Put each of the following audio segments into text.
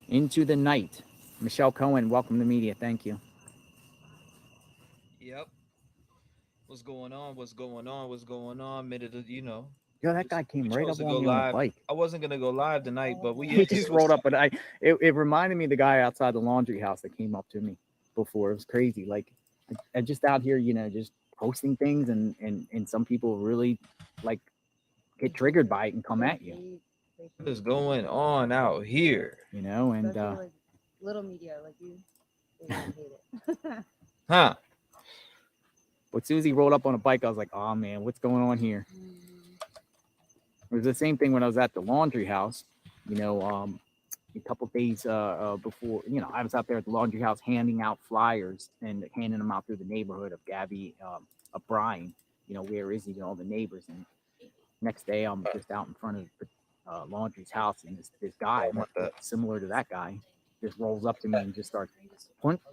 Into the night. Michelle Cohen, welcome to media. Thank you. Yep. What's going on? What's going on? What's going on? Yo, that Just guy we came right chose up to on go me on a live. bike. I wasn't gonna go live tonight, but we He just it was rolled up, but it reminded me of the guy outside the laundry house that came up to me before. It was crazy. Like, I just out here, just posting things, and some people really like get triggered by it and come at you. what is going on out here. And little media like you, they really hate it. Huh? but Susie rolled up on a bike. I was like, oh man, what's going on here? It was the same thing when I was at the laundry house. A couple days before, I was out there at the laundry house handing out flyers and handing them out through the neighborhood of Gabby, of Brian. Where is he? All the neighbors. And next day, I'm just out in front of laundry's house, and this guy, similar to that guy, just rolls up to me and just starts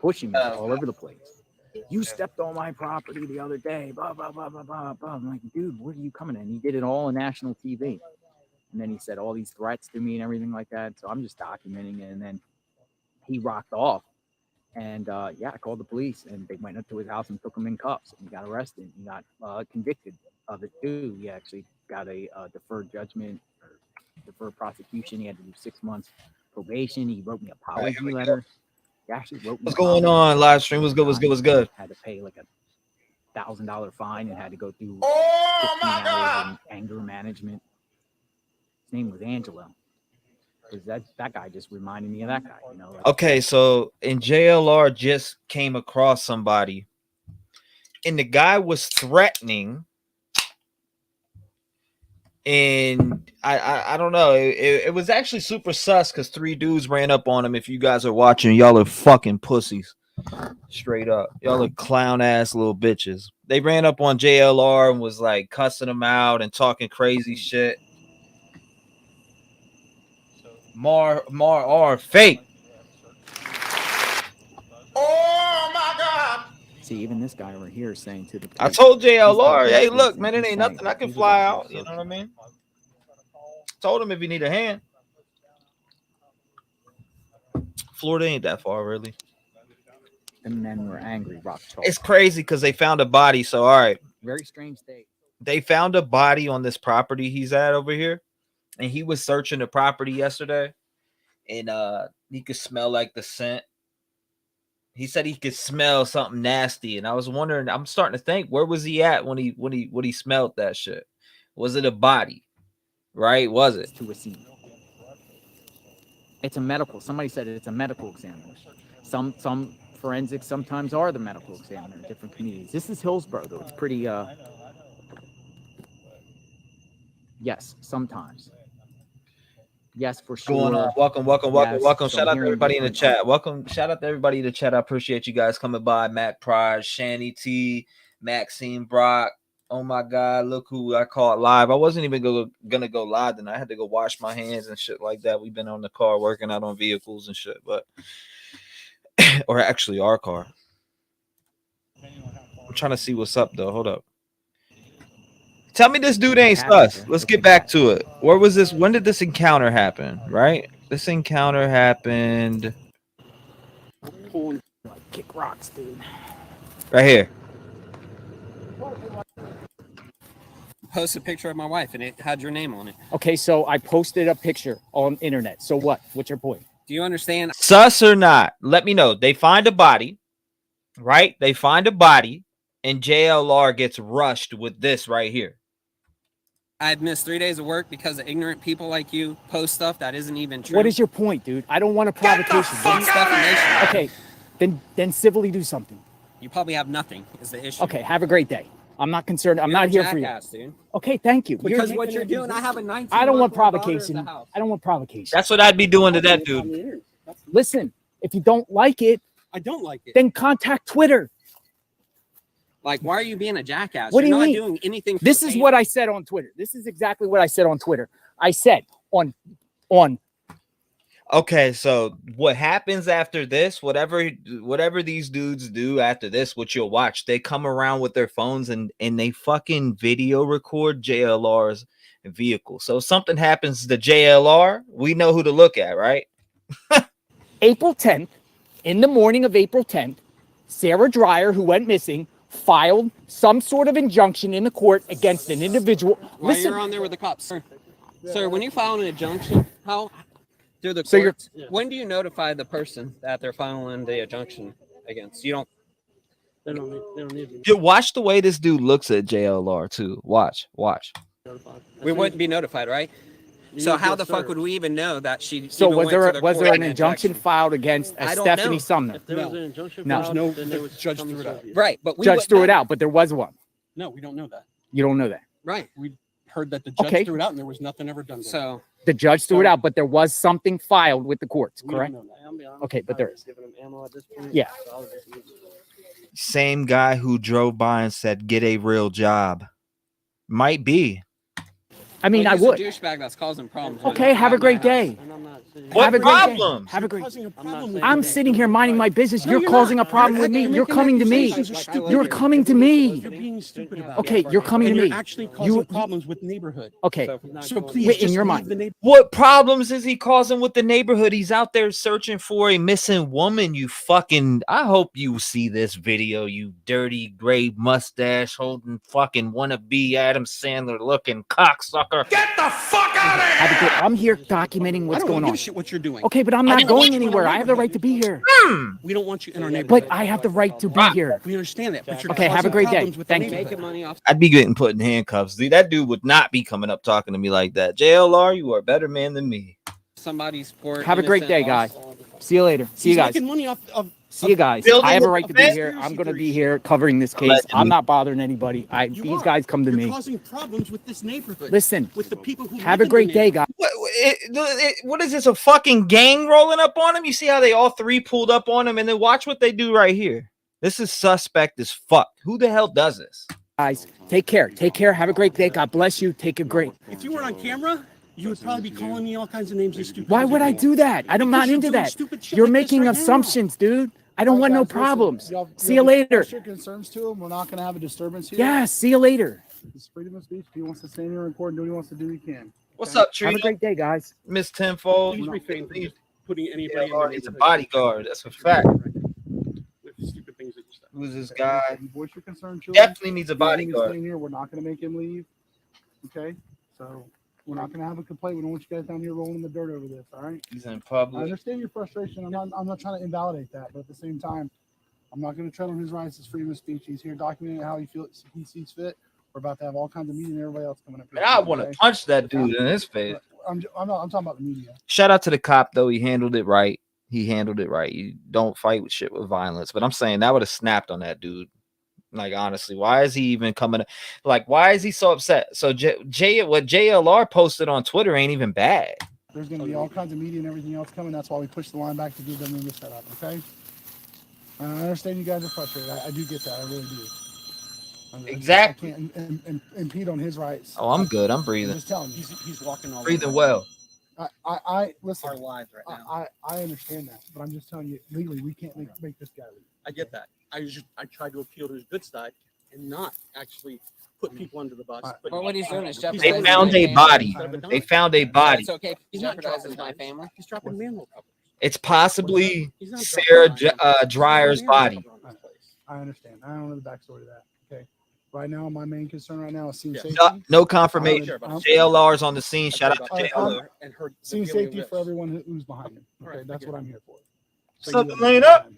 pushing me all over the place. You stepped on my property the other day, blah, blah, blah, blah, blah, blah. I'm like, dude, where are you coming in? He did it all on national TV. And then he said all these threats to me and everything like that. So I'm just documenting it. And then he rocked off. And I called the police, and they went up to his house and took him in cuffs. And he got arrested. He got convicted of it too. He actually got a deferred judgment, or deferred prosecution. He had to do 6 months probation. He wrote me an apology letter. He actually wrote me. What's going on? Live stream. What's good? What's good? What's good? Had to pay like $1,000 fine and had to go through 15 God! hours in anger management. His name was Angelo. Because that guy just reminded me of that guy. Okay, so in JLR just came across somebody, and the guy was threatening. And I don't know. It was actually super sus because 3 dudes ran up on him. If you guys are watching, y'all are fucking pussies. Straight up. Y'all are clown ass little bitches. They ran up on JLR and was like cussing him out and talking crazy shit. Mar R fake. Oh my god. See, even this guy over here is saying to the police, I told JLR, hey, look, man, it ain't nothing. I can fly out. You know what I mean? Told him if you need a hand. Florida ain't that far, really. The men were angry. Rock chalk. It's crazy because they found a body. So, all right. Very strange day. They found a body on this property he's at over here. And he was searching the property yesterday. And he could smell like the scent. He said he could smell something nasty. And I was wondering, I'm starting to think, where was he at when he smelled that shit? Was it a body? Right? Was it? To a scene. It's a medical. Somebody said it's a medical examiner. Some forensics sometimes are the medical examiner in different communities. This is Hillsborough, though. It's pretty. Yes, sometimes. Yes, for sure. Going on. Welcome. So shout out to everybody in the chat. Shout out to everybody in the chat. I appreciate you guys coming by. Matt Pride, Shanny T, Maxine Brock. Oh my God, look who I caught live. I wasn't even gonna go live, and I had to go wash my hands and shit like that. We've been on the car working out on vehicles and shit, but or actually our car. I'm trying to see what's up though. Hold up. Tell me this dude ain't sus. Let's get back to it. Where was this? When did this encounter happen? Right? This encounter happened. Kick rocks, dude. Right here. Post a picture of my wife and it had your name on it. Okay, so I posted a picture on internet. So what? What's your point? Do you understand? Sus or not? Let me know. They find a body, right? They find a body, and JLR gets rushed with this right here. I've missed 3 days of work because of ignorant people like you post stuff that isn't even true. What is your point, dude? I don't want a provocation. Okay, then civilly do something. You probably have nothing is the issue. Okay, have a great day. I'm not concerned. I'm not here for you. Dude. Okay, thank you. Because what you're doing, I have a 19. I don't want provocation. I don't want provocation. That's what I'd be doing to that dude. Listen, if you don't like it, I don't like it. Then contact Twitter. Like, why are you being a jackass? What do you mean? You're not doing anything. This is what I said on Twitter. This is exactly what I said on Twitter. I said on. Okay, so what happens after this? Whatever these dudes do after this, what you'll watch, they come around with their phones and they fucking video record JLR's vehicle. So if something happens to JLR, we know who to look at, right? April 10th, in the morning of April 10th, Sarah Dreyer, who went missing, filed some sort of injunction in the court against an individual. While Listen, you're on there with the cops, sir, when you file an injunction, how through the So you're- courts, when do you notify the person that they're filing the injunction against? You don't. They don't need to be Dude, watch the way this dude looks at JLR too. Watch. notified. We wouldn't be notified, right? You So need to how get the fuck served. would we even know that she? so even was went there to the was court there an and injunction filed against I don't Stephanie know. Sumner? If there was No. an injunction No. filed, There's then they would judge come threw it serve out. you. Right, but we Judge wouldn't threw it know. out, but there was one. No, we don't know that. You don't know that. Right. We heard that the judge Okay. threw it out and there was nothing ever done. So The judge threw it So- out, but there was something filed with the courts, we correct? don't know that. I'll be honest, Okay, but I'm there just giving them ammo at this point. Yeah. So I'll just leave it. Same guy who drove by and said, "Get a real job." Might be. I mean, I he's would. a douchebag that's causing problems. Okay, have a great day. And I'm not saying What Have a great day. problem? Have a great. Causing a I'm not problem saying with I'm it. sitting here minding my business. No, You're you're causing not. a problem with me. You're You're making coming to me. accusations. You're stupid. You're coming to me. You're being stupid about Okay, it. you're coming And to you're me. actually causing You- problems with the neighborhood. Okay, So please, Wait, in just your leave mind. the neighborhood. What problems is he causing with the neighborhood? He's out there searching for a missing woman. You fucking. I hope you see this video. You dirty gray mustache holding fucking wannabe Adam Sandler looking cocksucker. Get the fuck out of here! I'm here documenting I what's don't going give on. a shit what you're doing. Okay, but I'm I not don't want going you in our anywhere. I have the neighborhood. right to be here. We don't want you in our neighborhood. But I have the right to be here. We understand that. But you're Okay, have a causing great day. problems with the Thank you. neighborhood. Making money off. I'd be getting put in handcuffs. Dude, that dude would not be coming up talking to me like that. JLR, you are a better man than me. Somebody's poor. Have a great day, guy. innocent See you later. See you He's guys. making money off of. See you guys. Building I have a with right to be offense? here. I'm going to be here covering this case. Allegedly. I'm not bothering anybody. You These are. guys come to You're me. causing problems with this neighborhood. Listen, With the people who have live a in the great day, neighborhood. guys. What is this? A fucking gang rolling up on him? You see how they all three pulled up on him, and then watch what they do right here. This is suspect as fuck. Who the hell does this? Guys, take care. Take care. Have a great day. God bless you. Take a great. If you were on camera, you would probably be calling me all kinds of names. You stupid. Why would I do that? I'm not into that. You're making assumptions, dude. I don't want no problems. See you later. Your concerns to him. We're not going to have a disturbance here. Yeah, see you later. It's freedom of speech. If he wants to stand here and record and do what he wants to do, he can. What's up, Have a Tree? great day, guys. Miss Tenfold. Please refrain from just putting anybody in the JLR, he's a neighborhood. bodyguard. That's a fact. With the stupid things that you said. Who's this guy? You voice your concern to him. Definitely needs a If he wants to bodyguard. stay here, we're not going to make him leave. Okay? So we're not going to have a complaint. We don't want you guys down here rolling in the dirt over this. All right? He's in I public. understand your frustration. I'm not trying to invalidate that, but at the same time, I'm not going to tread on his rights. It's freedom of speech. He's here documenting how he sees fit. We're about to have all kinds of media and everybody else coming up here. Man, I want to okay? punch that dude in his face. I'm talking about the media. Shout out to the cop though. He handled it right. He handled it right. You don't fight with shit with violence. But I'm saying that would have snapped on that dude. Like honestly, why is he even coming? Like, why is he so upset? So what JLR posted on Twitter ain't even bad. There's going to be all kinds of media and everything else coming. That's why we push the line back to give them room to set up. Okay. I understand you guys are frustrated. I do get that. I really do. Exactly. I can't impede on his rights. Oh, I'm good. I'm I'm breathing. just telling you. He's walking all Breathing over well. I listen. our lives right now. I understand that, but I'm just telling you legally we can't make this guy leave. I get that. I tried to appeal to his good side and not actually put people under the bus. But what he's doing is They jeopardizing found my a family. body. They found a body. It's okay. He He's not jeopardizes dropping my dimes. family. He's dropping manhole covers. It's possibly He's not Sarah dropping dimes. Dreyer's He's dropping body. manhole covers on this place. I understand. I don't know the backstory of that. Okay. Right now, my main concern right now is scene Yeah. safety. No confirmation. I'm- JLR's on the scene. Shout out to I'm- JLR. And heard the Scene dealing safety with for this. everyone who's behind him. Okay, Right, that's I what get I'm here for. Something you laying up.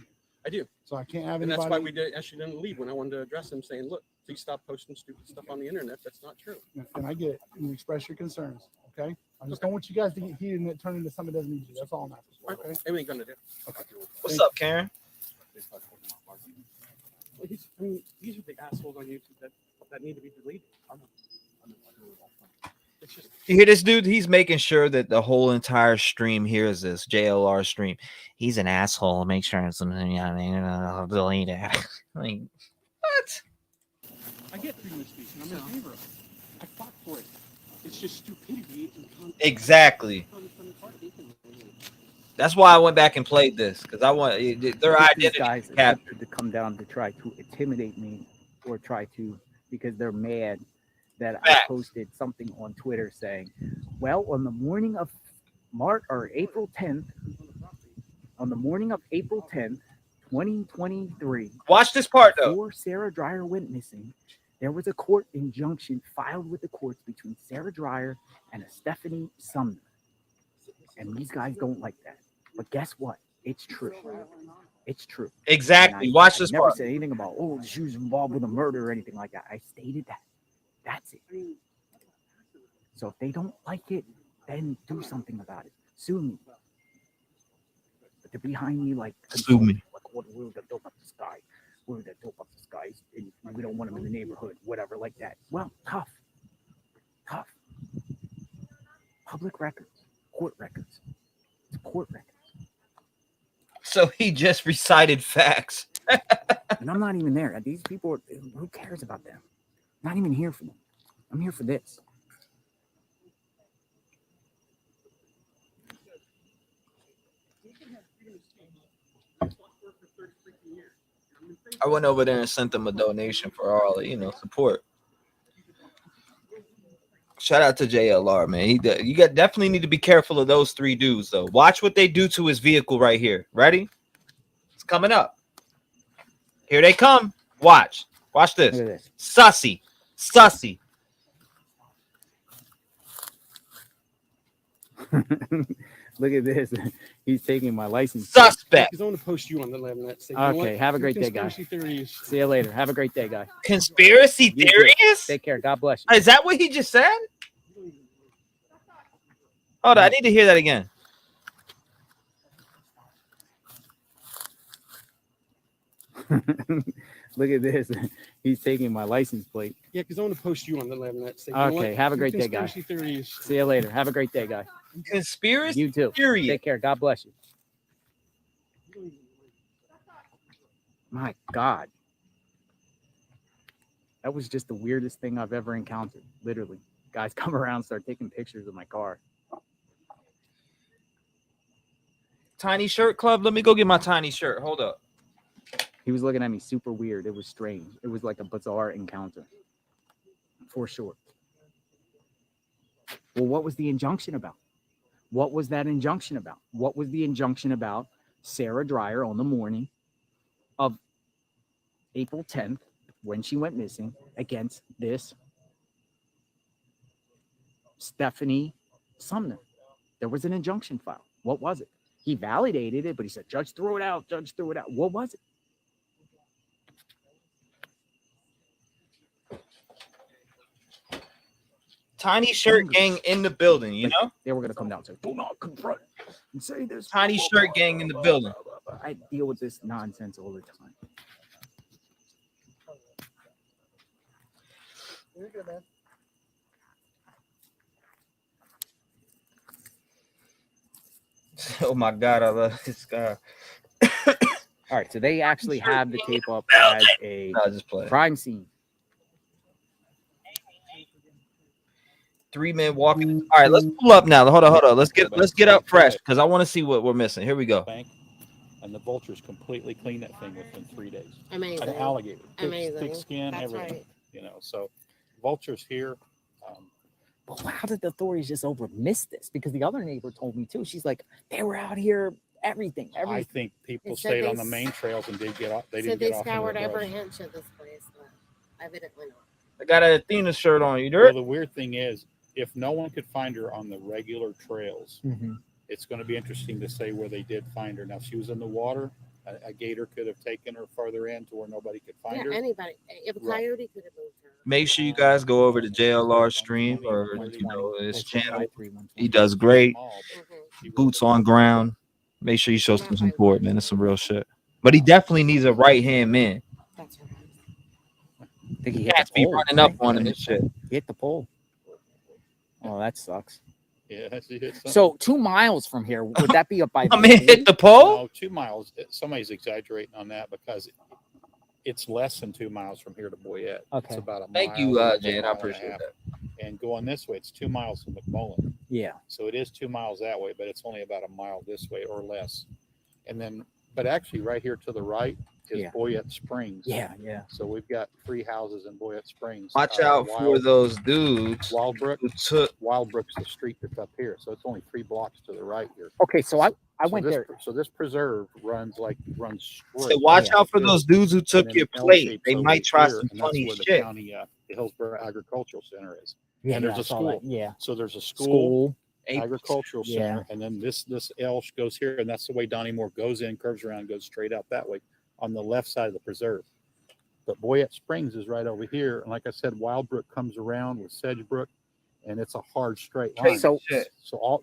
I do. So I can't have And anybody. that's why we actually didn't leave when I wanted to address him, saying, look, please stop posting stupid stuff on the internet. That's not true. And I get it. You express your concerns. Okay. I just don't want you guys to get heated and it turn into something that doesn't need to. That's all I'm asking for. Okay. Right? Ain't gonna do. What's up, Karen? Well, I mean, these are the assholes on YouTube that need to be deleted. It's just You hear this dude? He's making sure that the whole entire stream hears this JLR stream. He's an asshole. Make sure it's something. I mean, I'll delete it. Like, what? I get freedom of speech, and I'm in favor of it. I fought for it. It's just stupidity. And Exactly. That's why I went back and played this because I want their These identity guys captured. attempted to come down to try to intimidate me or try to, because they're mad that I Facts. posted something on Twitter saying, well, on the morning of April 10th, On the morning of April 10th, 2023, Watch this part though. before Sarah Dreyer went missing, there was a court injunction filed with the courts between Sarah Dreyer and a Stephanie Sumner. And these guys don't like that. But guess what? It's true. It's true. Exactly. And Watch I this never part. said anything about, oh, she was involved with a murder or anything like that. I stated that. That's it. So if they don't like it, then do something about it. Sue me. But they're behind me like, Sue me. Like, what, we're the dope up this guy. We're the dope up this guy. And we don't want him in the neighborhood, whatever, like that. Well, tough. Tough. Public records. Court records. It's court records. So he just recited facts. And I'm not even there. These people, who cares about them? I'm not even here for them. I'm here for this. I went over there and sent them a donation for all support. Shout out to JLR, man. Definitely need to be careful of those three dudes, though. Watch what they do to his vehicle right here. Ready? It's coming up. Here they come. Watch. Watch this. Look at this. Sussy. Sussy. Look at this. He's taking my license. Suspect. Because I want to post you on the lab net. Okay, have a great day, guys. See you later. Have a great day, guy. Conspiracy You too. theories? Take care. God bless you. Is that what he just said? Hold on. I need to hear that again. Look at this. He's taking my license plate. Yeah, because I want to post you on the lab net. Okay, have a great day, guys. See you later. Have a great day, guy. Conspiracy You too. theory. Take care. God bless you. My God. That was just the weirdest thing I've ever encountered. Literally. Guys come around and start taking pictures of my car. Tiny shirt club. Let me go get my tiny shirt. Hold up. He was looking at me super weird. It was strange. It was like a bizarre encounter. For sure. Well, what was the injunction about? What was that injunction about? What was the injunction about Sarah Dreyer on the morning of April 10th when she went missing against this Stephanie Sumner? There was an injunction filed. What was it? He validated it, but he said, Judge, throw it out. Judge, throw it out. What was it? Tiny shirt gang in the building, you know? They were going to come down and say, do not confront and say this. Tiny shirt gang in the building. I deal with this nonsense all the time. You're good, man. Oh my God, I love this guy. All right, so they actually have the tape up as a No, just play. crime scene. 3 men walking. All right, let's pull up now. Hold on. Let's get up fresh because I want to see what we're missing. Here we go. Bank, and the vultures completely cleaned that thing within 3 days. Amazing. An alligator, Amazing. thick skin, That's everything. right. You know, so vultures here. But how did the authorities just miss this? Because the other neighbor told me too. She's like, they were out here, everything. I think people It said stayed they on the main trails and did get off. They So didn't they get off. scoured into the every brush. inch of this place, but evidently not. I got an Athena shirt on. You Well, there? the weird thing is, if no one could find her on the regular trails, it's going to be interesting to say where they did find her. Now, she was in the water. A gator could have taken her further in to where nobody could find Yeah, her. anybody. If a Right. coyote could have moved her. Make sure you guys go over to JLR stream or his channel. He does great. Boots on ground. Make sure you show some support, man. It's some real shit. But he definitely needs a right hand man. That's right. I think he He hit has the to be pole, running up right? on him and shit. He hit the pole. Oh, that sucks. Yeah, she hit something. So 2 miles from here, would that be up by I mean, hit the pole. No, 2 miles. Somebody's exaggerating on that because it's less than 2 miles from here to Boyette. Okay. It's about a Thank mile, you, a Jan. I mile and a appreciate half. that. And going this way, it's 2 miles to McMullen. Yeah. So it is 2 miles that way, but it's only about a mile this way or less. And then, but actually, right here to the right is Yeah. Boyette Springs. Yeah. So we've got 3 houses in Boyette Springs. Watch out for those dudes Wildbrook. who took. Wildbrook's the street that's up here. So it's only 3 blocks to the right here. Okay, so I went there. So this preserve runs So straight. watch Yeah. out for those dudes who took and then your L plate. shapes They over might try here, some and that's funny where the shit. county, the Hillsborough Agricultural Center is. Yeah, and there's yeah, I a saw school. that. Yeah, So there's a school. agricultural Yeah. center, and then this L goes here, and that's the way Donnie Moore goes in, curves around, goes straight out that way on the left side of the preserve. But Boyette Springs is right over here, and like I said, Wildbrook comes around with Sedgebrook, and it's a hard straight line. So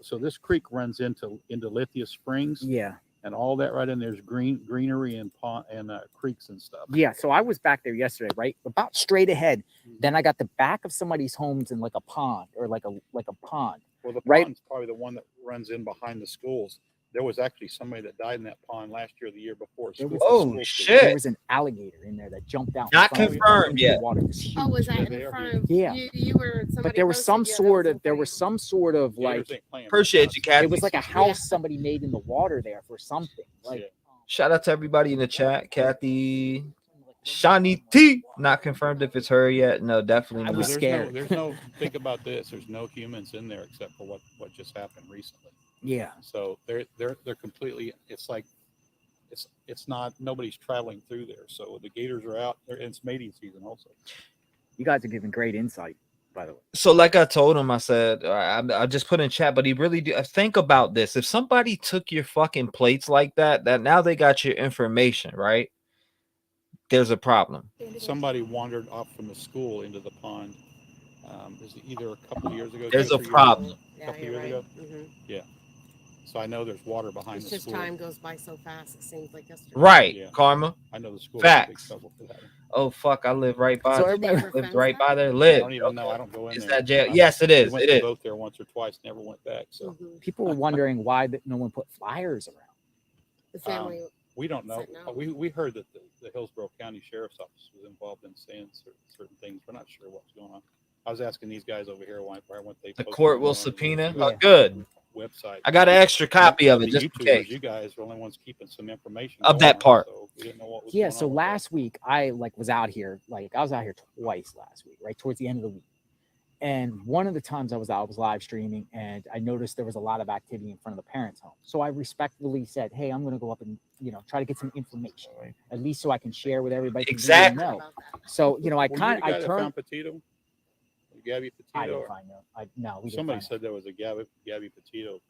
So this creek runs into Lithia Springs, yeah, and all that right in there's greenery and pond and creeks and stuff. yeah. So I was back there yesterday, right? About straight ahead. Then I got the back of somebody's homes in like a pond or like a pond. Well, the Right. pond's probably the one that runs in behind the schools. There was actually somebody that died in that pond last year or the year before. There was- Oh, There shit. was an alligator in there that jumped out. Not from the- confirmed into the yet. water. It was Oh, huge. was that Yeah, in they are front of Yeah. you were somebody But there was posted, some yeah, that sort was of there was insane. some sort of like Gators ain't playing with Appreciate us. you, Kathy. it was like a Yeah. house somebody made in the water there for something. Like Yeah. Shout out to everybody in the chat. Kathy, Shani T. Not confirmed if it's her yet. No, definitely I not. was scared. There's no think about this. There's no humans in there except for what just happened recently. yeah. So they're completely. It's like it's not nobody's traveling through there. So the gators are out. It's mating season also. You guys are giving great insight, by the way. So, like I told him, I said, I just put in chat, but he really do think about this. If somebody took your fucking plates like that now they got your information, right? There's a problem. Somebody wandered off from the school into the pond. Is it either a couple of years ago? There's 2 or a 3 years problem. ago? Yeah, couple you're years right. ago? Mhm. So I know there's water behind It's the just school. time goes by so fast. It seems like yesterday. Right, Yeah. Karma. I know the school. Facts. Has a big trouble for that. Oh fuck, I live right by. So there. everybody- Never Lived fenced right that? by there. I Live. don't even know. I don't go in Is there. that jail? I- Yes, it we is. went It to is. both there once or twice. Never went back. So Mhm. People were wondering why that no one put flyers around. The family. we don't know. Said no. We heard that the Hillsborough County Sheriff's Office was involved in saying certain things. We're not sure what's going on. I was asking these guys over here why weren't they The posting court it will on subpoena. Yeah. Oh, good. website. I got an extra copy of it The just in YouTubers, case. you guys are the only ones keeping some information Of going that on, part. So we didn't know what was Yeah. going So on with that. last week I was out here. I was out here twice last week, right towards the end of the week. And one of the times I was live streaming, and I noticed there was a lot of activity in front of the parents' home. So I respectfully said, "Hey, I'm going to go up and try to get some information, at least so I can share with everybody." 'cause we didn't Exactly. know. About that. So I Were you the guy I that turned. found Petito? Gabby Petito? I didn't or- find out. No, we didn't Somebody find out. said there was a Gabby Petito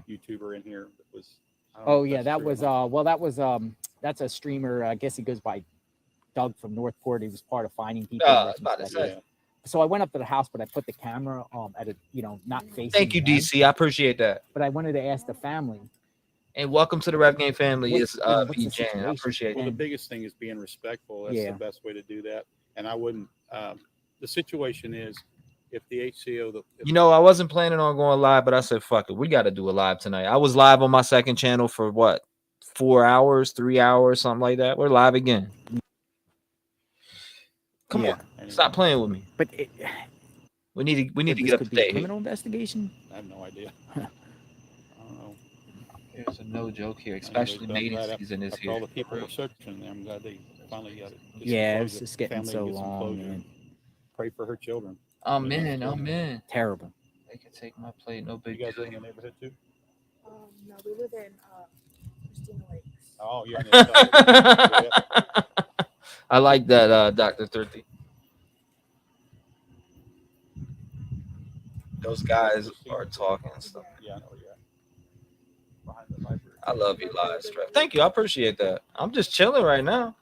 YouTuber in here that was. I don't know Oh if yeah, that's that true or was not. that's a streamer. I guess he goes by Doug from Northport. He was part of finding people. I and was about to stuff like say. that. So I went up to the house, but I put the camera at a not facing. Thank you, them, DC. I appreciate that. But I wanted to ask the family. And welcome to the Rev Game family. What's- It's what's the B Jan. I situation? appreciate Well, it. the biggest thing is being respectful. That's Yeah. the best way to do that. And I wouldn't. The situation is, if the HCO, I wasn't planning on going live, but I said, fuck it. We got to do a live tonight. I was live on my second channel for what? 4 hours, 3 hours, something like that. We're live again. Come Yeah. on. anyway, Stop playing with me. But We need to this get up could to be a date. criminal investigation. I have no idea. I don't know. There's a no joke here, I know especially they've done mating that season is After all here. the people were searching there, I'm glad they finally got it. get some Yeah, it's closure. just getting Family so get some long, closure. man. Pray for her children. I'm Yeah, in. it's I'm in. Terrible. They can take my plate. No You big guys deal. live in the neighborhood too? No, we live in Christina Lakes. Oh, you're on the other side. Yeah. I like that, Dr. 30. Those guys are talking and stuff. Yeah, I know where you're at. Behind the library. I love you, live strap. Thank you. I appreciate that. I'm just chilling right now.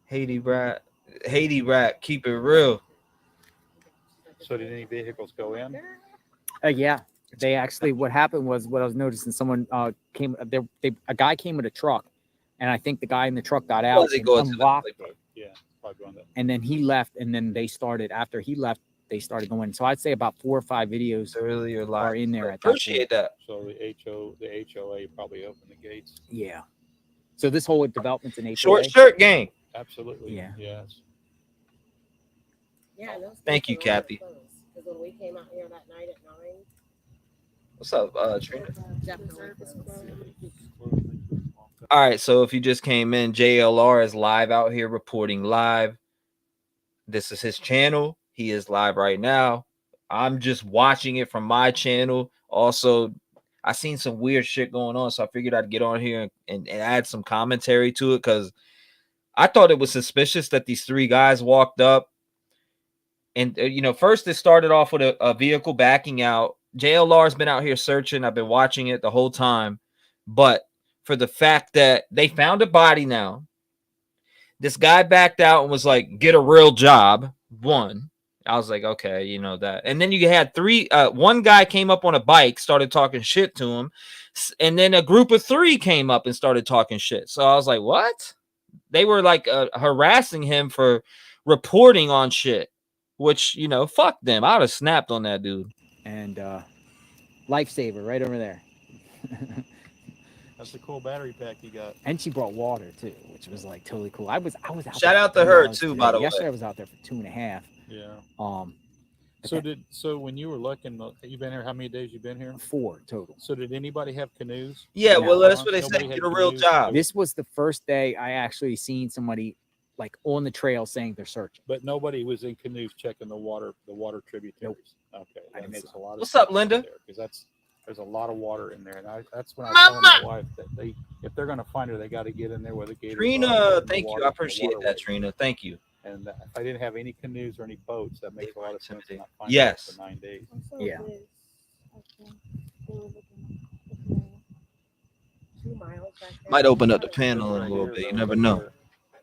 Haiti rat, keep it real. So did any vehicles go in? Yeah, they actually. What happened was what I was noticing. Someone came. A guy came with a truck, and I think the guy in the truck got out Was he and going to the unlocked play it. Yeah, probably going to. And then he left, and then they started. After he left, they started going. So I'd say about 4 or 5 videos Early or are live. in there. At that Appreciate that. So the HOA probably opened the gates. Yeah. So this whole development's in HOA. Short shirt gang. Absolutely. Yeah. Yes. Yeah, those Thank you, gates are always Kathy. closed, 'cause when we came out here that night at 9, What's up, Trina? definitely was closed. All right, so if you just came in, JLR is live out here reporting live. This is his channel. He is live right now. I'm just watching it from my channel. Also, I seen some weird shit going on, so I figured I'd get on here and add some commentary to it, because I thought it was suspicious that these 3 guys walked up. And, first it started off with a vehicle backing out. JLR's been out here searching. I've been watching it the whole time. But for the fact that they found a body now, this guy backed out and was like, get a real job. One. I was like, okay, that. And then you had 3, one guy came up on a bike, started talking shit to him. And then a group of 3 came up and started talking shit. So I was like, what? They were like harassing him for reporting on shit, which, fuck them. I would have snapped on that dude. And lifesaver right over there. That's a cool battery pack you got. And she brought water too, which was like totally cool. I was out. Shout there out for to her 2 hours too, today. by the way. Yesterday I was out there for 2.5. Yeah. So when you were looking, you've been here, how many days you've been here? 4 total. So did anybody have canoes? Yeah, No. well, that's what they Nobody said. had Get a real canoes? job. This was the first day I actually seen somebody like on the trail saying they're searching. But nobody was in canoes checking the water tributaries. Nope. Okay, I that didn't makes see a lot of What's sense up, Linda? Because there's a lot of water in there, and that's when I was telling my wife that if they're going to find her, they got to get in there where the gators are, Trina, in the thank you. water- I the appreciate that, waterways. Trina. Thank you. And if I didn't have any canoes or any boats, that makes a lot of sense. To not find Yes. her for 9 days. Yeah. They were looking 2 miles back there. Might open up the This panel in a right little here, bit. You though, never right know. here,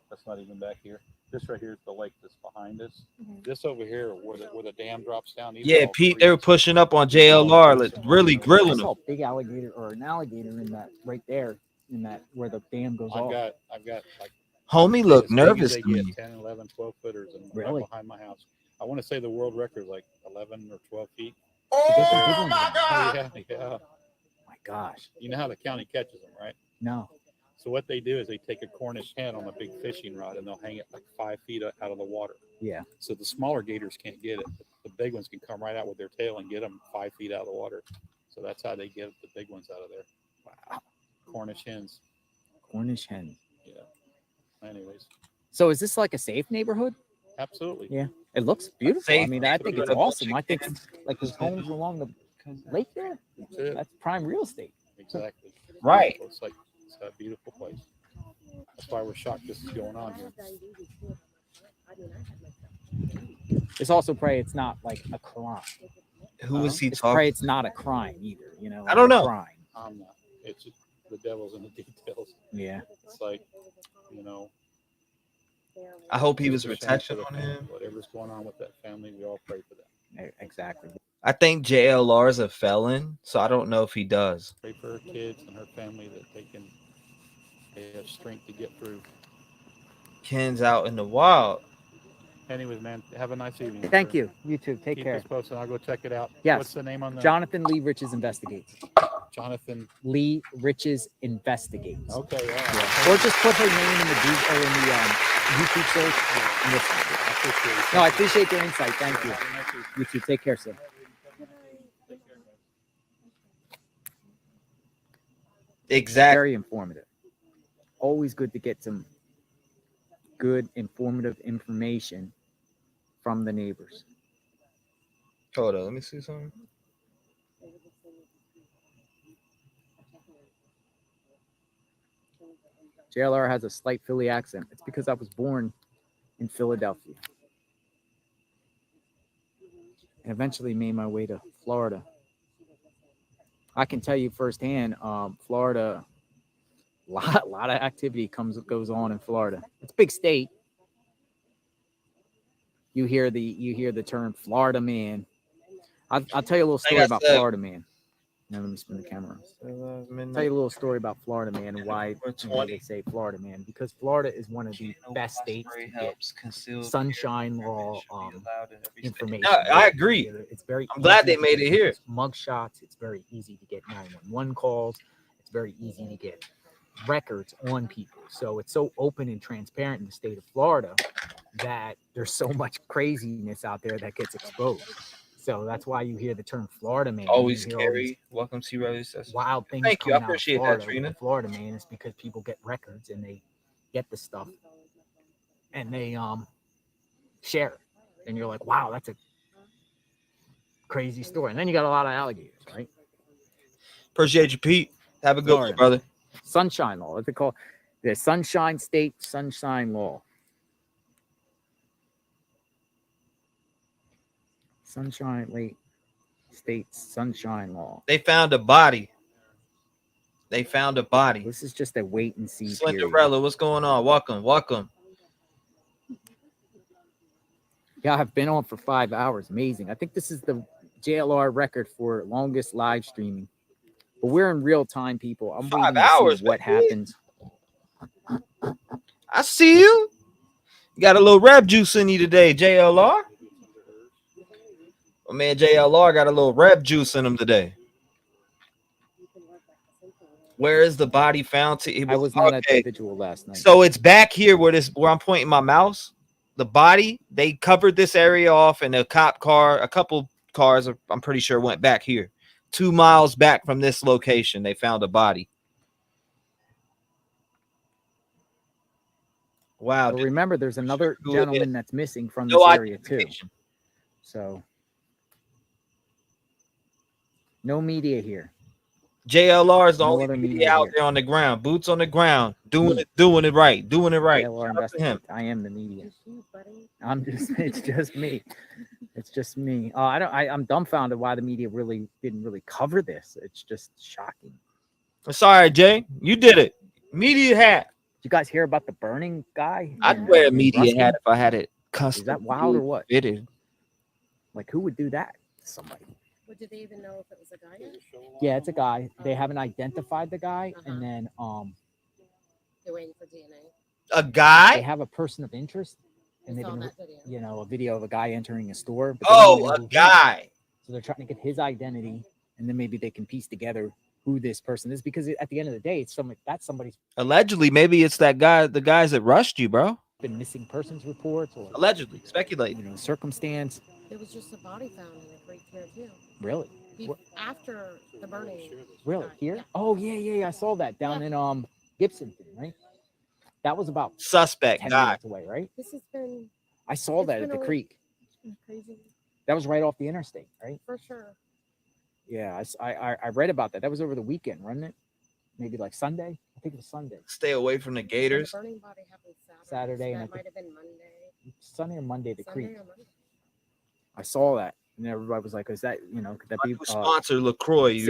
that's not even back here. This right here is the lake that's behind us. Mhm. This over here, where the dam drops down. these are Yeah, all Pete, they were creeks. pushing up on JLR, like, really I grilling saw them. a big alligator or an alligator in that right there, in that where the dam goes off. I've got like Homie as looked big as nervous they to get, me. 10, 11, 12 footers, and Really? right behind my house. I want to say the world record is like 11 or 12 feet. Oh my Oh, yeah. My gosh. You know how the county catches them, right? No. So what they do is they take a Cornish hen on a big fishing rod and they'll hang it like 5 feet out of the water. Yeah. So the smaller gators can't get it. The big ones can come right out with their tail and get them 5 feet out of the water. So that's how they get the big ones out of there. Wow. Cornish hens. Cornish hen. Yeah. Anyways, So is this like a safe neighborhood? absolutely. Yeah. It looks beautiful. I Safe mean, I think it's neighborhood. awesome. I think like there's homes along the lake there. That's it. That's prime real estate. Exactly. Right. It's like it's a beautiful place. That's why we're shocked this is going on here. It's also pray it's not like a crime. Who is he It's talking? pray it's not a crime either. I don't know. Crime. I'm not. It's just the devil's in the details. Yeah. It's like, you know, I hope he was it's a shame protection for the on family. him. Whatever's going on with that family, we all pray for them. Exactly. I think JLR is a felon, so I don't know if he does. Pray for her kids and her family that they have strength to get through. Ken's out in the wild. Anyways, man, have a nice evening. Thank sir. you. You too. Take Keep care. us posted. I'll go check it out. Yes. What's the name on the Jonathan Lee Riches Investigates. Jonathan? Lee Riches Investigates. Okay. Yeah. Yeah. Or just put her name in the Google or in the YouTube search. And listen. I appreciate it. No, I appreciate your insight. Thank you. Have a nice evening. You too. Take care, sir. Take care, man. Exactly. Very informative. Always good to get some good, informative information from the neighbors. Hold on, let me see something. JLR has a slight Philly accent. It's because I was born in Philadelphia and eventually made my way to Florida. I can tell you firsthand, Florida, lot of activity goes on in Florida. It's a big state. You hear the term Florida man. I'll tell you a little story about Florida man. Now let me spin the camera. Tell you a little story about Florida man and why they say Florida man, because Florida is one of the best states to get sunshine law information. No, I agree. It's very. I'm glad easy they to made get it here. Mug shots. It's very easy to get 911 calls. It's very easy to get records on people. So it's so open and transparent in the state of Florida that there's so much craziness out there that gets exposed. So that's why you hear the term Florida man. Always You hear all these scary. Welcome to Rose. wild things. Thank you. I coming out of appreciate that, Florida with Trina. the Florida man is because people get records and they get the stuff and they share it. And you're like, wow, that's a crazy story. And then you got a lot of alligators, right? Appreciate you, Pete. Have a good one, brother. Sunshine Law. What's it called? The Sunshine State Sunshine Law. State Sunshine Law. They found a body. They found a body. This is just a wait and see. Slenderella, what's going on? Welcome. Yeah, I've been on for 5 hours. Amazing. I think this is the JLR record for longest live streaming. But we're in real time, people. I'm 5 waiting to hours. see what happens. I see you. You got a little Rev juice in you today, JLR. Oh, man, JLR got a little Rev juice in him today. Where is the body found? I was not at the vigil last night. So it's back here where I'm pointing my mouse. The body, they covered this area off, and a cop car, a couple cars, I'm pretty sure, went back here. 2 miles back from this location, they found a body. Wow. But remember, there's another gentleman that's missing from this area too. So no media here. JLR is the only media out there on the ground, boots on the ground, doing it right. JLR I am the media. It's just me. It's just me. I'm dumbfounded why the media didn't really cover this. It's just shocking. Sorry, Jay, you did it. Media hat. Did you guys hear about the burning guy? I'd wear a media hat if I had it custom. Is that wild or what? It is. Like, who would do that to somebody? Well, did they even know if it was a guy? Yeah, it's a guy. They haven't identified the guy, and then they're waiting for DNA. A guy? They have a person of interest, and they've been, a video of a guy entering a store. But a guy. So they're trying to get his identity, and then maybe they can piece together who this person is, because at the end of the day, it's somebody's. Allegedly, maybe it's that guy, the guys that rushed you, bro. Been missing persons reports, or allegedly, speculate. Circumstance. There was just a body found in a creek here too. Really? After the burning. Really? Here? Oh yeah. I saw that down in Gibson, right? That was about suspect 10 guy minutes away, right? This has been. I saw that at the creek. Crazy. That was right off the interstate, right? For sure. Yeah, I read about that. That was over the weekend, wasn't it? Maybe like Sunday. I think it was Sunday. Stay away from the gators. The burning body happened Saturday, and it might have been Monday. Sunday or Monday, the creek. Or Monday. I saw that, and everybody was like, "Is that could that be sponsor LaCroix?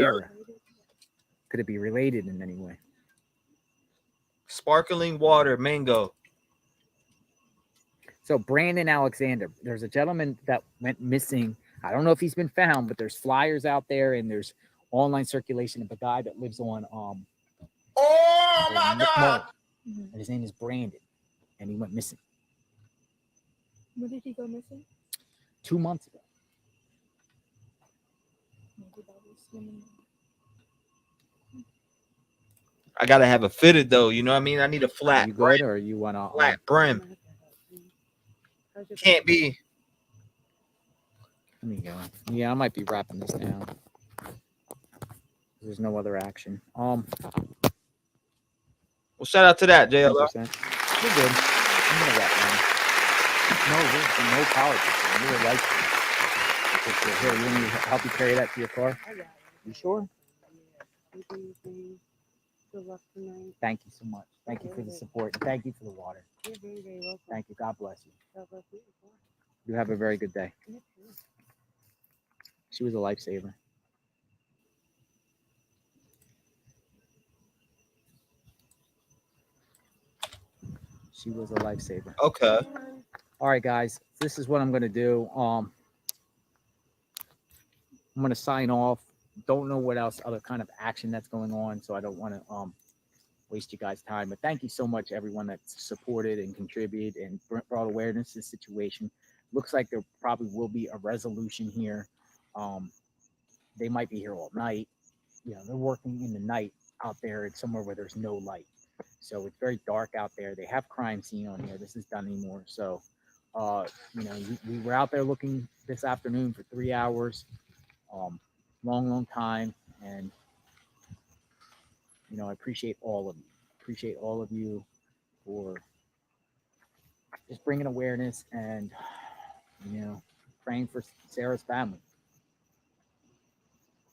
Could it be related in any way?" Sparkling water, mango. So Brandon Alexander, there's a gentleman that went missing. I don't know if he's been found, but there's flyers out there, and there's online circulation of a guy that lives on oh my God! And his name is Brandon, and he went missing. When did he go missing? 2 months ago. I gotta have it fitted though. You know what I mean? I need a flat. You good, or you want a flat brim? Can't be. Let me go. Yeah, I might be wrapping this down. There's no other action. Well, shout out to that, JLR. You're good. I'm gonna wrap down. No politics. You're right. Here, you want me to help you carry that to your car? You sure? Thank you so much. Thank you for the support. And thank you for the water. Thank you. God bless you. You have a very good day. She was a lifesaver. She was a lifesaver. Okay. All right, guys. This is what I'm going to do. I'm going to sign off. Don't know what else other kind of action that's going on, so I don't want to waste you guys' time. But thank you so much, everyone that's supported and contributed and brought awareness to the situation. Looks like there probably will be a resolution here. They might be here all night. They're working in the night out there. It's somewhere where there's no light, so it's very dark out there. They have crime scene on here. This is Dunedin. So we were out there looking this afternoon for 3 hours. Long time, and I appreciate all of you for just bringing awareness and praying for Sarah's family.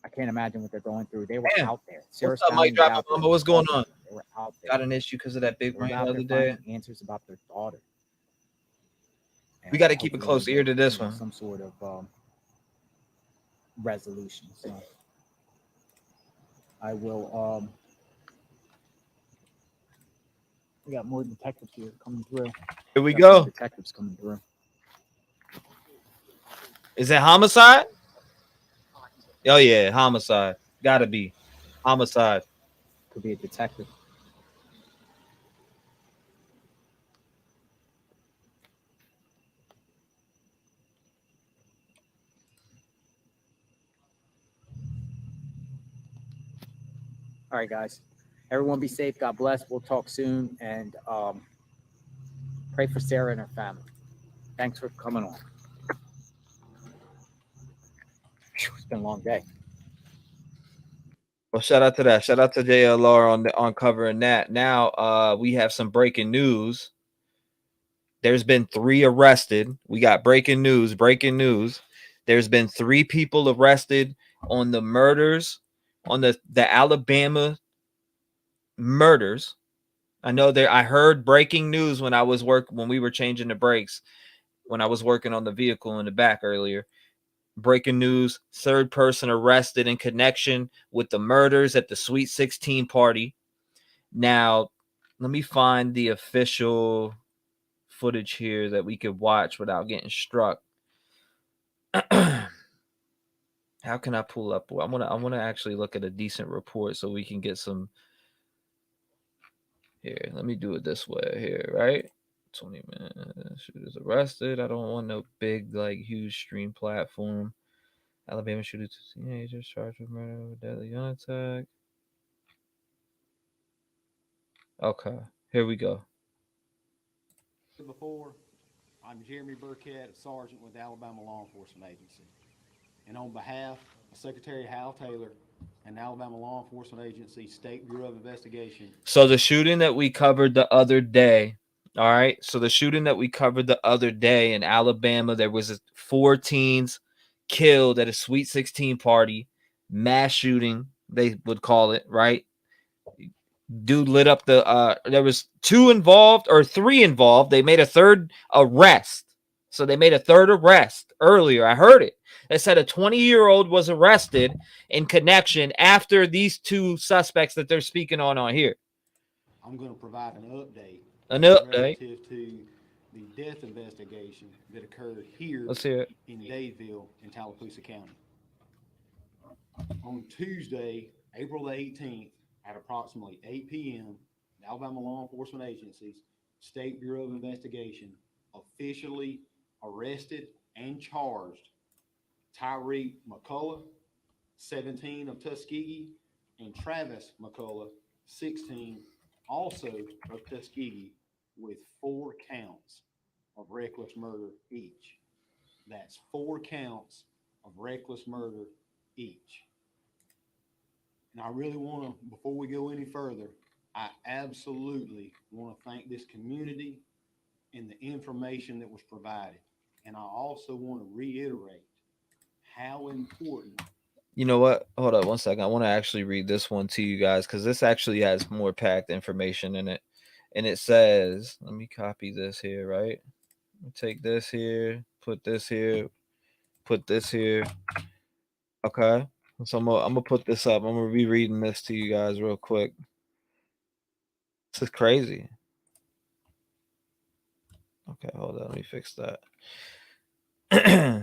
I can't imagine what they're going through. They were Damn. out there. What's up, Mike? Dropping Mama? What's going on? They were out there. Got an issue because of that big They were rain the out other there day. finding answers about their daughter. We got to keep a close ear to this one. Some sort of resolution. So I will. We got more detectives here coming through. Here we go. Detectives coming through. Is it homicide? Oh yeah, homicide. Gotta be homicide. Could be a detective. All right, guys. Everyone be safe. God bless. We'll talk soon. And pray for Sarah and her family. Thanks for coming on. It's been a long day. Well, shout out to that. Shout out to JLR on covering that. Now we have some breaking news. There's been 3 arrested. We got breaking news. There's been 3 people arrested on the murders, on the Alabama murders. I know there. I heard breaking news when we were changing the brakes, when I was working on the vehicle in the back earlier. Breaking news: 3rd person arrested in connection with the murders at the Sweet 16 party. Now, let me find the official footage here that we could watch without getting struck. How can I pull up? I want to actually look at a decent report so we can get some. Here, let me do it this way. Here, right? 20 minutes. Shooters arrested. I don't want no big, like, huge stream platform. Alabama shooter 2 teenagers charged with murder with deadly gun attack. Okay, here we go. Before, I'm Jeremy Burkett, a sergeant with the Alabama Law Enforcement Agency. And on behalf of Secretary Hal Taylor and the Alabama Law Enforcement Agency State Bureau of Investigation. So the shooting that we covered the other day, all right? So the shooting that we covered the other day in Alabama, there was 4 teens killed at a Sweet 16 party, mass shooting, they would call it, right? Dude lit up there was 2 involved or 3 involved. They made a 3rd arrest. So they made a 3rd arrest earlier. I heard it. They said a 20-year-old was arrested in connection after these 2 suspects that they're speaking on here. I'm going to provide an update. Relative to the death investigation that occurred here Let's hear it. in Dadeville in Tallapoosa County. On Tuesday, April the 18th, at approximately 8 p.m., the Alabama Law Enforcement Agency's State Bureau of Investigation officially arrested and charged Tyree McCullough, 17 of Tuskegee, and Travis McCullough, 16, also of Tuskegee, with 4 counts of reckless murder each. That's 4 counts of reckless murder each. And I really want to, before we go any further, I absolutely want to thank this community and the information that was provided. And I also want to reiterate how important. You know what? Hold up 1 second. I want to actually read this one to you guys because this actually has more packed information in it. And it says, let me copy this here, right? Take this here, put this here, put this here. Okay. So I'm gonna put this up. I'm gonna be reading this to you guys real quick. This is crazy. Okay, hold on. Let me fix that.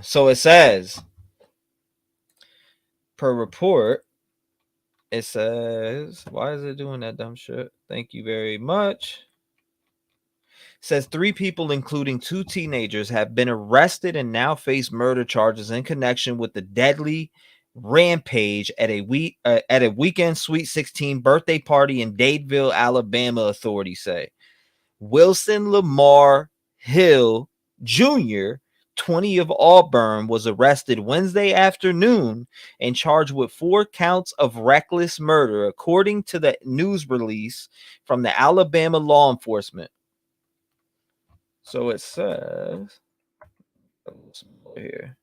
So it says, per report, it says, why is it doing that dumb shit? Thank you very much. It says 3 people, including 2 teenagers, have been arrested and now face murder charges in connection with the deadly rampage at a weekend Sweet 16 birthday party in Dadeville, Alabama, authorities say. Wilson Lamar Hill Jr., 20 of Auburn, was arrested Wednesday afternoon and charged with 4 counts of reckless murder, according to the news release from the Alabama law enforcement. So it says here.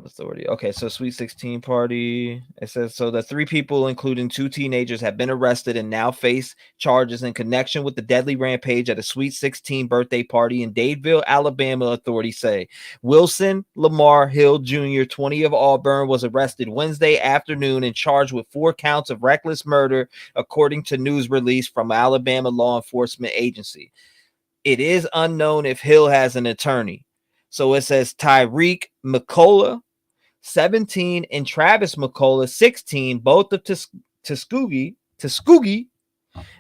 Authority. Okay, so Sweet 16 party. It says so the 3 people, including 2 teenagers, have been arrested and now face charges in connection with the deadly rampage at a Sweet 16 birthday party in Dadeville, Alabama. Authorities say Wilson Lamar Hill Jr., 20 of Auburn, was arrested Wednesday afternoon and charged with 4 counts of reckless murder, according to news release from Alabama law enforcement agency. It is unknown if Hill has an attorney. So it says Tyreek McCullough, 17, and Travis McCullough, 16, both of Tuskegee,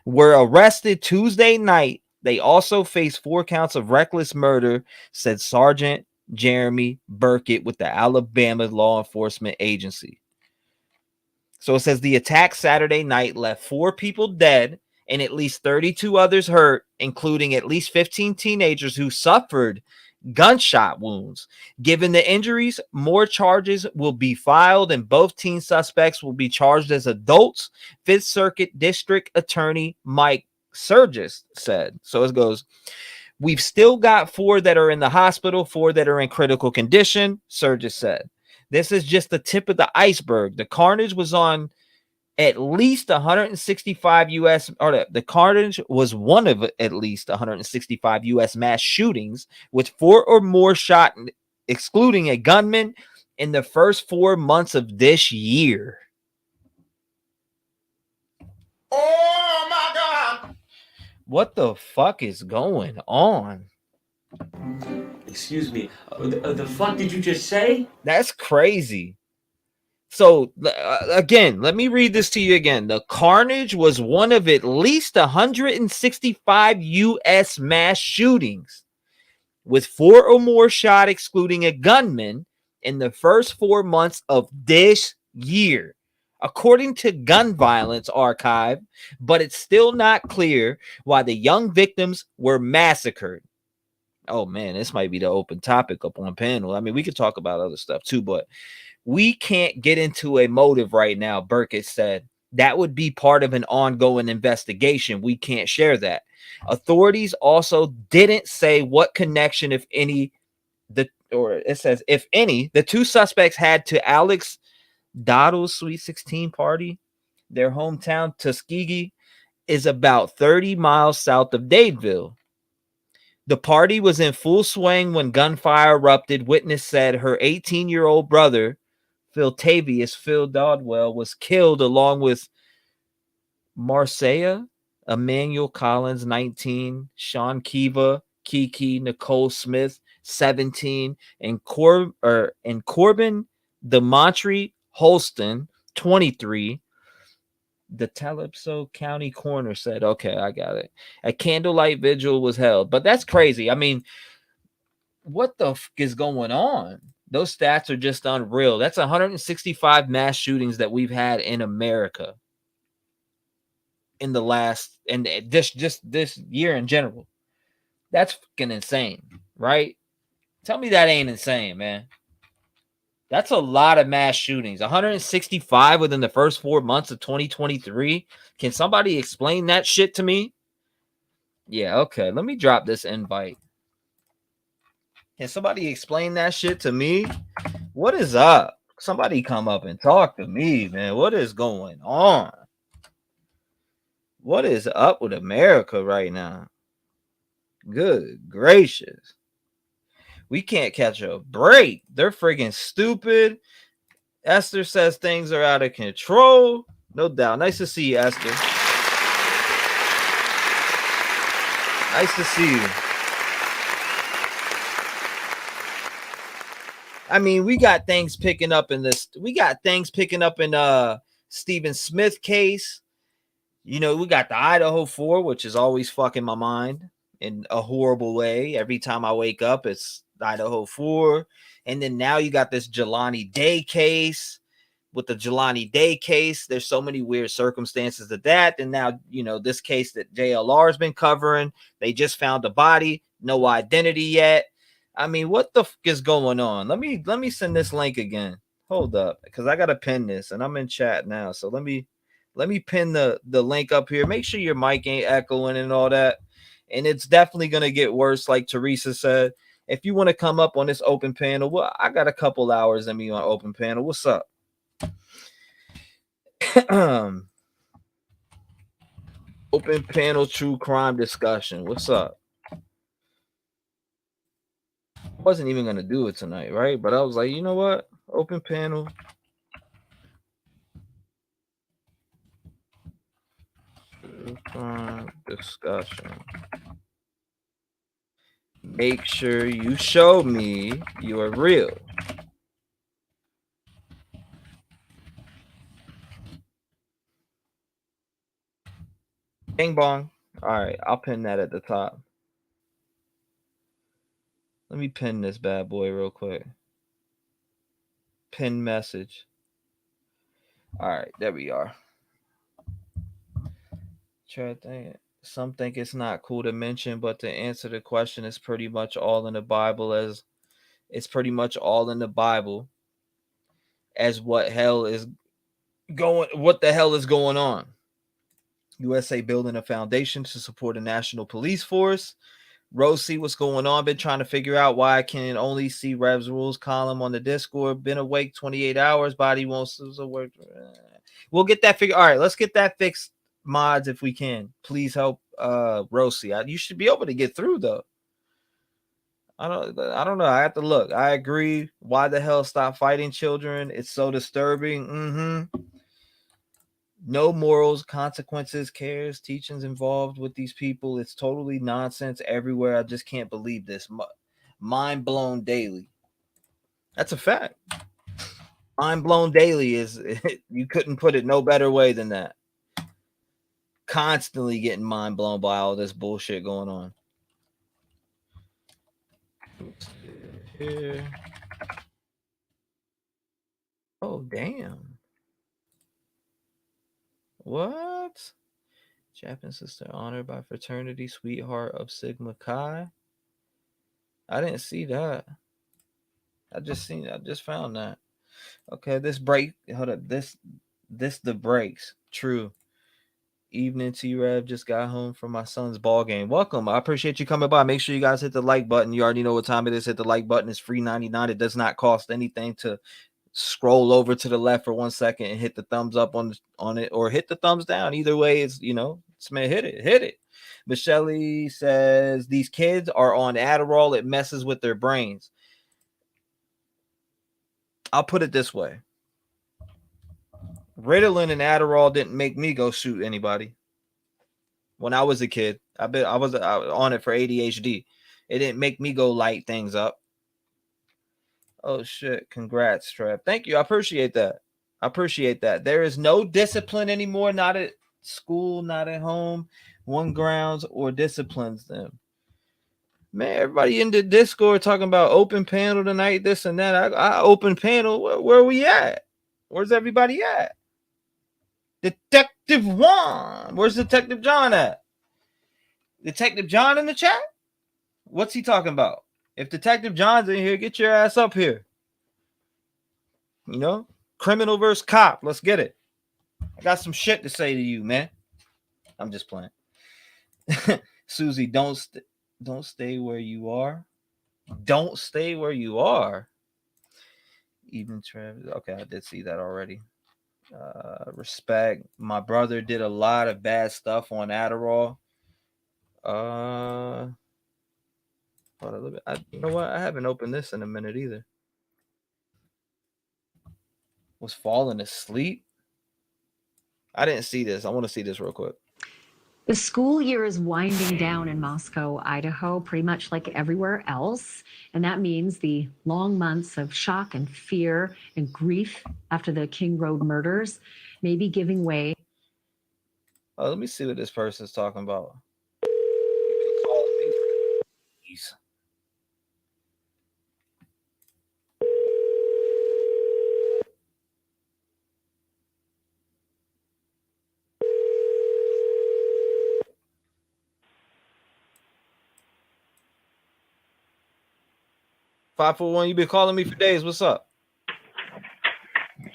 were arrested Tuesday night. They also face 4 counts of reckless murder, said Sergeant Jeremy Burkett with the Alabama Law Enforcement Agency. So it says the attack Saturday night left 4 people dead and at least 32 others hurt, including at least 15 teenagers who suffered gunshot wounds. Given the injuries, more charges will be filed and both teen suspects will be charged as adults, 5th Circuit District Attorney Mike Surgis said. So it goes, we've still got 4 that are in the hospital, 4 that are in critical condition, Surgis said. This is just the tip of the iceberg. The carnage was on at least 165 U.S. or the carnage was one of at least 165 U.S. mass shootings with 4 or more shot, excluding a gunman, in the first 4 months of this year. Oh my God! What the fuck is going on? Excuse me. The fuck did you just say? That's crazy. So, again, let me read this to you again. The carnage was one of at least 165 U.S. mass shootings with 4 or more shot, excluding a gunman, in the first 4 months of this year, according to Gun Violence Archive, but it's still not clear why the young victims were massacred. Oh, man, this might be the open topic up on panel. I mean, we could talk about other stuff too, but we can't get into a motive right now, Burkett said. That would be part of an ongoing investigation. We can't share that. Authorities also didn't say what connection, if any, if any, the 2 suspects had to Alex Doddle's Sweet 16 party. Their hometown, Tuskegee, is about 30 miles south of Dadeville. The party was in full swing when gunfire erupted. Witness said her 18-year-old brother, Phil Dodwell, was killed along with Marcia Emmanuel Collins, 19, Sean Kiva, Kiki, Nicole Smith, 17, and Corbin DeMontry Holston, 23. The Calypso County coroner said, okay, I got it. A candlelight vigil was held. But that's crazy. I mean, what the fuck is going on? Those stats are just unreal. That's 165 mass shootings that we've had in America in the last, and just this year in general. That's fucking insane, right? Tell me that ain't insane, man. That's a lot of mass shootings. 165 within the first 4 months of 2023. Can somebody explain that shit to me? Yeah, okay. Let me drop this invite. Can somebody explain that shit to me? What is up? Somebody come up and talk to me, man. What is going on? What is up with America right now? Good gracious. We can't catch a break. They're friggin' stupid. Esther says things are out of control. No doubt. Nice to see you, Esther. Nice to see you. I mean, we got things picking up in this. We got things picking up in Stephen Smith case. You know, we got the Idaho 4, which is always fucking my mind in a horrible way. Every time I wake up, it's Idaho 4. And then now you got this Jelani Day case. With the Jelani Day case, there's so many weird circumstances of that. And now, you know, this case that JLR has been covering, they just found a body, no identity yet. I mean, what the fuck is going on? Let me send this link again. Hold up, because I gotta pin this, and I'm in chat now. So let me pin the link up here. Make sure your mic ain't echoing and all that. And it's definitely gonna get worse, like Teresa said. If you want to come up on this open panel, well, I got a couple hours in me on open panel. What's up? Open panel true crime discussion. What's up? Wasn't even gonna do it tonight, right? But I was like, you know what? Open panel. True crime discussion. Make sure you show me you are real. Bing bong. All right, I'll pin that at the top. Let me pin this bad boy real quick. Pin message. All right, there we are. Try to think. Some think it's not cool to mention, but to answer the question, it's pretty much all in the Bible as what the hell is going on. USA building a foundation to support a national police force. Rosie, what's going on? Been trying to figure out why I can only see Rev's rules column on the Discord. Been awake 28 hours. Body won't work. We'll get that figured. All right, let's get that fixed, mods, if we can. Please help Rosie. You should be able to get through though. I don't know. I have to look. I agree. Why the hell stop fighting children? It's so disturbing. No morals, consequences, cares, teachings involved with these people. It's totally nonsense everywhere. I just can't believe this. Mind blown daily. That's a fact. Mind blown daily is, you couldn't put it no better way than that. Constantly getting mind blown by all this bullshit going on. Here. Oh, damn. What? Chapin sister honored by fraternity sweetheart of Sigma Chi. I didn't see that. I just found that. Okay, this break. Hold up. This the breaks. True. Evening, T-REV. Just got home from my son's ball game. Welcome. I appreciate you coming by. Make sure you guys hit the like button. You already know what time it is. Hit the like button. It's free 99. It does not cost anything to scroll over to the left for 1 second and hit the thumbs up on it, or hit the thumbs down. Either way, it's, man, hit it. Michelle says these kids are on Adderall. It messes with their brains. I'll put it this way. Ritalin and Adderall didn't make me go shoot anybody. When I was a kid, I was on it for ADHD. It didn't make me go light things up. Oh shit! Congrats, Trev. Thank you. I appreciate that. There is no discipline anymore. Not at school, not at home. One grounds or disciplines them. Man, everybody in the Discord talking about open panel tonight, this and that. I open panel. Where are we at? Where's everybody at? Detective Juan. Where's Detective John at? Detective John in the chat? What's he talking about? If Detective John's in here, get your ass up here. Criminal versus cop. Let's get it. I got some shit to say to you, man. I'm just playing. Susie, don't stay where you are. Don't stay where you are. Even Travis. Okay, I did see that already. Respect. My brother did a lot of bad stuff on Adderall. Hold on a little bit. You know what? I haven't opened this in a minute either. Was falling asleep? I didn't see this. I want to see this real quick. The school year is winding down in Moscow, Idaho, pretty much like everywhere else. And that means the long months of shock and fear and grief after the King Road murders may be giving way. Oh, let me see what this person's talking about. 541, you've been calling me for days. What's up?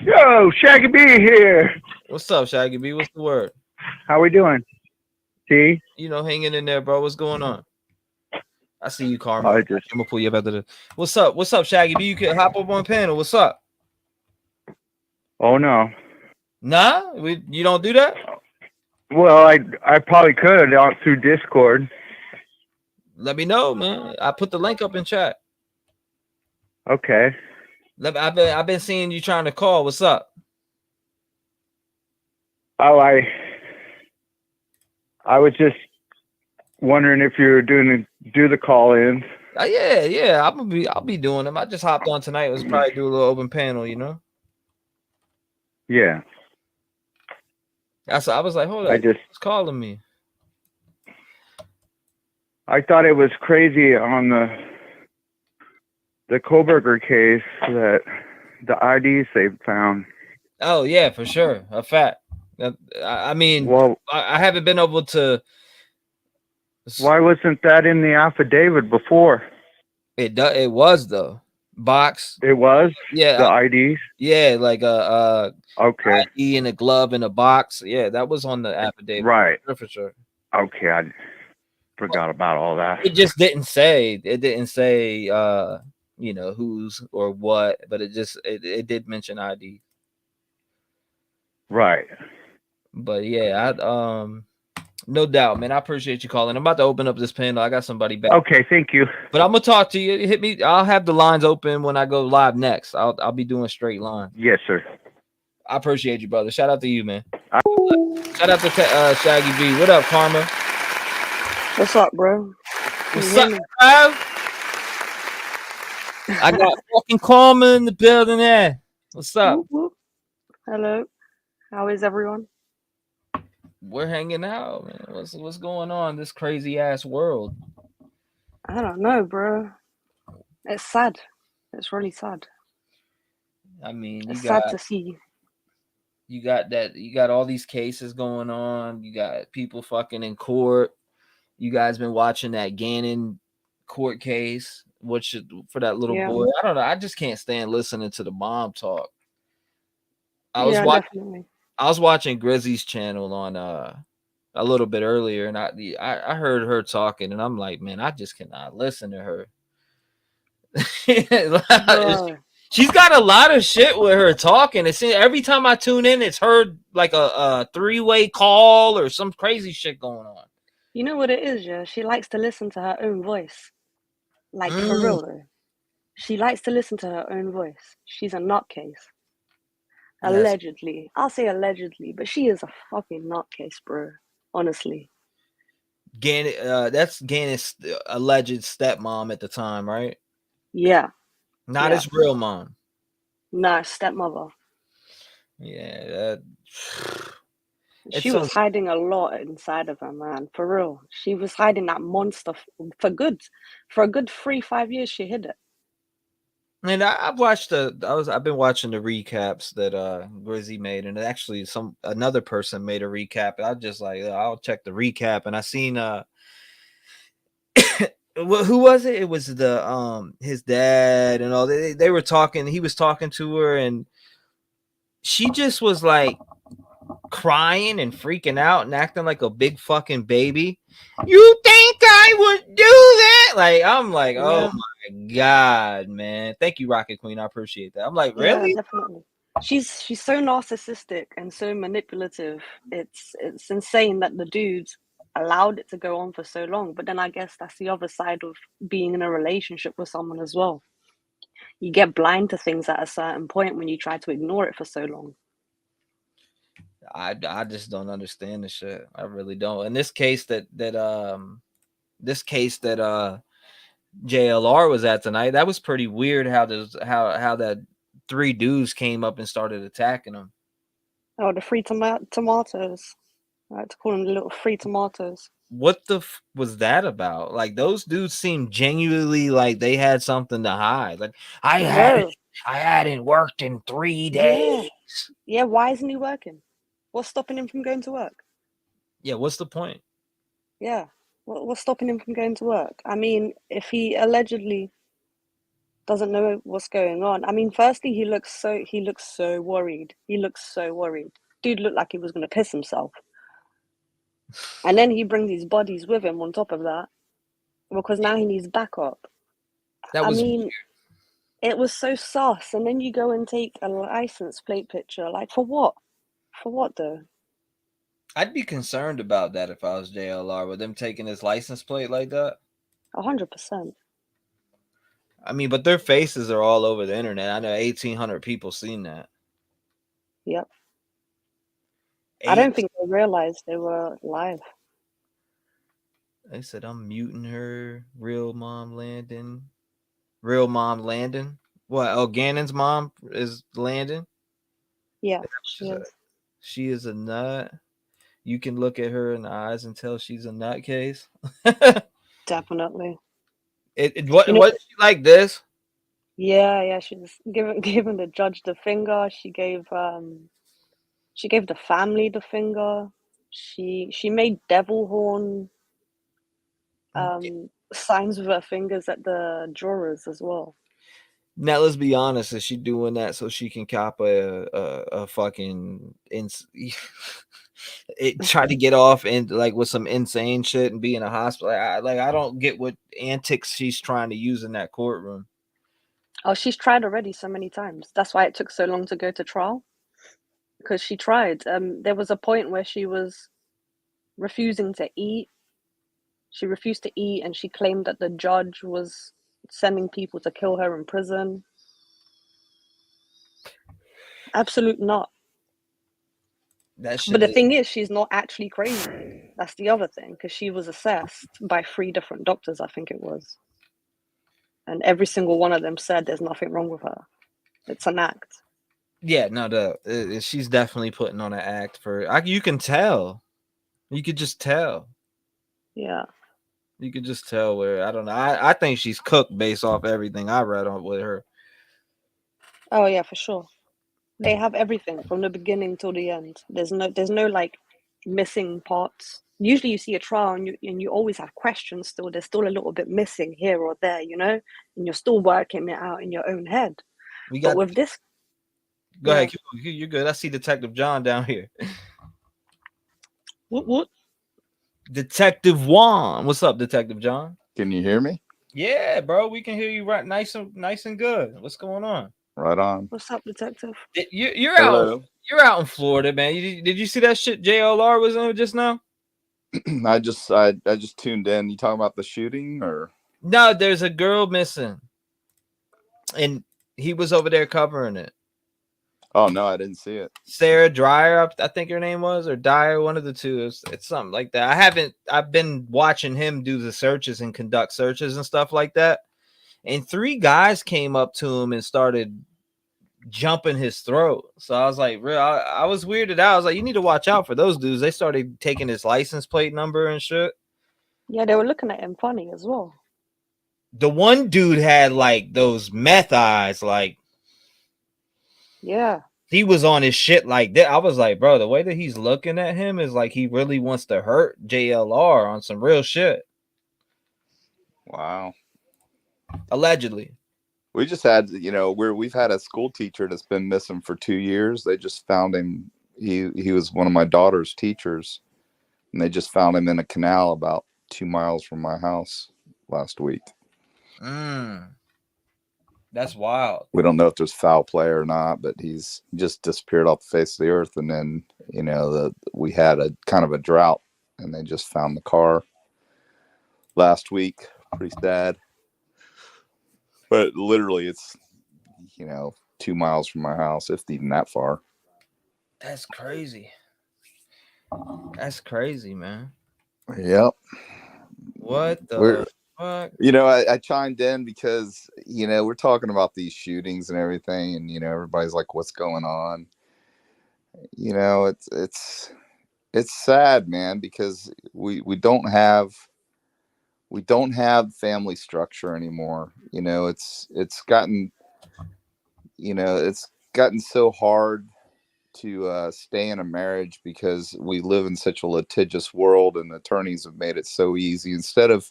Yo, Shaggy B here. What's up, Shaggy B? What's the word? How we doing? T? Hanging in there, bro. What's going on? I see you, Karma. I I'm gonna pull you up after the. What's up? What's up, Shaggy? B, you can hop up on panel. What's up? Oh no. Nah, you don't do that. Well, I probably could out through Discord. Let me know, man. I put the link up in chat. Okay. I've been seeing you trying to call. What's up? Oh, I was just wondering if you were do the call in. Yeah. I'll be doing them. I just hopped on tonight. Let's probably do a little open panel, you know. Yeah. I was like, hold on, it's calling me. I thought it was crazy on the Koberger case that the IDs they found. Oh yeah, for sure, a fact. I mean, well, I haven't been able to. Why wasn't that in the affidavit before? It was though. Box. It was. Yeah. The IDs. Yeah, like okay. ID in a glove in a box. Yeah, that was on the affidavit. Right. For sure. Okay, I forgot about all that. It just didn't say. It didn't say. You know who's or what, but it did mention ID. Right. But yeah, no doubt, man. I appreciate you calling. I'm about to open up this panel. I got somebody back. Okay, thank you. But I'm gonna talk to you. Hit me. I'll have the lines open when I go live next. I'll be doing straight line. Yes, sir. I appreciate you, brother. Shout out to you, man. Shout out to Shaggy B. What up, Karma? What's up, bro? What's up, bro? I got fucking Karma in the building there. What's up? Whoop, whoop. Hello. How is everyone? We're hanging out, man. What's going on in this crazy ass world? I don't know, bro. It's sad. It's really sad. I mean, it's sad to see. You got all these cases going on. You got people fucking in court. You guys been watching that Gannon court case, which for that little boy. I don't know. I just can't stand listening to the mom talk. I was watching Grizzy's channel on a little bit earlier, and I heard her talking, and I'm like, man, I just cannot listen to her. She's got a lot of shit with her talking. It's every time I tune in, it's heard like a three-way call or some crazy shit going on. You know what it is, yeah? She likes to listen to her own voice. Like, for real, though. She likes to listen to her own voice. She's a nutcase. Allegedly. I'll say allegedly, but she is a fucking nutcase, bro. Honestly. That's Gannon's alleged stepmom at the time, right? Yeah. Not his real mom. Nah, stepmother. Yeah, she was hiding a lot inside of her, man. For real. She was hiding that monster for good. For a good 3-5 years, she hid it. And I've been watching the recaps that Grizzy made, and actually another person made a recap. I just like, I'll check the recap, and I seen who was it? It was the his dad and all. They were talking. He was talking to her, and she just was like crying and freaking out and acting like a big fucking baby. You think I would do that? Like, I'm like, oh my god, man. Thank you, Rocket Queen. I appreciate that. I'm like, really? Yeah, definitely. She's so narcissistic and so manipulative. It's insane that the dudes allowed it to go on for so long. But then I guess that's the other side of being in a relationship with someone as well. You get blind to things at a certain point when you try to ignore it for so long. I just don't understand the shit. I really don't. In this case that JLR was at tonight, that was pretty weird how that 3 dudes came up and started attacking him. Oh, the free tomatoes. I like to call them the little free tomatoes. What the was that about? Like, those dudes seemed genuinely like they had something to hide. Like, I hadn't worked in 3 days. Yeah, why isn't he working? What's stopping him from going to work? Yeah, what's the point? Yeah, what's stopping him from going to work? I mean, if he allegedly doesn't know what's going on. I mean, firstly, he looks so worried. He looks so worried. Dude looked like he was going to piss himself. And then he brings his buddies with him on top of that. because now he needs backup. That I was mean, it was so sus. And then you go and take a license plate picture. Like, for what? For what, though? I'd be concerned about that if I was JLR, with them taking his license plate like that. 100%. I mean, but their faces are all over the internet. I know 1,800 people seen that. Yep. I don't think they realized they were live. They said, I'm muting her. Real mom Landon. Real mom Landon. What? Oh, Gannon's mom is Landon? Yeah, she is. She is a nut. You can look at her in the eyes and tell she's a nutcase. Definitely. What was she like this? Yeah. She was giving the judge the finger. She gave the family the finger. She made devil horn signs with her fingers at the jurors as well. Now let's be honest, is she doing that so she can cop a fucking try to get off and like with some insane shit and be in a hospital? I don't get what antics she's trying to use in that courtroom. Oh, she's tried already so many times. That's why it took so long to go to trial. Because she tried. There was a point where she was refusing to eat. She refused to eat, and she claimed that the judge was sending people to kill her in prison. Absolute not. But the thing is, she's not actually crazy. That's the other thing, because she was assessed by 3 different doctors, I think it was. And every single one of them said there's nothing wrong with her. It's an act. Yeah, no, she's definitely putting on an act for. You can tell. You could just tell. Yeah. You could just tell where, I don't know. I think she's cooked based off everything I read on with her. Oh yeah, for sure. They have everything from the beginning till the end. There's no like missing parts. Usually you see a trial and you always have questions still. There's still a little bit missing here or there, you know, and you're still working it out in your own head. But with this, go ahead, you're good. I see Detective John down here. What? Detective Juan. What's up, Detective John? Can you hear me? Yeah, bro. We can hear you right, nice and good. What's going on? Right on. What's up, Detective? You're out. You're out in Florida, man. Did you see that shit JLR was in just now? I just tuned in. You talking about the shooting or? No, there's a girl missing, and he was over there covering it. Oh no, I didn't see it. Sarah Dreyer, I think her name was, or Dyer, one of the two. It's something like that. I've been watching him do the searches and conduct searches and stuff like that. And 3 guys came up to him and started jumping his throat. So I was like, I was weirded out. I was like, you need to watch out for those dudes. They started taking his license plate number and shit. Yeah, they were looking at him funny as well. The one dude had like those meth eyes, like. Yeah. He was on his shit like that. I was like, bro, the way that he's looking at him is like he really wants to hurt JLR on some real shit. Wow. Allegedly. We just had, we've had a school teacher that's been missing for 2 years. They just found him. He was one of my daughter's teachers, and they just found him in a canal about 2 miles from my house last week. That's wild. We don't know if there's foul play or not, but he's just disappeared off the face of the earth. And then, we had a kind of a drought, and they just found the car last week. Pretty sad. But literally, it's, 2 miles from my house, if even that far. That's crazy. That's crazy, man. Yep. What the fuck? I chimed in because, we're talking about these shootings and everything, and, everybody's like, what's going on? It's sad, man, because we don't have family structure anymore. It's gotten so hard to stay in a marriage because we live in such a litigious world, and attorneys have made it so easy. Instead of,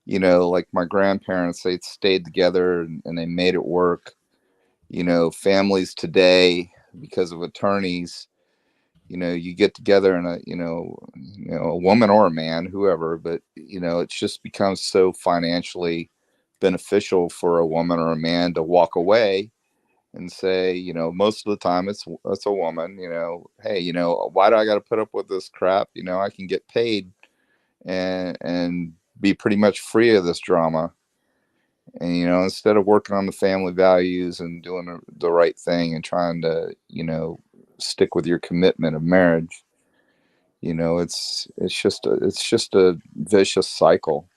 like my grandparents, they stayed together and they made it work. Families today, because of attorneys, you get together and a woman or a man, whoever, but it just becomes so financially beneficial for a woman or a man to walk away and say, most of the time it's a woman, hey, why do I got to put up with this crap? I can get paid and be pretty much free of this drama. And, instead of working on the family values and doing the right thing and trying to, stick with your commitment of marriage, it's just a vicious cycle.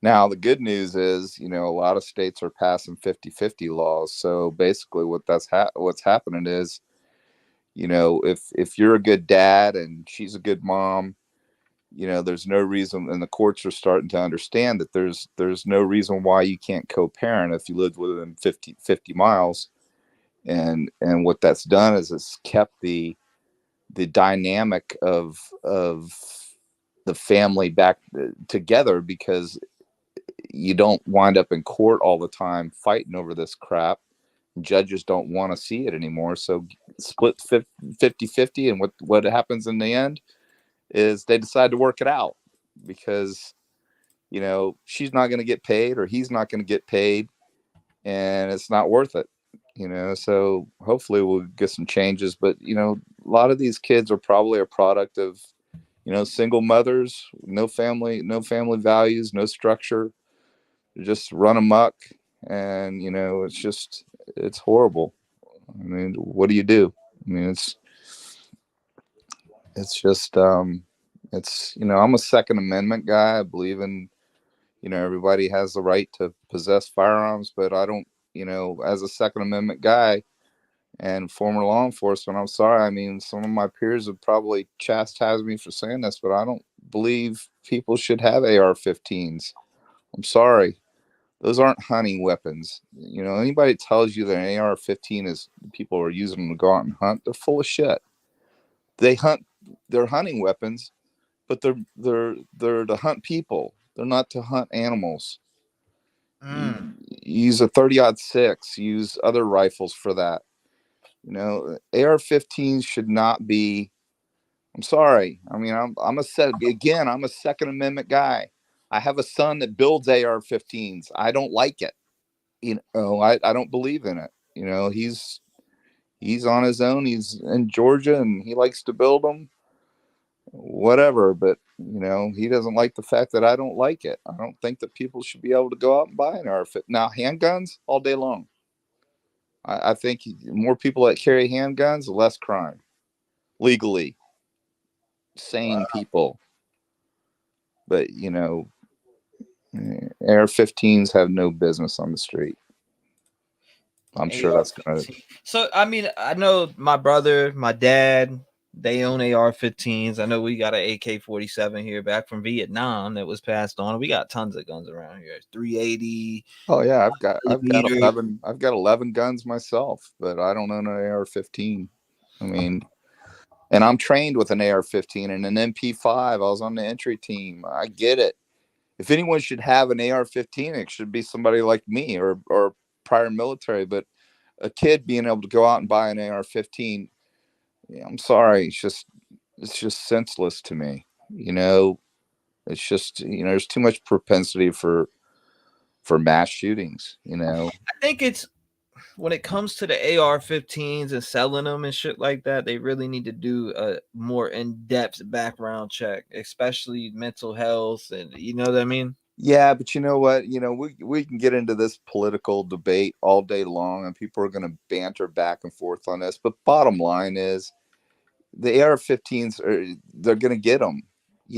Now, the good news is, a lot of states are passing 50-50 laws. So basically what's happening is, if you're a good dad and she's a good mom, there's no reason, and the courts are starting to understand that there's no reason why you can't co-parent if you live within 50 miles. And what that's done is it's kept the dynamic of the family back together, because you don't wind up in court all the time fighting over this crap. Judges don't want to see it anymore. So split 50-50. And what happens in the end is they decide to work it out, because, she's not going to get paid or he's not going to get paid, and it's not worth it, so hopefully we'll get some changes. But, a lot of these kids are probably a product of, single mothers, no family values, no structure, just run amok. And, it's horrible. I mean, what do you do? I mean, it's just, I'm a Second Amendment guy. I believe in, everybody has the right to possess firearms, but I don't, as a Second Amendment guy and former law enforcement, I'm sorry. I mean, some of my peers would probably chastise me for saying this, but I don't believe people should have AR-15s. I'm sorry. Those aren't hunting weapons. Anybody that tells you that an AR-15 is people are using them to go out and hunt, they're full of shit. They're hunting weapons, but they're to hunt people. They're not to hunt animals. Use a 30-06. Use other rifles for that. AR-15s should not be. I'm sorry. I mean, I'm a Second Amendment guy. I have a son that builds AR-15s. I don't like it. I don't believe in it. He's on his own. He's in Georgia and he likes to build them. Whatever, but he doesn't like the fact that I don't like it. I don't think that people should be able to go out and buy an AR-15. Now, handguns all day long. I think more people that carry handguns, the less crime. Legally. Sane people. But, AR-15s have no business on the street. I'm sure that's going to... So, I mean, I know my brother, my dad, they own AR-15s. I know we got an AK-47 here back from Vietnam that was passed on. We got tons of guns around here. 380. Oh yeah, I've got 11 guns myself, but I don't own an AR-15. I mean, and I'm trained with an AR-15 and an MP5. I was on the entry team. I get it. If anyone should have an AR-15, it should be somebody like me or prior military. But a kid being able to go out and buy an AR-15, I'm sorry, it's just senseless to me. It's just there's too much propensity for mass shootings. I think it's when it comes to the AR-15s and selling them and shit like that, they really need to do a more in-depth background check, especially mental health, and you know what I mean. Yeah, but you know what? We can get into this political debate all day long, and people are going to banter back and forth on this. But bottom line is, the AR-15s they're going to get them.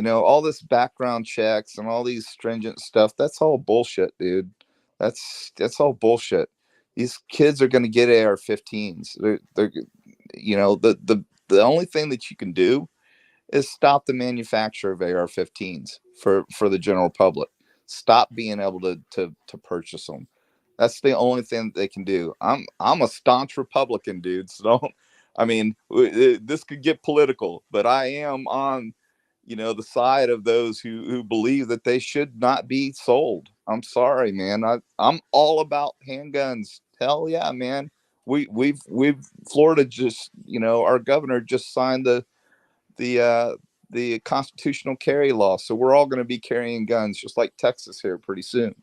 All this background checks and all these stringent stuff, that's all bullshit, dude. That's all bullshit. These kids are going to get AR-15s. They're the only thing that you can do is stop the manufacture of AR-15s for the general public. Stop being able to purchase them. That's the only thing that they can do. I'm a staunch Republican, dude. So don't. I mean, this could get political, but I am on, the side of those who believe that they should not be sold. I'm sorry, man. I'm all about handguns. Hell yeah, man. We've Florida just, our governor just signed the the constitutional carry law. So we're all going to be carrying guns, just like Texas here pretty soon.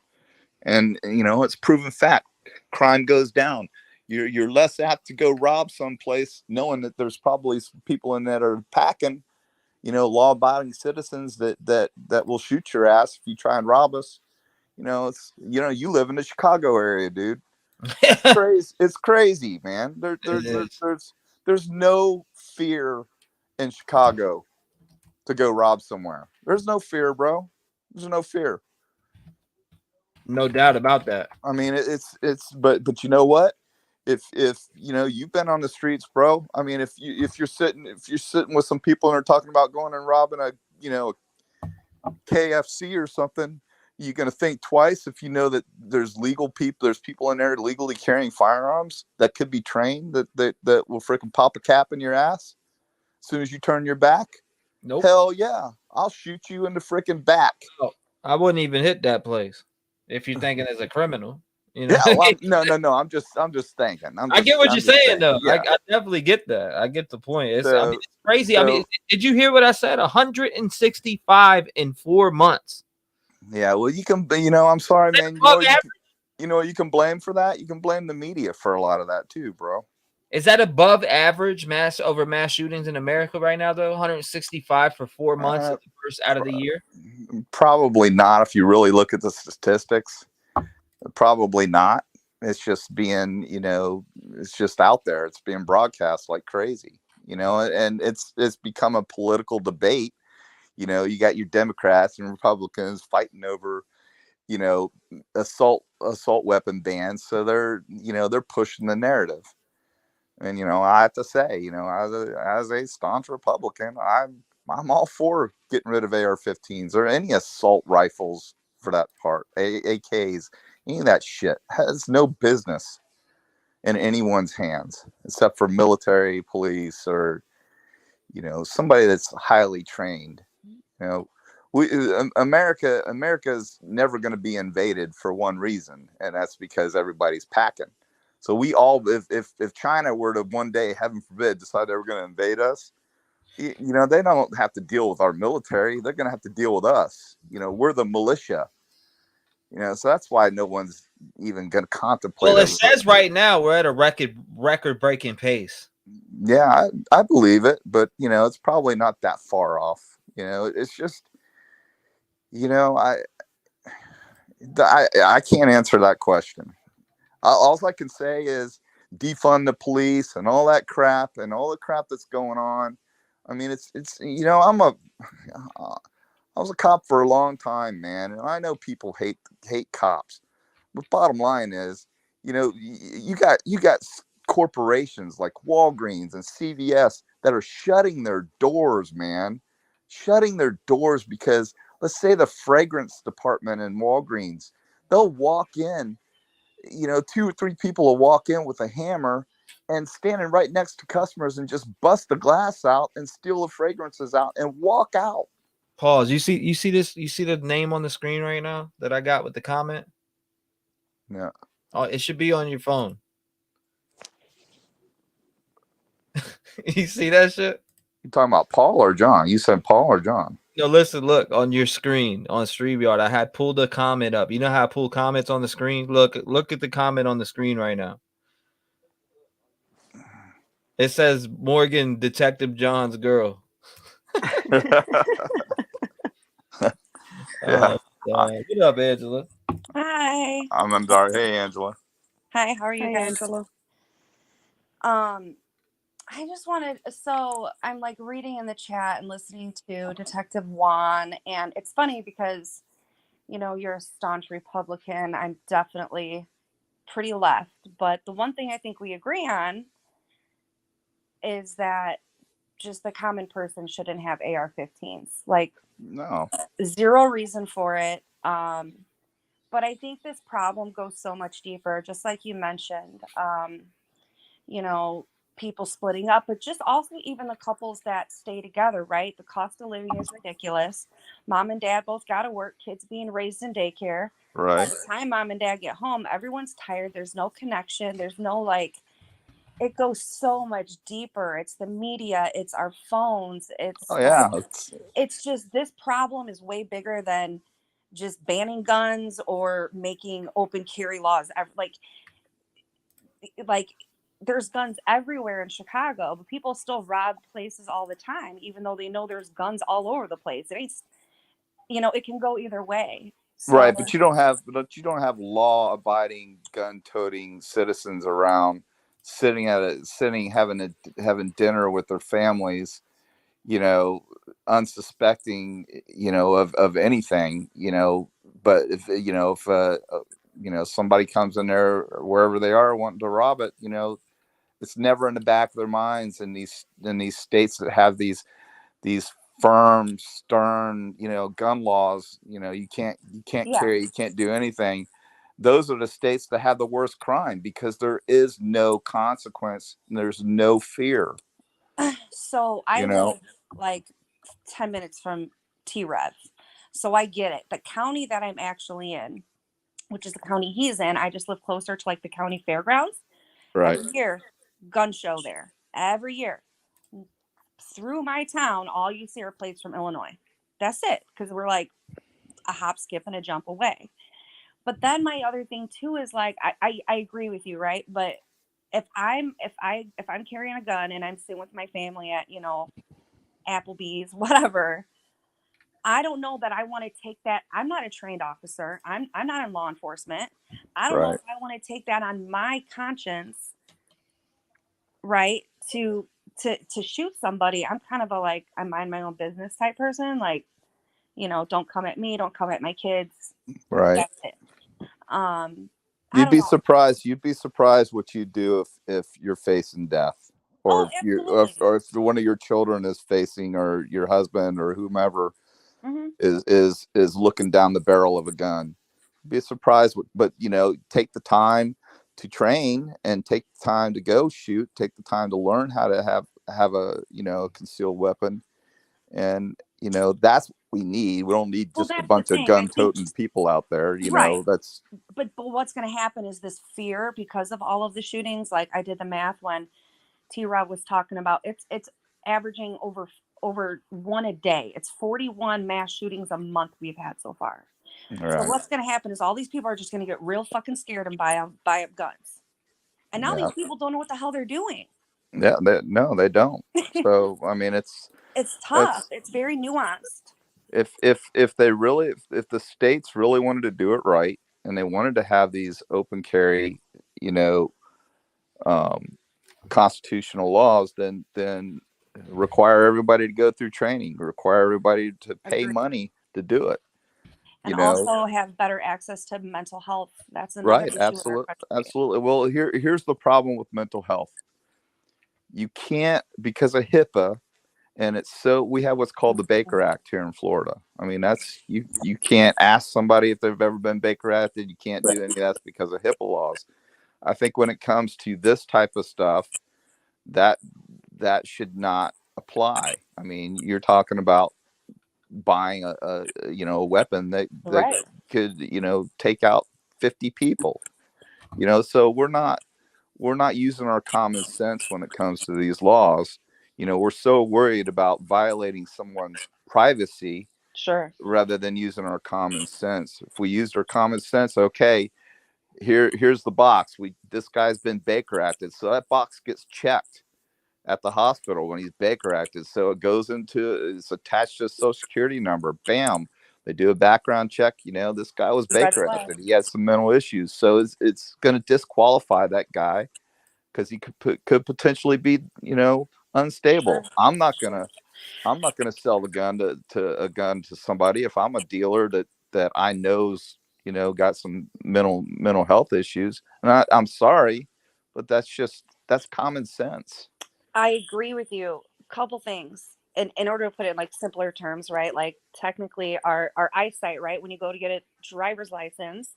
And you know, it's proven fact. Crime goes down. You're less apt to go rob someplace knowing that there's probably some people in that are packing, you know, law-abiding citizens that will shoot your ass if you try and rob us. You know, you live in the Chicago area, dude. It's crazy. It's crazy, man. There's no fear in Chicago to go rob somewhere. There's no fear, bro. There's no fear. No doubt about that. I mean, but you know what? If you know, you've been on the streets, bro. I mean, if you're sitting with some people and they're talking about going and robbing a KFC or something, you're gonna think twice if you know that there's people in there legally carrying firearms that could be trained that will freaking pop a cap in your ass as soon as you turn your back. Nope. Hell yeah, I'll shoot you in the freaking back. Oh, I wouldn't even hit that place if you're thinking as a criminal. You know? Yeah, well, no. I'm just thinking. I get what you're saying, though. Yeah. I definitely get that. I get the point. It's crazy. I mean, did you hear what I said? 165 in 4 months. Yeah, well, you can. I'm sorry, man. You know what you can blame for that? You can blame the media for a lot of that too, bro. Is that above average mass shootings in America right now, though? 165 for 4 months, the first out of the year. Probably not. If you really look at the statistics, probably not. It's just being, it's just out there. It's being broadcast like crazy, and it's become a political debate. You got your Democrats and Republicans fighting over, assault weapon bans. So they're pushing the narrative. And, I have to say, as a staunch Republican, I'm all for getting rid of AR-15s or any assault rifles for that part, AKs, any of that shit has no business in anyone's hands except for military, police, or, somebody that's highly trained. America's never going to be invaded for one reason, and that's because everybody's packing. So we all, if China were to one day, heaven forbid, decide they were going to invade us, they don't have to deal with our military. They're going to have to deal with us. We're the militia. So that's why no one's even going to contemplate. Well, it says right now we're at a record-breaking pace. Yeah, I believe it, but it's probably not that far off. It's just, I can't answer that question. All I can say is defund the police and all that crap and all the crap that's going on. I mean, it's I was a cop for a long time, man, and I know people hate cops. But bottom line is, you got corporations like Walgreens and CVS that are shutting their doors, man, shutting their doors because let's say the fragrance department in Walgreens, they'll walk in. 2 or 3 people will walk in with a hammer and standing right next to customers and just bust the glass out and steal the fragrances out and walk out. Pause. You see this? You see the name on the screen right now that I got with the comment? Yeah. Oh, it should be on your phone. You see that shit? You talking about Paul or John? You said Paul or John? No, listen, look on your screen on StreamYard. I had pulled a comment up. You know how I pull comments on the screen? Look at the comment on the screen right now. It says Morgan, Detective John's girl. Yeah. What up, Angela? Hi. I'm Dar. Hey, Angela. Hi, how are you guys? Angela. I just wanted, so I'm like reading in the chat and listening to Detective Juan, and it's funny because, you're a staunch Republican. I'm definitely pretty left, but the one thing I think we agree on is that just the common person shouldn't have AR-15s. Like, no, zero reason for it. But I think this problem goes so much deeper, just like you mentioned, people splitting up, but just also even the couples that stay together, right? The cost of living is ridiculous. Mom and dad both got to work, kids being raised in daycare. By right. the time mom and dad get home, everyone's tired. There's no connection. There's no it goes so much deeper. It's the media, it's our phones, Oh yeah, it's just, this problem is way bigger than just banning guns or making open carry laws. Like there's guns everywhere in Chicago, but people still rob places all the time, even though they know there's guns all over the place. It ain't, it can go either way. right. So But you don't have law-abiding, gun-toting citizens around having dinner with their families, unsuspecting, of anything, but if somebody comes in there or wherever they are wanting to rob it, it's never in the back of their minds in these states that have these firm, stern, gun laws. You can't Yeah. carry, you can't do anything. Those are the states that have the worst crime because there is no consequence and there's no fear. So I live like 10 minutes from T-REV. So I get it. The county that I'm actually in, which is the county he's in, I just live closer to like the county fairgrounds. Right. Every year, gun show there. Every year. Through my town, all you see are plates from Illinois. That's it. Because we're like a hop, skip, and a jump away. But then my other thing too is like, I agree with you, right? But if I'm carrying a gun and I'm sitting with my family at, Applebee's, whatever, I don't know that I want to take that. I'm not a trained officer. I'm not in law enforcement. I don't know if I want to take that on my conscience, right? To shoot somebody. I'm kind of I mind my own business type person. Like, don't come at me, don't come at my kids. Right. That's it. You'd be surprised. You'd be surprised what you do if you're facing death, or if one of your children is facing, or your husband or whomever is looking down the barrel of a gun. Be surprised, but take the time to train and take the time to go shoot. Take the time to learn how to have a concealed weapon, and that's what we need. We don't need just a bunch of gun-toting people out there. That's. But what's going to happen is this fear because of all of the shootings. Like I did the math when T-REV was talking about it's averaging over one a day. It's 41 mass shootings a month we've had so far. Right. So what's going to happen is all these people are just going to get real fucking scared and buy up guns. And now these people don't know what the hell they're doing. Yeah, they don't. So I mean, it's tough. It's very nuanced. If the states really wanted to do it right and they wanted to have these open carry, constitutional laws, then require everybody to go through training, require everybody to pay money to do it. And also have better access to mental health. That's another right. issue. Absolutely. Well, here's the problem with mental health. You can't, because of HIPAA, and we have what's called the Baker Act here in Florida. I mean, that's you can't ask somebody if they've ever been Baker Acted. You can't do any of that because of HIPAA laws. I think when it comes to this type of stuff, that should not apply. I mean, you're talking about buying a weapon that could take out 50 people. So we're not using our common sense when it comes to these laws. We're so worried about violating someone's privacy, rather than using our common sense. If we used our common sense, okay, here's the box. This guy's been Baker Acted, so that box gets checked at the hospital when he's Baker Acted. So it's attached to a social security number. Bam. They do a background check. This guy was Baker Acted. He has some mental issues. So it's going to disqualify that guy because he could potentially be, unstable. I'm not gonna sell the gun to somebody if I'm a dealer that I know's, got some mental health issues. And I'm sorry, but that's common sense. I agree with you. Couple things. In order to put it in like simpler terms, right? Like technically our eyesight, right? When you go to get a driver's license,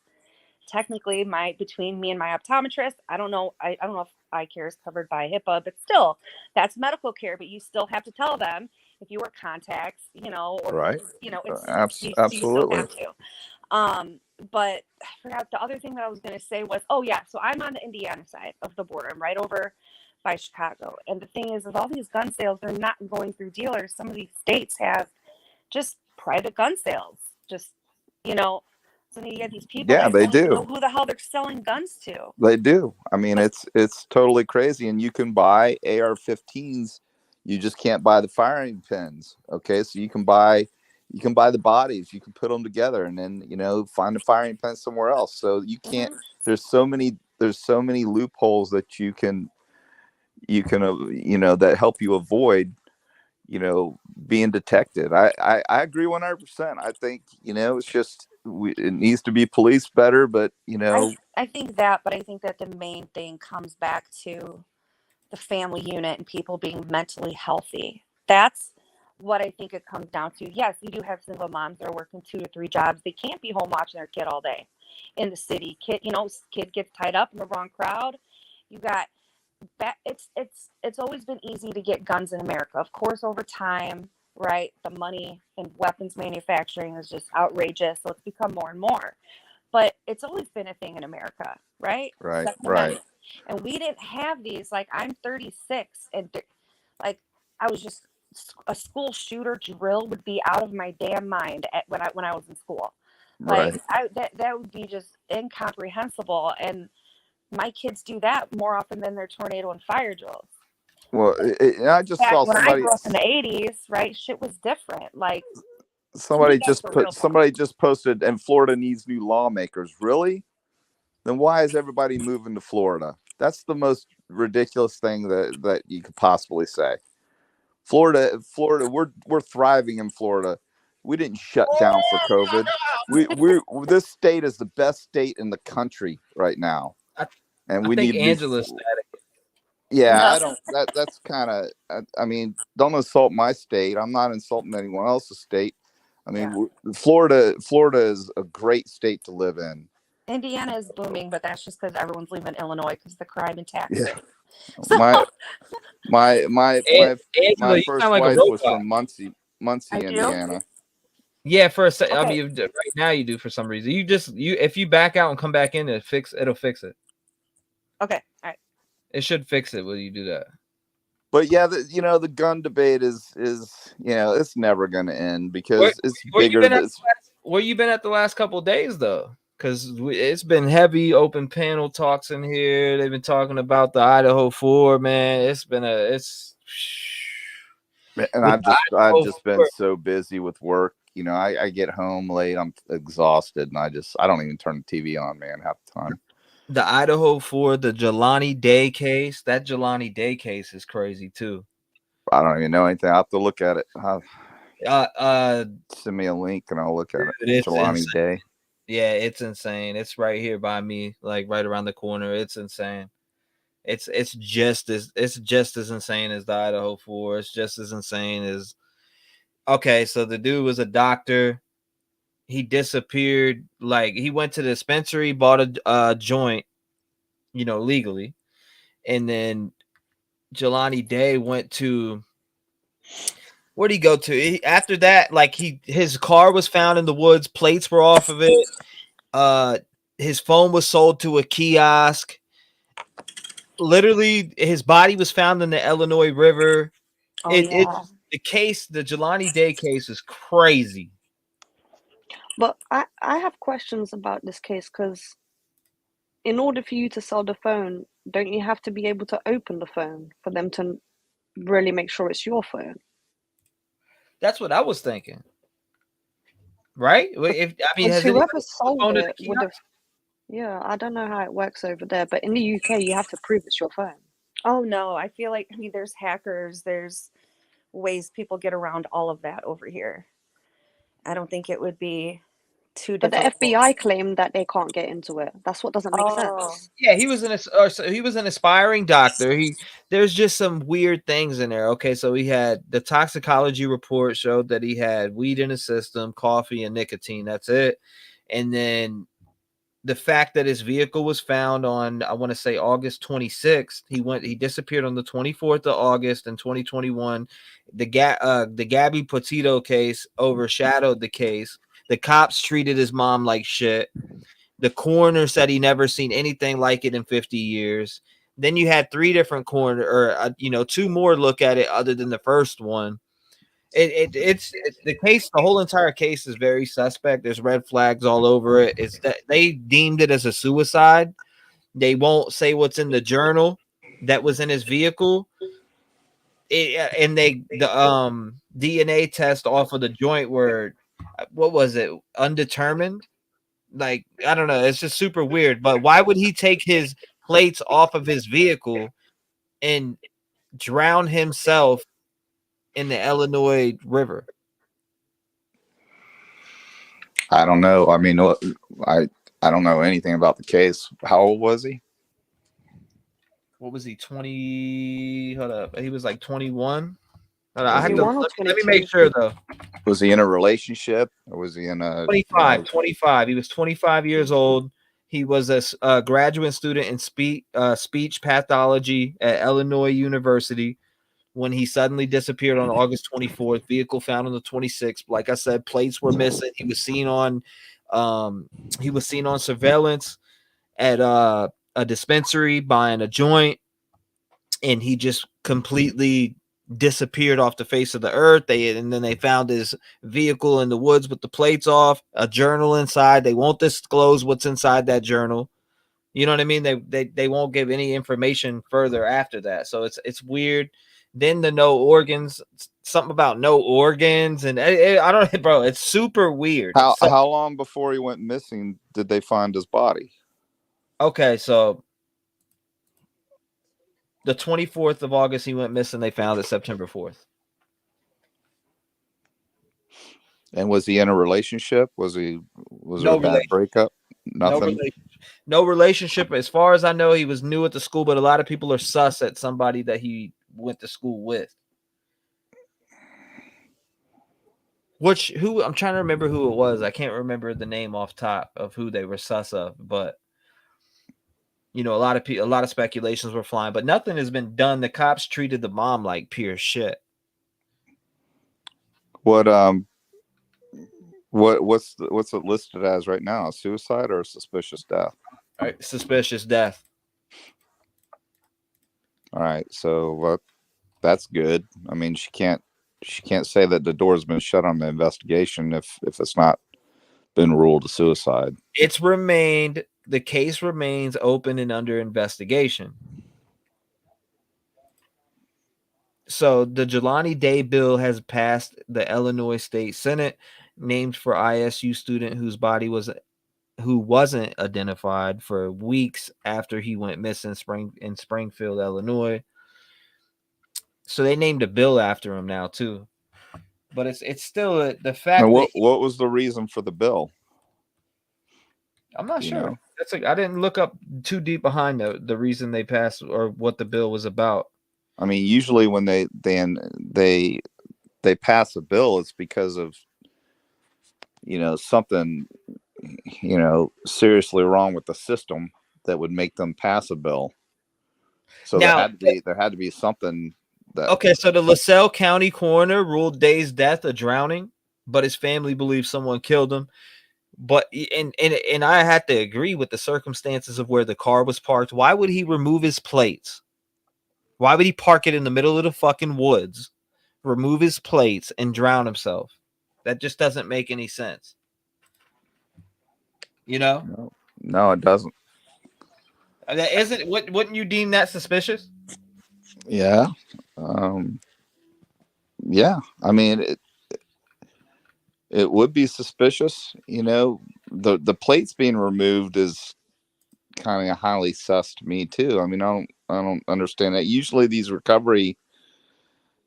technically between me and my optometrist, I don't know if eye care is covered by HIPAA, but still that's medical care, but you still have to tell them if you wear contacts, or right. Absolutely. You still have to. But I forgot the other thing that I was going to say was, so I'm on the Indiana side of the border. I'm right over by Chicago. And the thing is all these gun sales are not going through dealers. Some of these states have just private gun sales. Just, you know, so then you get these people Yeah, that they don't even know do. who the hell they're selling guns to. They do. I mean, it's totally crazy. And you can buy AR-15s. You just can't buy the firing pins. Okay, so you can buy the bodies. You can put them together, and then find a firing pin somewhere else. So you can't. There's so many loopholes that you can that help you avoid being detected. I agree 100%. I think it's just it needs to be policed better, but I think that, but I think that the main thing comes back to the family unit and people being mentally healthy. That's what I think it comes down to. Yes, you do have single moms that are working 2 to 3 jobs. They can't be home watching their kid all day in the city. Kid gets tied up in the wrong crowd. You got that. It's always been easy to get guns in America. Of course, over time, right? The money in weapons manufacturing is just outrageous. So it's become more and more. But it's always been a thing in America, right? Right, Second right. Amendment. And we didn't have these. Like, I'm 36, and like I was just a school shooter drill would be out of my damn mind when I was in school. Like, Right. that would be just incomprehensible. And my kids do that more often than their tornado and fire drills. Well, I just saw When I somebody. grew up in the 80s, right? Shit was different. Like, Somebody that's just the real put. Somebody just posted, and Florida needs new lawmakers. Really? Then why is everybody moving to Florida? That's the most ridiculous thing that you could possibly say. Florida, we're thriving in Florida. We didn't shut down for COVID. This state is the best state in the country right now, and I we think need Angela's static. Yeah, No. I don't. That's kind of. I mean, don't insult my state. I'm not insulting anyone else's state. I mean, Florida is a great state to live in. Indiana is booming, but that's just because everyone's leaving Illinois because the crime and taxes. Yeah. So, My Angela, you first sound like a wife was robot. from Muncie, I do? Indiana. Yeah, for a second. I Okay. mean, right now you do for some reason. If you back out and come back in, it'll fix it. Okay, all right. It should fix it when you do that. But yeah, the gun debate is it's never going to end because it's bigger. Where you been at the last couple of days though? Because it's been heavy open panel talks in here. They've been talking about the Idaho 4, man. And I've just been so busy with work. I get home late. I'm exhausted, and I don't even turn the TV on, man, half the time. The Idaho 4, the Jelani Day case. That Jelani Day case is crazy too. I don't even know anything. I have to look at it. Send me a link and I'll look at it. It's Jelani insane. Day. Yeah, it's insane. It's right here by me, like right around the corner. It's insane. It's just as insane as the Idaho 4. It's just as insane as. Okay, so the dude was a doctor. He disappeared. Like, he went to the dispensary, bought a joint, legally, and then Jelani Day went to. Where'd he go to? After that, like, his car was found in the woods. Plates were off of it. His phone was sold to a kiosk. Literally, his body was found in the Illinois River. It's the case. The Jelani Day case is crazy. But I have questions about this case because in order for you to sell the phone, don't you have to be able to open the phone for them to really make sure it's your phone? That's what I was thinking. Right? Has whoever sold it would have. Yeah, I don't know how it works over there, but in the UK, you have to prove it's your phone. Oh no, I feel like there's hackers, there's ways people get around all of that over here. I don't think it would be too difficult. But the FBI claimed that they can't get into it. That's what doesn't make sense. Yeah, he was an aspiring doctor. There's just some weird things in there. Okay, so he had the toxicology report showed that he had weed in his system, coffee, and nicotine. That's it. And then the fact that his vehicle was found on, I want to say August 26th. He disappeared on the 24th of August in 2021. The Gabby Petito case overshadowed the case. The cops treated his mom like shit. The coroner said he never seen anything like it in 50 years. Then you had 3 different coroner, or 2 more look at it other than the first one. It's the case. The whole entire case is very suspect. There's red flags all over it. It's that they deemed it as a suicide. They won't say what's in the journal that was in his vehicle. And the DNA test off of the joint were, what was it? Undetermined. Like, I don't know. It's just super weird. But why would he take his plates off of his vehicle and drown himself in the Illinois River? I don't know. I mean, I don't know anything about the case. How old was he? What was he? 20? Hold up. He was like 21. I had to, let me make sure though. Was he in a relationship, or was he in a 25? 25. He was 25 years old. He was a graduate student in speech pathology at Illinois University when he suddenly disappeared on August 24th. Vehicle found on the 26th. Like I said, plates were missing. He was seen on surveillance at a dispensary buying a joint, and he just completely disappeared off the face of the earth. And then they found his vehicle in the woods with the plates off, a journal inside. They won't disclose what's inside that journal. You know what I mean? They won't give any information further after that. So it's weird. Then the no organs, something about no organs, and I don't, bro. It's super weird. How long before he went missing did they find his body? Okay, so the 24th of August he went missing. They found it September 4th. And was he in a relationship? Was there a bad breakup? Nothing. No relationship. As far as I know, he was new at the school, but a lot of people are sus at somebody that he went to school with. Who I'm trying to remember who it was. I can't remember the name off top of who they were sus of, but a lot of speculations were flying, but nothing has been done. The cops treated the mom like pure shit. What's it listed as right now? A suicide or a suspicious death? All right, suspicious death. All right, so that's good. I mean, she can't say that the door's been shut on the investigation if it's not been ruled a suicide. The case remains open and under investigation. So the Jelani Day bill has passed the Illinois State Senate, named for ISU student who wasn't identified for weeks after he went missing in Springfield, Illinois. So they named a bill after him now too. But it's still the fact. And what was the reason for the bill? I'm not sure. I didn't look up too deep behind the reason they passed or what the bill was about. I mean, usually when they pass a bill, it's because of something seriously wrong with the system that would make them pass a bill. So now, there had to be something that. Okay, so the LaSalle County coroner ruled Day's death a drowning, but his family believes someone killed him. But and I had to agree with the circumstances of where the car was parked. Why would he remove his plates? Why would he park it in the middle of the fucking woods, remove his plates, and drown himself? That just doesn't make any sense. No, it doesn't. Wouldn't you deem that suspicious? Yeah. Yeah. I mean, it would be suspicious. The plates being removed is kind of highly sus to me too. I mean, I don't understand that. Usually these recovery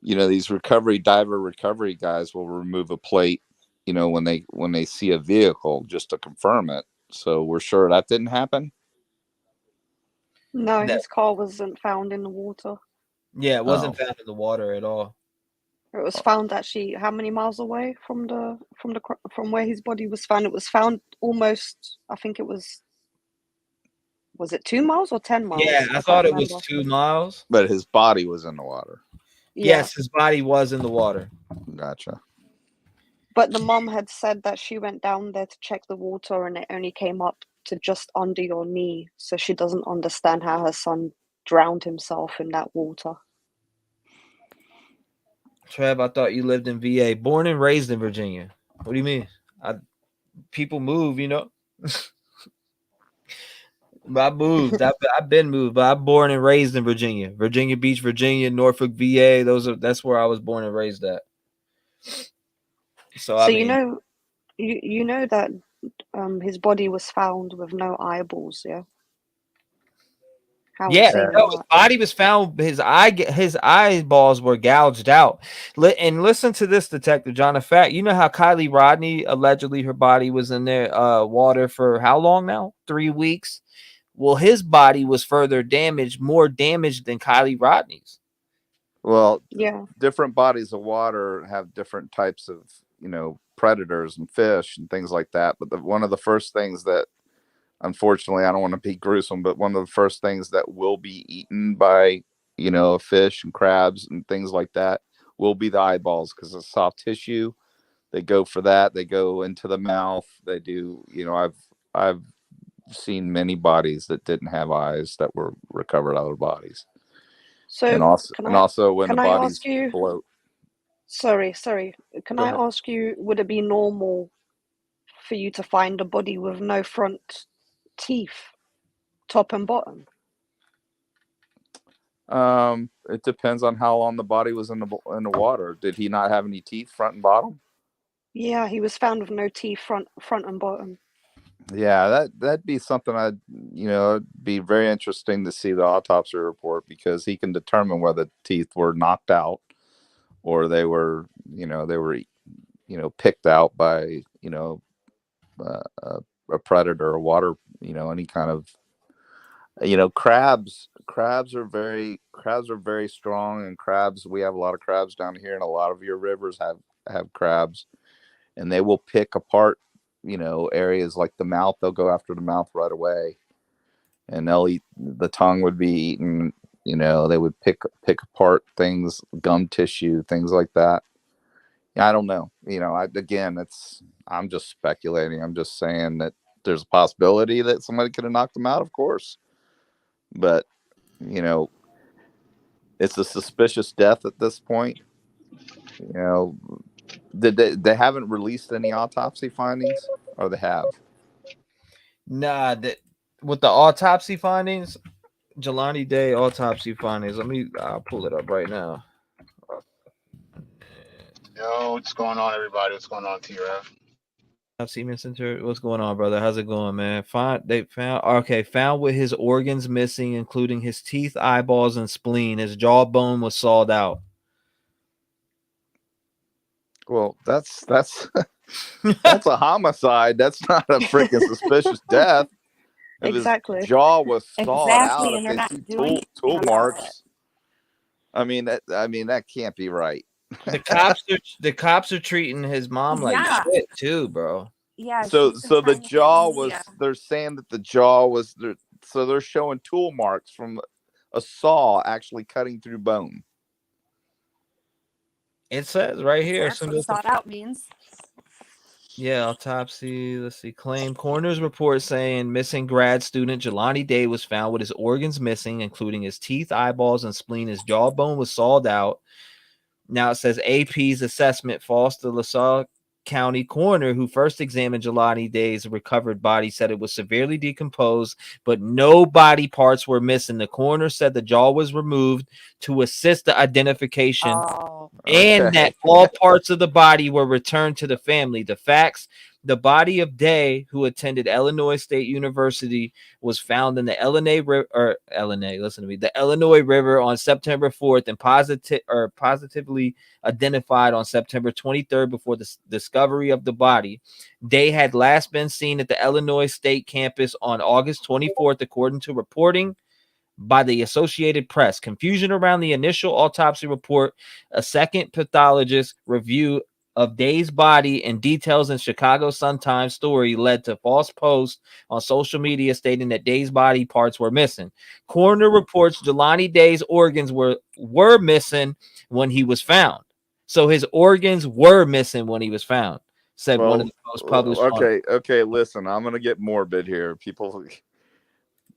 diver recovery guys will remove a plate, when they see a vehicle just to confirm it. So we're sure that didn't happen. No, his car wasn't found in the water. Yeah, it wasn't found in the water at all. It was found actually how many miles away from where his body was found? It was found almost, I think it was it 2 miles or 10 miles? Yeah, I thought it was 2 miles. But his body was in the water. Yeah. Yes, his body was in the water. Gotcha. But the mom had said that she went down there to check the water and it only came up to just under your knee. So she doesn't understand how her son drowned himself in that water. Trev, I thought you lived in VA. Born and raised in Virginia. What do you mean? People move, you know. I moved. I've been moved, but I'm born and raised in Virginia. Virginia Beach, Virginia, Norfolk, VA. That's where I was born and raised at. So I mean, you know that his body was found with no eyeballs, yeah? How insane is no, his that? body was found. His eyeballs were gouged out. And listen to this, Detective John. In fact, you know how Kylie Rodney allegedly her body was in there water for how long now? 3 weeks. Well, his body was further damaged, more damaged than Kylie Rodney's. Well, yeah, different bodies of water have different types of, you know, predators and fish and things like that. But one of the first things that, unfortunately, I don't want to be gruesome, but one of the first things that will be eaten by, you know, fish and crabs and things like that will be the eyeballs, because it's soft tissue. They go for that. They go into the mouth. They do, you know, I've seen many bodies that didn't have eyes that were recovered out of bodies. So and also when the bodies float. Sorry. Can Go I ahead. ask you, would it be normal for you to find a body with no front teeth, top and bottom? It depends on how long the body was in the water. Did he not have any teeth, front and bottom? Yeah, he was found with no teeth, front and bottom. Yeah, that'd be something it'd be very interesting to see the autopsy report, because he can determine whether teeth were knocked out or they were picked out by, a predator or water, any kind of, crabs are very strong, and crabs, we have a lot of crabs down here, and a lot of your rivers have crabs, and they will pick apart, areas like the mouth. They'll go after the mouth right away, and they'll eat, the tongue would be eaten, they would pick apart things, gum tissue, things like that. I don't know. I'm just speculating. I'm just saying that there's a possibility that somebody could have knocked them out, of course. But, it's a suspicious death at this point. They haven't released any autopsy findings, or they have? Nah, with the autopsy findings, Jelani Day autopsy findings. I'll pull it up right now. Yo, what's going on, everybody? What's going on, T-REV? What's going on, brother? How's it going, man? Found with his organs missing, including his teeth, eyeballs, and spleen. His jawbone was sawed out. Well, that's that's a homicide. That's not a freaking suspicious death. If exactly. His jaw was sawed out, and if they see tool marks, that can't be right. The cops are treating his mom like shit too, bro. Yeah. So the jaw was. They're saying that the jaw was there. So they're showing tool marks from a saw actually cutting through bone. It says right here. That's what sawed out means. Yeah, autopsy. Let's see. Claim. Coroner's report saying missing grad student Jelani Day was found with his organs missing, including his teeth, eyeballs, and spleen. His jawbone was sawed out. Now it says AP's assessment falls to LaSalle County coroner, who first examined Jelani Day's recovered body, said it was severely decomposed, but no body parts were missing. The coroner said the jaw was removed to assist the identification, and that all parts of the body were returned to the family. The facts: the body of Day, who attended Illinois State University, was found in the Illinois River on September 4th and positively identified on September 23rd before the discovery of the body. Day had last been seen at the Illinois State campus on August 24th, according to reporting by the Associated Press. Confusion around the initial autopsy report, a second pathologist review of Day's body, and details in Chicago Sun-Times story led to false posts on social media stating that Day's body parts were missing. Coroner reports Jelani Day's organs were missing when he was found. So his organs were missing when he was found, said one of the most published. Okay, listen, I'm gonna get morbid here. People,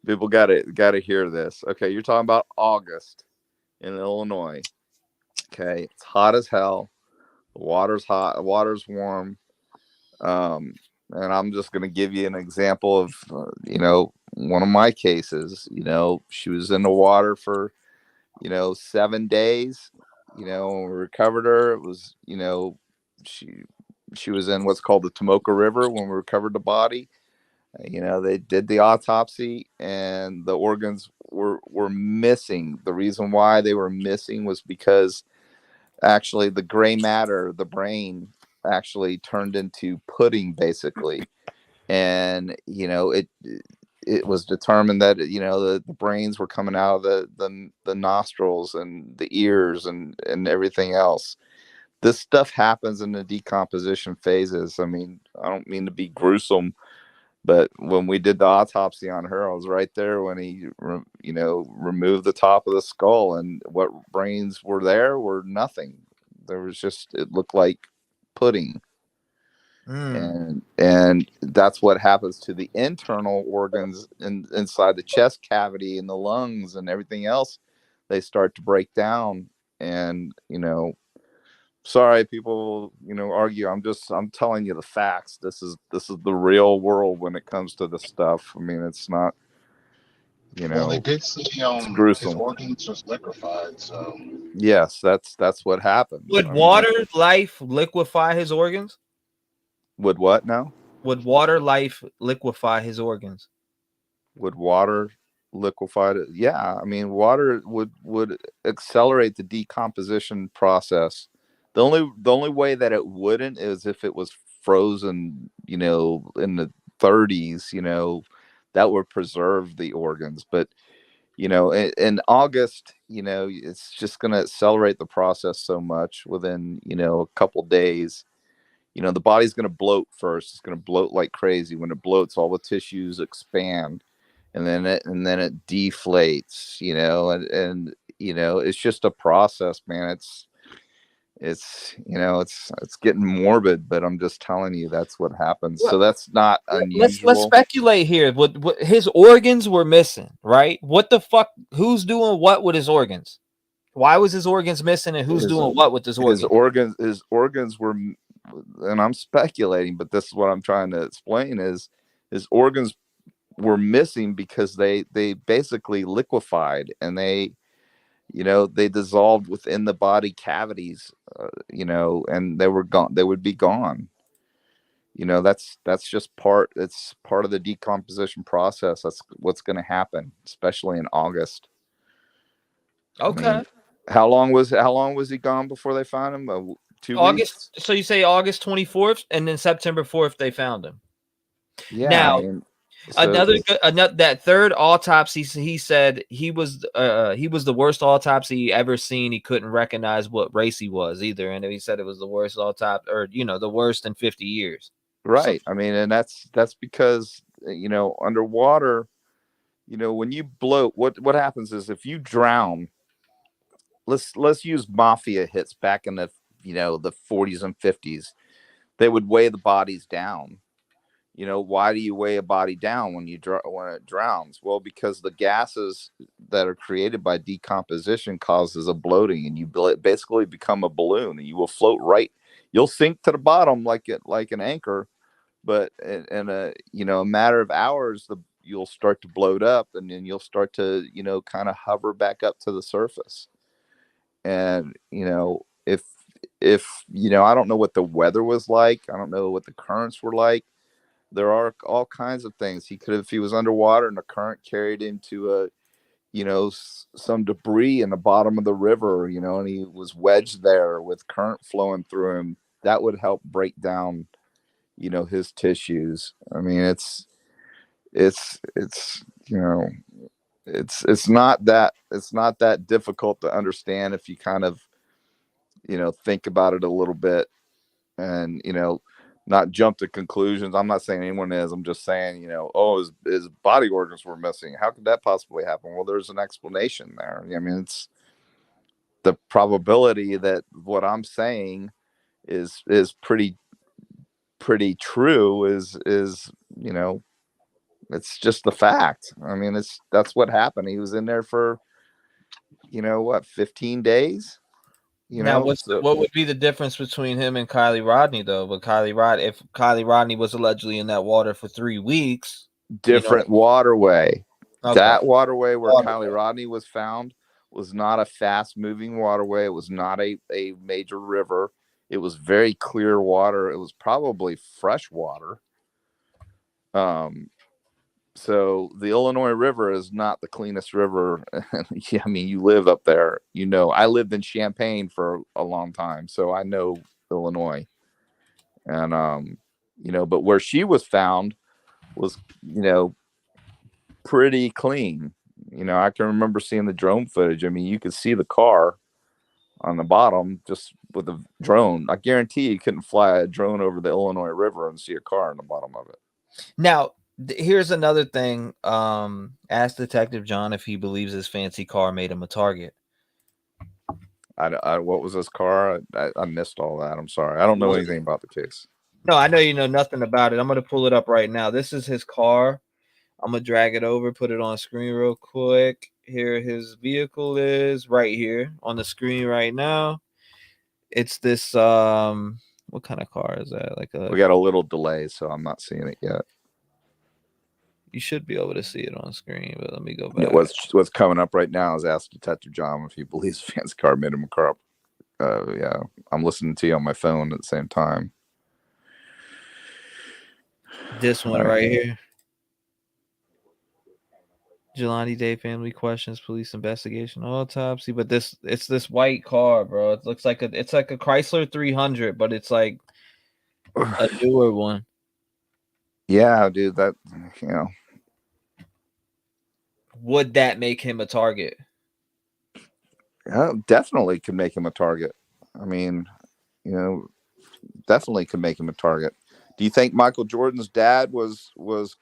People gotta hear this. Okay, you're talking about August in Illinois. Okay, it's hot as hell. The water's hot. The water's warm. And I'm just gonna give you an example of one of my cases. She was in the water for 7 days. When we recovered her, it was she was in what's called the Tomoka River when we recovered the body. They did the autopsy and the organs were missing. The reason why they were missing was because actually the gray matter, the brain, actually turned into pudding basically. And it was determined that the brains were coming out of the nostrils and the ears and everything else. This stuff happens in the decomposition phases. I mean, I don't mean to be gruesome, but when we did the autopsy on her, I was right there when he removed the top of the skull, and what brains were there were nothing. There was just, it looked like pudding. And that's what happens to the internal organs inside the chest cavity and the lungs and everything else. They start to break down. And sorry, people argue. I'm telling you the facts. This is the real world when it comes to this stuff. I mean, it's not Well, they did see it's his gruesome. organs was liquefied. So Yes, that's what happened. Would water life liquefy his organs? Would what now? Would water life liquefy his organs? Would water liquefy it? Yeah, I mean, water would accelerate the decomposition process. The only way that it wouldn't is if it was frozen, in the 30s, that would preserve the organs. But in August, it's just going to accelerate the process so much within, a couple days. The body's going to bloat first. It's going to bloat like crazy. When it bloats, all the tissues expand, and then it deflates. And it's just a process, man. It's getting morbid, but I'm just telling you that's what happens. So that's not unusual. Let's speculate here. What his organs were missing, right? What the fuck? Who's doing what with his organs? Why was his organs missing, and who's doing what with his organs? His organs were, and I'm speculating, but this is what I'm trying to explain: is his organs were missing because they basically liquefied, and they dissolved within the body cavities, and they were gone. They would be gone. That's just part. It's part of the decomposition process. That's what's going to happen, especially in August. Okay. I mean, how long was he gone before they found him? 2 August. weeks? So you say August 24th, and then September 4th they found him. Yeah. Now, I mean, another that third autopsy, he said he was the worst autopsy he ever seen. He couldn't recognize what race he was either, and he said it was the worst autopsy, or the worst in 50 years. Right. I mean, and that's because underwater, when you bloat, what happens is if you drown. Let's use mafia hits back in the the 40s and 50s. They would weigh the bodies down. Why do you weigh a body down when it drowns? Well, because the gases that are created by decomposition causes a bloating, and you basically become a balloon, and you will float right. You'll sink to the bottom like an anchor, but in a matter of hours, you'll start to bloat up, and then you'll start to kind of hover back up to the surface. And if I don't know what the weather was like, I don't know what the currents were like. There are all kinds of things he could have. If he was underwater and the current carried him to some debris in the bottom of the river, and he was wedged there with current flowing through him, that would help break down his tissues. I mean, it's not that difficult to understand if you kind of think about it a little bit, and not jump to conclusions. I'm not saying anyone is. I'm just saying his body organs were missing. How could that possibly happen? Well, there's an explanation there. I mean, it's the probability that what I'm saying is pretty true is It's just the fact. I mean, that's what happened. He was in there for, 15 days. Now, So, what would be the difference between him and Kylie Rodney, though? But if Kylie Rodney was allegedly in that water for 3 weeks, different waterway. Okay. That waterway where Kylie Rodney was found was not a fast moving waterway. It was not a major river. It was very clear water. It was probably fresh water. So the Illinois River is not the cleanest river. Yeah, I mean, you live up there. I lived in Champaign for a long time, so I know Illinois. And but where she was found was, pretty clean. I can remember seeing the drone footage. I mean, you could see the car on the bottom just with a drone. I guarantee you couldn't fly a drone over the Illinois River and see a car on the bottom of it. Now, here's another thing. Ask Detective John if he believes his fancy car made him a target. What was his car? I missed all that. I'm sorry. I don't know anything about the case. No, I know you know nothing about it. I'm going to pull it up right now. This is his car. I'm going to drag it over, put it on screen real quick. Here his vehicle is right here on the screen right now. It's this, what kind of car is that? We got a little delay, so I'm not seeing it yet. You should be able to see it on screen, but let me go back. Yeah, what's coming up right now is ask Detective John if he believes fancy car made him a car. Yeah, I'm listening to you on my phone at the same time. This one right here. Jelani Day family questions, police investigation, autopsy. But it's this white car, bro. It looks like it's like a Chrysler 300, but it's like a newer one. Yeah, dude, that Would that make him a target? Yeah, definitely could make him a target. I mean, definitely could make him a target. Do you think Michael Jordan's dad was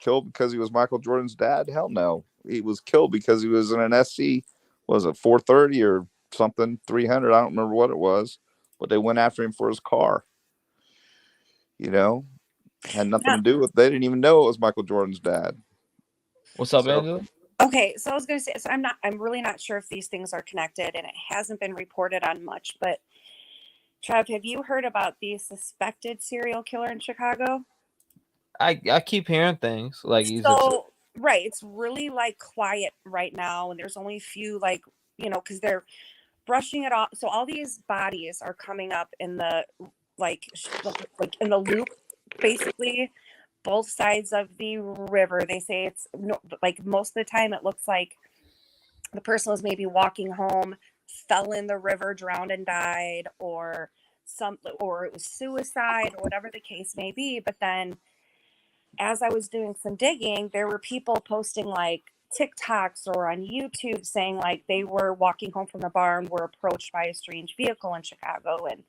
killed because he was Michael Jordan's dad? Hell no. He was killed because he was in an SC, was it 430 or something, 300? I don't remember what it was, but they went after him for his car. Had nothing to do with. They didn't even know it was Michael Jordan's dad. What's up, Angela? Okay, so I was going to say, I'm really not sure if these things are connected, and it hasn't been reported on much, but Trev, have you heard about the suspected serial killer in Chicago? I keep hearing things like right, it's really quiet right now, and there's only a few because they're brushing it off. So all these bodies are coming up in the in the loop, basically both sides of the river. They say it's most of the time it looks like the person was maybe walking home, fell in the river, drowned and died, or it was suicide, or whatever the case may be. But then as I was doing some digging, there were people posting TikToks or on YouTube saying they were walking home from the bar and were approached by a strange vehicle in Chicago and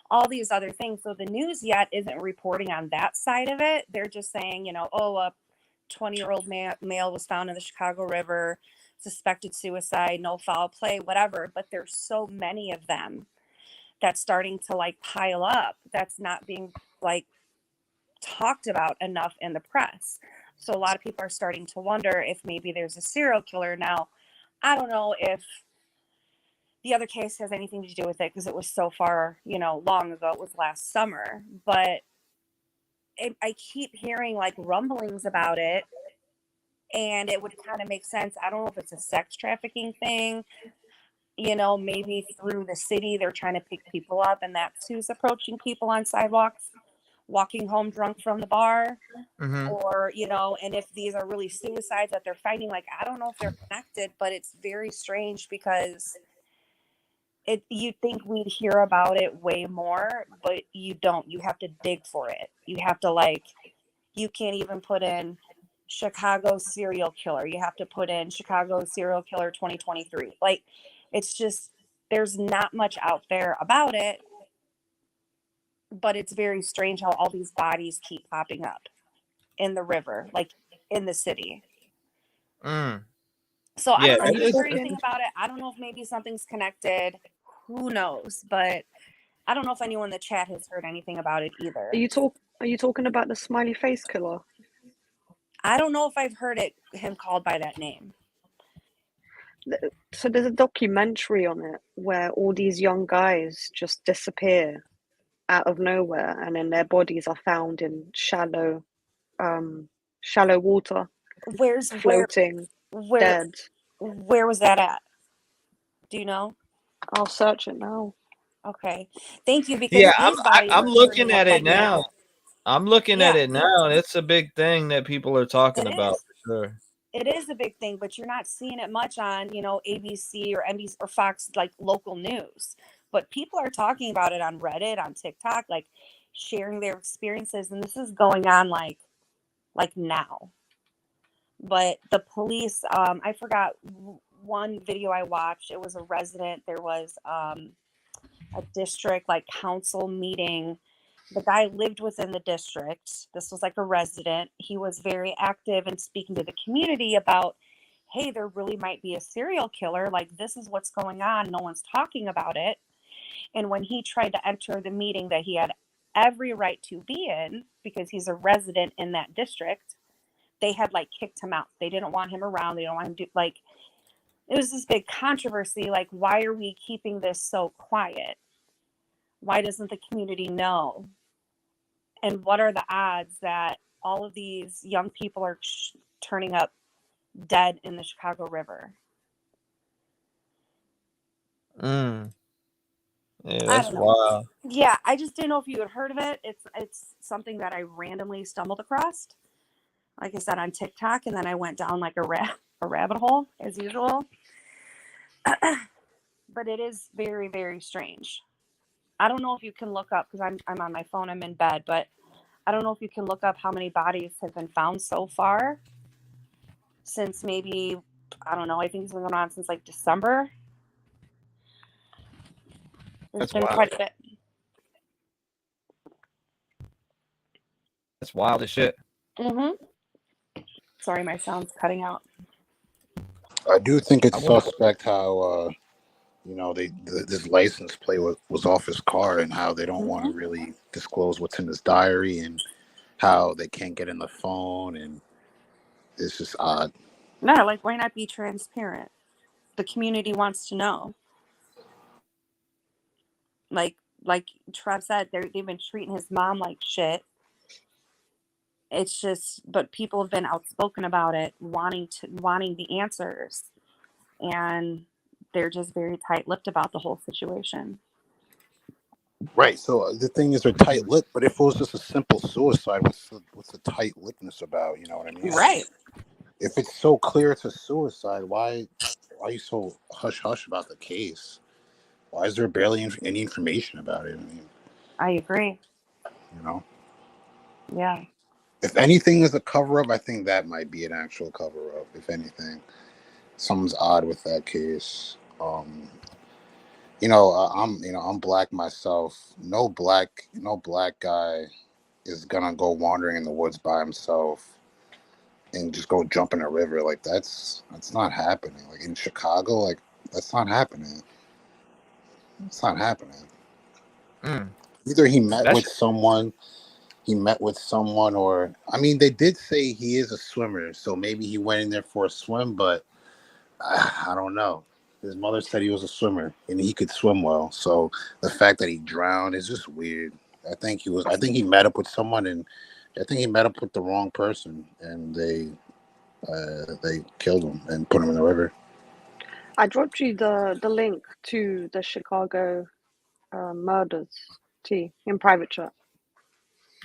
all these other things. So the news yet isn't reporting on that side of it. They're just saying, a 20-year-old male was found in the Chicago River, suspected suicide, no foul play, whatever. But there's so many of them that's starting to pile up. That's not being talked about enough in the press. So a lot of people are starting to wonder if maybe there's a serial killer. Now, I don't know if the other case has anything to do with it because it was so far, long ago. It was last summer. But I keep hearing rumblings about it, and it would kind of make sense. I don't know if it's a sex trafficking thing. Maybe through the city, they're trying to pick people up, and that's who's approaching people on sidewalks, walking home drunk from the bar. Mm-hmm. Or, and if these are really suicides that they're finding, I don't know if they're connected, but it's very strange because you'd think we'd hear about it way more, but you don't. You have to dig for it. You have to you can't even put in Chicago serial killer. You have to put in Chicago serial killer 2023. It's just, there's not much out there about it, but it's very strange how all these bodies keep popping up in the river, in the city. So I don't know if you've heard anything about it. I don't know if maybe something's connected. Who knows? But I don't know if anyone in the chat has heard anything about it either. Are you talking about the smiley face killer? I don't know if I've heard him called by that name. So there's a documentary on it where all these young guys just disappear out of nowhere, and then their bodies are found in shallow water, floating, dead. Where was that at? Do you know? I'll search it now. Okay, thank you. Because Yeah, these bodies I'm are looking turning up at it like now. mad. I'm looking at Yeah. it now, and it's a big thing that people are talking It about is. for sure. It is a big thing, but you're not seeing it much on, ABC or NBC or Fox, like local news. But people are talking about it on Reddit, on TikTok, like sharing their experiences, and this is going on like now. But the police, I forgot one video I watched. It was a resident. There was a district like council meeting. The guy lived within the district. This was like a resident. He was very active in speaking to the community about, hey, there really might be a serial killer. Like, this is what's going on. No one's talking about it. And when he tried to enter the meeting that he had every right to be in, because he's a resident in that district, they had like kicked him out. They didn't want him around. They don't want him to, like, it was this big controversy. Like, why are we keeping this so quiet? Why doesn't the community know? And what are the odds that all of these young people are turning up dead in the Chicago River? Yeah, that's wild. Yeah, I just didn't know if you had heard of it. It's something that I randomly stumbled across, like I said, on TikTok, and then I went down like a rabbit hole as usual. But it is very, very strange. I don't know if you can look up, because I'm on my phone, I'm in bed, but I don't know if you can look up how many bodies have been found so far since maybe, I don't know, I think it's been going on since like December. There's been quite a bit. That's wild as shit. Sorry, my sound's cutting out. I do think it's suspect how this license plate was off his car, and how they don't want to really disclose what's in his diary, and how they can't get in the phone, and it's just odd. No, like, why not be transparent? The community wants to know. Like Trev said, they've been treating his mom like shit. It's just, but people have been outspoken about it, wanting the answers, and they're just very tight-lipped about the whole situation. Right. So the thing is, they're tight-lipped, but if it was just a simple suicide, what's the tight-lippedness about? You know what I mean? Right. If it's so clear it's a suicide, why are you so hush-hush about the case? Why is there barely any information about it? I mean, I agree. you know? Yeah. If anything is a cover-up, I think that might be an actual cover-up, if anything. Something's odd with that case. I'm black myself. No black guy is gonna go wandering in the woods by himself and just go jump in a river. Like that's not happening. Like in Chicago, like that's not happening. It's not happening. Either he met with someone, or I mean, they did say he is a swimmer, so maybe he went in there for a swim, but I don't know. His mother said he was a swimmer and he could swim well. So the fact that he drowned is just weird. I think he met up with someone, and I think he met up with the wrong person, and they killed him and put him in the river. I dropped you the link to the Chicago murders in private chat.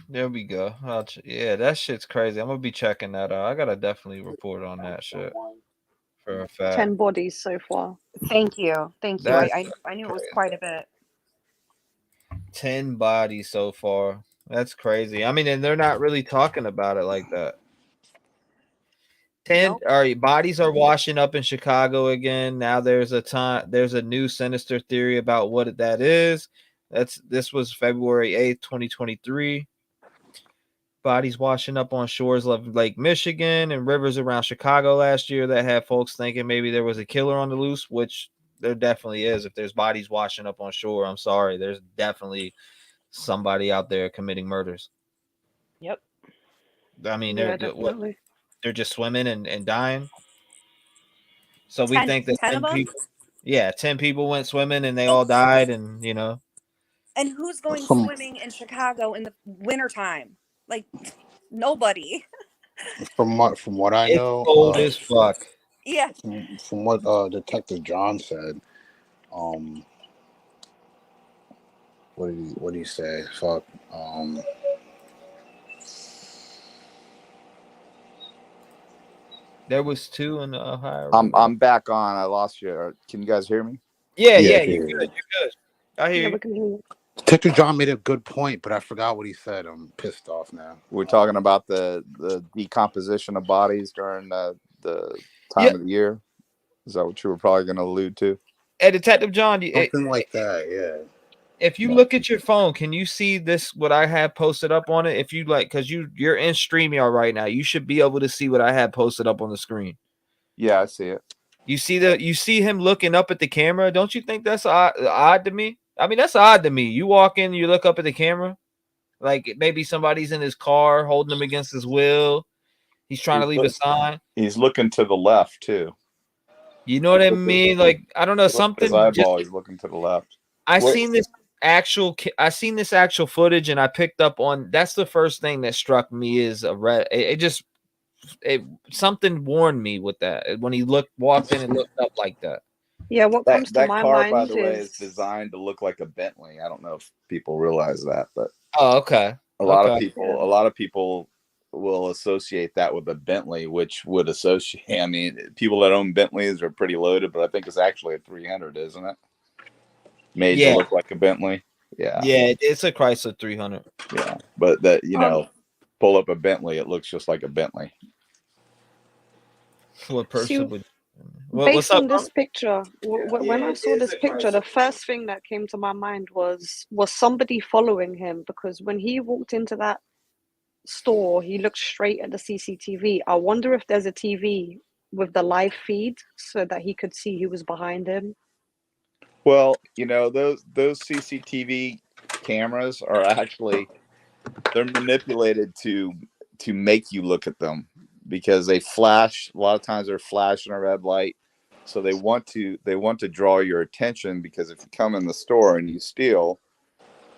There we go. Yeah, that shit's crazy. I'm gonna be checking that out. I gotta definitely report on that shit for a fact. 10 bodies so far. Thank you. I knew it was quite a bit. 10 bodies so far. That's crazy. I mean, and they're not really talking about it like that. 10 bodies are washing up in Chicago again. Now there's a new sinister theory about what that is. This was February 8th, 2023. Bodies washing up on shores of Lake Michigan and rivers around Chicago last year that had folks thinking maybe there was a killer on the loose, which there definitely is. If there's bodies washing up on shore, I'm sorry, there's definitely somebody out there committing murders. Yep. I mean, yeah, definitely. they're just swimming and dying. So we 10 think that 10 of 10 them? people, 10 people went swimming and they all died, and you know. And who's going From swimming in Chicago in the wintertime? Like nobody. from what I It's know, cold as fuck. Yeah. from what Detective John said, what did he say? Fuck. There was 2 in Ohio. I'm back on. I lost you. Can you guys hear me? Yeah, Yeah, you're good. You're good. I hear you. Detective John made a good point, but I forgot what he said. I'm pissed off now. We're talking about the decomposition of bodies during the time of the year. Is that what you were probably going to allude to? Hey, Detective John, Something like that, yeah. If you look at your phone, can you see this? What I have posted up on it? If you like, because you're in StreamYard right now, you should be able to see what I have posted up on the screen. Yeah, I see it. You see him looking up at the camera. Don't you think that's odd to me? I mean, that's odd to me. You walk in, you look up at the camera, like maybe somebody's in his car holding him against his will. He's trying to leave a sign. He's looking to the left too. You know what I mean? Like, I don't know, something. His eyeball, he's looking to the left. I seen this actual footage, and I picked up on. That's the first thing that struck me is a red. Something warned me with that when he walked in and looked up like that. Yeah, what comes to That my car, mind by the way, is is designed to look like a Bentley. I don't know if people realize that, but oh, okay. A lot of people will associate that with a Bentley, which would associate. I mean, people that own Bentleys are pretty loaded, but I think it's actually a 300, isn't it? Made to look like a Bentley. Yeah. Yeah, it's a Chrysler 300. Yeah, but that pull up a Bentley, it looks just like a Bentley. What person would? Based on this picture, when I saw this picture, the first thing that came to my mind was somebody following him, because when he walked into that store, he looked straight at the CCTV. I wonder if there's a TV with the live feed so that he could see who was behind him. Well, those CCTV cameras are actually, they're manipulated to make you look at them because they flash. A lot of times they're flashing a red light, so they want to draw your attention, because if you come in the store and you steal,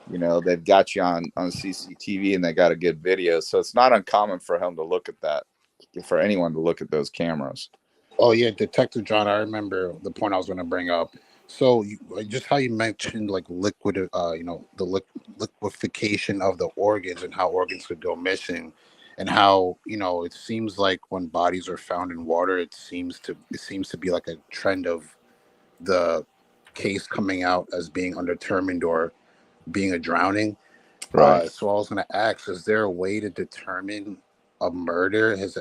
they've got you on CCTV and they got a good video, so it's not uncommon for him to look at that, for anyone to look at those cameras. Oh yeah, Detective John, I remember the point I was going to bring up. So just how you mentioned like the liquefaction of the organs and how organs could go missing, and how it seems like when bodies are found in water, it seems to be like a trend of the case coming out as being undetermined or being a drowning. Right. So I was going to ask: is there a way to determine a murder? Has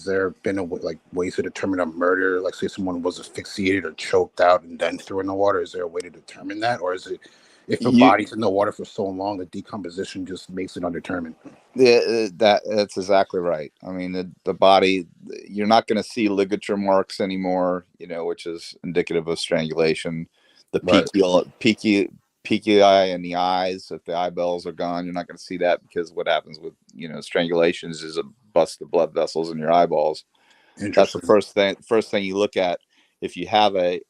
there been ways to determine a murder? Like, say someone was asphyxiated or choked out and then threw in the water. Is there a way to determine that, or is it if a body's in the water for so long, the decomposition just makes it undetermined? Yeah, that's exactly right. I mean, the body, you're not going to see ligature marks anymore, which is indicative of strangulation. The peaky eye in the eyes, if the eyeballs are gone, you're not going to see that, because what happens with strangulations is it busts the blood vessels in your eyeballs. That's the first thing you look at if you have a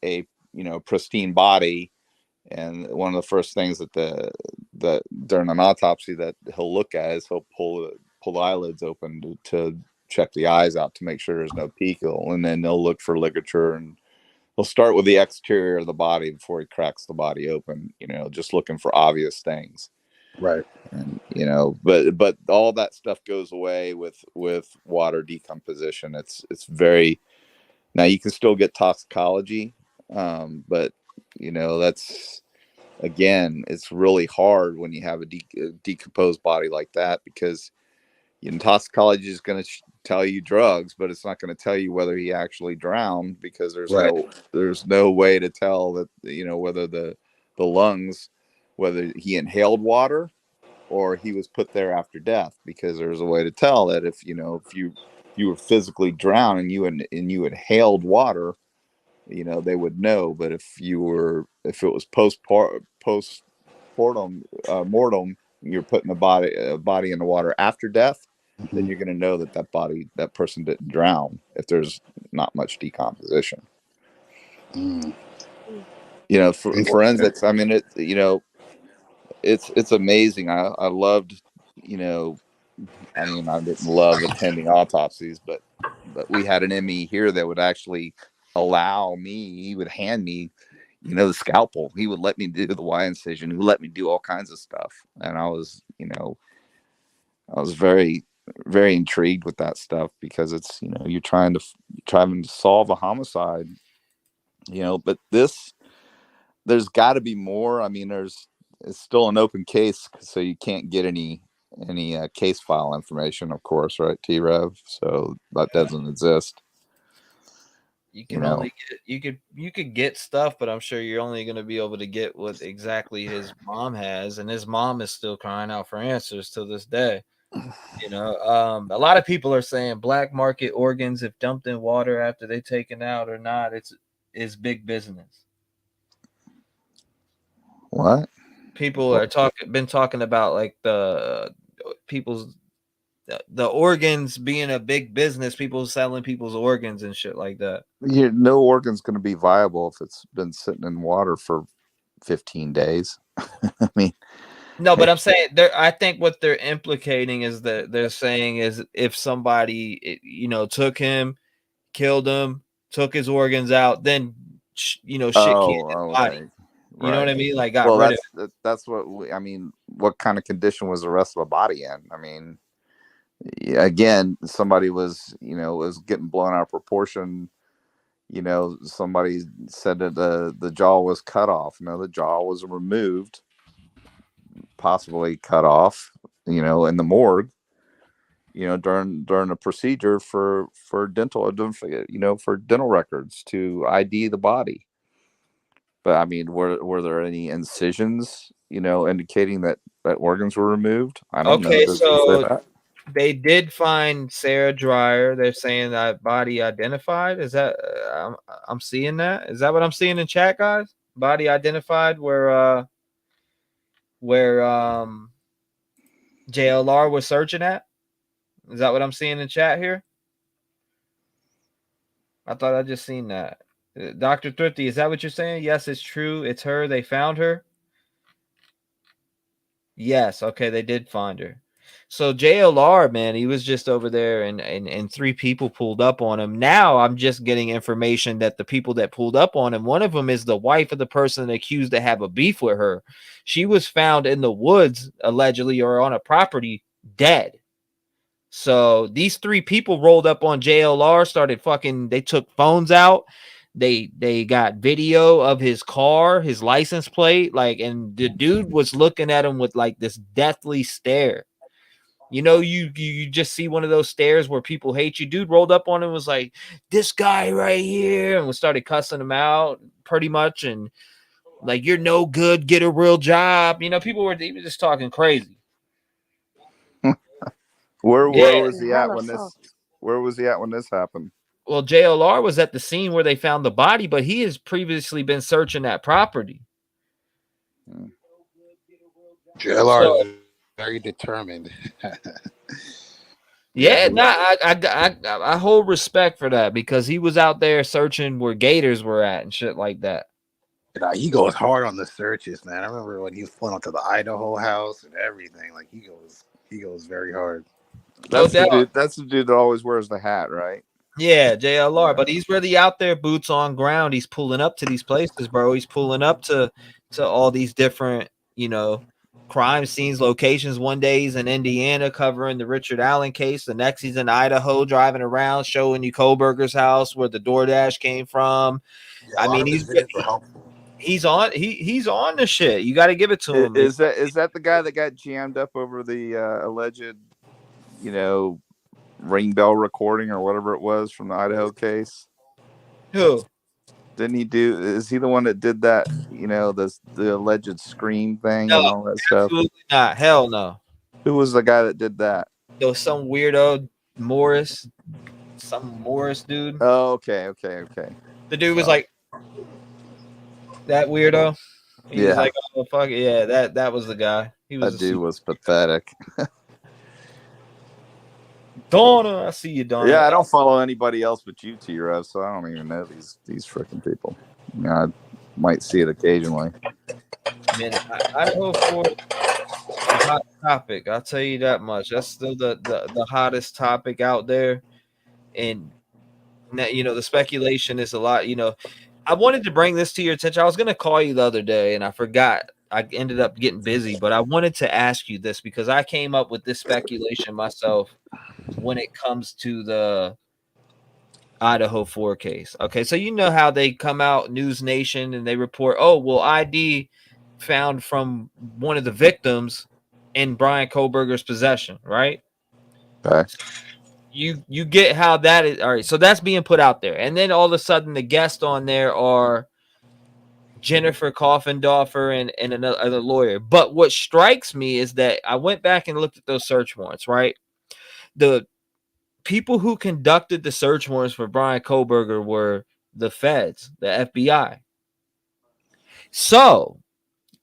pristine body. And one of the first things that during an autopsy that he'll look at is he'll pull the eyelids open to check the eyes out to make sure there's no pupil, and then they'll look for ligature, and he'll start with the exterior of the body before he cracks the body open, just looking for obvious things. Right. And, but all that stuff goes away with water decomposition. It's very, now you can still get toxicology, but that's, again, it's really hard when you have a decomposed body like that, because toxicology is going to tell you drugs, but it's not going to tell you whether he actually drowned, because there's no way to tell that, whether the lungs, whether he inhaled water or he was put there after death, because there's a way to tell that if you were physically drowned and you inhaled water, they would know. But if it was mortem, you're putting a body in the water after death, then you're going to know that that person didn't drown if there's not much decomposition. Mm. You know, forensics. I mean, it's amazing. I loved, I mean, I didn't love attending autopsies, but we had an ME here that would actually allow me. He would hand me, the scalpel. He would let me do the Y incision. He would let me do all kinds of stuff, and I was very, very intrigued with that stuff because it's you're trying to solve a homicide, but there's got to be more. I mean, it's still an open case, so you can't get any case file information, of course, right? T-REV, so that doesn't exist. You can only get you could get stuff, but I'm sure you're only going to be able to get what exactly his mom has, and his mom is still crying out for answers to this day. A lot of people are saying black market organs, if dumped in water after they taken out or not, it's big business. What? People are been talking about like the organs being a big business, people selling people's organs and shit like that. No organ's going to be viable if it's been sitting in water for 15 days. I mean, no, but I'm saying I think what they're implicating is that they're saying is if somebody, took him, killed him, took his organs out, then, shit can't his body. Right. You know what I mean? Like, got rid of it. That's what what kind of condition was the rest of the body in? I mean, again, somebody was getting blown out of proportion. Somebody said that the jaw was cut off. No, the jaw was removed, possibly cut off, in the morgue, during a procedure for dental, for dental records to ID the body. But I mean, were there any incisions, indicating that organs were removed? I don't know. Does it say that? They did find Sarah Dreyer. They're saying that body identified. Is that I'm seeing that? Is that what I'm seeing in chat, guys? Body identified where JLR was searching at? Is that what I'm seeing in chat here? I thought I just seen that. Dr. Thrifty, is that what you're saying? Yes, it's true. It's her. They found her. Yes. Okay, they did find her. So JLR, man, he was just over there and 3 people pulled up on him. Now I'm just getting information that the people that pulled up on him, one of them is the wife of the person accused to have a beef with her. She was found in the woods, allegedly, or on a property, dead. So these 3 people rolled up on JLR, they took phones out. They got video of his car, his license plate, and the dude was looking at him with like this deathly stare. You just see one of those stares where people hate you. Dude rolled up on him and was like, this guy right here, and we started cussing him out pretty much, and like, you're no good, get a real job. People were just talking crazy. Where was he at when this happened? Well, JLR was at the scene where they found the body, but he has previously been searching that property. JLR is very determined. Yeah, I hold respect for that because he was out there searching where gators were at and shit like that. He goes hard on the searches, man. I remember when he was pulling up to the Idaho house and everything. Like, he goes very hard. That's the dude that always wears the hat, right? Yeah, JLR, but he's really out there, boots on ground. He's pulling up to these places, bro. He's pulling up to all these different, crime scenes, locations. One day he's in Indiana covering the Richard Allen case. The next he's in Idaho driving around showing you Kohlberger's house where the DoorDash came from. Yeah, I mean, he's on the shit. You got to give it to him. Is that the guy that got jammed up over the alleged, ring bell recording or whatever it was from the Idaho case? Who? Didn't he do? Is he the one that did that? The alleged scream thing and all that stuff. Absolutely not. Hell no. Who was the guy that did that? There was some weirdo Morris dude. Oh, okay. The dude was like that weirdo. He was like, oh fuck it. Yeah, that was the guy. That dude was pathetic. Donna, I see you, Donna. Yeah, I don't follow anybody else but you, T-REV, so I don't even know these freaking people. I might see it occasionally. Man, Idaho 4 is a hot topic. I'll tell you that much. That's still the hottest topic out there. And now, the speculation is a lot. I wanted to bring this to your attention. I was going to call you the other day, and I forgot. I ended up getting busy, but I wanted to ask you this because I came up with this speculation myself when it comes to the Idaho 4 case. Okay, so you know how they come out, News Nation, and they report, oh, well, ID found from one of the victims in Brian Kohlberger's possession, right? Okay. You get how that is. All right, so that's being put out there. And then all of a sudden the guests on there are Jennifer Coffendorfer and another lawyer. But what strikes me is that I went back and looked at those search warrants, right? The people who conducted the search warrants for Brian Kohlberger were the feds, the FBI. So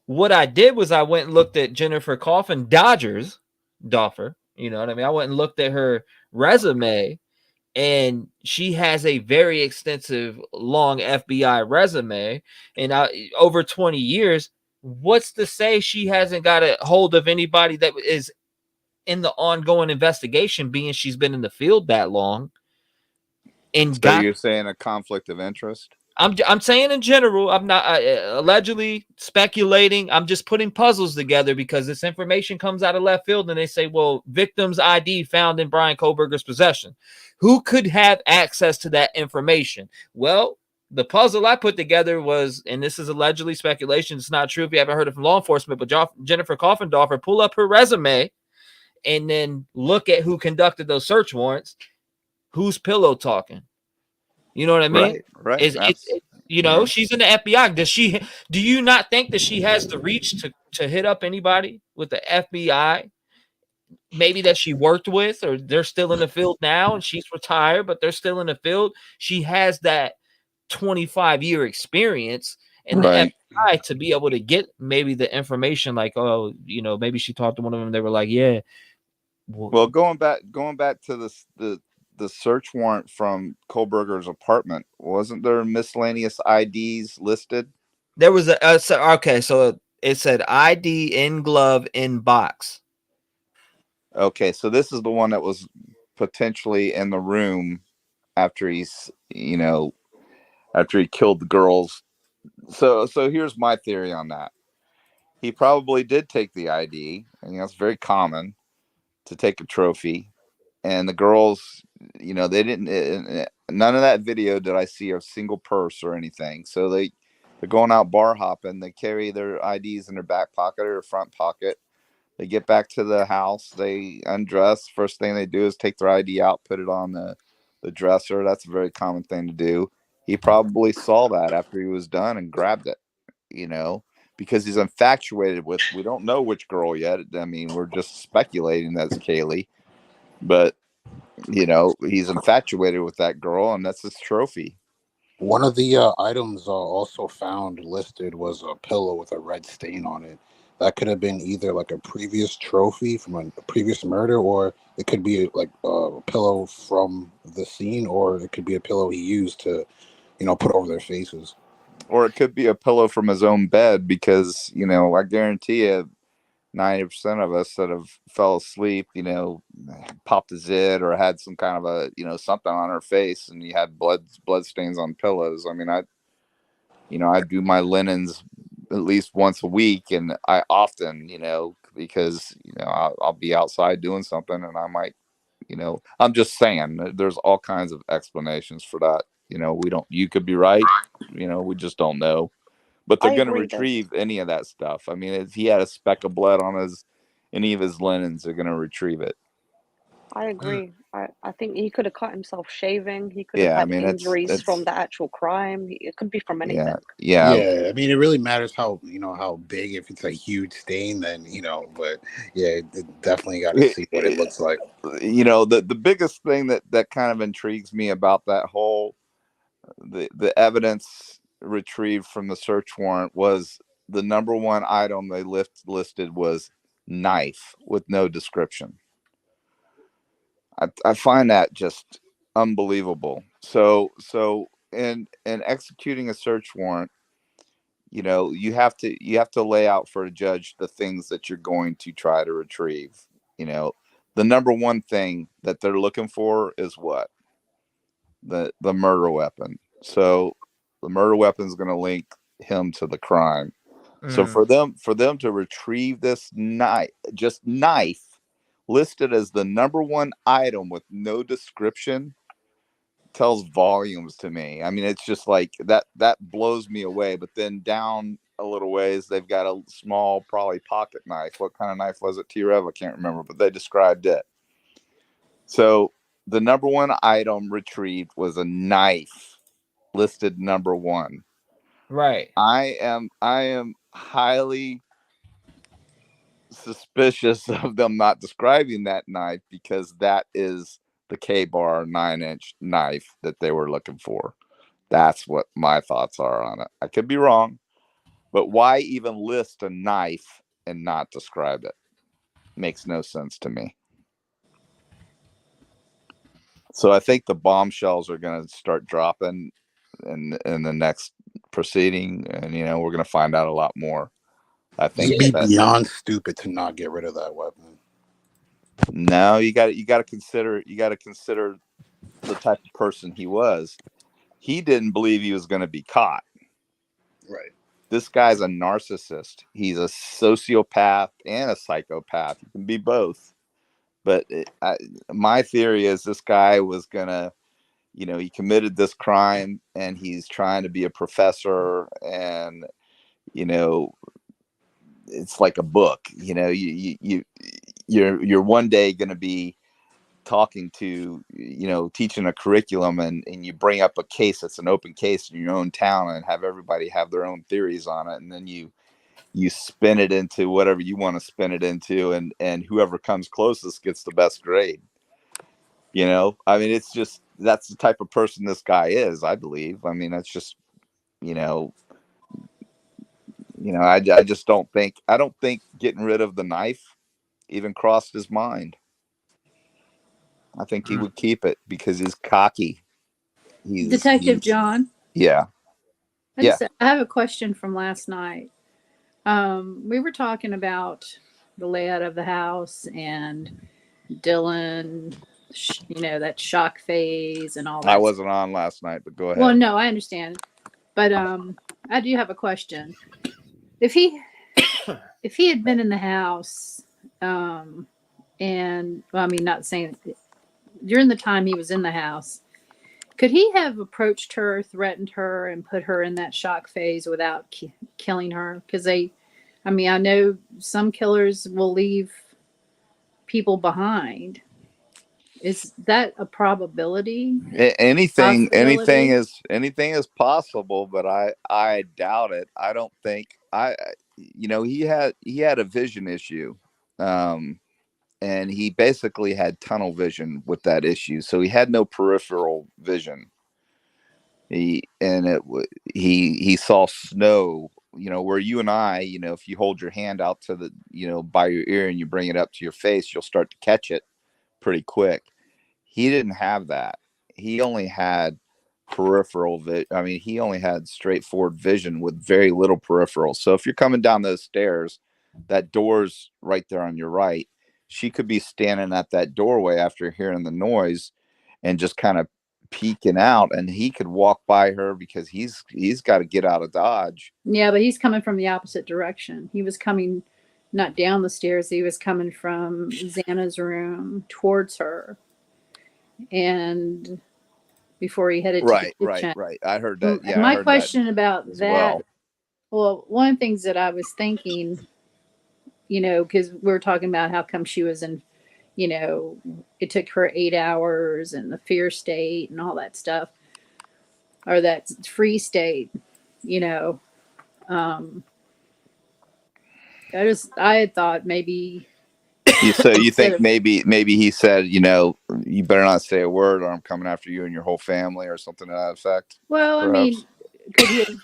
what I did was I went and looked at Jennifer Coffendorfer. You know what I mean? I went and looked at her resume, and she has a very extensive, long FBI resume, and over 20 years. What's to say she hasn't got a hold of anybody that is in the ongoing investigation, being she's been in the field that long? And so you're saying a conflict of interest? I'm saying in general. I'm not allegedly speculating. I'm just putting puzzles together because this information comes out of left field, and they say, well, victim's ID found in Brian Kohlberger's possession. Who could have access to that information? Well, the puzzle I put together was, and this is allegedly speculation, it's not true if you haven't heard it from law enforcement, but Jennifer Coffendorfer, pull up her resume and then look at who conducted those search warrants. Who's pillow talking? You know what I mean? Right. She's in the FBI. Do you not think that she has the reach to hit up anybody with the FBI? Maybe that she worked with, or they're still in the field now and she's retired, but they're still in the field. She has that 25-year experience in the FBI to be able to get maybe the information like, oh, maybe she talked to one of them. They were like, yeah. Well, going back to the search warrant from Kohlberger's apartment, wasn't there miscellaneous IDs listed? There was so it said ID in glove in box. Okay, so this is the one that was potentially in the room after he's, after he killed the girls. So here's my theory on that. He probably did take the ID, and it's very common to take a trophy. And the girls, they didn't. None of that video did I see a single purse or anything. So they're going out bar hopping. They carry their IDs in their back pocket or front pocket. They get back to the house. They undress. First thing they do is take their ID out, put it on the dresser. That's a very common thing to do. He probably saw that after he was done and grabbed it, because he's infatuated with. We don't know which girl yet. I mean, we're just speculating that's Kaylee. But, he's infatuated with that girl, and that's his trophy. One of the items also found listed was a pillow with a red stain on it. That could have been either like a previous trophy from a previous murder, or it could be like a pillow from the scene, or it could be a pillow he used to, put over their faces. Or it could be a pillow from his own bed because, I guarantee you 90% of us that have fell asleep, popped a zit or had some kind of a, something on our face, and you had blood stains on pillows. I mean, I do my linens at least once a week, and I often, because, I'll be outside doing something and I might, I'm just saying there's all kinds of explanations for that. You could be right. We just don't know. But they're going to retrieve any of that stuff. I mean, if he had a speck of blood on any of his linens, they're going to retrieve it. I agree. I think he could have cut himself shaving. He could have had injuries from the actual crime. It could be from anything. Yeah. I mean, it really matters how big. If it's a huge stain, then But yeah, it definitely got to see what it looks like. The biggest thing that kind of intrigues me about that whole the evidence retrieved from the search warrant was the number one item they listed was knife with no description. I find that just unbelievable. So in executing a search warrant, you know, you have to lay out for a judge the things that you're going to try to retrieve. You know, the number one thing that they're looking for is what? The murder weapon. So the murder weapon is going to link him to the crime. So for them to retrieve this knife, just knife, listed as the number one item with no description, tells volumes to me. I mean, it's just like that blows me away. But then down a little ways, they've got a small, probably pocket knife. What kind of knife was it? T-REV? I can't remember, but they described it. So the number one item retrieved was a knife, listed number one. Right. I am highly suspicious of them not describing that knife, because that is the K-bar 9-inch knife that they were looking for. That's what my thoughts are on it. I could be wrong, but why even list a knife and not describe it? Makes no sense to me. So I think the bombshells are going to start dropping in the next proceeding, and you know, we're going to find out a lot more. I think You'd be beyond stupid to not get rid of that weapon. No, you got to consider the type of person he was. He didn't believe he was going to be caught. Right. This guy's a narcissist. He's a sociopath and a psychopath. He can be both. But my theory is this guy was gonna, you know, he committed this crime and he's trying to be a professor, and you know, it's like a book. You know, you're one day going to be talking to, you know, teaching a curriculum, and you bring up a case that's an open case in your own town and have everybody have their own theories on it, and then you spin it into whatever you want to spin it into, and whoever comes closest gets the best grade. You know, I mean, it's just, that's the type of person this guy is, I believe. I mean, that's just, you know, I just don't think getting rid of the knife even crossed his mind. I think he would keep it because he's cocky. Detective John. Yeah. I have a question from last night. We were talking about the layout of the house and Dylan, you know, that shock phase and all that. I wasn't on last night, but go ahead. Well, no, I understand. But I do have a question. If he had been in the house, and well, I mean, not saying during the time he was in the house, could he have approached her, threatened her, and put her in that shock phase without killing her? Because I mean, I know some killers will leave people behind. Is that a probability? Anything is possible, but I doubt it. I don't think you know, he had a vision issue. And he basically had tunnel vision with that issue. So he had no peripheral vision. He saw snow, you know, where you and I, you know, if you hold your hand out to the, you know, by your ear and you bring it up to your face, you'll start to catch it pretty quick. He didn't have that. He only had peripheral I mean, he only had straightforward vision with very little peripheral. So if you're coming down those stairs, that door's right there on your right. She could be standing at that doorway after hearing the noise and just kind of peeking out, and he could walk by her because he's got to get out of Dodge. Yeah, but he's coming from the opposite direction. He was coming not down the stairs. He was coming from Xana's room towards her. And before he headed to the kitchen. Right. I heard that. Yeah. My question about that. Well, one of the things that I was thinking, you know, because we were talking about how come she was in, you know, it took her 8 hours and the fear state and all that stuff, or that free state, you know. I had thought maybe. You think maybe he said, you know, you better not say a word or I'm coming after you and your whole family, or something to that effect? Well, perhaps? I mean, could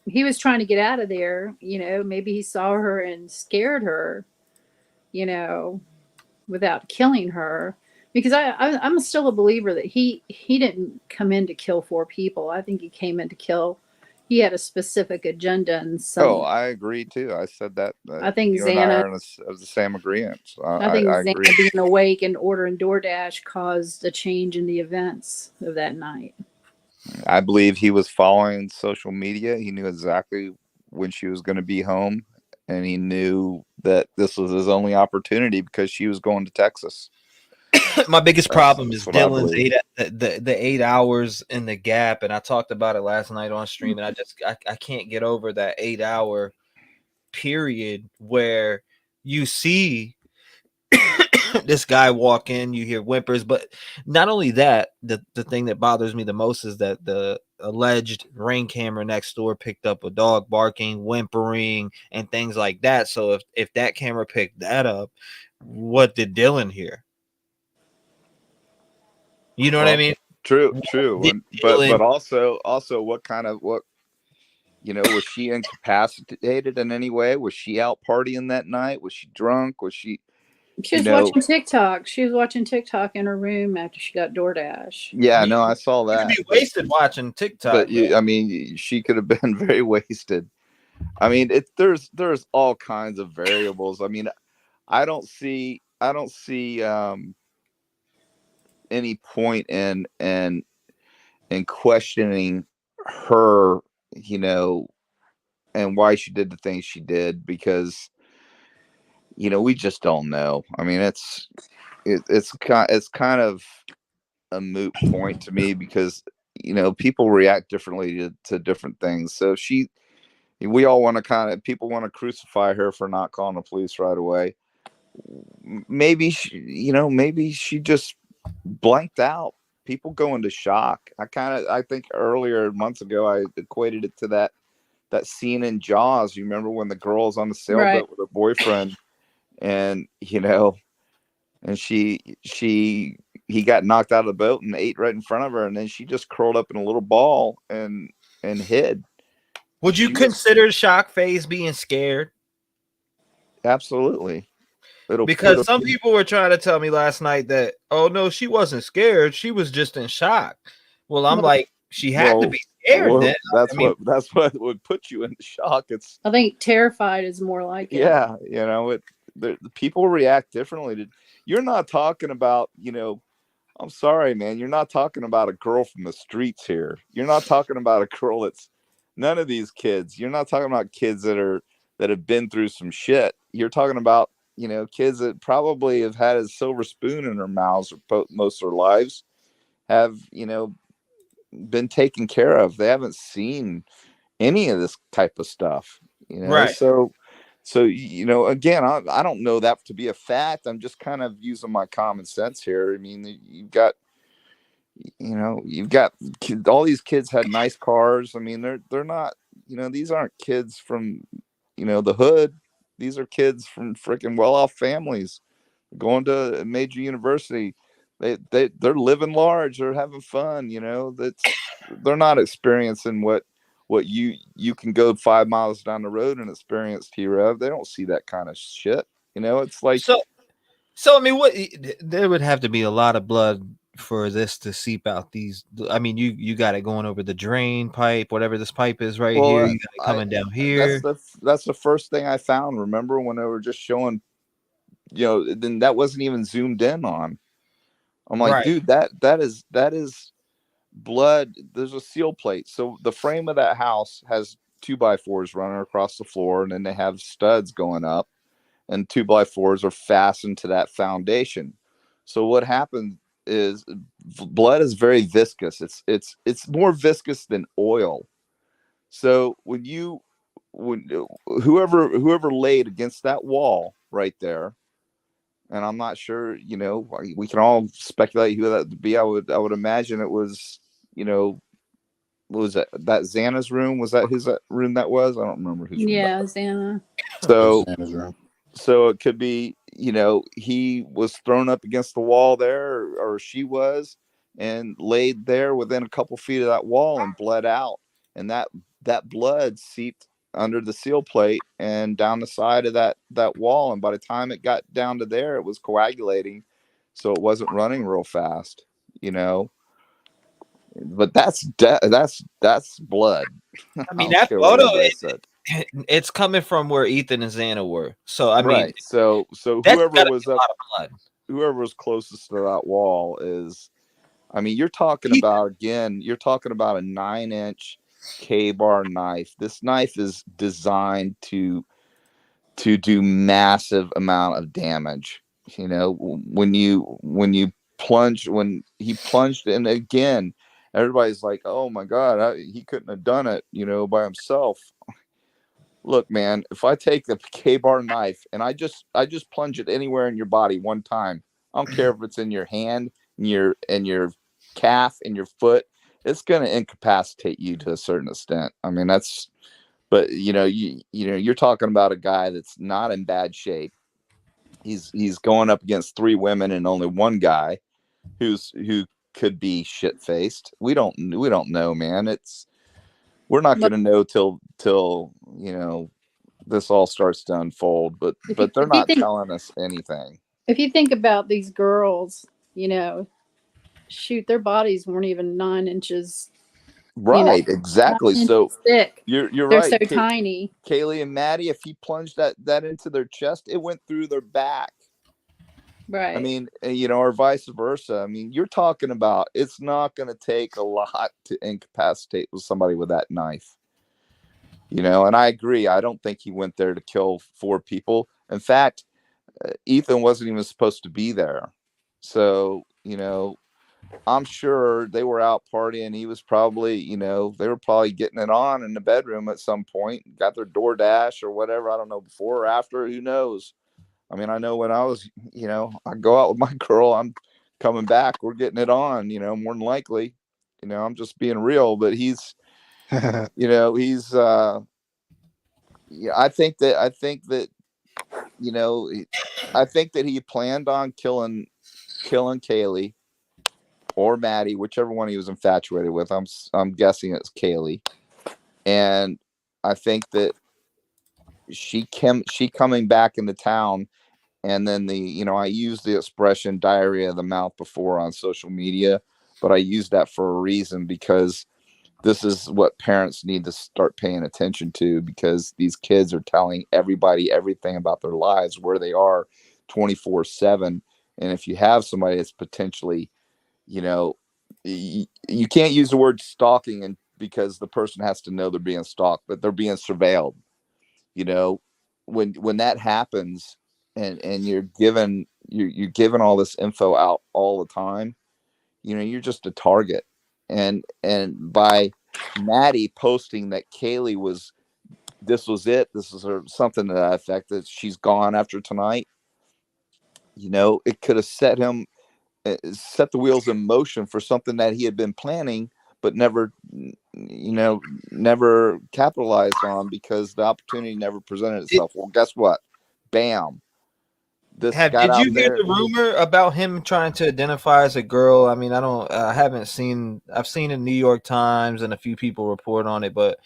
he was trying to get out of there, you know, maybe he saw her and scared her, you know, without killing her. Because I'm still a believer that he didn't come in to kill 4 people. I think he came in to kill. He had a specific agenda and some. Oh, I agree too. I said that. I think you and I Xana. are of the same agreement. So I think I Xana agree. being awake and ordering DoorDash caused a change in the events of that night. I believe he was following social media. He knew exactly when she was going to be home, and he knew that this was his only opportunity because she was going to Texas. My biggest problem is what I Dylan's believe. the 8 hours in the gap, and I talked about it last night on stream, and I can't get over that 8-hour period where you see this guy walk in, you hear whimpers, but not only that, the thing that bothers me the most is that the alleged Ring camera next door picked up a dog barking, whimpering, and things like that. So if that camera picked that up, what did Dylan hear? You know what I mean? True. And, but also what was she incapacitated in any way? Was she out partying that night? Was she drunk? Was she? She was watching TikTok. She was watching TikTok in her room after she got DoorDash. Yeah, no, I saw that. You could be wasted watching TikTok. But I mean, she could have been very wasted. I mean, there's all kinds of variables. I mean, I don't see any point in questioning her, and why she did the things she did, because we just don't know. I mean, it's kind of a moot point to me, because people react differently to different things. So we all want to people want to crucify her for not calling the police right away. Maybe she just blanked out. People go into shock. I think earlier months ago I equated it to that scene in Jaws. You remember when the girl's on the sailboat with her boyfriend, and and he got knocked out of the boat and ate right in front of her, and then she just curled up in a little ball and hid. Would you consider shock phase being scared? Absolutely. Because some people were trying to tell me last night that, oh no, she wasn't scared, she was just in shock. Well, I'm like, she had to be scared. Then that's what would put you in shock. I think terrified is more like it. Yeah, the people react differently. You're not talking about, I'm sorry, man, you're not talking about a girl from the streets here. You're not talking about a girl that's none of these kids. You're not talking about kids that have been through some shit. You're talking about kids that probably have had a silver spoon in their mouths most of their lives, have been taken care of. They haven't seen any of this type of stuff, right? So again, I don't know that to be a fact. I'm just kind of using my common sense here. I mean, you've got all these kids had nice cars. I mean, they're not, these aren't kids from the hood. These are kids from freaking well-off families going to a major university. They're living large. They're having fun. They're not experiencing what you can go 5 miles down the road and experience. T-REV. They don't see that kind of shit. It's like so. I mean, there would have to be a lot of blood for this to seep out these. I mean, you got it going over the drain pipe, whatever this pipe is here. You got it coming down here. That's the first thing I found. Remember when they were just showing, then that wasn't even zoomed in on. I'm like, dude, that is blood. There's a seal plate. So the frame of that house has 2x4s running across the floor, and then they have studs going up, and 2x4s are fastened to that foundation. So what happened is blood is very viscous. It's more viscous than oil. So when whoever laid against that wall right there, and I'm not sure, we can all speculate who that would be. I would imagine it was, what was that Xana's room? Was that his room that was? I don't remember whose room. Yeah, Xana. So it could be, he was thrown up against the wall there, or she was, and laid there within a couple feet of that wall and bled out. And that blood seeped under the seal plate and down the side of that wall. And by the time it got down to there, it was coagulating so it wasn't running real fast, you know. But that's blood. I mean, don't that care what photo, anybody said. it's coming from where Ethan and Xana were. So I mean, Right. So that's whoever gotta was be a up, lot of blood. whoever was closest to that wall is, I mean, you're talking about, again, you're talking about a 9-inch K-bar knife. This knife is designed to do massive amount of damage. You know, when you plunge, when he plunged, and again, everybody's like, "Oh my God, he couldn't have done it," you know, by himself. Look, man, if I take the K-bar knife and I just plunge it anywhere in your body one time, I don't care if it's in your hand, in your calf, in your foot, it's going to incapacitate you to a certain extent. I mean, that's, but you know, you're talking about a guy that's not in bad shape. He's going up against 3 women and only one guy who could be shit-faced. We don't know, man. We're not going to know till you know, this all starts to unfold, but they're not telling us anything. If you think about these girls, you know, shoot, their bodies weren't even 9 inches. Right, You know, exactly. 9 inches So thick. you're They're right. so tiny. Kaylee and Maddie, if he plunged that into their chest, it went through their back. Right. I mean, you know, or vice versa. I mean, you're talking about, it's not going to take a lot to incapacitate with somebody with that knife. You know, and I agree. I don't think he went there to kill 4 people. In fact, Ethan wasn't even supposed to be there. So, you know, I'm sure they were out partying. He was probably, you know, they were probably getting it on in the bedroom at some point, got their DoorDash or whatever. I don't know, before or after, who knows? I mean, I know when I was, you know, I go out with my girl, I'm coming back, we're getting it on, you know, more than likely. You know, I'm just being real, but he's, you know, he's, yeah, I think that, you know, I think that he planned on killing Kaylee or Maddie, whichever one he was infatuated with. I'm guessing it's Kaylee, and I think that she coming back into town, and then you know, I used the expression diarrhea of the mouth before on social media, but I used that for a reason, because this is what parents need to start paying attention to, because these kids are telling everybody everything about their lives, where they are 24/7. And if you have somebody that's potentially, you know, you can't use the word stalking, and because the person has to know they're being stalked, but they're being surveilled. You know, when that happens, and you're given all this info out all the time, you know, you're just a target. And by Maddie posting that Kaylee this was her, something to that effect, that she's gone after tonight, you know, it could have set the wheels in motion for something that he had been planning, but never, you know, never capitalized on, because the opportunity never presented itself. Well, guess what? Bam. This got Did out you hear there. the rumor about him trying to identify as a girl? I mean, I've seen in New York Times and a few people report on it, but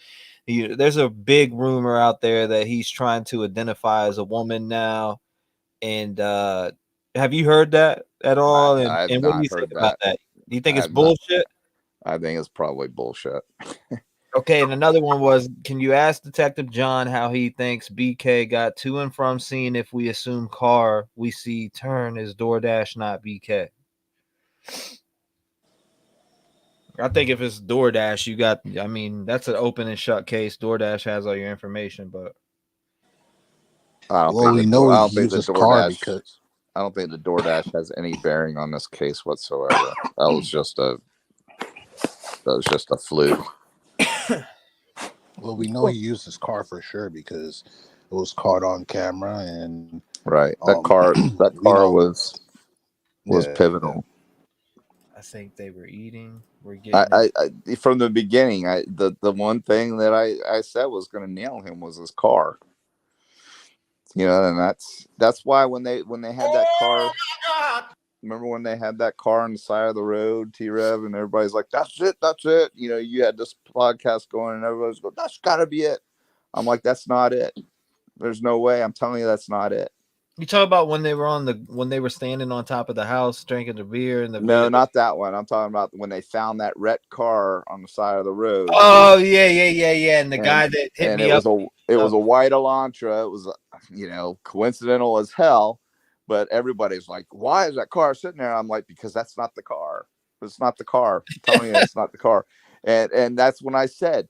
there's a big rumor out there that he's trying to identify as a woman now. And have you heard that at all? I've And what do not you heard think about that? Do you think it's I've not- bullshit? I think it's probably bullshit. Okay, and another one was, can you ask Detective John how he thinks BK got to and from scene if we assume car we see turn is DoorDash, not BK? I think if it's DoorDash, I mean, that's an open and shut case. DoorDash has all your information, but I don't Well, think we the know I he don't think used the his car DoorDash because I don't think the DoorDash has any bearing on this case whatsoever. That was just a fluke. well, we know he used his car for sure because it was caught on camera, and Right. That car was yeah. pivotal. I think they were eating. We're getting I from the beginning, the one thing that I said was going to nail him was his car. You know, and that's why when they had that car, remember when they had that car on the side of the road, T-REV, and everybody's like, that's it. You know, you had this podcast going, and everybody's going, that's got to be it. I'm like, that's not it. There's no way. I'm telling you, that's not it. You talk about when they were standing on top of the house drinking the beer and the No, beer. not that one. I'm talking about when they found that red car on the side of the road. Oh yeah. And the guy that hit me up. It was a white Elantra. It was, coincidental as hell. But everybody's like, "Why is that car sitting there?" I'm like, "Because that's not the car. It's not the car. I'm telling you, it's not the car." And that's when I said,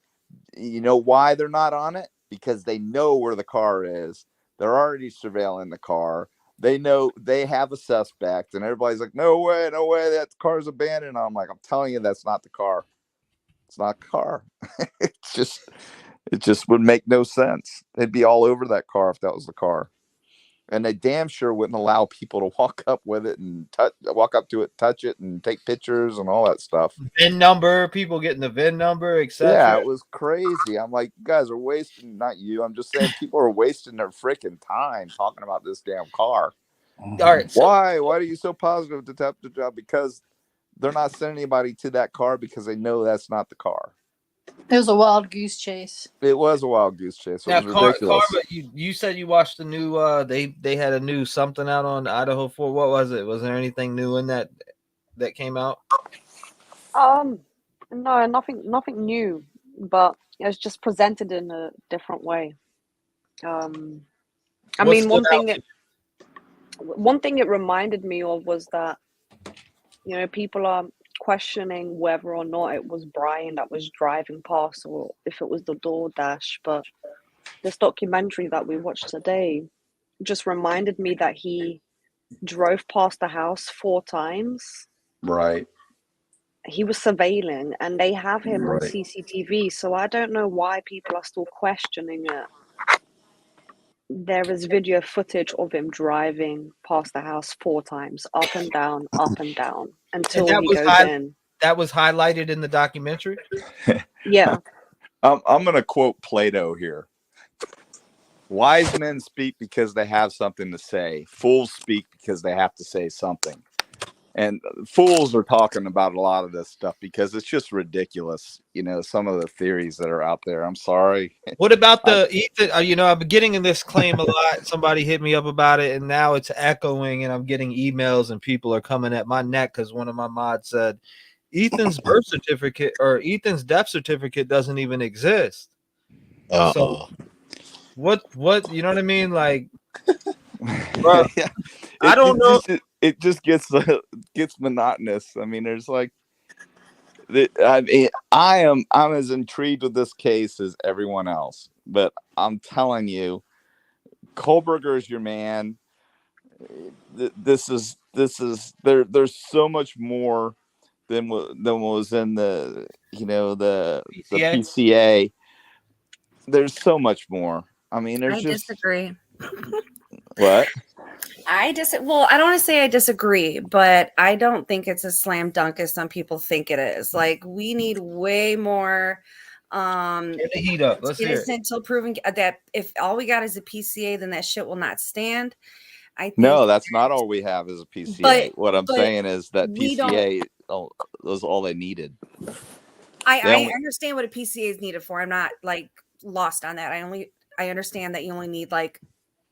you know why they're not on it? Because they know where the car is. They're already surveilling the car. They know they have a suspect, and everybody's like, no way, that car's abandoned. I'm like, I'm telling you, that's not the car. It's not the car. it just would make no sense. They'd be all over that car if that was the car. And they damn sure wouldn't allow people to walk up with it and walk up to it, touch it, and take pictures and all that stuff. VIN number, people getting the VIN number, etc. Yeah, it was crazy. I'm like, you guys are wasting, not you. I'm just saying people are wasting their freaking time talking about this damn car. All right. Why are you so positive, Detective Job? Because they're not sending anybody to that car because they know that's not the car. It was a wild goose chase. It was a wild goose chase. It was ridiculous. Karma, you said you watched the new they had a new something out on Idaho 4. What was it? Was there anything new in that came out? No, nothing new, but it's just presented in a different way. I mean, one thing it reminded me of was that, people are questioning whether or not it was Brian that was driving past or if it was the DoorDash. But this documentary that we watched today just reminded me that he drove past the house 4 times. Right. He was surveilling, and they have him on CCTV. So I don't know why people are still questioning it. There is video footage of him driving past the house 4 times, up and down, until he goes in. That was highlighted in the documentary? Yeah. I'm going to quote Plato here. Wise men speak because they have something to say. Fools speak because they have to say something. And fools are talking about a lot of this stuff because it's just ridiculous. Some of the theories that are out there. I'm sorry. What about the Ethan? I've been getting in this claim a lot. Somebody hit me up about it, and now it's echoing, and I'm getting emails, and people are coming at my neck because one of my mods said Ethan's birth certificate or Ethan's death certificate doesn't even exist. So what? You know what I mean? Like, bro, yeah. I don't know. It just gets monotonous. I mean, there's like, I'm as intrigued with this case as everyone else, but I'm telling you, Kohlberger is your man. This is there's so much more than what was in the PCA. There's so much more. I mean, I disagree. What? I don't want to say I disagree, but I don't think it's a slam dunk as some people think it is. Like, we need way more Turn the heat up. Let's hear it. Until proven that if all we got is a PCA, then that shit will not stand. I think no, that's not all we have is a PCA. What I'm saying is that PCA was all they needed. I understand what a PCA is needed for. I'm not like lost on that. I understand that you only need like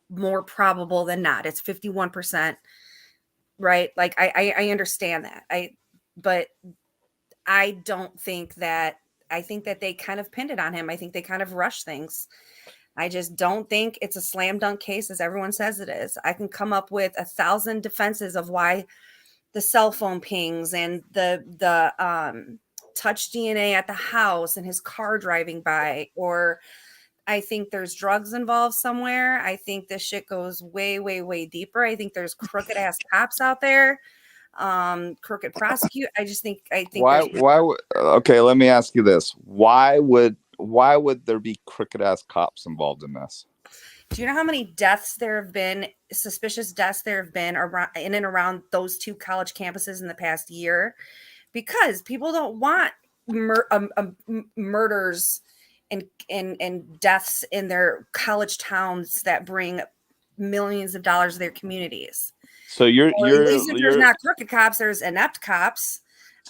more probable than not. It's 51%, right? Like I understand that. But I don't think that. I think that they kind of pinned it on him. I think they kind of rushed things. I just don't think it's a slam dunk case as everyone says it is. I can come up with 1,000 defenses of why the cell phone pings and the touch DNA at the house and his car driving by, or I think there's drugs involved somewhere. I think this shit goes way, way, way deeper. I think there's crooked ass cops out there, crooked prosecute. I think okay, let me ask you this. Why would there be crooked ass cops involved in this? Do you know how many deaths there have been, suspicious deaths there have been around, in and around those 2 college campuses in the past year? Because people don't want murders and deaths in their college towns that bring millions of dollars to their communities. So you're there's not crooked cops, there's inept cops.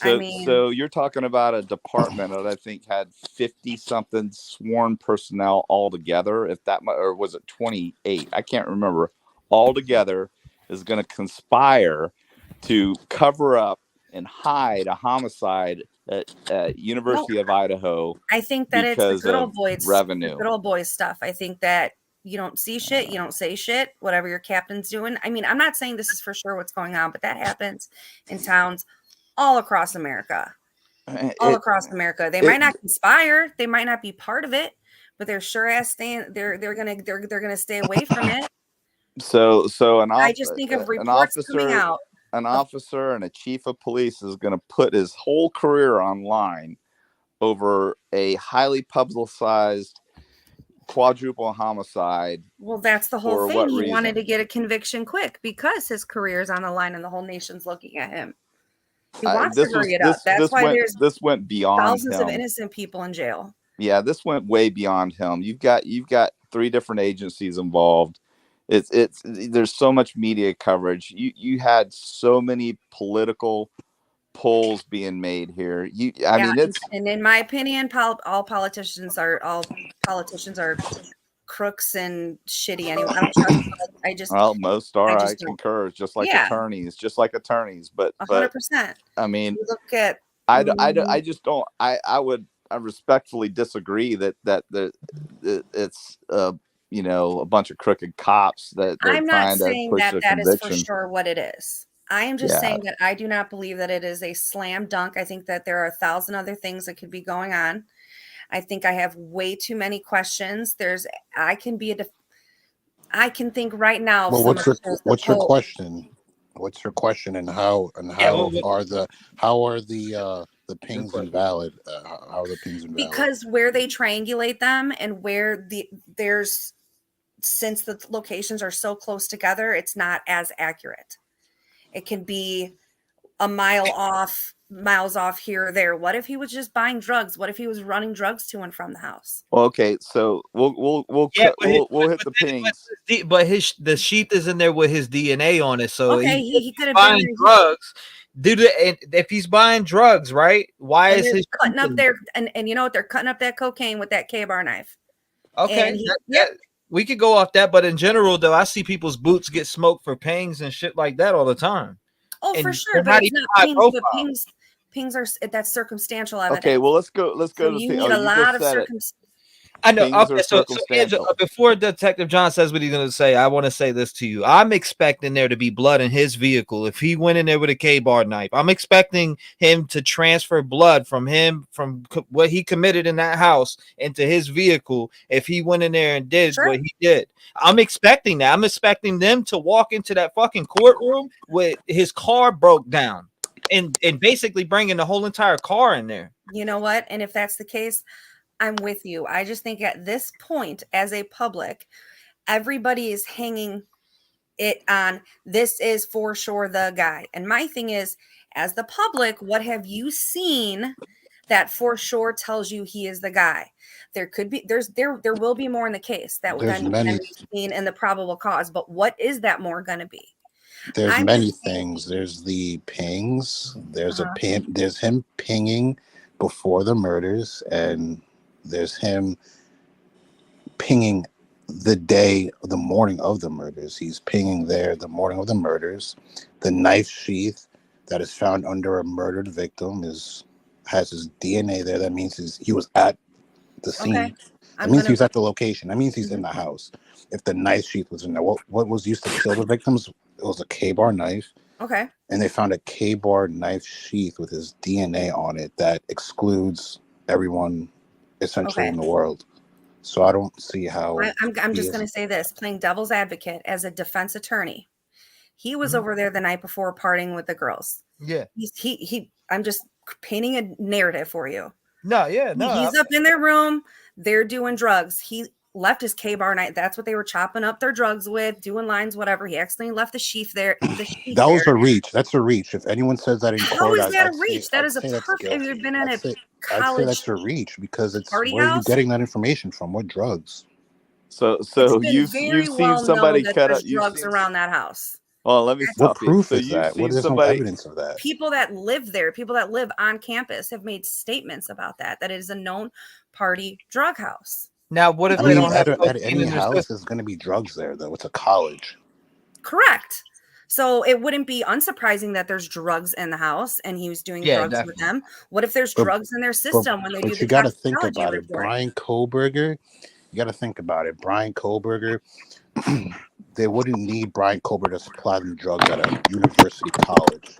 So you're talking about a department that I think had 50 something sworn personnel altogether, if that, or was it 28? I can't remember, all together is going to conspire to cover up and hide a homicide at University of Idaho. I think that it's the because good of old boys, revenue. the good old boys stuff. I think that you don't see shit, you don't say shit, whatever your captain's doing. I mean, I'm not saying this is for sure what's going on, but that happens in towns all across America. Across America. They might not conspire, they might not be part of it, but they're sure as staying they're gonna stay away from it. So I just think of reports coming out. An officer and a chief of police is going to put his whole career online over a highly publicized quadruple homicide. Well, that's the whole For thing. what He reason? wanted to get a conviction quick because his career is on the line and the whole nation's looking at him. He wants to hurry it up. That's why this went beyond thousands of him. innocent people in jail. Yeah, this went way beyond him. You've got 3 different agencies involved. It's there's so much media coverage. You had so many political polls being made here. I mean, it's and in my opinion, all politicians are crooks and shitty anyway. I don't trust them. well, most are. I just don't. concur. Just like Yeah. attorneys, but 100%. I mean, You look at I just don't. I respectfully disagree that it's you know, a bunch of crooked cops that they're I'm trying not saying to push that a that is for conviction. sure what it is. I am just saying that I do not believe that it is a slam dunk. I think that there are 1,000 other things that could be going on. I think I have way too many questions. I can think right now. Well, what's your question? What's your question, and how are the pings invalid? How are the pings invalid? Because where they triangulate them and where since the locations are so close together, it's not as accurate. It can be a miles off here or there. What if he was just buying drugs? What if he was running drugs to and from the house? Well, okay, so we'll hit the pings. But the sheath is in there with his DNA on it, so okay, he could have buying been drugs. If he's buying drugs, right? Why is he cutting up there? And you know what? They're cutting up that cocaine with that K-bar knife. Okay, we could go off that, but in general, though, I see people's boots get smoked for pangs and shit like that all the time. Oh, and for sure, but it's not pings. But pings are that's circumstantial evidence. Okay, well let's go to the you need a lot of circumstantial. I know. Okay, so Angela, before Detective John says what he's going to say, I want to say this to you. I'm expecting there to be blood in his vehicle. If he went in there with a K-bar knife, I'm expecting him to transfer blood from what he committed in that house into his vehicle. If he went in there and did what he did, I'm expecting that. I'm expecting them to walk into that fucking courtroom with his car broke down and basically bringing the whole entire car in there. You know what? And if that's the case, I'm with you. I just think at this point, as a public, everybody is hanging it on this is for sure the guy. And my thing is, as the public, what have you seen that for sure tells you he is the guy? There could be, there will be more in the case that would then be seen in the probable cause. But what is that more going to be? There's many things. There's the pings. There's there's him pinging before the murders, and there's him pinging the morning of the murders. He's pinging there the morning of the murders. The knife sheath that is found under a murdered victim has his DNA there. That means he was at the scene. Okay. That means he was at the location. That means he's in the house. If the knife sheath was in there, what was used to kill the victims? It was a K-bar knife. Okay. And they found a K-bar knife sheath with his DNA on it that excludes everyone essentially in the world. So I don't see how. I'm just going to say this, playing devil's advocate as a defense attorney. He was over there the night before partying with the girls. Yeah. I'm just painting a narrative for you. No. He's up in their room. They're doing drugs. He left his K-bar knife. That's what they were chopping up their drugs with, doing lines, whatever. He accidentally left the sheath there. That was a reach. That's a reach. If anyone says that in court, how is that a reach? That is a perfect. If you've been in a college, I'd say that's a reach because it's party where are you house? getting that information from? What drugs? So you've seen somebody cut up drugs around that house. Well, let me What stop you. proof So is you've that? seen What is no somebody evidence of that? People that live there, people that live on campus have made statements about that it is a known party drug house. Now, what if I they mean, don't have at cocaine any in their house, system? there's going to be drugs there, though. It's a college. Correct. So it wouldn't be unsurprising that there's drugs in the house and he was doing drugs with them. What if there's drugs in their system when they do the you got to think toxicology about it. report? Brian Kohlberger, you got to think about it. Brian Kohlberger, they wouldn't need Brian Kohlberger to supply them drugs at a university college.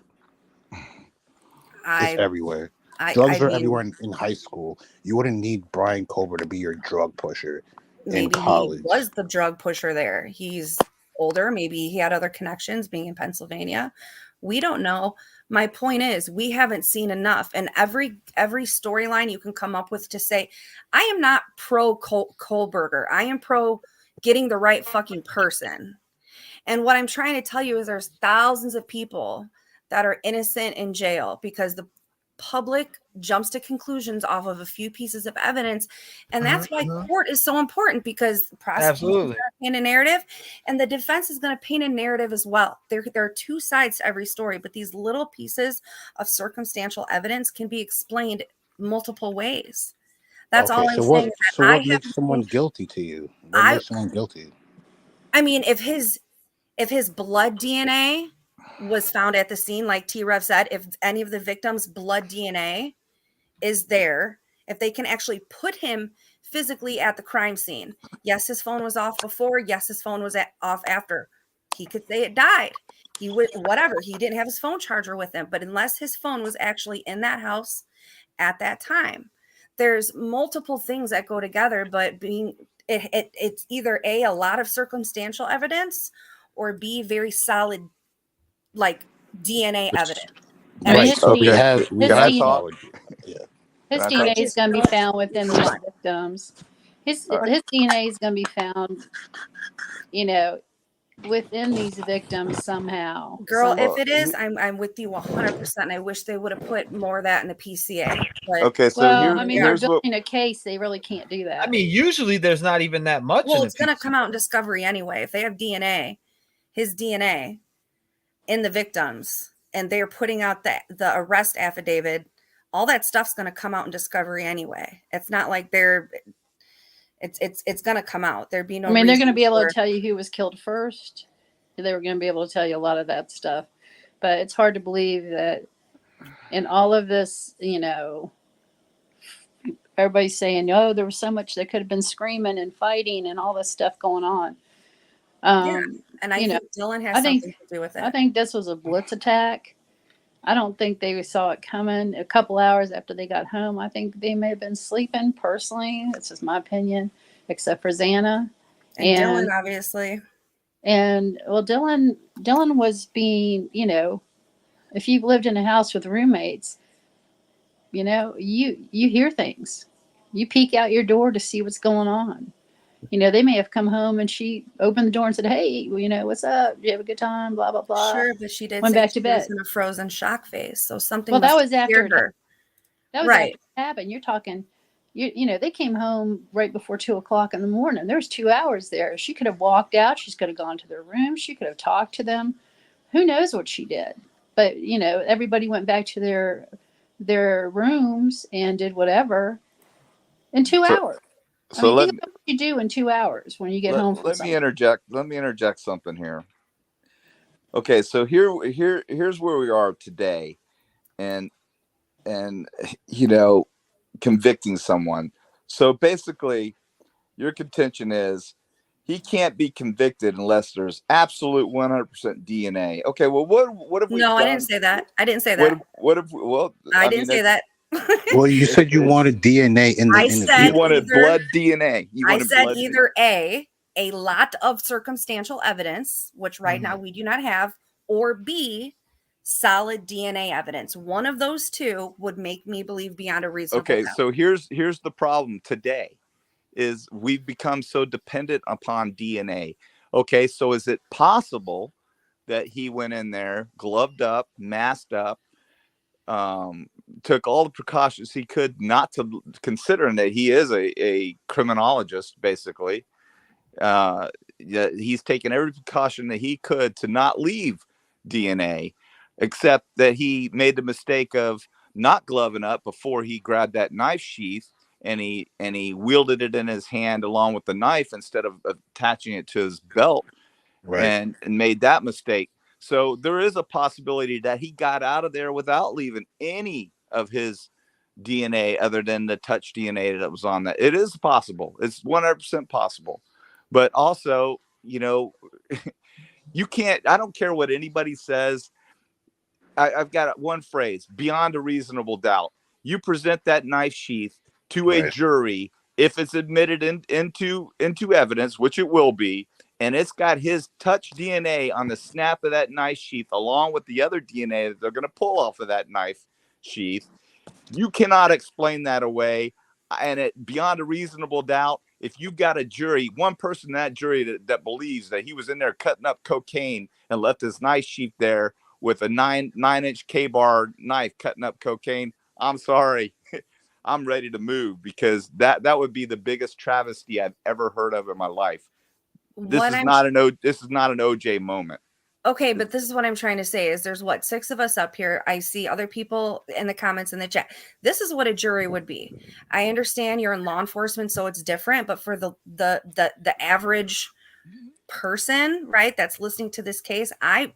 It's everywhere. Drugs are everywhere in high school. You wouldn't need Brian Kohlberger to be your drug pusher in Maybe college. he was the drug pusher there. He's older. Maybe he had other connections being in Pennsylvania. We don't know. My point is, we haven't seen enough. And every storyline you can come up with to say, I am not pro Kohlberger. I am pro getting the right fucking person. And what I'm trying to tell you is there's thousands of people that are innocent in jail because the public jumps to conclusions off of a few pieces of evidence. And that's why court is so important, because the prosecution is paint a narrative and the defense is going to paint a narrative as well. There are two sides to every story, but these little pieces of circumstantial evidence can be explained multiple ways. That's all I'm saying. So what makes someone guilty to you? What makes someone guilty? I mean, if his blood DNA was found at the scene, like T-REV said, if any of the victims' blood DNA is there, if they can actually put him physically at the crime scene. Yes, his phone was off before. Yes, his phone was off after. He could say it died. He would, whatever. He didn't have his phone charger with him. But unless his phone was actually in that house at that time, there's multiple things that go together. But it's either a lot of circumstantial evidence, or B, very solid, like DNA evidence. Right. His DNA is going to be found within these victims. His DNA is going to be found, within these victims somehow. Girl, if it is, I'm with you 100%. I wish they would have put more of that in the PCA. But, they're building a case. They really can't do that. I mean, usually there's not even that much. Well, it's going to come out in discovery anyway. If they have DNA, his DNA in the victims, and they're putting out the arrest affidavit, all that stuff's going to come out in discovery anyway. It's not like it's going to come out. There'd be no. I mean, they're going to be able to tell you who was killed first. They were going to be able to tell you a lot of that stuff, but it's hard to believe that in all of this, everybody's saying, "Oh, there was so much that could have been screaming and fighting and all this stuff going on." And I think Dylan has something to do with it. I think this was a blitz attack. I don't think they saw it coming a couple hours after they got home. I think they may have been sleeping, personally. This is my opinion, except for Xana. And Dylan, obviously. And, well, Dylan was being, if you've lived in a house with roommates, you hear things. You peek out your door to see what's going on. They may have come home and she opened the door and said, "Hey, what's up? Did you have a good time? Blah, blah, blah." Sure, but she did went say back she to bed. was in a frozen shock phase. So something Well, that was after her. That was after it happened. You're talking, they came home right before 2:00 in the morning. There was 2 hours there. She could have walked out. She could have gone to their room. She could have talked to them. Who knows what she did? But, everybody went back to their rooms and did whatever in 2 hours. So think about what you do in 2 hours when you get home from Let me interject something here. Okay, so here's where we are today, and convicting someone. So basically, your contention is he can't be convicted unless there's absolute 100% DNA. Okay, well, what have we done? I didn't say that. I didn't say that. What have well? I didn't say that. Well, you said you wanted DNA in the interview. You wanted blood DNA. I said either a lot of circumstantial evidence, which right now we do not have, or B, solid DNA evidence. One of those two would make me believe beyond a reasonable doubt. So here's the problem today is we've become so dependent upon DNA. Okay, so is it possible that he went in there, gloved up, masked up, took all the precautions he could, not to considering that he is a criminologist, basically. He's taken every precaution that he could to not leave DNA, except that he made the mistake of not gloving up before he grabbed that knife sheath and he wielded it in his hand along with the knife instead of attaching it to his belt. and made that mistake. So there is a possibility that he got out of there without leaving any of his DNA other than the touch DNA that was on that. It is possible. It's 100% possible. But also, you know, you can't, I don't care what anybody says. I've got one phrase: beyond a reasonable doubt. You present that knife sheath to a jury, if it's admitted into evidence, which it will be, and it's got his touch DNA on the snap of that knife sheath, along with the other DNA that they're going to pull off of that knife sheath. You cannot explain that away. And it, beyond a reasonable doubt, if you got a jury, one person in that jury that believes that he was in there cutting up cocaine and left his knife sheath there with a 9-inch K-bar knife cutting up cocaine, I'm sorry. I'm ready to move, because that would be the biggest travesty I've ever heard of in my life. This is not an OJ moment. Okay, but this is what I'm trying to say is there's 6 of us up here. I see other people in the comments in the chat. This is what a jury would be. I understand you're in law enforcement, so it's different, but for the average person, right, that's listening to this case, I'm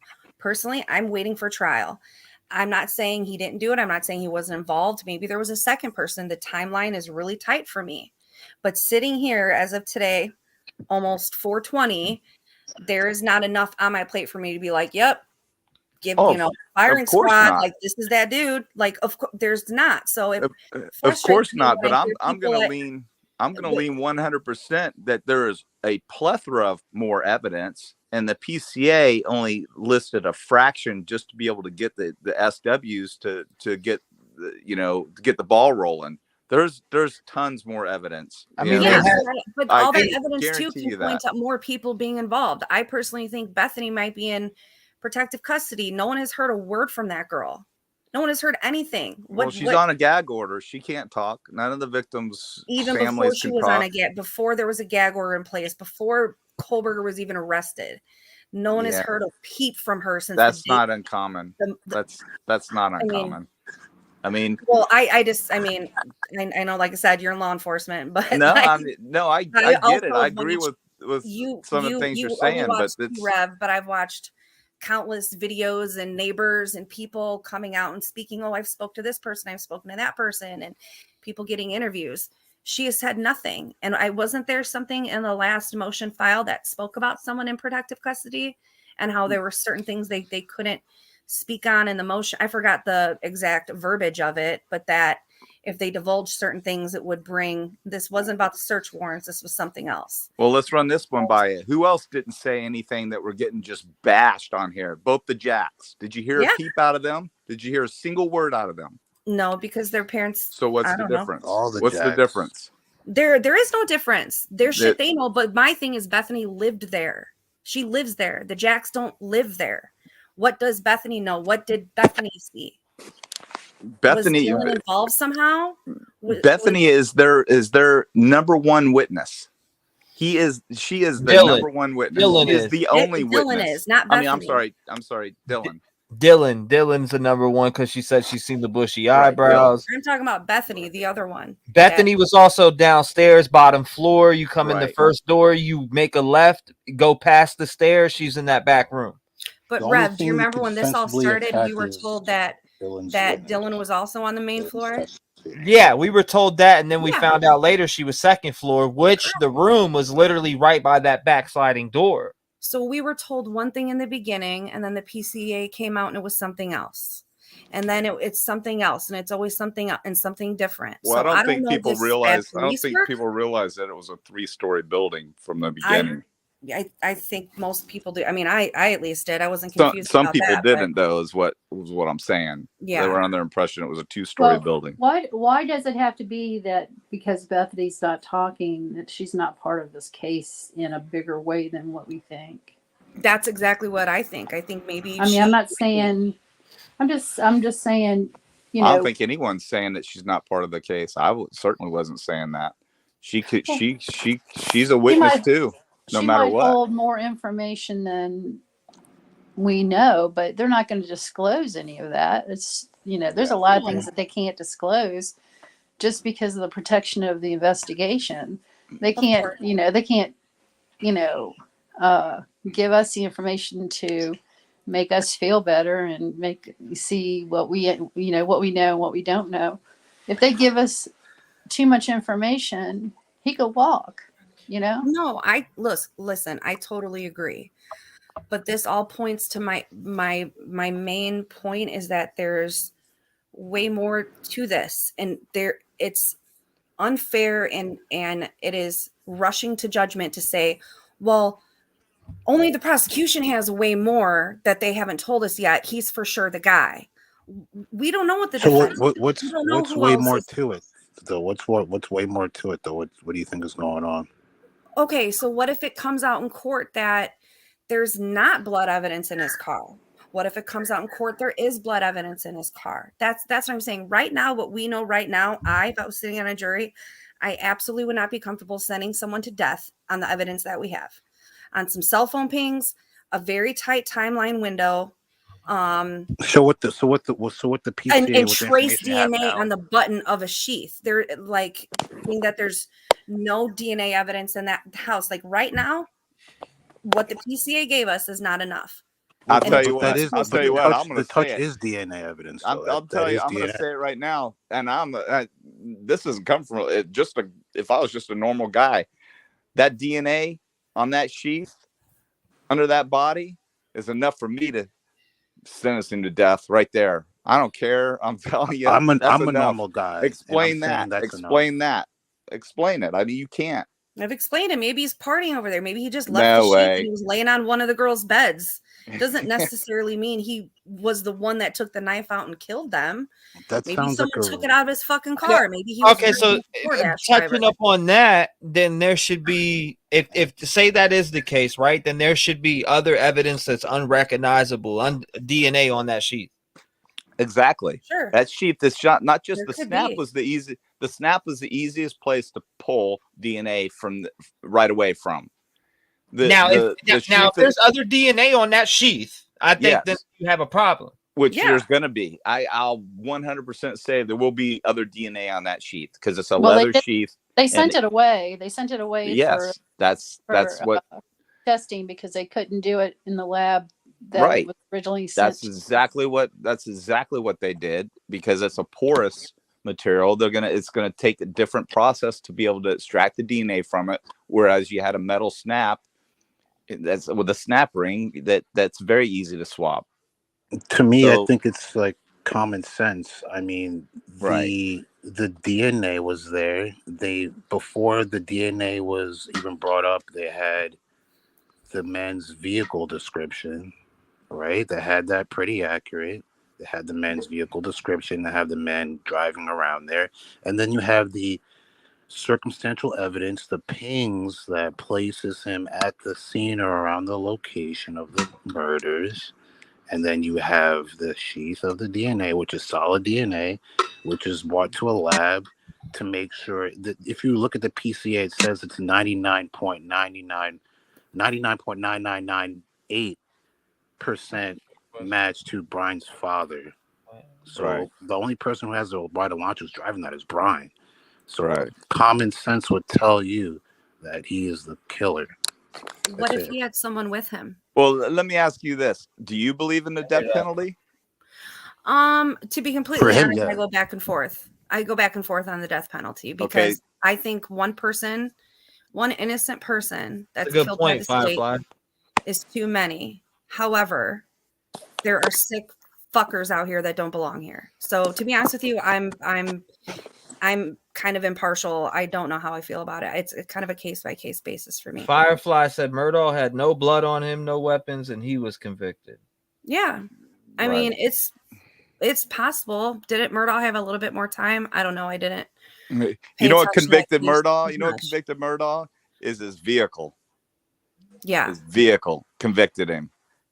waiting for trial. I'm not saying he didn't do it. I'm not saying he wasn't involved. Maybe there was a second person. The timeline is really tight for me. But sitting here as of today, almost 4:20, there is not enough on my plate for me to be like, yep, firing squad, like this is that dude. Like, of course, there's not. So it of course not. But I'm going to lean 100% that there is a plethora of more evidence, and the PCA only listed a fraction just to be able to get the SWs to get to get the ball rolling. There's tons more evidence. I mean, but all that evidence too can point to more people being involved. I personally think Bethany might be in protective custody. No one has heard a word from that girl. No one has heard anything. She's on a gag order. She can't talk. None of the victims' even before she was on a gag, before there was a gag order in place, before Kohlberger was even arrested. No one has heard a peep from her since. That's not uncommon. That's not uncommon. I mean, well, I know, like I said, you're in law enforcement, but no, I get it. I agree with some of the things you're saying, but T-REV, but I've watched countless videos and neighbors and people coming out and speaking. Oh, I've spoke to this person. I've spoken to that person, and people getting interviews. She has said nothing. And wasn't there something in the last motion file that spoke about someone in protective custody and how there were certain things they couldn't speak on in the motion? I forgot the exact verbiage of it, but that if they divulged certain things, it would bring, this wasn't about the search warrants. This was something else. Well, let's run this one by you. Who else didn't say anything that we're getting just bashed on here? Both the Jacks. Did you hear a peep out of them? Did you hear a single word out of them? No, because their parents. So what's the difference? What's the difference? There is no difference. There's shit they know, but my thing is Bethany lived there. She lives there. The Jacks don't live there. What does Bethany know? What did Bethany see? Bethany was involved somehow. Bethany is their number one witness. She is the number one witness. Dylan is the only witness. Dylan is not Bethany. I mean, I'm sorry, Dylan. Dylan's the number one because she said she's seen the bushy eyebrows. I'm talking about Bethany, the other one. Bethany was also downstairs, bottom floor. You come in the first door, you make a left, go past the stairs. She's in that back room. But Rev, do you remember when this all started? We were told that Dylan was also on the main floor. Yeah, we were told that, and then we found out later she was second floor, which the room was literally right by that backsliding door. So we were told one thing in the beginning, and then the PCA came out and it was something else. And then it's something else, and it's always something and something different. Well, so I don't think people realize that it was a 3-story building from the beginning. I think most people do. I mean, I at least did. I wasn't confused. Some people didn't, though, is what I'm saying. Yeah, they were under impression it was a 2-story building. Why does it have to be that because Bethany's not talking that she's not part of this case in a bigger way than what we think? That's exactly what I think. I think maybe. I mean, I'm not saying. I'm just saying. You know, I don't think anyone's saying that she's not part of the case. Certainly wasn't saying that. She could. She's a witness too. No matter what. She might hold more information than we know, but they're not going to disclose any of that. It's, there's a lot of things that they can't disclose just because of the protection of the investigation. They can't, give us the information to make us feel better and make see what we what we know and what we don't know. If they give us too much information, he could walk. No, I listen, I totally agree. But this all points to my main point is that there's way more to this, and it's unfair and it is rushing to judgment to say, well, only the prosecution has way more that they haven't told us yet. He's for sure the guy. We don't know what the So defense. what's We don't know who way else more is. to it though? What's way more to it though? What do you think is going on? Okay, so what if it comes out in court that there's not blood evidence in his car? What if it comes out in court there is blood evidence in his car? That's what I'm saying. Right now, what we know right now, if I was sitting on a jury, I absolutely would not be comfortable sending someone to death on the evidence that we have. On some cell phone pings, a very tight timeline window. So what the PCA And with the trace information you have DNA now? on the button of a sheath. They're like saying that there's no DNA evidence in that house. Like right now, what the PCA gave us is not enough. I'll tell you what. I'll tell you what. I'm going the to touch say it. is DNA evidence. I'll tell you. I'm going to say it right now. And this doesn't come from it. If I was just a normal guy, that DNA on that sheath under that body is enough for me to sentence him to death right there. I don't care. I'm telling you. I'm a normal guy. Explain that. Explain that. Explain it. I mean, you can't. I've explained it. Maybe he's partying over there. Maybe he just left the sheath and he was laying on one of the girls' beds. Doesn't necessarily mean he was the one that took the knife out and killed them. Maybe someone took it out of his fucking car. Maybe he was touching up on that, then there should be, if to say that is the case, right, then there should be other evidence that's unrecognizable, DNA on that sheath. Exactly. Sure. That sheath, this shot, not just There the could snap be. was the easy. The snap was the easiest place to pull DNA from right away from. If there's other DNA on that sheath, I think that you have a problem. Which there's going to be. I'll 100% say there will be other DNA on that sheath because it's a leather sheath. They sent it away. They sent it away. Yes, that's what testing because they couldn't do it in the lab. That right. was originally sent. That's exactly what they did because it's a porous material. It's gonna take a different process to be able to extract the DNA from it. Whereas you had a metal snap, that's with a snap ring that's very easy to swap. To me, I think it's like common sense. I mean, the DNA was there. Before the DNA was even brought up, they had the men's vehicle description, right? They had that pretty accurate. They had the men's vehicle description. They have the men driving around there. And then you have the circumstantial evidence, the pings that places him at the scene or around the location of the murders. And then you have the sheath of the DNA, which is solid DNA, which is brought to a lab to make sure that if you look at the PCA, it says it's 99.9998% match to Brian's father. So the only person who has the right to launch who's driving that is Brian. So common sense would tell you that he is the killer. What if he had someone with him? Well, let me ask you this: do you believe in the death penalty? To be completely him, honest, yeah. I go back and forth. I go back and forth on the death penalty because I think one innocent person that's killed by the state is too many. However, there are sick fuckers out here that don't belong here. So to be honest with you, I'm kind of impartial. I don't know how I feel about it. It's kind of a case-by-case basis for me. Firefly said Murdaugh had no blood on him, no weapons, and he was convicted. Yeah. I mean, it's possible. Didn't Murdaugh have a little bit more time? I don't know. I didn't. You know what convicted Murdaugh? You know what convicted Murdaugh is his vehicle. Yeah. His vehicle convicted him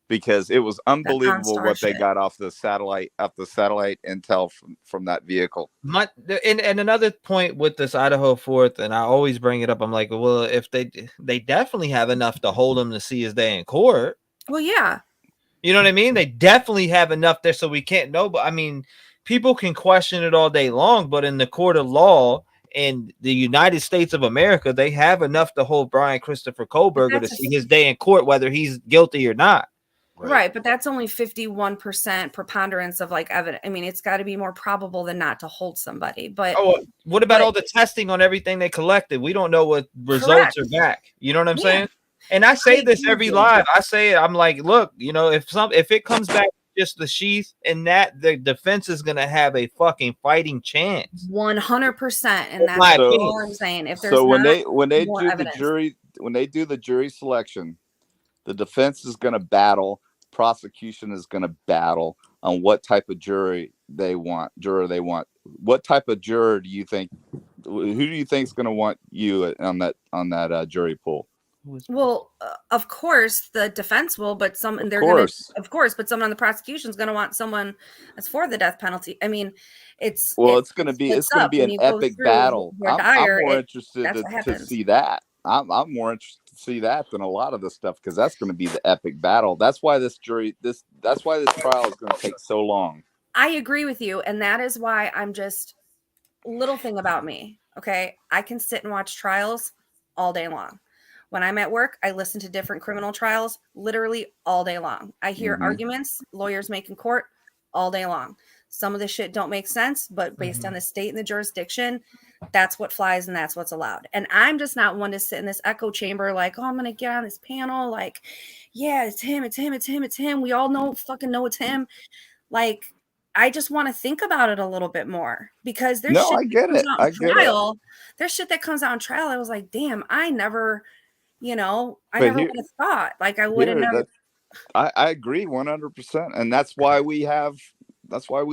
because it was unbelievable what they got off the satellite intel from that vehicle. And another point with this Idaho 4th, and I always bring it up, I'm like, well, if they definitely have enough to hold him to see his day in court. Well, yeah. You know what I mean? They definitely have enough there so we can't know. But I mean, people can question it all day long, but in the court of law, in the United States of America, they have enough to hold Brian Christopher Kohlberger to see his day in court, whether he's guilty or not. Right, but that's only 51% preponderance of like evidence. I mean, it's got to be more probable than not to hold somebody. But what about all the testing on everything they collected? We don't know what results are back. You know what I'm saying? And I say this every live. I say it. I'm like, look, you know, if it comes back just the sheath and that, the defense is gonna have a fucking fighting chance. 100%, and that's all I'm saying. If there's when they more do evidence. the jury selection, the defense is going to battle, prosecution is going to battle on what type of juror they want. What type of juror do you think? Who do you think is going to want you on that jury pool? Well, of course the defense will, but someone on the prosecution is going to want someone that's for the death penalty. I mean, it's going to be an epic battle. I'm more interested to see that. I'm more interested to see that than a lot of the stuff, because that's going to be the epic battle. That's why this trial is going to take so long. I agree with you, and that is why I'm just little thing about me. Okay, I can sit and watch trials all day long. When I'm at work, I listen to different criminal trials literally all day long. I hear arguments lawyers make in court all day long. Some of the shit don't make sense, but based on the state and the jurisdiction, that's what flies and that's what's allowed. And I'm just not one to sit in this echo chamber like, oh, I'm going to get on this panel. Like, yeah, it's him. We all fucking know it's him. Like, I just want to think about it a little bit more, because there's shit there's shit that comes out in trial. I was like, damn, I never would have thought. Like, I would have never. I agree 100%. And that's why we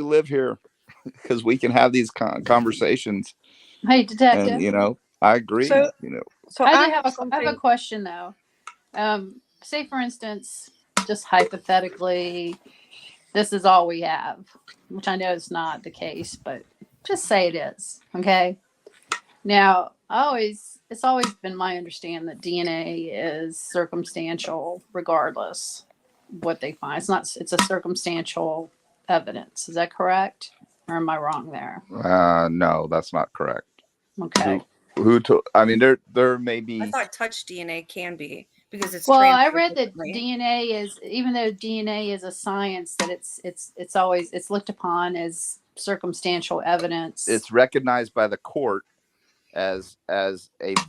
live here, because we can have these conversations. Hey, detective. And, I agree. So I have a question though. Say for instance, just hypothetically, this is all we have, which I know is not the case, but just say it is. Okay. Now, it's always been my understanding that DNA is circumstantial, regardless what they find. It's a circumstantial evidence. Is that correct? Or am I wrong there? No, that's not correct. Okay. There may be. I thought touch DNA can be, because it's. Well, I read that DNA is, even though DNA is a science, that it's always looked upon as circumstantial evidence. It's recognized by the court as a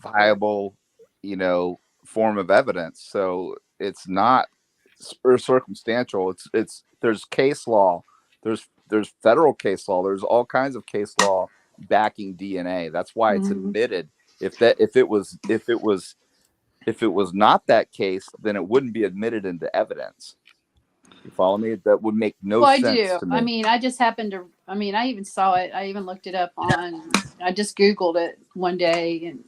viable, form of evidence. So it's not circumstantial. There's case law. There's federal case law. There's all kinds of case law backing DNA. That's why it's admitted. If it was not that case, then it wouldn't be admitted into evidence. You follow me? That would make no sense. I do. To me. I mean, I just happened to. I mean, I even saw it. I even looked it up on. I just Googled it one day, and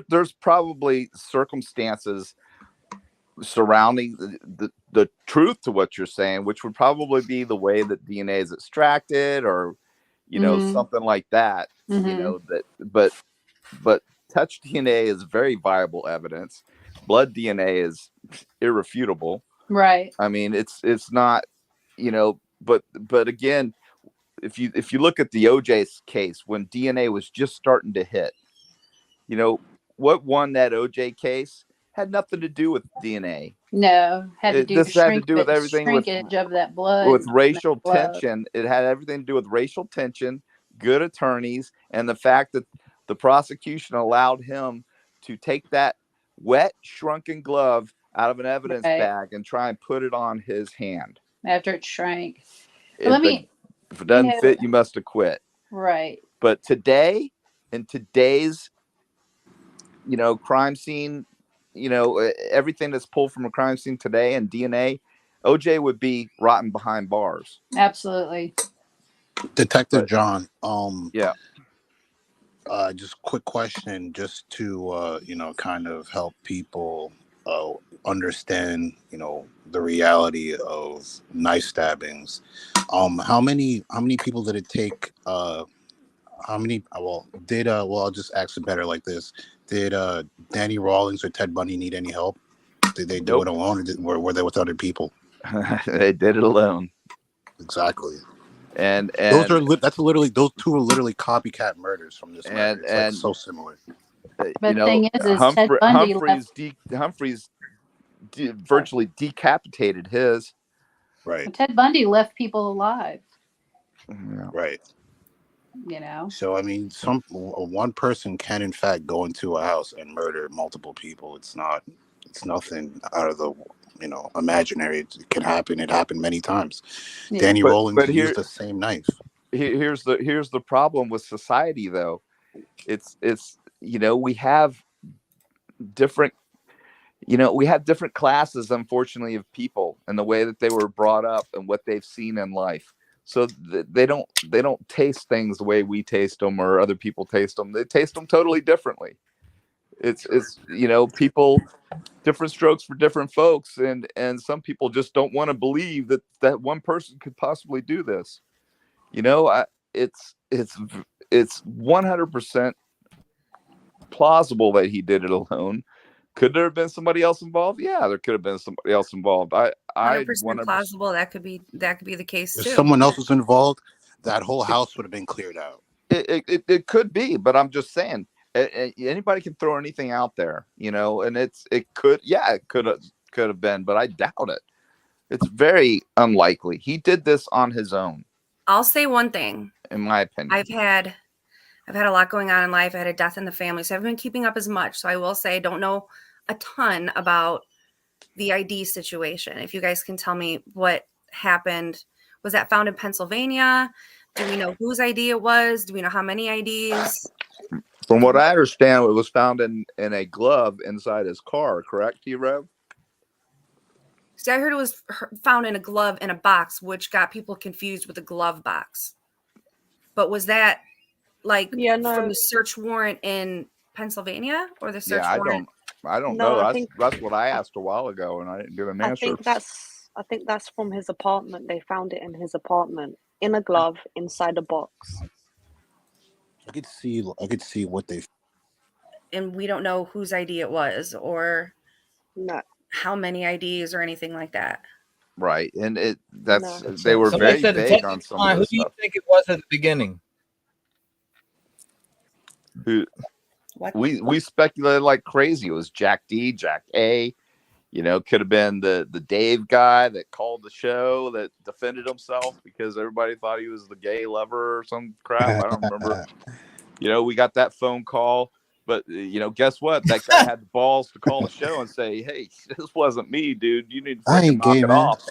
there's probably circumstances surrounding the truth to what you're saying, which would probably be the way that DNA is extracted, or something like that. But touch DNA is very viable evidence. Blood DNA is irrefutable. Right. I mean, it's not, but again, if you look at the OJ case, when DNA was just starting to hit, what won that OJ case had nothing to do with DNA. No, had to do with everything shrinkage of that blood, with racial tension. It had everything to do with racial tension, good attorneys, and the fact that the prosecution allowed him to take that wet, shrunken glove out of an evidence bag and try and put it on his hand after it shrank. If it doesn't fit, you must have quit. Right. But today, in today's, crime scene, everything that's pulled from a crime scene today and DNA, OJ would be rotting behind bars. Absolutely. Detective John. Yeah. Just quick question, just to kind of help people understand, the reality of knife stabbings. How many people did it take? I'll just ask it better like this. Did Danny Rawlings or Ted Bundy need any help? Did they do it alone, or were they with other people? They did it alone. Exactly. And that's literally, those two are literally copycat murders from this murder. It's like so similar. But the thing is Ted Bundy Humphreys virtually decapitated his. Right. Ted Bundy left people alive. Yeah. Right. You know. So I mean, one person can in fact go into a house and murder multiple people. It's nothing out of the imaginary. It can happen. It happened many times. Yeah. Danny Rollins used the same knife. Here's the problem with society, though. It's we have different classes, unfortunately, of people and the way that they were brought up and what they've seen in life. So they don't taste things the way we taste them or other people taste them. They taste them totally differently. It's people, different strokes for different folks, and some people just don't want to believe that one person could possibly do this. It's 100% plausible that he did it alone. Could there have been somebody else involved? Yeah, there could have been somebody else involved. 100% plausible. That could be the case If too. someone else was involved, that whole house would have been cleared out. It could be, but I'm just saying, anybody can throw anything out there, and it could have been, but I doubt it. It's very unlikely. He did this on his own. I'll say one thing. In my opinion, I've had a lot going on in life. I had a death in the family, so I haven't been keeping up as much. So I will say I don't know a ton about the ID situation. If you guys can tell me what happened. Was that found in Pennsylvania? Do we know whose ID it was? Do we know how many IDs? From what I understand, it was found in a glove inside his car, correct, T-REV? See, I heard it was found in a glove in a box, which got people confused with a glove box. But was that from the search warrant in Pennsylvania or the search warrant? I don't know. That's what I asked a while ago, and I didn't get an answer. I think that's from his apartment. They found it in his apartment in a glove inside a box. I could see what they. And we don't know whose ID it was or how many IDs or anything like that. Right, and they were very vague on some of Who this do you stuff. think it was at the beginning? We speculated like crazy. It was Jack D, Jack A. Could have been the Dave guy that called the show that defended himself because everybody thought he was the gay lover or some crap. I don't remember. We got that phone call, but guess what? That guy had the balls to call the show and say, "Hey, this wasn't me, dude. You need to freaking knock it off."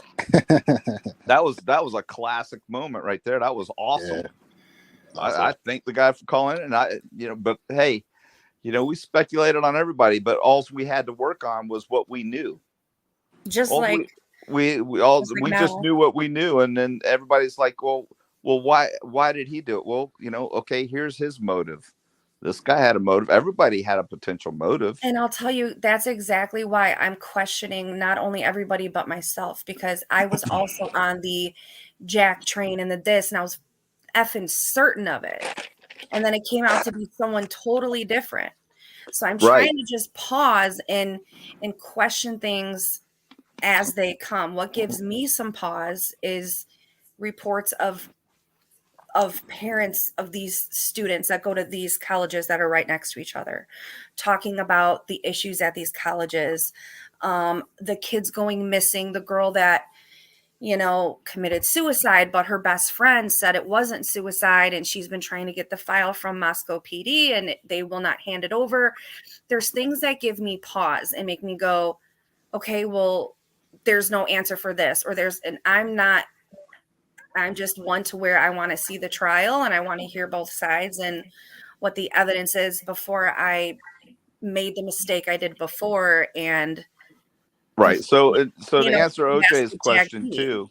That was a classic moment right there. That was awesome. Yeah. I thank the guy for calling it, but hey, we speculated on everybody, but all we had to work on was what we knew. Just we just knew what we knew, and then everybody's like, well, why did he do it? Well, okay, here's his motive. This guy had a motive. Everybody had a potential motive. And I'll tell you, that's exactly why I'm questioning not only everybody but myself, because I was also on the Jack train and and I was effing certain of it. And then it came out to be someone totally different. So I'm trying to just pause and question things as they come. What gives me some pause is reports of parents of these students that go to these colleges that are right next to each other, talking about the issues at these colleges, the kids going missing, the girl that committed suicide, but her best friend said it wasn't suicide, and she's been trying to get the file from Moscow PD and they will not hand it over. There's things that give me pause and make me go, okay, well, there's no answer for this, or I'm just one to where I want to see the trial and I want to hear both sides and what the evidence is before I made the mistake I did before. And right. So to answer OJ's question too,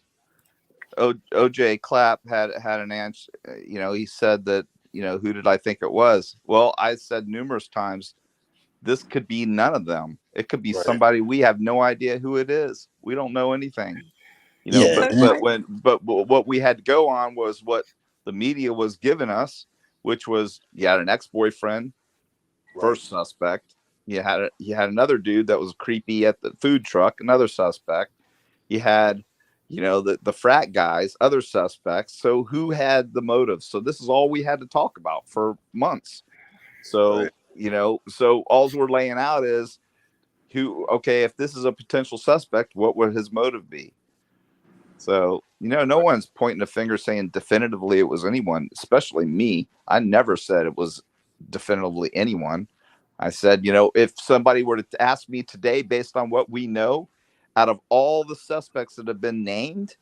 OJ Clapp had an answer. He said that, who did I think it was? Well, I said numerous times, this could be none of them. It could be somebody we have no idea who it is. We don't know anything. But what we had to go on was what the media was giving us, which was you had an ex-boyfriend, first suspect. You had another dude that was creepy at the food truck, another suspect. You had, the frat guys, other suspects. So who had the motive? So this is all we had to talk about for months. So, so all we're laying out is if this is a potential suspect, what would his motive be? So, no one's pointing a finger saying definitively it was anyone, especially me. I never said it was definitively anyone. I said, if somebody were to ask me today, based on what we know, out of all the suspects that have been named,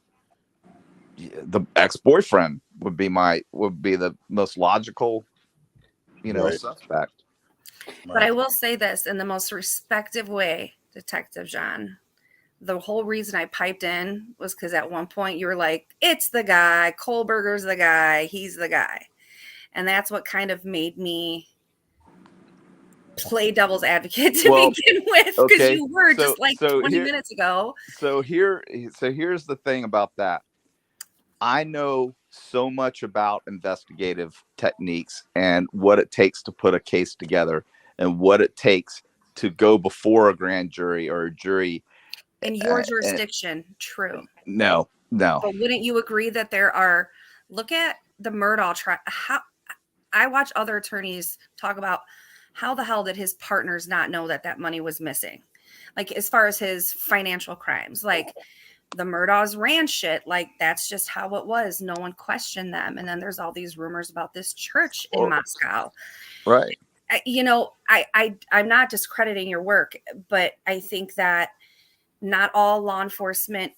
the ex-boyfriend would be the most logical, suspect. But I will say this in the most respectful way, Detective John. The whole reason I piped in was because at one point you were like, it's the guy, Kohlberger's the guy, he's the guy. And that's what kind of made me play devil's advocate to begin with, because you were just like 20 minutes ago. So here's the thing about that. I know so much about investigative techniques and what it takes to put a case together and what it takes to go before a grand jury or a jury. In your jurisdiction, true. No. But wouldn't you agree that there are, look at the Murdaugh trial. How I watch other attorneys talk about how the hell did his partners not know that money was missing? Like, as far as his financial crimes, like the Murdaughs ran shit. Like, that's just how it was. No one questioned them. And then there's all these rumors about this church in Moscow. Right. I'm not discrediting your work, but I think that not all law enforcement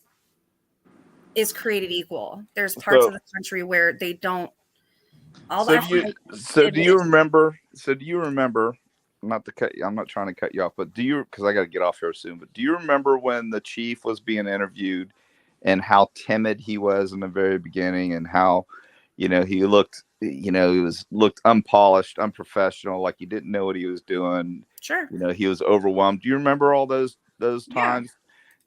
is created equal. There's parts of the country where they don't. Do you remember? I'm not trying to cut you off, but because I got to get off here soon. But do you remember when the chief was being interviewed and how timid he was in the very beginning, and how, he looked, looked unpolished, unprofessional, like he didn't know what he was doing. Sure. He was overwhelmed. Do you remember all those times? Yeah.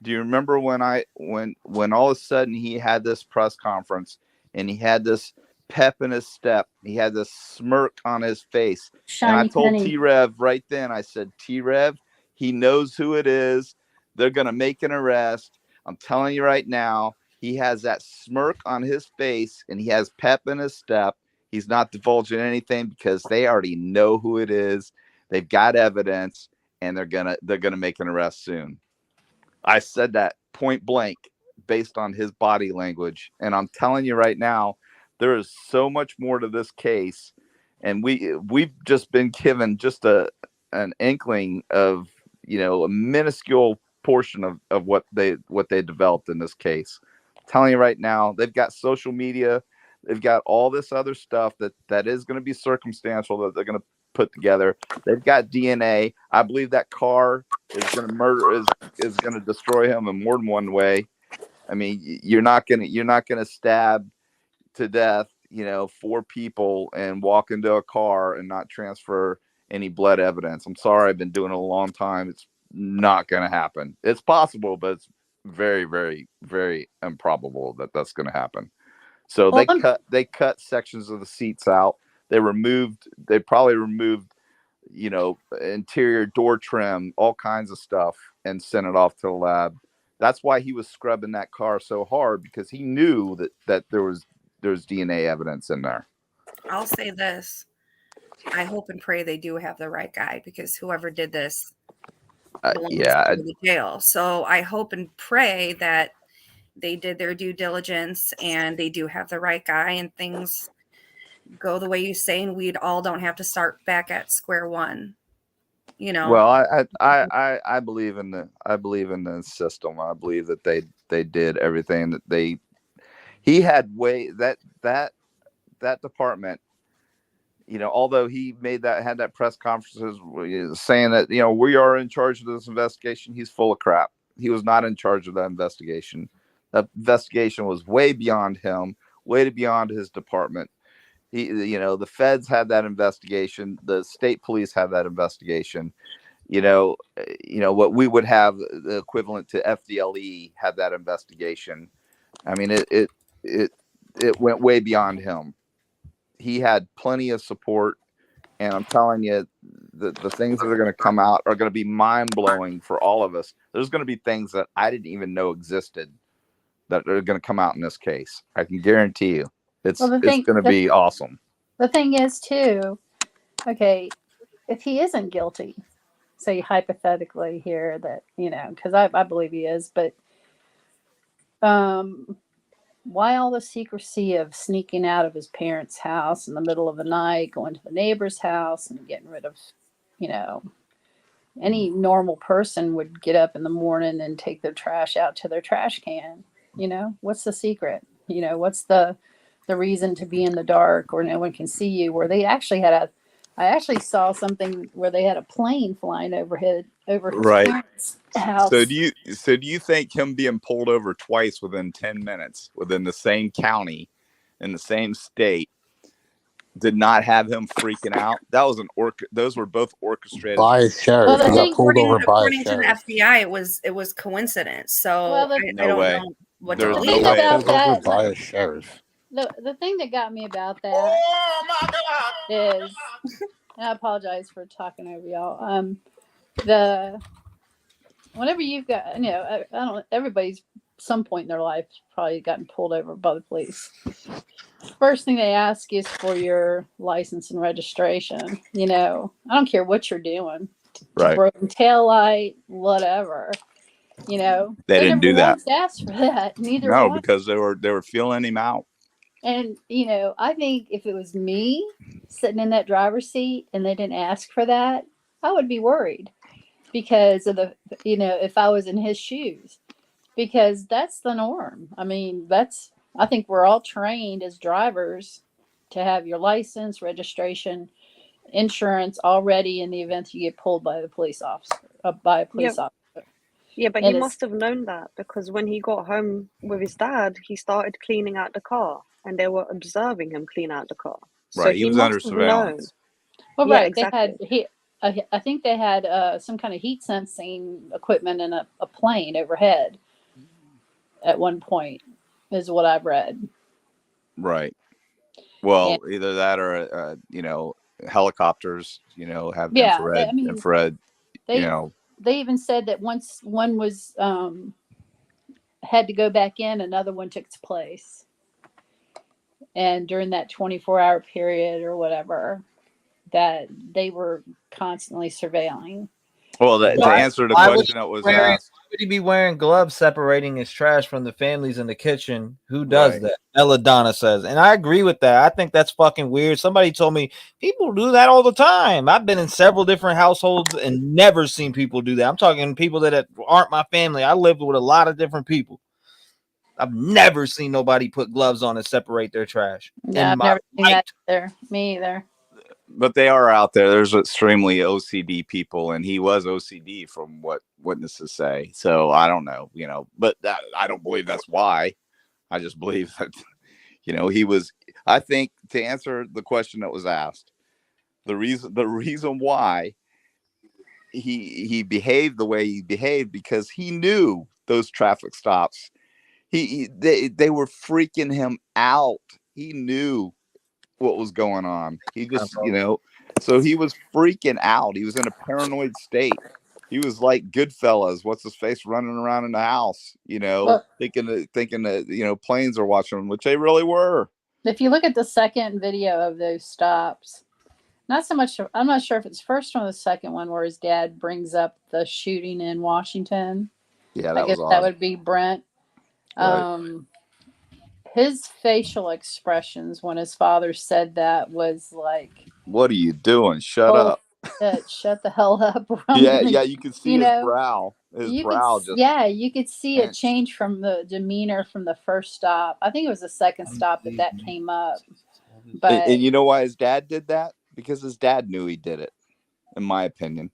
Do you remember when all of a sudden he had this press conference and he had this pep in his step, he had this smirk on his face, and I told T-REV right then, I said, T-REV, he knows who it is. They're gonna make an arrest. I'm telling you right now, he has that smirk on his face and he has pep in his step. He's not divulging anything because they already know who it is. They've got evidence, and they're gonna make an arrest soon. I said that point blank based on his body language. And I'm telling you right now, there is so much more to this case. And we've just been given just an inkling of, a minuscule portion of what they developed in this case. I'm telling you right now, they've got social media. They've got all this other stuff that is going to be circumstantial that they're going to put together. They've got DNA. I believe that car is going to destroy him in more than one way. I mean, you're not going to stab to death, 4 people and walk into a car and not transfer any blood evidence. I'm sorry, I've been doing it a long time. It's not going to happen. It's possible, but it's very, very, very improbable that that's going to happen. So they cut sections of the seats out. They probably removed, interior door trim, all kinds of stuff, and sent it off to the lab. That's why he was scrubbing that car so hard, because he knew that there's DNA evidence in there. I'll say this. I hope and pray they do have the right guy, because whoever did this belongs to the jail. So I hope and pray that they did their due diligence and they do have the right guy, and things go the way you say, and we all don't have to start back at square one. Well, I believe in the system. I believe that they did everything that he had that department, although he had that press conferences saying that, we are in charge of this investigation. He's full of crap. He was not in charge of that investigation. That investigation was way beyond him, way beyond his department. The feds had that investigation. The state police had that investigation. What we would have the equivalent to FDLE had that investigation. I mean, it went way beyond him. He had plenty of support, and I'm telling you, the things that are going to come out are going to be mind blowing for all of us. There's going to be things that I didn't even know existed that are going to come out in this case. I can guarantee you, it's Well, going to be awesome. The thing is, too, okay, if he isn't guilty, say hypothetically here that, you know, because I believe he is, but why all the secrecy of sneaking out of his parents' house in the middle of the night, going to the neighbor's house and getting rid of, you know, any normal person would get up in the morning and take their trash out to their trash can. You know, what's the secret? You know, what's the reason to be in the dark or no one can see you? Where they actually had I actually saw something where they had a plane flying overhead over his parents' house. So do you think him being pulled over twice within 10 minutes within the same county in the same state did not have him freaking out? That was those were both orchestrated by a sheriff. Well, He got pulled over by a according to the sheriff. FBI, it was coincidence. So Well, I don't way. know what There's to no believe. way. about that, by a sheriff. the thing that got me about that is, and I apologize for talking over y'all. Whenever you've got, you know, I don't. Everybody's some point in their life probably gotten pulled over by the police. First thing they ask is for your license and registration. You know, I don't care what you're doing, Right. broken tail light, whatever. You know, They didn't do that. once asked for that. Neither No, one. because they were feeling him out. And, you know, I think if it was me sitting in that driver's seat and they didn't ask for that, I would be worried because of you know, if I was in his shoes, because that's the norm. I mean, I think we're all trained as drivers to have your license, registration, insurance all ready in the event you get pulled by the police officer, by a police officer. Yeah, but And he must have known that because when he got home with his dad, he started cleaning out the car and they were observing him clean out the car. So Right. He was under must have known. surveillance. Well, Yeah, right. exactly. They had I think they had some kind of heat sensing equipment in a plane overhead at one point, is what I've read. Right. Well, And, either that or you know, helicopters, you know, have yeah, infrared, they, you know. They even said that once one was had to go back in, another one took its place. And during that 24-hour period or whatever, that they were constantly surveilling. Well, to answer the question that was asked, why would he be wearing gloves separating his trash from the families in the kitchen? Who does that? Belladonna says, and I agree with that. I think that's fucking weird. Somebody told me people do that all the time. I've been in several different households and never seen people do that. I'm talking people that aren't my family. I lived with a lot of different people. I've never seen nobody put gloves on and separate their trash. No, I've never seen that either. Me either. but they are out there. There's extremely OCD people, and he was OCD from what witnesses say. So I don't know, you know, but I don't believe that's why. I just believe that, you know, he was. I think to answer the question that was asked, the reason why he behaved the way he behaved because he knew those traffic stops. They were freaking him out. He knew what was going on. He just, you know, so he was freaking out. He was in a paranoid state. He was like Goodfellas, what's his face, running around in the house, you know, thinking that, you know, planes are watching him, which they really were. If you look at the second video of those stops, not so much, I'm not sure if it's first one or the second one where his dad brings up the shooting in Washington. Yeah, I guess that would be Brent. Right. His facial expressions when his father said that was like, "What are you doing? Shut up! Shut the hell up!" Yeah, you could see his brow. You could see a change from the demeanor from the first stop. I think it was the second stop that came up. But and you know why his dad did that? Because his dad knew he did it. In my opinion,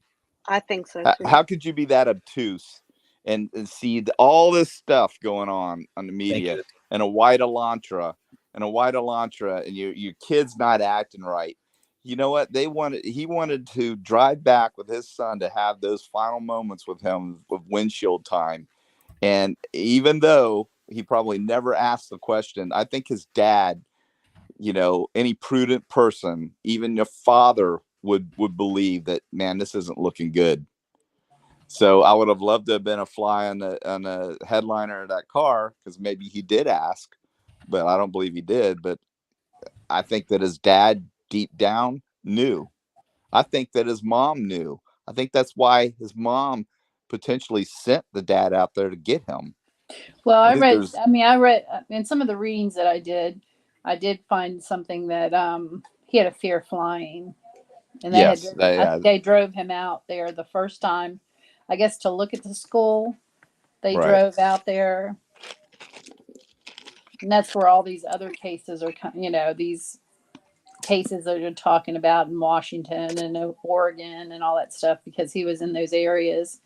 I think so too. How could you be that obtuse and see all this stuff going on the media and a white Elantra and your kid's not acting right? You know what? He wanted to drive back with his son to have those final moments with him with windshield time. And even though he probably never asked the question, I think his dad, you know, any prudent person, even your father would believe that, man, this isn't looking good. So I would have loved to have been a fly on the headliner of that car, because maybe he did ask, but I don't believe he did. But I think that his dad deep down knew. I think that his mom knew. I think that's why his mom potentially sent the dad out there to get him. Well, I read there's- in some of the readings that I did find something that he had a fear of flying, and they Yes, they drove him out there the first time, I guess, to look at the school. They Right. drove out there, and that's where all these other cases are. These cases that you're talking about in Washington and Oregon and all that stuff, because he was in those areas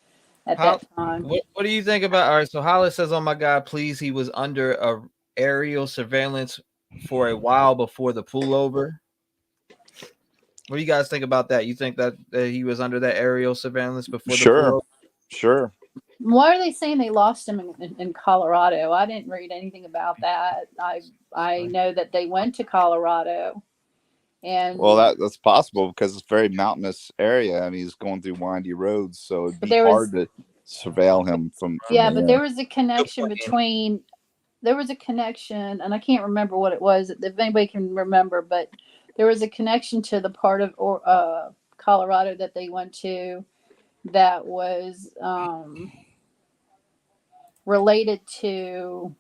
at that time. What do you think about? All right, so Hollis says, "Oh my God, please!" He was under a aerial surveillance for a while before the pullover. What do you guys think about that? You think that he was under that aerial surveillance before the pullover? Sure. Why are they saying they lost him in Colorado? I didn't read anything about that. I know that they went to Colorado, and Well, that's possible because it's a very mountainous area and he's going through windy roads, so it'd be hard to surveil him from. But there was a connection between. There was a connection, and I can't remember what it was. If anybody can remember, but there was a connection to the part of Colorado that they went to that was related to.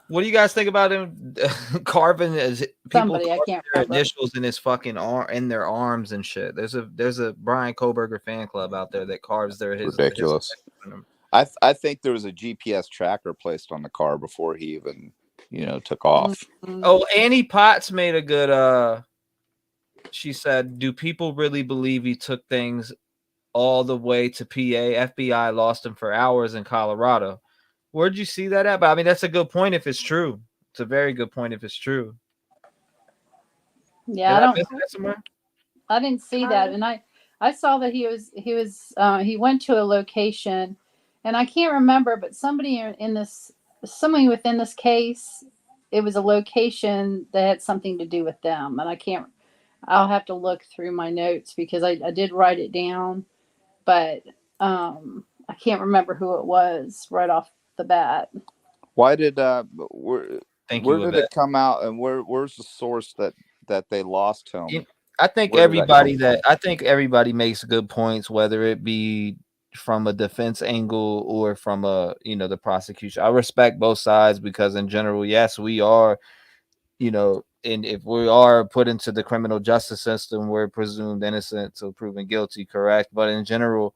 What do you guys think about him carving Somebody I can't their remember. initials in his fucking arm, in their arms and shit? There's a Brian Koberger fan club out there that carves his Ridiculous. I think there was a GPS tracker placed on the car before he even took off. Oh, Annie Potts made a good she said, "Do people really believe he took things all the way to PA? FBI lost him for hours in Colorado." Where'd you see that at? But I mean, that's a good point if it's true. It's a very good point if it's true. Yeah, I didn't see that, and I saw that he went to a location, and I can't remember, but somebody within this case, it was a location that had something to do with them, and I'll have to look through my notes because I did write it down, but I can't remember who it was right off the bat. Why did where did it come out, and where's the source that they lost him? I think everybody makes good points, whether it be from a defense angle or from the prosecution. I respect both sides because in general, yes, we are, and if we are put into the criminal justice system, we're presumed innocent until proven guilty, correct? But in general,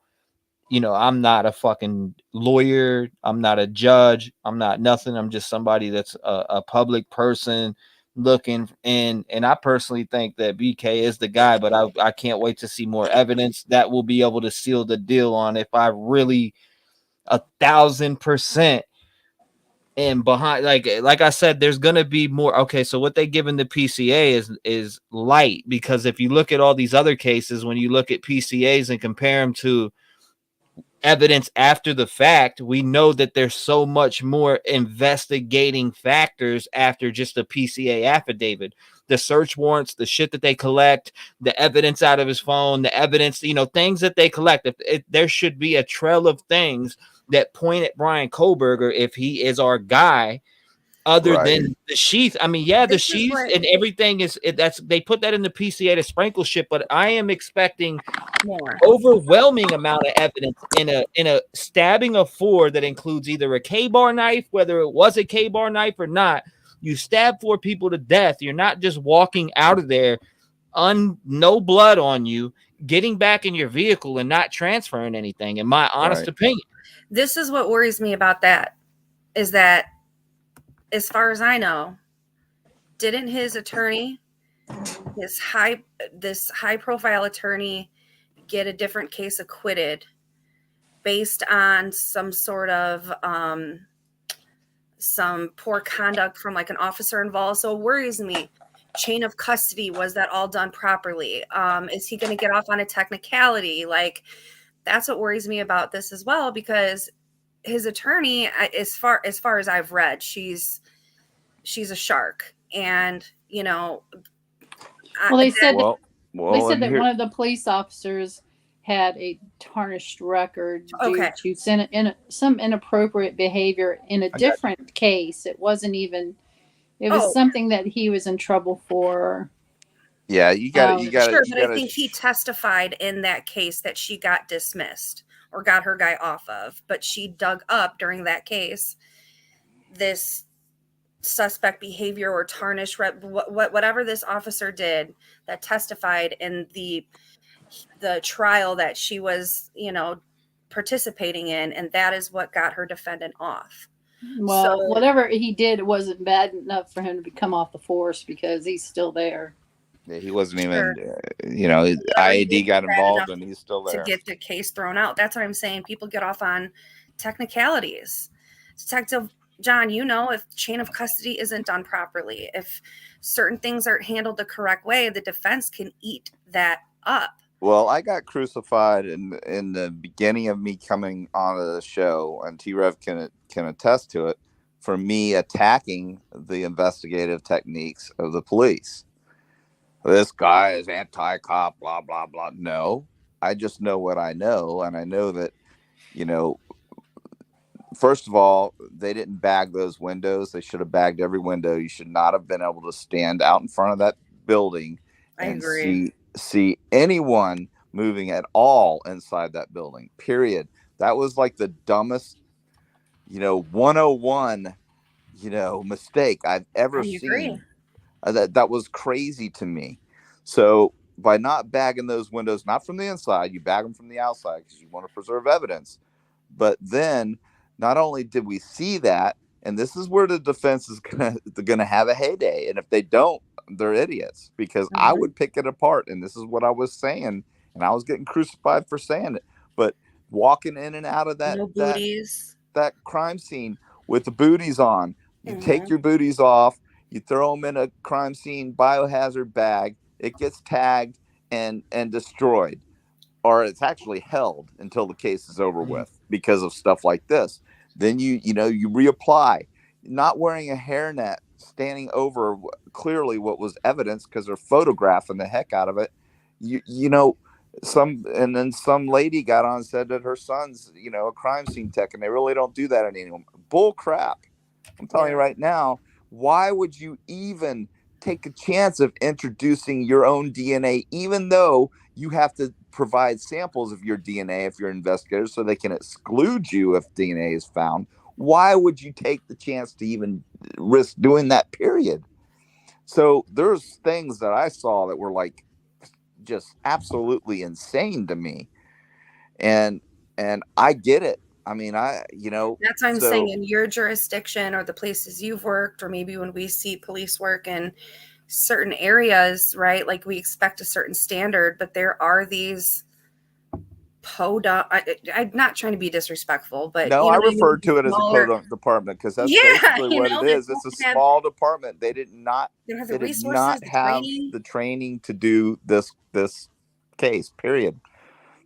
I'm not a fucking lawyer. I'm not a judge. I'm not nothing. I'm just somebody that's a public person looking in. And I personally think that BK is the guy, but I can't wait to see more evidence that will be able to seal the deal on if I really 1,000% am behind. Like I said, there's gonna be more. Okay, so what they give in the PCA is light, because if you look at all these other cases, when you look at PCAs and compare them to evidence after the fact, we know that there's so much more investigating factors after just a PCA affidavit. The search warrants, the shit that they collect, the evidence out of his phone, the evidence, things that they collect. There should be a trail of things that point at Brian Koberger if he is our guy, other than the sheath. I mean, yeah, the sheath and everything they put that in the PCA to sprinkle shit, but I am expecting more overwhelming amount of evidence in a stabbing of 4 that includes either a K-bar knife, whether it was a K-bar knife or not. You stab 4 people to death. You're not just walking out of there no blood on you, getting back in your vehicle and not transferring anything, in my honest opinion. This is what worries me about that, is that as far as I know, didn't his attorney, this high profile attorney, get a different case acquitted based on some sort of some poor conduct from like an officer involved? So it worries me. Chain of custody, was that all done properly? Is he going to get off on a technicality? Like, that's what worries me about this as well, because his attorney, as far as I've read, she's a shark, and they said that one of the police officers had a tarnished record due Okay. to some inappropriate behavior in a different case. It wasn't even. It was something that he was in trouble for. Yeah, you got it. Sure, but I think he testified in that case that she got dismissed or got her guy off of, but she dug up during that case this suspect behavior or tarnish whatever this officer did that testified in the trial that she was, participating in, and that is what got her defendant off. Well, whatever he did, it wasn't bad enough for him to come off the force because he's still there. Yeah, he wasn't even, IAD got involved and he's still there. To get the case thrown out. That's what I'm saying. People get off on technicalities. Detective John, if chain of custody isn't done properly, if certain things aren't handled the correct way, the defense can eat that up. Well, I got crucified in the beginning of me coming onto the show, and T-REV can attest to it, for me attacking the investigative techniques of the police. This guy is anti-cop, blah, blah, blah. No, I just know what I know. And I know that, first of all, they didn't bag those windows. They should have bagged every window. You should not have been able to stand out in front of that building and see anyone moving at all inside that building, period. That was like the dumbest, 101, mistake I've ever seen. That was crazy to me. So by not bagging those windows, not from the inside, you bag them from the outside because you want to preserve evidence. But then not only did we see that, and this is where the defense is gonna have a heyday. And if they don't, they're idiots, because I would pick it apart. And this is what I was saying, and I was getting crucified for saying it. But walking in and out of that crime scene with the booties on, you take your booties off. You throw them in a crime scene biohazard bag. It gets tagged and destroyed, or it's actually held until the case is over with because of stuff like this. Then you reapply. Not wearing a hairnet, standing over clearly what was evidence because they're photographing the heck out of it. Some lady got on and said that her son's a crime scene tech, and they really don't do that anymore. Bull crap. I'm telling you right now. Why would you even take a chance of introducing your own DNA, even though you have to provide samples of your DNA if you're investigators so they can exclude you if DNA is found? Why would you take the chance to even risk doing that, period? So there's things that I saw that were like just absolutely insane to me. And I get it. I mean, that's what I'm saying, in your jurisdiction or the places you've worked, or maybe when we see police work in certain areas, right? Like we expect a certain standard, but there are these I'm not trying to be disrespectful, but no, I referred to it as a podunk department because that's basically what it is. It's a small department. They did not have the training to do this case, period.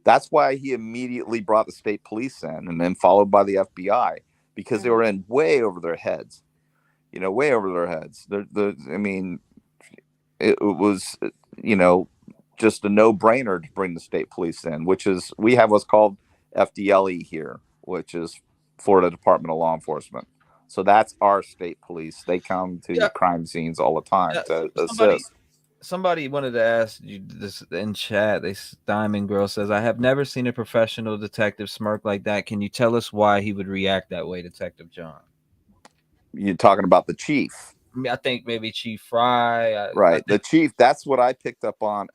That's why he immediately brought the state police in, and then followed by the FBI, because they were in way over their heads, way over their heads. I mean, it was, just a no-brainer to bring the state police in, which is, we have what's called FDLE here, which is Florida Department of Law Enforcement. So that's our state police. They come to crime scenes all the time to assist. Somebody wanted to ask you this in chat. Diamond Girl says, I have never seen a professional detective smirk like that. Can you tell us why he would react that way, Detective John? You're talking about the chief. I think maybe Chief Fry. Right. The chief, that's what I picked up on,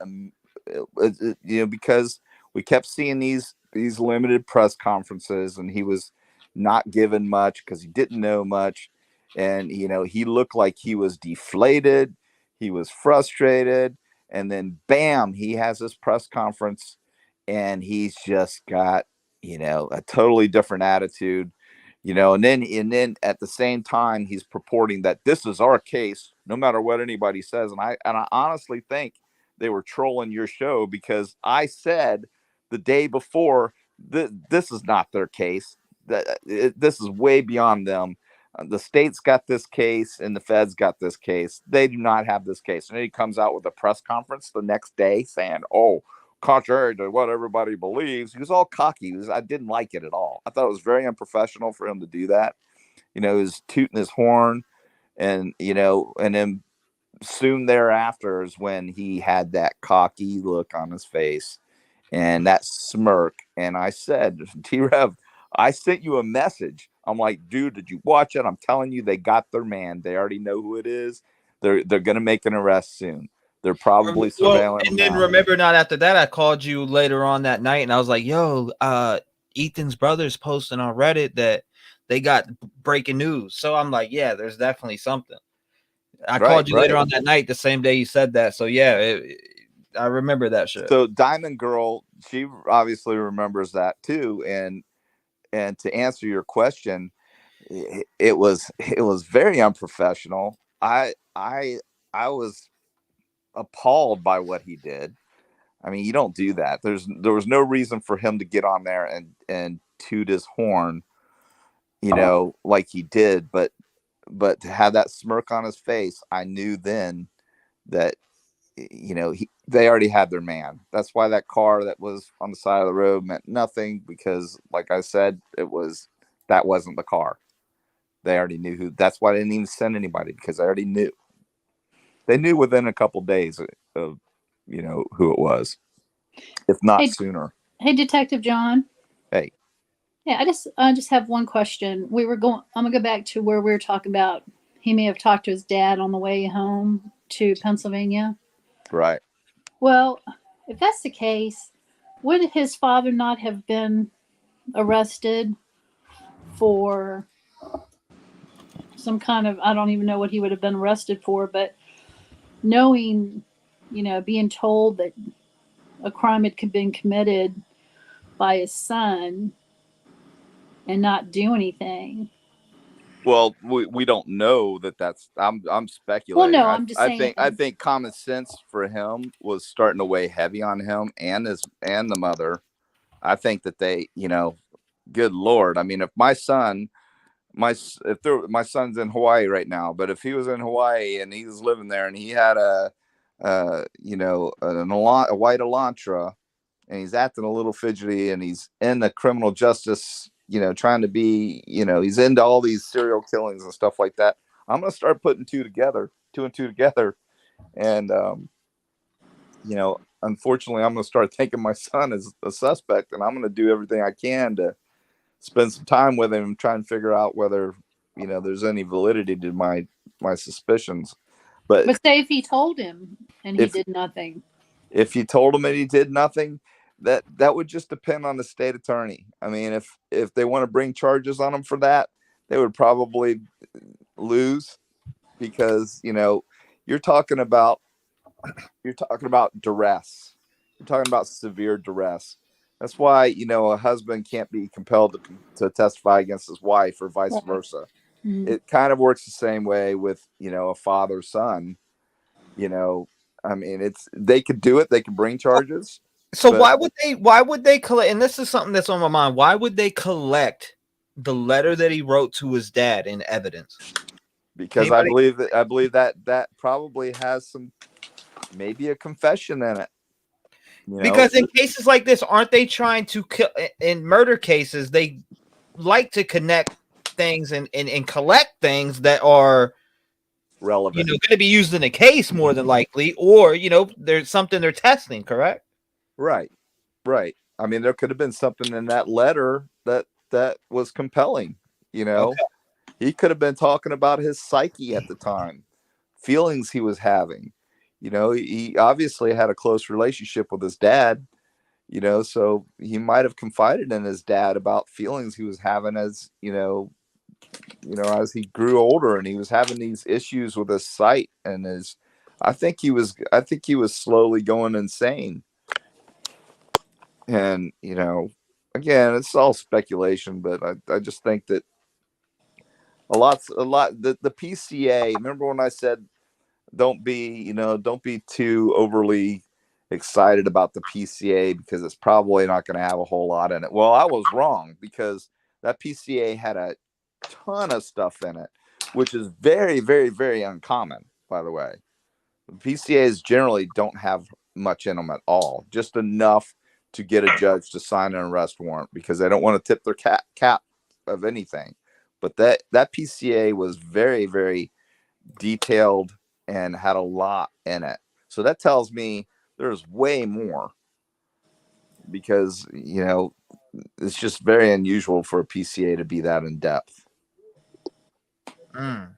because we kept seeing these limited press conferences, and he was not given much because he didn't know much. And, he looked like he was deflated. He was frustrated, and then bam, he has this press conference, and he's just got, a totally different attitude, and then at the same time, he's purporting that this is our case, no matter what anybody says. And I honestly think they were trolling your show, because I said the day before, this is not their case. This is way beyond them. The state's got this case and the feds got this case. They do not have this case. And then he comes out with a press conference the next day saying, oh, contrary to what everybody believes. He was all cocky. I didn't like it at all. I thought it was very unprofessional for him to do that. He was tooting his horn, and and then soon thereafter is when he had that cocky look on his face and that smirk. And I said, T-REV, I sent you a message. I'm like, dude, did you watch it? I'm telling you, they got their man. They already know who it is. They're gonna make an arrest soon. They're probably surveilling him and then now. remember, not after that, I called you later on that night, and I was like, "Yo, Ethan's brother's posting on Reddit that they got breaking news." So I'm like, "Yeah, there's definitely something." I called you later on that night, the same day you said that. So yeah, I remember that shit. So Diamond Girl, she obviously remembers that too. And to answer your question, it was very unprofessional. I was appalled by what he did. I mean, you don't do that. There was no reason for him to get on there and toot his horn, like he did. But to have that smirk on his face, I knew then that they already had their man. That's why that car that was on the side of the road meant nothing, because, like I said, that wasn't the car. They already knew who. That's why they didn't even send anybody, because I already knew. They knew within a couple days of who it was, if not sooner. Hey, Detective John. Hey. Yeah, I just have one question. I'm gonna go back to where we were talking about. He may have talked to his dad on the way home to Pennsylvania. Right. Well, if that's the case, would his father not have been arrested for some kind of, I don't even know what he would have been arrested for, but knowing, being told that a crime had been committed by his son and not do anything? Well, we don't know that's. I'm speculating. Well, no, I'm just saying. I think common sense for him was starting to weigh heavy on him and the mother. I think that they, good Lord. I mean, if my son, my son's in Hawaii right now, but if he was in Hawaii and he was living there and he had a white Elantra, and he's acting a little fidgety, and he's in the criminal justice, trying to be, he's into all these serial killings and stuff like that, I'm going to start putting two and two together. And, unfortunately, I'm going to start thinking my son is a suspect, and I'm going to do everything I can to spend some time with him and try and figure out whether, there's any validity to my suspicions. But say if he told him and he did nothing. If he told him and he did nothing, that would just depend on the state attorney. I mean, if they want to bring charges on him for that, they would probably lose, because you're talking about duress. You're talking about severe duress. That's why a husband can't be compelled to testify against his wife, or vice versa. Mm-hmm. It kind of works the same way with a father son. I mean, they could do it. They could bring charges. So why would they collect? And this is something that's on my mind. Why would they collect the letter that he wrote to his dad in evidence? Because I believe that probably has maybe a confession in it. Because in cases like this, aren't they trying to kill? In murder cases, they like to connect things and collect things that are relevant, going to be used in a case more than likely, or there's something they're testing. Correct. Right. I mean, there could have been something in that letter that was compelling. Okay. He could have been talking about his psyche at the time, feelings he was having. He obviously had a close relationship with his dad. So he might have confided in his dad about feelings he was having as as he grew older, and he was having these issues with his sight and I think he was slowly going insane. And, again, it's all speculation, but I just think that a lot, the PCA, remember when I said, don't be too overly excited about the PCA, because it's probably not going to have a whole lot in it. Well, I was wrong, because that PCA had a ton of stuff in it, which is very, very, very uncommon, by the way. PCAs generally don't have much in them at all, just enough to get a judge to sign an arrest warrant because they don't want to tip their cap of anything. But that PCA was very, very detailed and had a lot in it. So that tells me there's way more, because, you know, it's just very unusual for a PCA to be that in depth. Can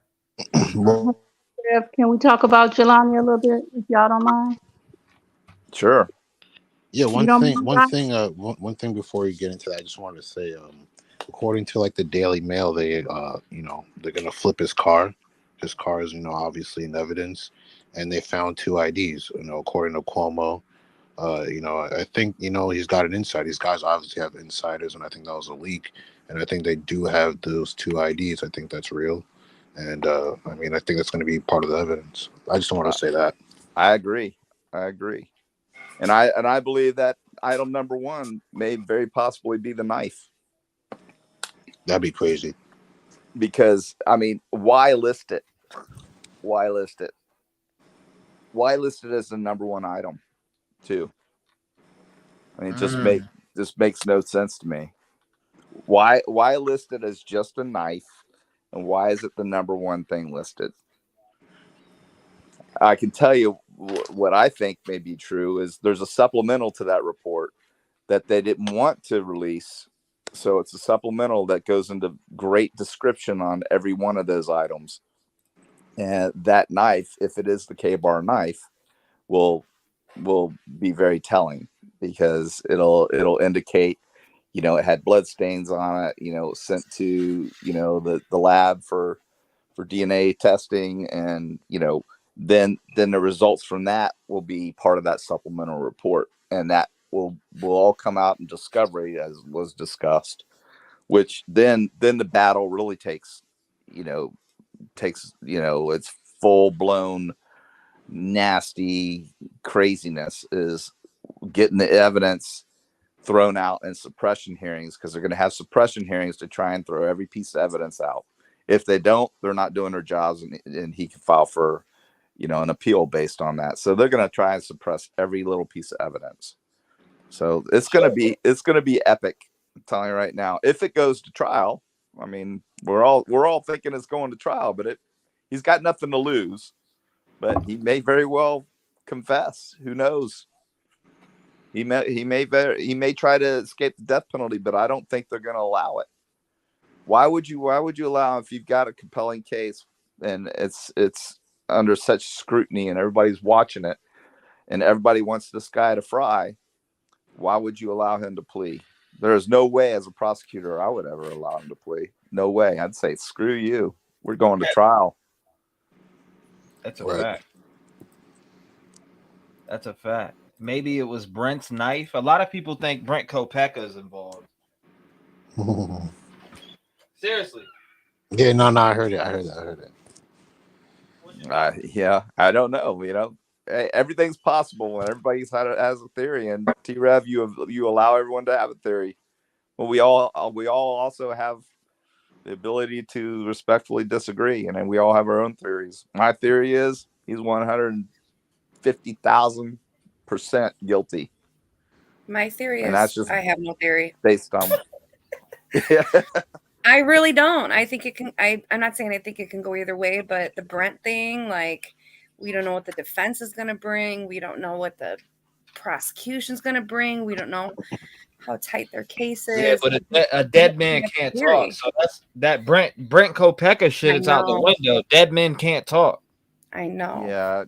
we talk about Jelani a little bit, if y'all don't mind? Sure. Yeah, You don't mind, Ryan? one thing before you get into that, I just wanted to say, according to like the Daily Mail, they they're gonna flip his car. His car is, obviously in evidence, and they found 2 IDs. According to Cuomo, I think he's got an insider. These guys obviously have insiders, and I think that was a leak. And I think they do have those 2 IDs. I think that's real, and I think that's going to be part of the evidence. I just want to say that. I agree. And I believe that item number 1 may very possibly be the knife. That'd be crazy. Because, why list it? Why list it? Why list it as the number 1 item, too? It just makes no sense to me. Why list it as just a knife, and why is it the number 1 thing listed? I can tell you what I think may be true is there's a supplemental to that report that they didn't want to release. So it's a supplemental that goes into great description on every one of those items. And that knife, if it is the K-bar knife, will be very telling, because it'll indicate, it had blood stains on it, sent to, the lab for DNA testing, and, then the results from that will be part of that supplemental report, and that will all come out in discovery, as was discussed, which then the battle really takes its full-blown nasty craziness, is getting the evidence thrown out in suppression hearings, because they're going to have suppression hearings to try and throw every piece of evidence out. If they don't, they're not doing their jobs, and he can file for an appeal based on that. So they're going to try and suppress every little piece of evidence. So it's going to be epic. I'm telling you right now. If it goes to trial, we're all thinking it's going to trial, but he's got nothing to lose. But he may very well confess. Who knows? He may try to escape the death penalty, but I don't think they're going to allow it. Why would you allow, if you've got a compelling case and it's under such scrutiny and everybody's watching it and everybody wants this guy to fry? Why would you allow him to plea? There is no way, as a prosecutor, I would ever allow him to plea. No way. I'd say, screw you. We're going to trial. That's a fact. That's a fact. Maybe it was Brent's knife. A lot of people think Brent Kopeka is involved. Seriously. Yeah, no, I heard it. Yeah, I don't know. Everything's possible when everybody's has a theory, and T-REV, you allow everyone to have a theory. Well, we all also have the ability to respectfully disagree, and we all have our own theories. My theory is he's 150,000% guilty. My theory And that's is just I have no theory. Based on I really don't. I think it can. I'm not saying I think it can go either way, but the Brent thing, like, we don't know what the defense is going to bring. We don't know what the prosecution's going to bring. We don't know how tight their case is. Yeah, but a dead man can't talk. So that Brent Kopeka shit is out the window. Dead men can't talk. I know. Yeah,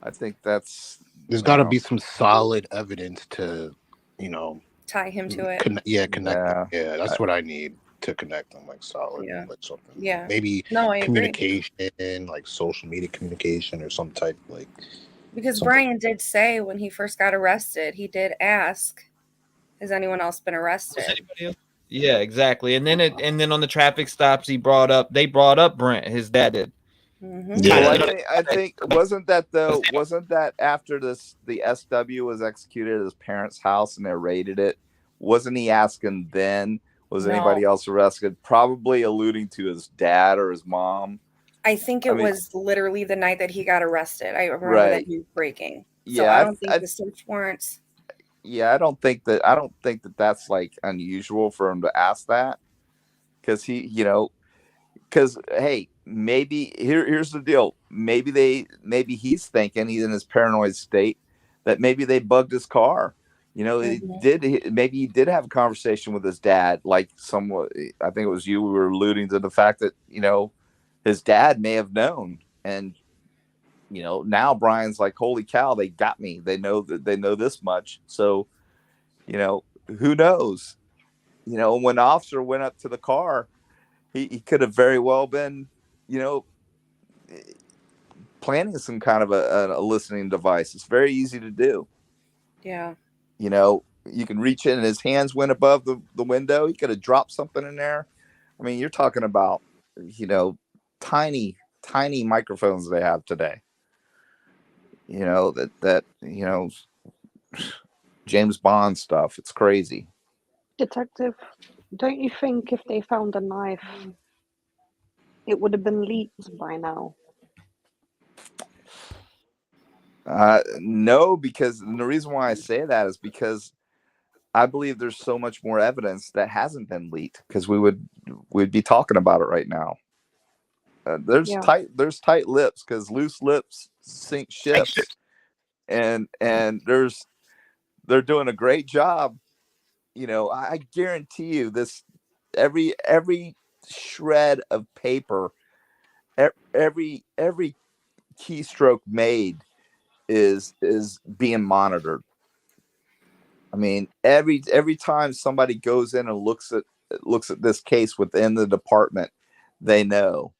I think there's got to be some solid evidence to, tie him to it. Connect them. Yeah, that's what I need to connect them, like solid, like something. Yeah. Maybe I communication, agree. like social media communication or some type, like. Because something. Brian did say when he first got arrested, he did ask, has anyone else been arrested? Yeah, exactly. And then on the traffic stops, they brought up Brent. His dad did. Mm-hmm. Yeah, well, I think wasn't that after the SW was executed at his parents' house and they raided it? Wasn't he asking then? Was anybody else arrested? Probably alluding to his dad or his mom. I think I it mean, was literally the night that he got arrested. I remember that right. he was breaking. So I Yeah, don't think the search warrants. yeah, I don't think that that's like unusual for him to ask that, because because hey, maybe here's the deal. Maybe he's thinking, he's in his paranoid state, that maybe they bugged his car. Maybe he did have a conversation with his dad, like somewhat. I think it was you who were alluding to the fact that his dad may have known, and now Brian's like, holy cow, they got me. They know this much. So who knows? When the officer went up to the car, he could have very well been, planning some kind of a listening device. It's very easy to do. Yeah. You can reach in and his hands went above the window. He could have dropped something in there. I mean, you're talking about, tiny, tiny microphones they have today. That James Bond stuff. It's crazy. Detective, don't you think if they found a knife, it would have been leaked by now? No, because the reason why I say that is because I believe there's so much more evidence that hasn't been leaked, because we'd be talking about it right now. There's tight lips, because loose lips sink ships, and they're doing a great job. I guarantee you this, every shred of paper, every keystroke made is being monitored. I mean, every time somebody goes in and looks at this case within the department, they know.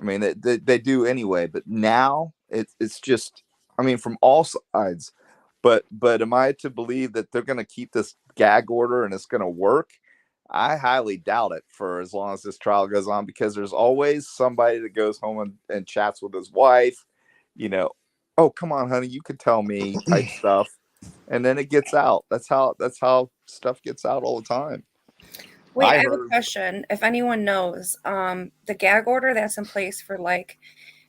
I mean, they do anyway, but now it's just, I mean, from all sides. But am I to believe that they're going to keep this gag order and it's going to work? I highly doubt it for as long as this trial goes on, because there's always somebody that goes home and chats with his wife, oh, come on, honey, you could tell me type stuff. And then it gets out. That's how stuff gets out all the time. Wait, I have a question. If anyone knows, the gag order that's in place for like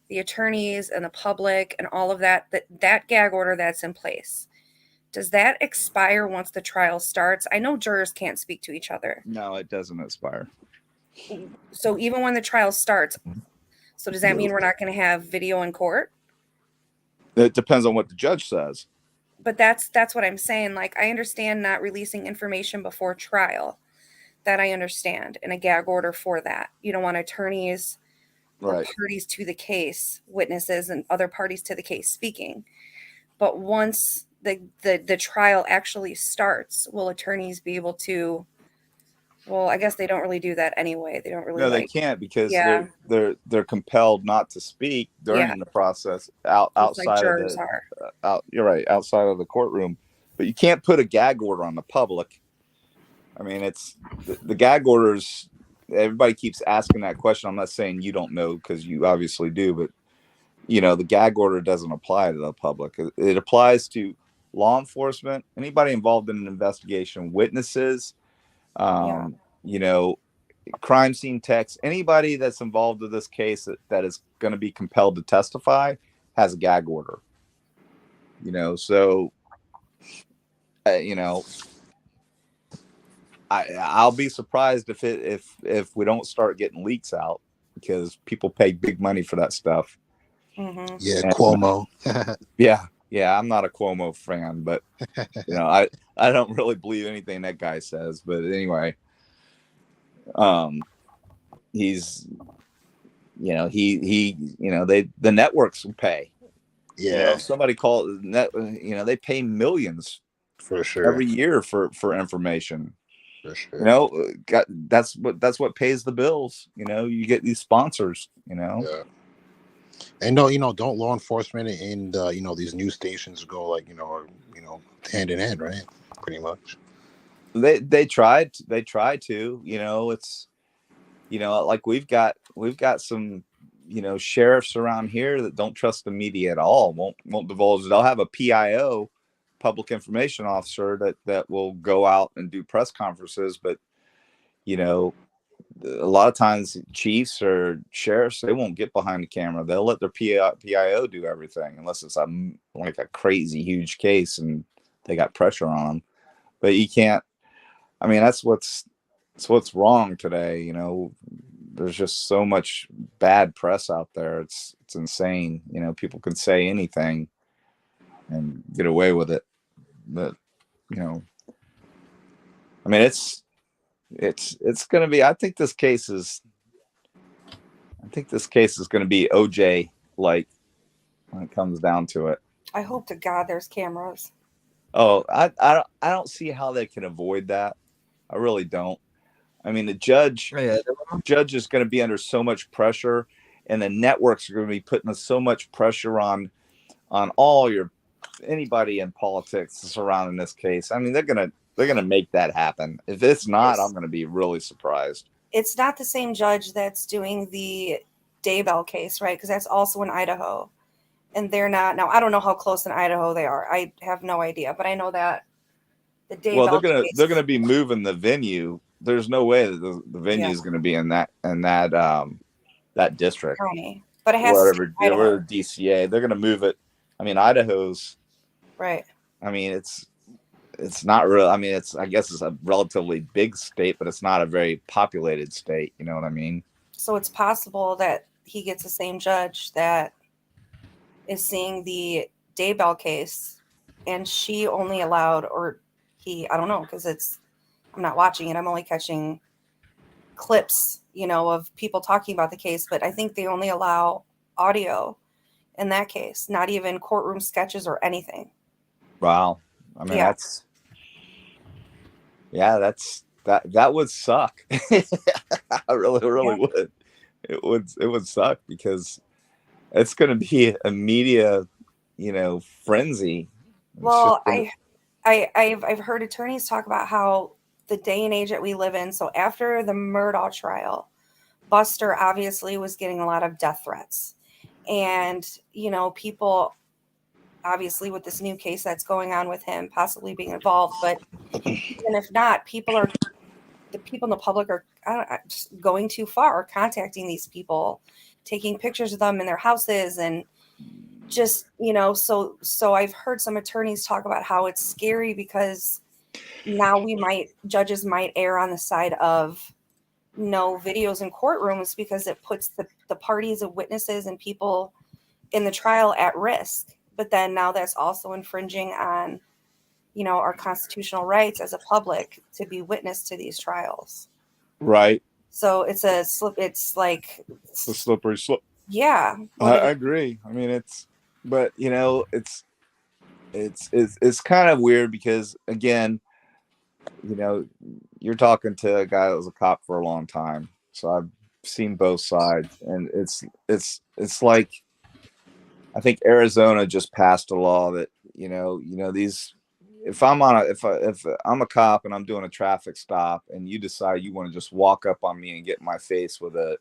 the attorneys and the public and all of that gag order that's in place, does that expire once the trial starts? I know jurors can't speak to each other. No, it doesn't expire. So even when the trial starts, so does that mean we're not going to have video in court? It depends on what the judge says. But that's what I'm saying. Like, I understand not releasing information before trial. That I understand, and a gag order for that. You don't want attorneys or parties to the case, witnesses and other parties to the case speaking. But once the trial actually starts, will attorneys be able to? Well, I guess they don't really do that anyway. They don't really. No, they can't, because they're compelled not to speak during the process outside of the you're right, outside of the courtroom. But you can't put a gag order on the public. I mean, it's the gag orders. Everybody keeps asking that question. I'm not saying you don't know, because you obviously do, but the gag order doesn't apply to the public. It applies to law enforcement, anybody involved in an investigation, witnesses, crime scene techs, anybody that's involved in this case that is going to be compelled to testify has a gag order. So I'll be surprised if we don't start getting leaks out, because people pay big money for that stuff. Mm-hmm. Yeah, and, Cuomo. yeah, I'm not a Cuomo fan, but I don't really believe anything that guy says. But anyway, he's the networks will pay. Yeah, if somebody called they pay millions for sure every year for information. For sure. That's what pays the bills. You get these sponsors. Yeah. And don't law enforcement and these news stations go hand in hand, right? Pretty much. They try to. It's like we've got some sheriffs around here that don't trust the media at all. Won't divulge. They'll have a PIO, public information officer, that will go out and do press conferences, but a lot of times chiefs or sheriffs, they won't get behind the camera. They'll let their PIO do everything unless it's like a crazy huge case and they got pressure on them. But you can't. I mean, that's what's wrong today. You know, there's just so much bad press out there. It's insane. You know, people can say anything and get away with it. But you know, I mean, it's going to be. I think this case is going to be OJ like when it comes down to it. I hope to God there's cameras. Oh, I don't see how they can avoid that. I really don't. I mean, the judge is going to be under so much pressure, and the networks are going to be putting so much pressure on anybody in politics surrounding this case. I mean, they're gonna make that happen. If it's not, I'm going to be really surprised. It's not the same judge that's doing the Daybell case, right? Because that's also in Idaho. And they're not. Now, I don't know how close in Idaho they are. I have no idea. But I know that the Daybell they're gonna be moving the venue. There's no way that the venue is going to be in that district. County. But it has whatever DCA. They're going to move it. I mean, Idaho's right. I mean, it's not real. I mean, I guess it's a relatively big state, but it's not a very populated state. You know what I mean? So it's possible that he gets the same judge that is seeing the Daybell case, and she only allowed, I don't know, because I'm not watching it. I'm only catching clips, of people talking about the case, but I think they only allow audio in that case, not even courtroom sketches or anything. Wow. I mean, that would suck. I really would. It would suck because it's going to be a media, frenzy. Well, I've heard attorneys talk about how the day and age that we live in. So after the Murdaugh trial, Buster obviously was getting a lot of death threats, and people obviously with this new case that's going on with him possibly being involved. But even if not, the people in the public are just going too far, contacting these people, taking pictures of them in their houses, and just, so I've heard some attorneys talk about how it's scary because now judges might err on the side of no videos in courtrooms because it puts the parties of witnesses and people in the trial at risk. But then now that's also infringing on, our constitutional rights as a public to be witness to these trials. Right. So it's a slippery slope. Yeah. I agree. I mean, it's kind of weird because, again, you're talking to a guy that was a cop for a long time. So I've seen both sides, and it's like, I think Arizona just passed a law that, if I'm a cop and I'm doing a traffic stop and you decide you want to just walk up on me and get in my face with a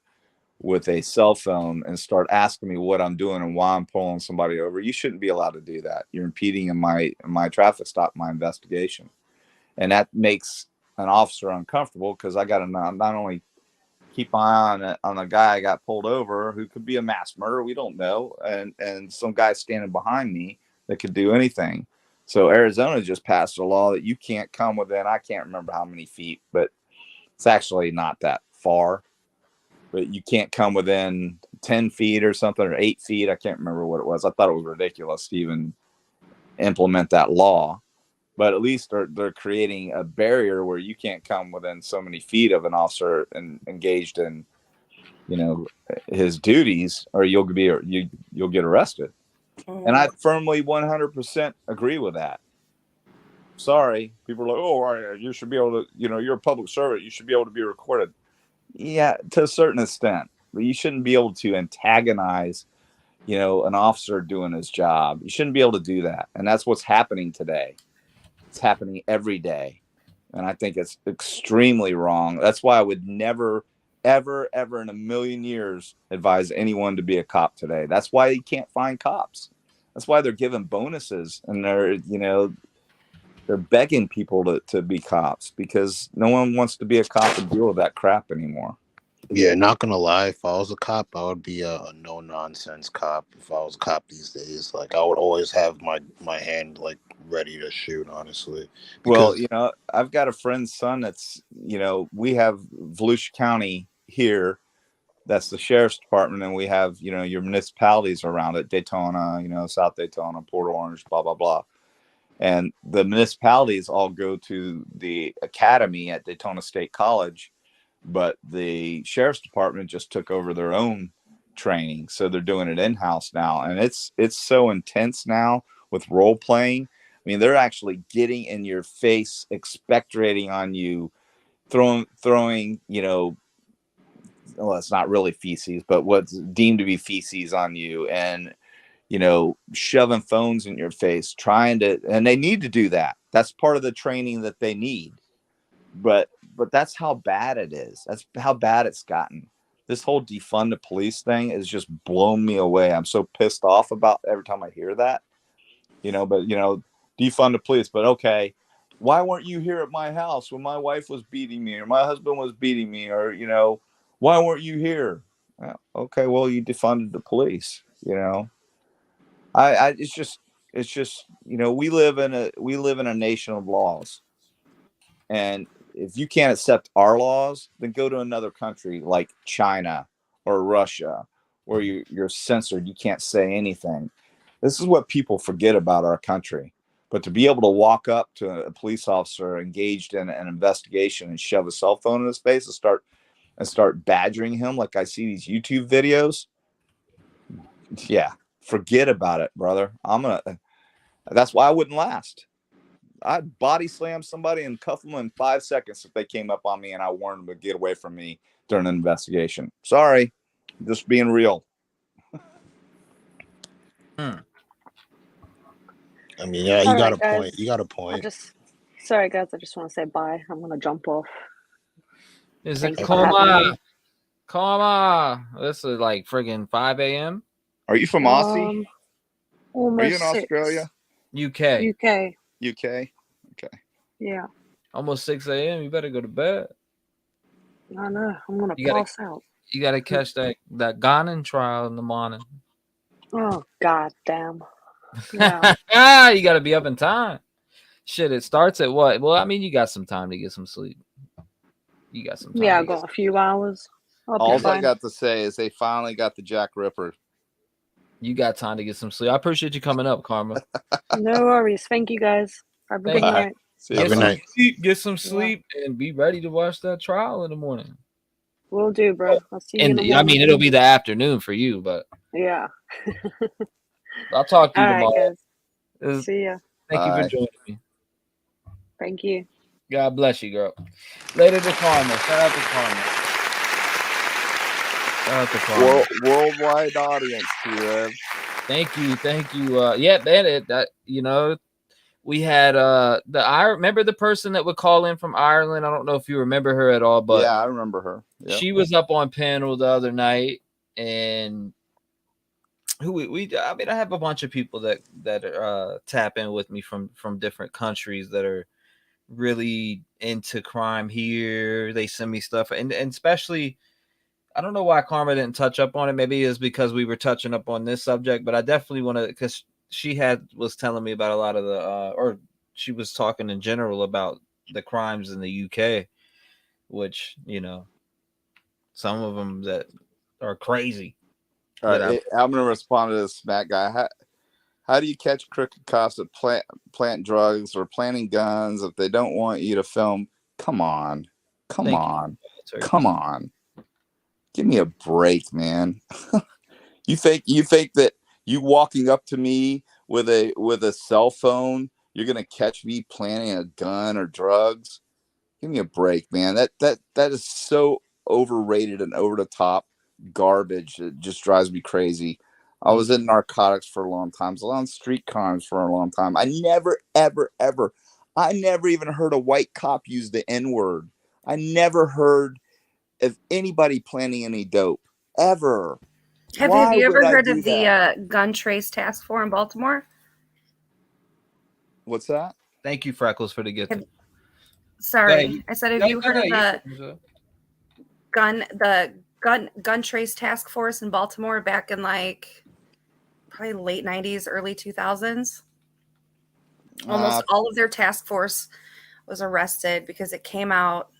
cell phone and start asking me what I'm doing and why I'm pulling somebody over, you shouldn't be allowed to do that. You're impeding in my traffic stop, my investigation. And that makes an officer uncomfortable because I got to not only keep my eye on the guy I got pulled over who could be a mass murderer, we don't know, and some guy standing behind me that could do anything. So Arizona just passed a law that you can't come within, I can't remember how many feet, but it's actually not that far. But you can't come within 10 feet or something, or 8 feet. I can't remember what it was. I thought it was ridiculous to even implement that law. But at least they're creating a barrier where you can't come within so many feet of an officer and engaged in, his duties, or you'll get arrested. Mm-hmm. And I firmly 100% agree with that. Sorry, people are like, oh, you should be able to, you're a public servant, you should be able to be recorded. Yeah, to a certain extent, but you shouldn't be able to antagonize, an officer doing his job. You shouldn't be able to do that. And that's what's happening today. It's happening every day. And I think it's extremely wrong. That's why I would never, ever, ever in a million years advise anyone to be a cop today. That's why you can't find cops. That's why they're given bonuses and they're, they're begging people to be cops because no one wants to be a cop and deal with that crap anymore. Yeah, not gonna lie, if I was a cop, I would be a no nonsense cop. If I was a cop these days, like I would always have my hand like ready to shoot, honestly. Well, Because I've got a friend's son that's, we have Volusia County here. That's the sheriff's department. And we have, your municipalities around it, Daytona, South Daytona, Port Orange, blah, blah, blah. And the municipalities all go to the academy at Daytona State College, but the sheriff's department just took over their own training. So they're doing it in-house now. And it's so intense now with role playing. I mean, they're actually getting in your face, expectorating on you, throwing, well, it's not really feces, but what's deemed to be feces on you, and shoving phones in your face, and they need to do that. That's part of the training that they need. But that's how bad it is. That's how bad it's gotten. This whole defund the police thing is just blown me away. I'm so pissed off about every time I hear that, but defund the police. But okay, why weren't you here at my house when my wife was beating me or my husband was beating me, or, why weren't you here? Well, okay, well, you defunded the police, it's just we live in a nation of laws, and if you can't accept our laws, then go to another country like China or Russia, where you're censored. You can't say anything. This is what people forget about our country. But to be able to walk up to a police officer engaged in an investigation and shove a cell phone in his face and start badgering him like I see these YouTube videos, yeah, forget about it, brother. That's why I wouldn't last. I'd body slam somebody and cuff them in 5 seconds if they came up on me and I warned them to get away from me during an investigation. Sorry, just being real. I mean, yeah, you got a point. You got a point. Sorry, guys. I just want to say bye. I'm gonna jump off. Is Thank it you for having me. Coma? This is like friggin' 5 a.m. Are you from Aussie? Almost Are you in 6. Australia? UK. Okay. Yeah. Almost 6 a.m. You better go to bed. I know. I'm gonna pass out. You gotta catch that Ghanan trial in the morning. Oh, god damn. Yeah. You gotta be up in time. Shit, it starts at what? Well, I mean, you got some time to get some sleep. You got some time. Yeah, I got a few hours. All I got to say is they finally got the Jack Ripper. You got time to get some sleep. I appreciate you coming up, Karma. No worries. Thank you, guys. Have a good night. Get some sleep and be ready to watch that trial in the morning. Will do, bro. I'll see you in the morning. I mean, it'll be the afternoon for you, but yeah. I'll talk to you All tomorrow. Right, guys. See ya. Thank you for joining me. Thank you. God bless you, girl. Later to Karma. Shout out to Karma. Worldwide audience, T-REV. Thank you. Yeah, that we had remember the person that would call in from Ireland. I don't know if you remember her at all, but yeah, I remember her. Yep. She was up on panel the other night, and I have a bunch of people that tap in with me from different countries that are really into crime here. They send me stuff, and especially, I don't know why Karma didn't touch up on it. Maybe it's because we were touching up on this subject, but I definitely want to, because she was telling me about a lot of or she was talking in general about the crimes in the UK, which, some of them that are crazy. All right, I'm going to respond to this smack guy. How do you catch crooked cops that plant drugs or planting guns if they don't want you to film? Come on. Give me a break, man. You think that you walking up to me with a cell phone, you're gonna catch me planting a gun or drugs? Give me a break, man. That is so overrated and over the top garbage. It just drives me crazy. I was in narcotics for a long time. I was on street crimes for a long time. I never, ever, ever. I never even heard a white cop use the N-word. I never heard of anybody planning any dope ever. Have you ever heard of the gun trace task force in Baltimore? What's that? Thank you, Freckles, for the gift. Sorry, I said, have you heard of the gun trace task force in Baltimore back in like probably late 90s, early 2000s? Almost all of their task force was arrested because it came out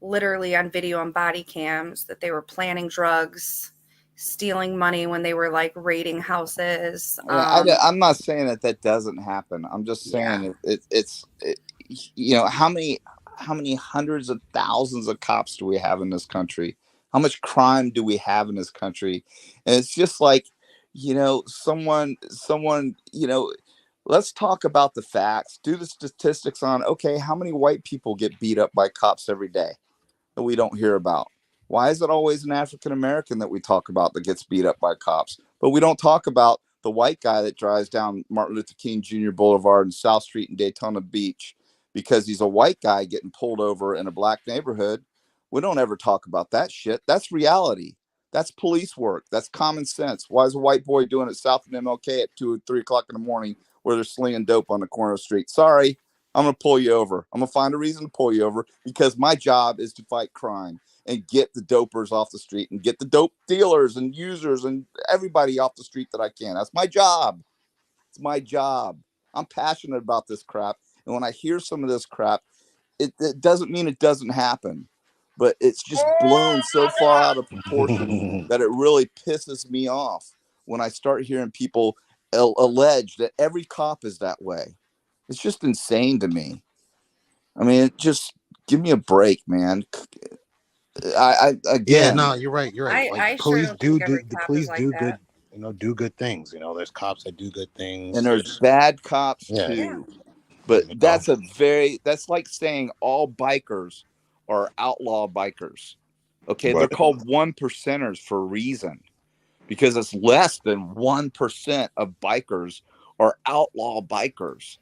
literally on video and body cams that they were planning drugs, stealing money when they were like raiding houses. I'm not saying that doesn't happen. I'm just saying it's you know, how many hundreds of thousands of cops do we have in this country? How much crime do we have in this country? And it's just like, you know, someone, you know, let's talk about the facts. Do the statistics on, okay, how many white people get beat up by cops every day that we don't hear about? Why is it always an African American that we talk about that gets beat up by cops? But we don't talk about the white guy that drives down Martin Luther King Jr. Boulevard and South Street in Daytona Beach because he's a white guy getting pulled over in a black neighborhood. We don't ever talk about that shit. That's reality. That's police work. That's common sense. Why is a white boy doing it south of MLK at 2 or 3 o'clock in the morning where they're slinging dope on the corner of the street? Sorry, I'm going to pull you over. I'm going to find a reason to pull you over because my job is to fight crime and get the dopers off the street and get the dope dealers and users and everybody off the street that I can. That's my job. It's my job. I'm passionate about this crap. And when I hear some of this crap, it doesn't mean it doesn't happen, but it's just blown so far out of proportion that it really pisses me off when I start hearing people allege that every cop is that way. It's just insane to me. I mean, it just give me a break, man. Again, no, you're right. You're right. I sure don't think every the cop police is like do that. good, you know, do good things. You know, there's cops that do good things. and there's bad cops too. But that's like saying all bikers are outlaw bikers. Okay, they're called 1%ers for a reason, because it's less than 1% of bikers are outlaw bikers.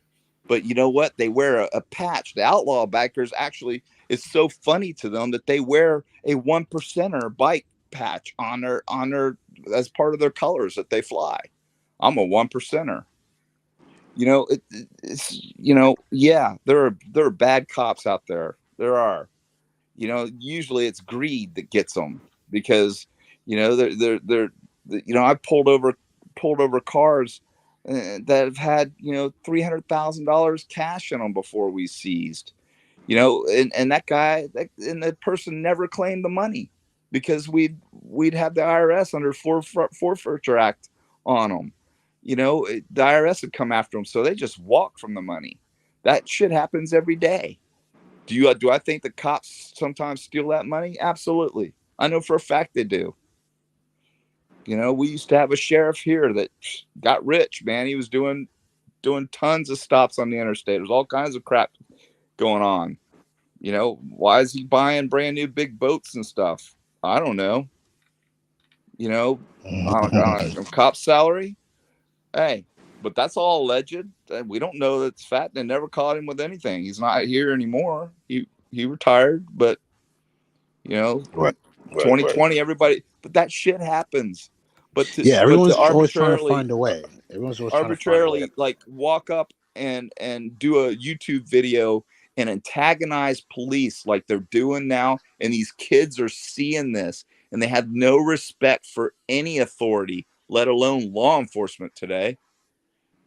But you know what? They wear a patch. The outlaw bikers actually, it's so funny to them that they wear a 1%er bike patch on their as part of their colors that they fly. I'm a 1%er. You know, it's, you know, yeah, there are bad cops out there. There are, you know, usually it's greed that gets them because, you know, they're you know, I've pulled over cars that have had, you know, $300,000 cash in them before we seized, you know, and that guy and the person never claimed the money because we'd have the IRS under forfeiture act on them. You know, the IRS would come after them, so they just walk from the money. That shit happens every day. Do I think the cops sometimes steal that money? Absolutely. I know for a fact they do. You know, we used to have a sheriff here that got rich, man. He was doing tons of stops on the interstate. There's all kinds of crap going on. You know, why is he buying brand new big boats and stuff? I don't know. You know, on a cop's salary. Hey, but that's all alleged. We don't know that's fat. They never caught him with anything. He's not here anymore. He retired, but you know, 2020, everybody. But that shit happens. But everyone's to always trying to arbitrarily find a way. Everyone's always trying to find a way. like walk up and do a YouTube video and antagonize police like they're doing now, and these kids are seeing this and they have no respect for any authority, let alone law enforcement today.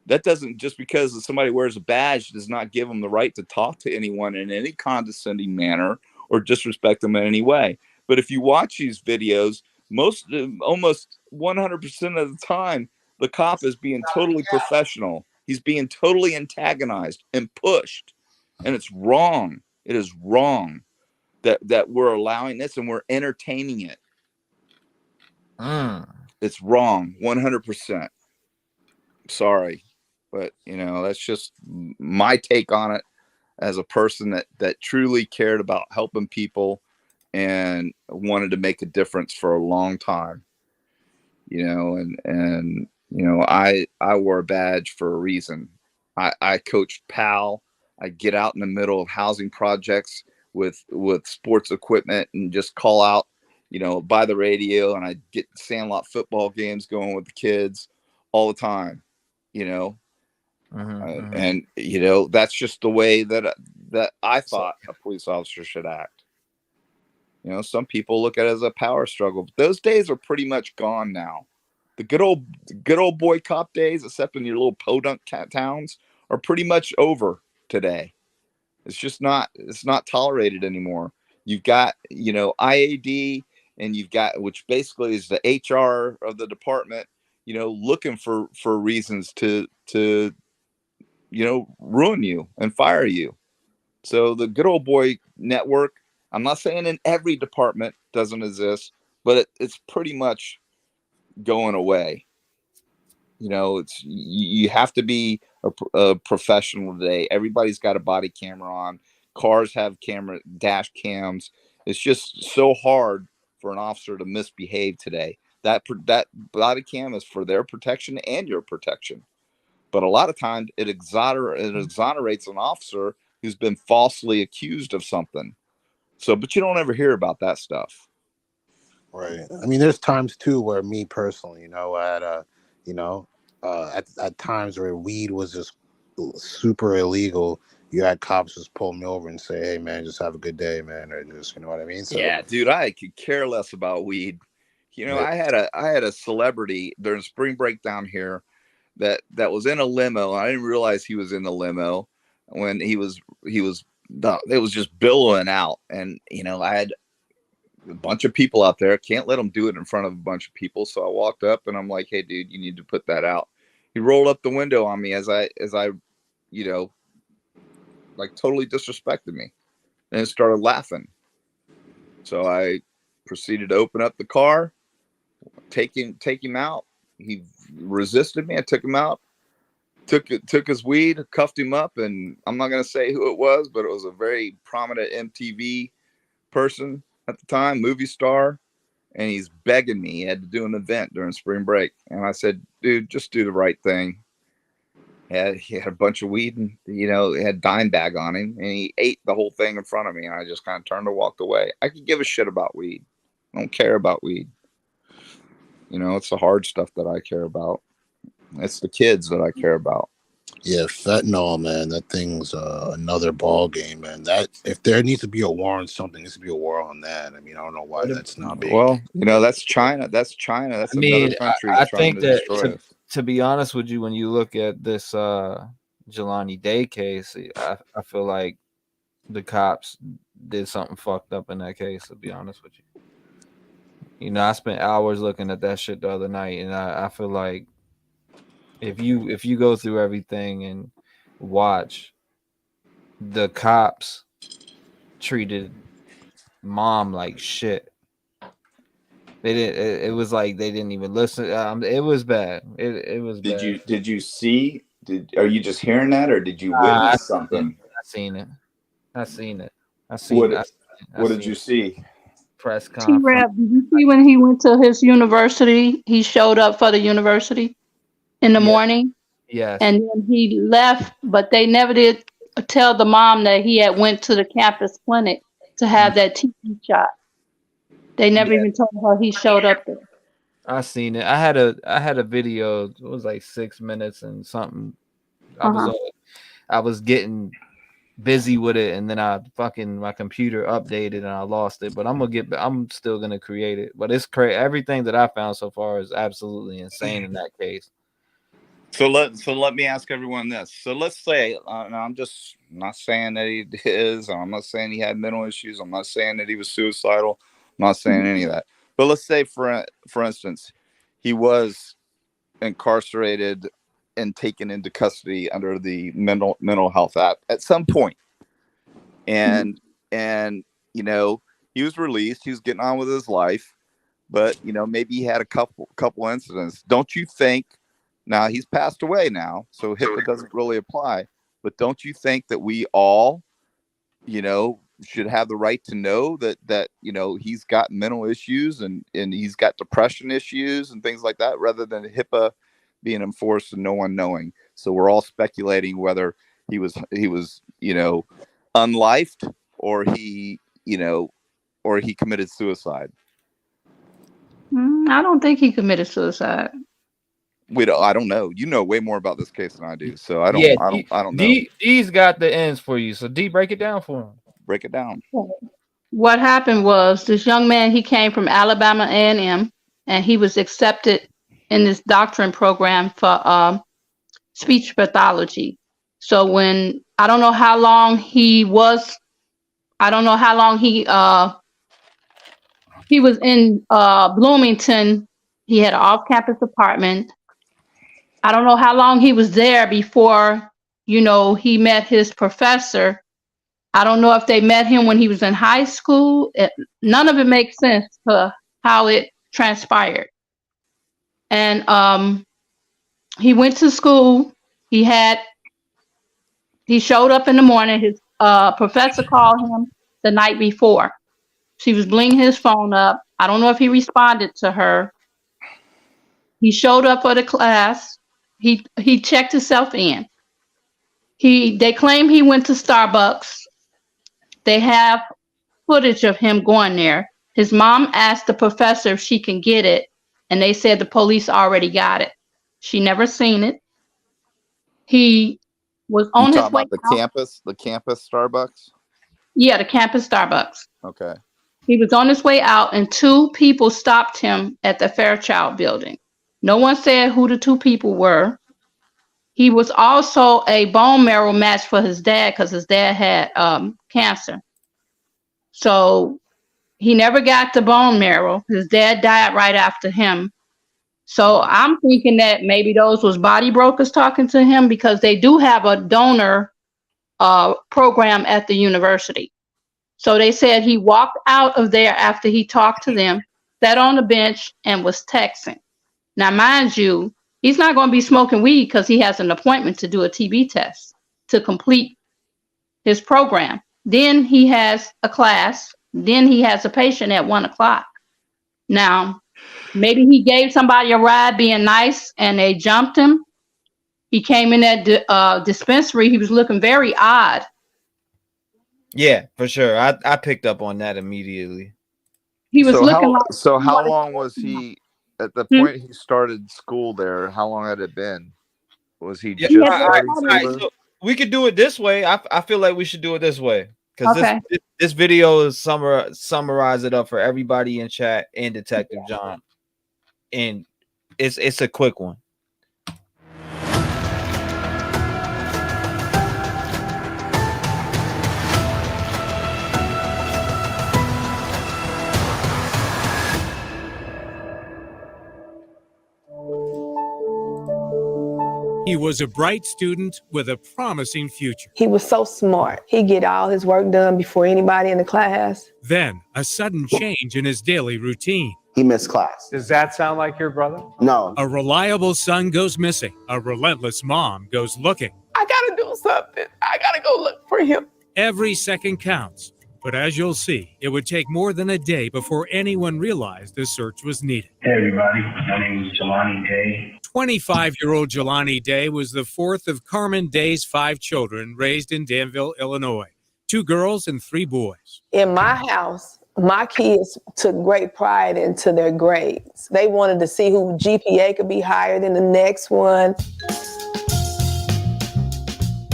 That doesn't, just because somebody wears a badge does not give them the right to talk to anyone in any condescending manner or disrespect them in any way. But if you watch these videos, almost 100% of the time, the cop is being totally professional. He's being totally antagonized and pushed. And it's wrong. It is wrong that we're allowing this and we're entertaining it. It's wrong, 100%. Sorry, but you know, that's just my take on it as a person that truly cared about helping people and wanted to make a difference for a long time. You know, and you know, I wore a badge for a reason. I coached PAL. I get out in the middle of housing projects with sports equipment and just call out, you know, by the radio, and I get Sandlot football games going with the kids all the time. You know, And you know, that's just the way that I thought a police officer should act. You know, some people look at it as a power struggle, but those days are pretty much gone now. The good old boy cop days, except in your little podunk towns, are pretty much over today. It's not tolerated anymore. You've got, you know, IAD, and you've got, which basically is the HR of the department, you know, looking for reasons to you know, ruin you and fire you. So the good old boy network, I'm not saying in every department doesn't exist, but it's pretty much going away. You know, it's you have to be a professional today. Everybody's got a body camera on. Cars have dash cams. It's just so hard for an officer to misbehave today. That body cam is for their protection and your protection. But a lot of times it exonerates an officer who's been falsely accused of something. So, but you don't ever hear about that stuff. Right. I mean, there's times too where me personally, you know, at times where weed was just super illegal, you had cops just pull me over and say, "Hey, man, just have a good day, man," or just, you know what I mean? So, yeah, dude, I could care less about weed. You know, I had a celebrity during spring break down here that was in a limo. I didn't realize he was in the limo when it was just billowing out, and you know, I had a bunch of people out there. Can't let them do it in front of a bunch of people. So I walked up and I'm like, "Hey, dude, you need to put that out." He rolled up the window on me as I, you know, like totally disrespected me, and started laughing. So I proceeded to open up the car, take him out. He resisted me. I took him out, took his weed, cuffed him up, and I'm not gonna say who it was, but it was a very prominent MTV person at the time, movie star, and he's begging me. He had to do an event during spring break, and I said, "Dude, just do the right thing." He had a bunch of weed, and you know, he had a dime bag on him, and he ate the whole thing in front of me, and I just kind of turned and walked away. I could give a shit about weed. I don't care about weed. You know, it's the hard stuff that I care about. It's the kids that I care about. yeah, fentanyl, man, that thing's another ball game, man. That if there needs to be a war on something, there needs to be a war on that. I mean, I don't know why that's not being. Well, you know, that's China. That's China. That's another country I trying think to destroy us. to be honest with you, when you look at this Jelani Day case, I feel like the cops did something fucked up in that case, to be honest with you. You know, I spent hours looking at that shit the other night, and I feel like if you go through everything and watch, the cops treated mom like shit. They didn't. It was like they didn't even listen. It was bad. It was bad. Did you see? Are you just hearing that, or did you witness something? I seen it. What did you see? Press conference. T-REV, did you see when he went to his university? He showed up for the university in the morning. Yes. And then he left, but they never did tell the mom that he had went to the campus clinic to have that TB shot. They never even told her he showed up there. I seen it. I had a video. It was like 6 minutes and something. I was getting busy with it, and then my computer updated and I lost it. But I'm still gonna create it. But it's crazy. Everything that I found so far is absolutely insane in that case. So let me ask everyone this. So let's say, I'm just not saying that he is. I'm not saying he had mental issues. I'm not saying that he was suicidal. I'm not saying any of that. But let's say, for instance, he was incarcerated and taken into custody under the mental health act at some point, and you know, he was released. He was getting on with his life, but you know, maybe he had a couple incidents. Don't you think? Now he's passed away now, so HIPAA doesn't really apply. But don't you think that we all, you know, should have the right to know that you know, he's got mental issues and he's got depression issues and things like that, rather than HIPAA being enforced and no one knowing? So we're all speculating whether he was you know, unlifed, or he committed suicide. I don't think he committed suicide. I don't know. You know way more about this case than I do, so I don't know. D's got the ends for you. So D, break it down for him. Break it down. What happened was this young man, he came from Alabama A&M, and he was accepted in this doctorate program for speech pathology. So when I don't know how long he was in Bloomington. He had an off-campus apartment. I don't know how long he was there before, he met his professor. I don't know if they met him when he was in high school. None of it makes sense to how it transpired. And he went to school. He showed up in the morning. His professor called him the night before. She was blinging his phone up. I don't know if he responded to her. He showed up for the class. He checked himself in. They claim he went to Starbucks. They have footage of him going there. His mom asked the professor if she can get it, and they said the police already got it. She never seen it. He was on his way about the campus Starbucks? Yeah, the campus Starbucks. Okay. He was on his way out, and two people stopped him at the Fairchild building. No one said who the two people were. He was also a bone marrow match for his dad because his dad had cancer. So he never got the bone marrow. His dad died right after him. So I'm thinking that maybe those was body brokers talking to him, because they do have a donor program at the university. So they said he walked out of there after he talked to them, sat on the bench, and was texting. Now, mind you, he's not going to be smoking weed because he has an appointment to do a TB test to complete his program. Then he has a class. Then he has a patient at 1:00. Now, maybe he gave somebody a ride being nice and they jumped him. He came in that dispensary. He was looking very odd. Yeah, for sure. I picked up on that immediately. He was looking like. So how long was he at the point he started school there? How long had it been? Was he just starting school? So we could do it this way. I feel like we should do it this way, because this video is summarize it up for everybody in chat and Detective John, and it's a quick one. He was a bright student with a promising future. He was so smart. He'd get all his work done before anybody in the class. Then, a sudden change in his daily routine. He missed class. Does that sound like your brother? No. A reliable son goes missing. A relentless mom goes looking. I gotta do something. I gotta go look for him. Every second counts. But as you'll see, it would take more than a day before anyone realized the search was needed. Hey everybody, my name is Jelani Day. 25-year-old Jelani Day was the fourth of Carmen Day's 5 children raised in Danville, Illinois. 2 girls and 3 boys. In my house, my kids took great pride into their grades. They wanted to see who GPA could be higher than the next one.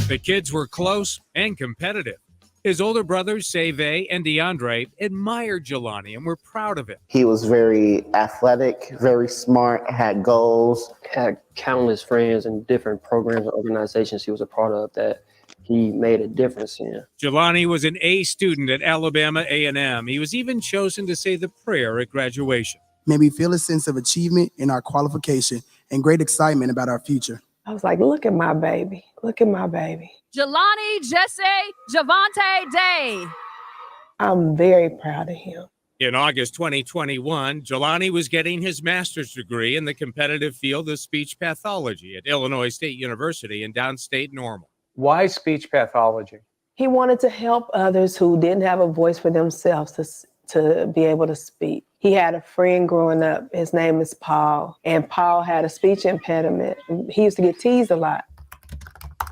The kids were close and competitive. His older brothers, Save and DeAndre, admired Jelani and were proud of him. He was very athletic, very smart, had goals. Had countless friends in different programs and organizations he was a part of that he made a difference in. Jelani was an A student at Alabama A&M. He was even chosen to say the prayer at graduation. Made me feel a sense of achievement in our qualification and great excitement about our future. I was like, look at my baby. Look at my baby. Jelani Jesse Javante Day. I'm very proud of him. In August 2021, Jelani was getting his master's degree in the competitive field of speech pathology at Illinois State University in downstate Normal. Why speech pathology? He wanted to help others who didn't have a voice for themselves to be able to speak. He had a friend growing up. His name is Paul, and Paul had a speech impediment. He used to get teased a lot.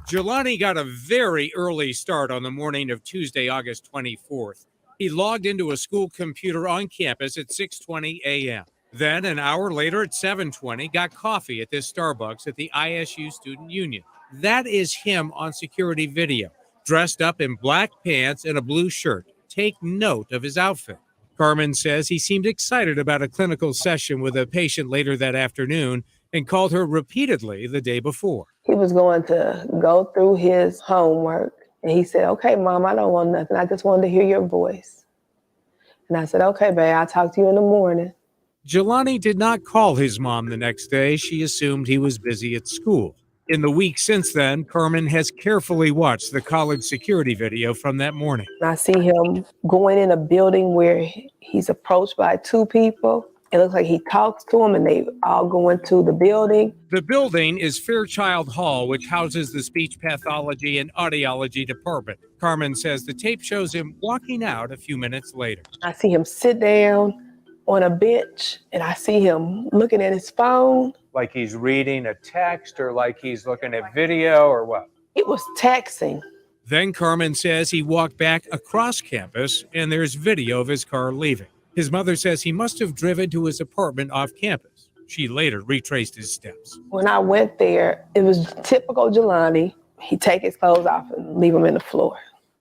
Jelani got a very early start on the morning of Tuesday, August 24th. He logged into a school computer on campus at 6:20 a.m. Then an hour later at 7:20, got coffee at this Starbucks at the ISU Student Union. That is him on security video, dressed up in black pants and a blue shirt. Take note of his outfit. Carmen says he seemed excited about a clinical session with a patient later that afternoon and called her repeatedly the day before. He was going to go through his homework, and he said, "Okay, Mom, I don't want nothing. I just wanted to hear your voice." And I said, "Okay, babe, I'll talk to you in the morning." Jelani did not call his mom the next day. She assumed he was busy at school. In the week since then, Carmen has carefully watched the college security video from that morning. I see him going in a building where he's approached by two people. It looks like he talks to them and they all go into the building. The building is Fairchild Hall, which houses the speech pathology and audiology department. Carmen says the tape shows him walking out a few minutes later. I see him sit down on a bench and I see him looking at his phone. Like he's reading a text or like he's looking at video or what? It was texting. Then Carmen says he walked back across campus and there's video of his car leaving. His mother says he must have driven to his apartment off campus. She later retraced his steps. When I went there, it was typical Jelani. He'd take his clothes off and leave them in the floor.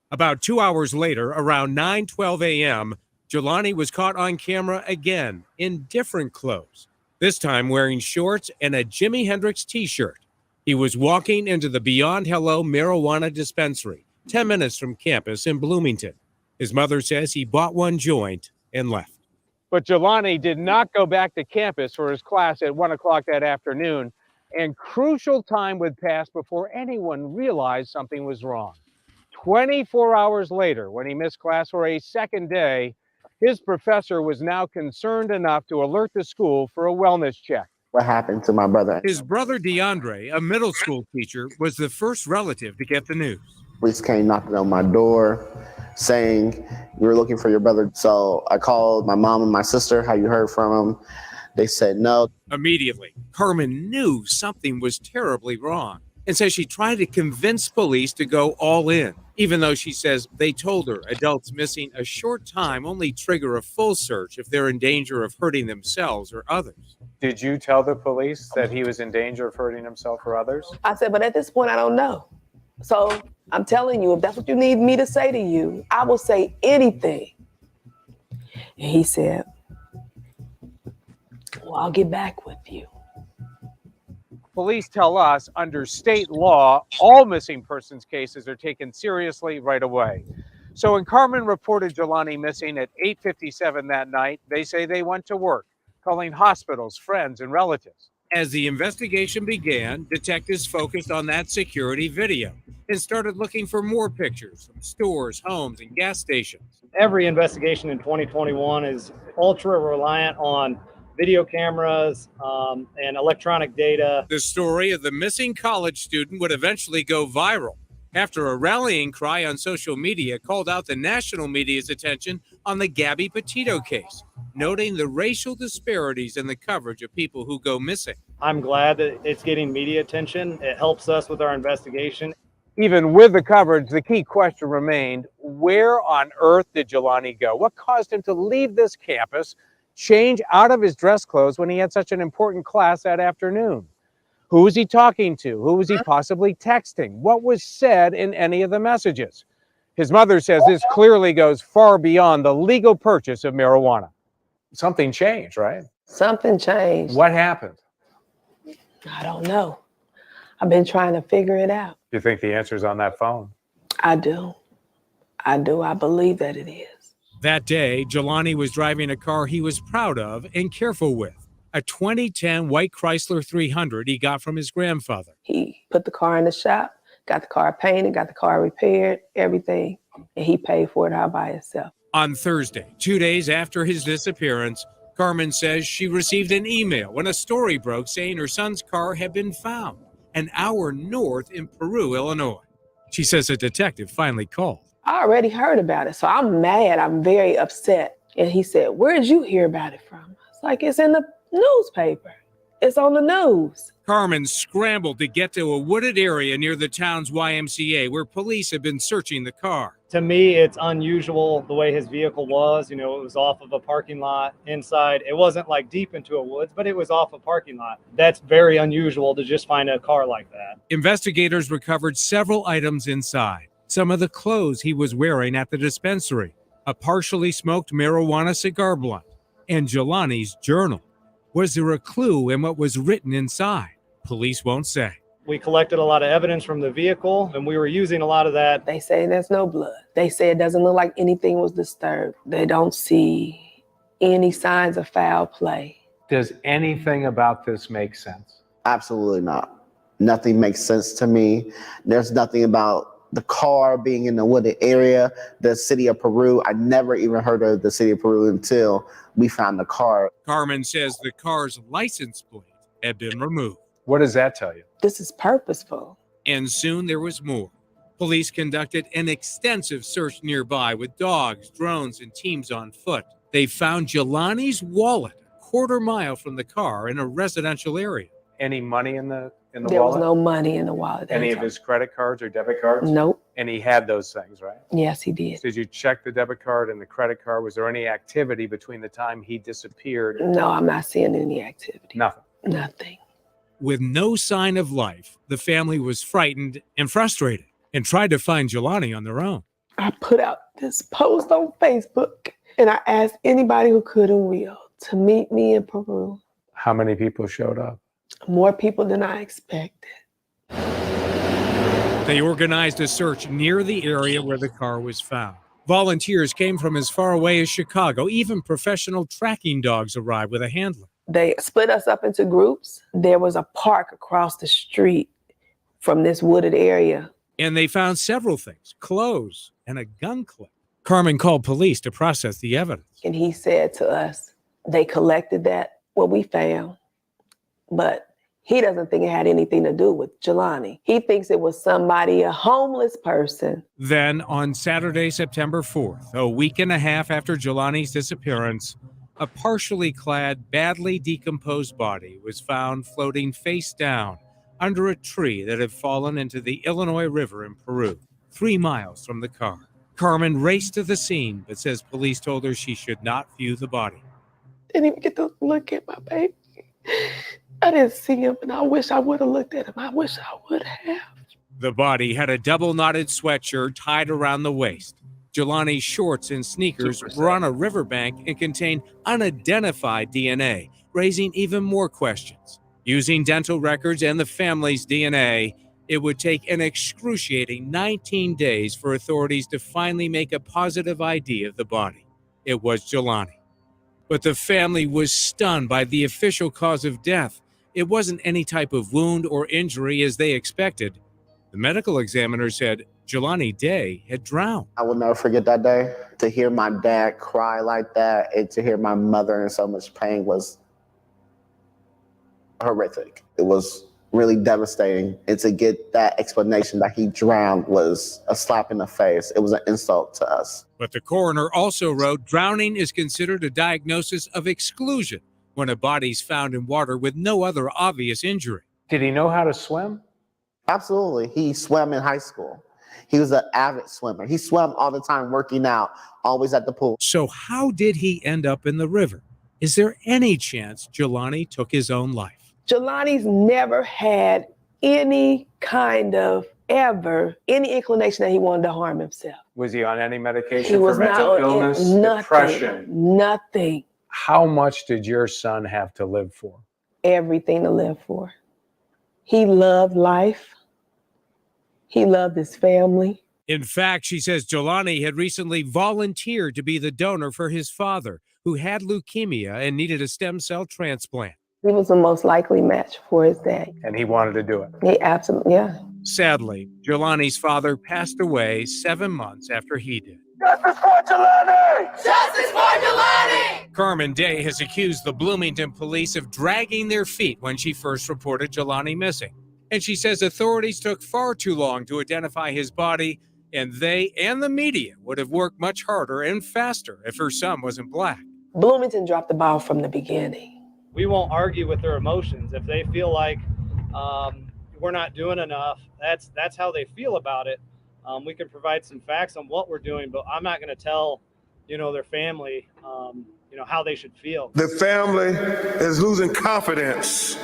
About 2 hours later, around 9:12 a.m., Jelani was caught on camera again in different clothes, this time wearing shorts and a Jimi Hendrix t-shirt. He was walking into the Beyond Hello marijuana dispensary, 10 minutes from campus in Bloomington. His mother says he bought one joint and left. But Jelani did not go back to campus for his class at 1 o'clock that afternoon, and crucial time would pass before anyone realized something was wrong. 24 hours later, when he missed class for a second day, his professor was now concerned enough to alert the school for a wellness check. What happened to my brother? His brother DeAndre, a middle school teacher, was the first relative to get the news. Police came knocking on my door saying, "We were looking for your brother." So I called my mom and my sister. "Have you heard from him?" They said no. Immediately, Carmen knew something was terribly wrong and says she tried to convince police to go all in, even though she says they told her adults missing a short time only trigger a full search if they're in danger of hurting themselves or others. Did you tell the police that he was in danger of hurting himself or others? I said, but at this point, I don't know. So I'm telling you, if that's what you need me to say to you, I will say anything. And he said, well, I'll get back with you. Police tell us under state law, all missing persons cases are taken seriously right away. So when Carmen reported Jelani missing at 8:57 that night, they say they went to work, calling hospitals, friends, and relatives. As the investigation began, detectives focused on that security video and started looking for more pictures from stores, homes, and gas stations. Every investigation in 2021 is ultra reliant on video cameras and electronic data. The story of the missing college student would eventually go viral after a rallying cry on social media called out the national media's attention on the Gabby Petito case, noting the racial disparities in the coverage of people who go missing. I'm glad that it's getting media attention. It helps us with our investigation. Even with the coverage, the key question remained, where on earth did Jelani go? What caused him to leave this campus, change out of his dress clothes when he had such an important class that afternoon? Who was he talking to? Who was he possibly texting? What was said in any of the messages? His mother says this clearly goes far beyond the legal purchase of marijuana. Something changed, right? Something changed. What happened? I don't know. I've been trying to figure it out. You think the answer's on that phone? I do. I believe that it is. That day, Jelani was driving a car he was proud of and careful with, a 2010 white Chrysler 300 he got from his grandfather. He put the car in the shop, got the car painted, got the car repaired, everything, and he paid for it all by himself. On Thursday, 2 days after his disappearance, Carmen says she received an email when a story broke saying her son's car had been found an hour north in Peru, Illinois. She says a detective finally called. I already heard about it, so I'm mad. I'm very upset. And he said, where did you hear about it from? It's like, it's in the newspaper. It's on the news. Carmen scrambled to get to a wooded area near the town's YMCA where police have been searching the car. To me, it's unusual the way his vehicle was. You know, it was off of a parking lot inside. It wasn't like deep into a woods, but it was off a parking lot. That's very unusual to just find a car like that. Investigators recovered several items inside. Some of the clothes he was wearing at the dispensary, a partially smoked marijuana cigar blunt, and Jelani's journal. Was there a clue in what was written inside? Police won't say. We collected a lot of evidence from the vehicle, and we were using a lot of that. They say there's no blood. They say it doesn't look like anything was disturbed. They don't see any signs of foul play. Does anything about this make sense? Absolutely not. Nothing makes sense to me. There's nothing about the car being in the wooded area, the city of Peru. I never even heard of the city of Peru until we found the car. Carmen says the car's license plate had been removed. What does that tell you? This is purposeful. And soon there was more. Police conducted an extensive search nearby with dogs, drones, and teams on foot. They found Jelani's wallet a quarter mile from the car in a residential area. Any money in the wallet? There was no money in the wallet. Any of his credit cards or debit cards? Nope. And he had those things, right? Yes, he did. Did you check the debit card and the credit card? Was there any activity between the time he disappeared? No, I'm not seeing any activity. Nothing. Nothing. With no sign of life, the family was frightened and frustrated and tried to find Jelani on their own. I put out this post on Facebook, and I asked anybody who could and will to meet me in Peru. How many people showed up? More people than I expected. They organized a search near the area where the car was found. Volunteers came from as far away as Chicago. Even professional tracking dogs arrived with a handler. They split us up into groups. There was a park across the street from this wooded area. And they found several things, clothes and a gun clip. Carmen called police to process the evidence. And he said to us, they collected that, what we found, but he doesn't think it had anything to do with Jelani. He thinks it was somebody, a homeless person. Then on Saturday, September 4th, a week and a half after Jelani's disappearance, a partially clad, badly decomposed body was found floating face down under a tree that had fallen into the Illinois River in Peru, 3 miles from the car. Carmen raced to the scene, but says police told her she should not view the body. Didn't even get to look at my baby. I didn't see him, and I wish I would have looked at him. I wish I would have. The body had a double-knotted sweatshirt tied around the waist. Jelani's shorts and sneakers were on a riverbank and contained unidentified DNA, raising even more questions. Using dental records and the family's DNA, it would take an excruciating 19 days for authorities to finally make a positive ID of the body. It was Jelani. But the family was stunned by the official cause of death. It wasn't any type of wound or injury as they expected. The medical examiner said Jelani Day had drowned. I will never forget that day. To hear my dad cry like that and to hear my mother in so much pain was horrific. It was really devastating. And to get that explanation that he drowned was a slap in the face. It was an insult to us. But the coroner also wrote drowning is considered a diagnosis of exclusion when a body's found in water with no other obvious injury. Did he know how to swim? Absolutely. He swam in high school. He was an avid swimmer. He swam all the time, working out, always at the pool. So how did he end up in the river? Is there any chance Jelani took his own life? Jelani's never had any kind of any inclination that he wanted to harm himself. Was he on any medication He was for mental not illness, nothing, depression? Nothing. How much did your son have to live for? Everything to live for. He loved life. He loved his family. In fact, she says Jelani had recently volunteered to be the donor for his father, who had leukemia and needed a stem cell transplant. He was the most likely match for his dad. And he wanted to do it. He absolutely, yeah. Sadly, Jelani's father passed away 7 months after he did. Justice for Jelani! Justice for Jelani! Carmen Day has accused the Bloomington police of dragging their feet when she first reported Jelani missing. And she says authorities took far too long to identify his body, and they and the media would have worked much harder and faster if her son wasn't black. Bloomington dropped the ball from the beginning. we won't argue with their emotions. If they feel like we're not doing enough, that's how they feel about it. We can provide some facts on what we're doing, but I'm not going to tell, their family, how they should feel. The family is losing confidence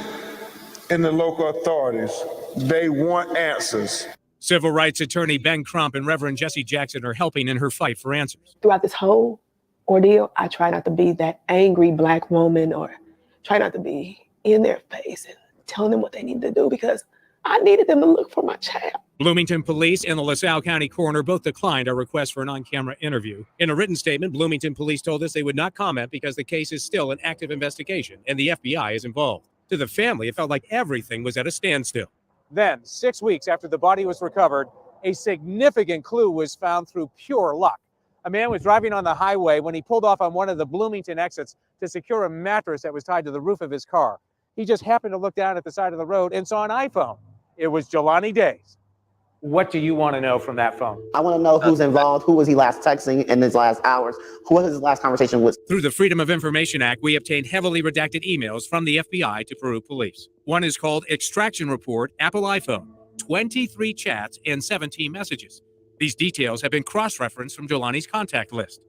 in the local authorities. They want answers. Civil rights attorney Ben Crump and Reverend Jesse Jackson are helping in her fight for answers. Throughout this whole ordeal, I try not to be that angry Black woman or try not to be in their face and telling them what they need to do, because I needed them to look for my child. Bloomington Police and the LaSalle County Coroner both declined our request for an on-camera interview. In a written statement, Bloomington Police told us they would not comment because the case is still an active investigation and the FBI is involved. To the family, it felt like everything was at a standstill. Then, 6 weeks after the body was recovered, a significant clue was found through pure luck. A man was driving on the highway when he pulled off on one of the Bloomington exits to secure a mattress that was tied to the roof of his car. He just happened to look down at the side of the road and saw an iPhone. It was Jelani Day's. What do you want to know from that phone? I want to know who's involved, who was he last texting in his last hours, who was his last conversation with. Through the Freedom of Information Act, we obtained heavily redacted emails from the FBI to Peru Police. One is called Extraction Report, Apple iPhone, 23 chats and 17 messages. These details have been cross-referenced from Jelani's contact list.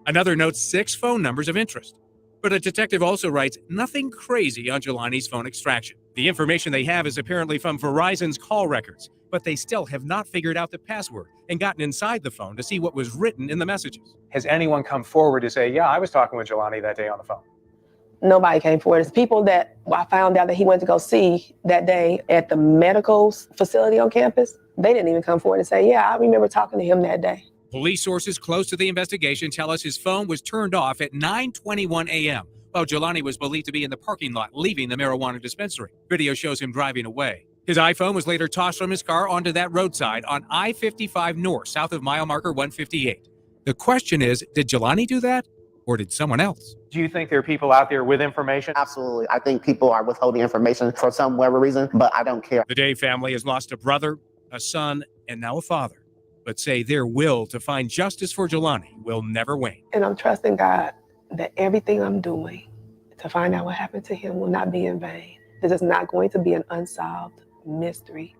Another notes 6 phone numbers of interest. But a detective also writes nothing crazy on Jelani's phone extraction. The information they have is apparently from Verizon's call records, but they still have not figured out the password and gotten inside the phone to see what was written in the messages. Has anyone come forward to say, yeah, I was talking with Jelani that day on the phone? Nobody came forward. It's people that I found out that he went to go see that day at the medical facility on campus. They didn't even come forward and say, yeah, I remember talking to him that day. Police sources close to the investigation tell us his phone was turned off at 9:21 a.m. while Jelani was believed to be in the parking lot leaving the marijuana dispensary. Video shows him driving away. His iPhone was later tossed from his car onto that roadside on I-55 North, south of mile marker 158. The question is, did Jelani do that, or did someone else? Do you think there are people out there with information? Absolutely. I think people are withholding information for some whatever reason, but I don't care. The Day family has lost a brother, a son, and now a father, but say their will to find justice for Jelani will never wane. And I'm trusting God that everything I'm doing to find out what happened to him will not be in vain. This is not going to be an unsolved mystery.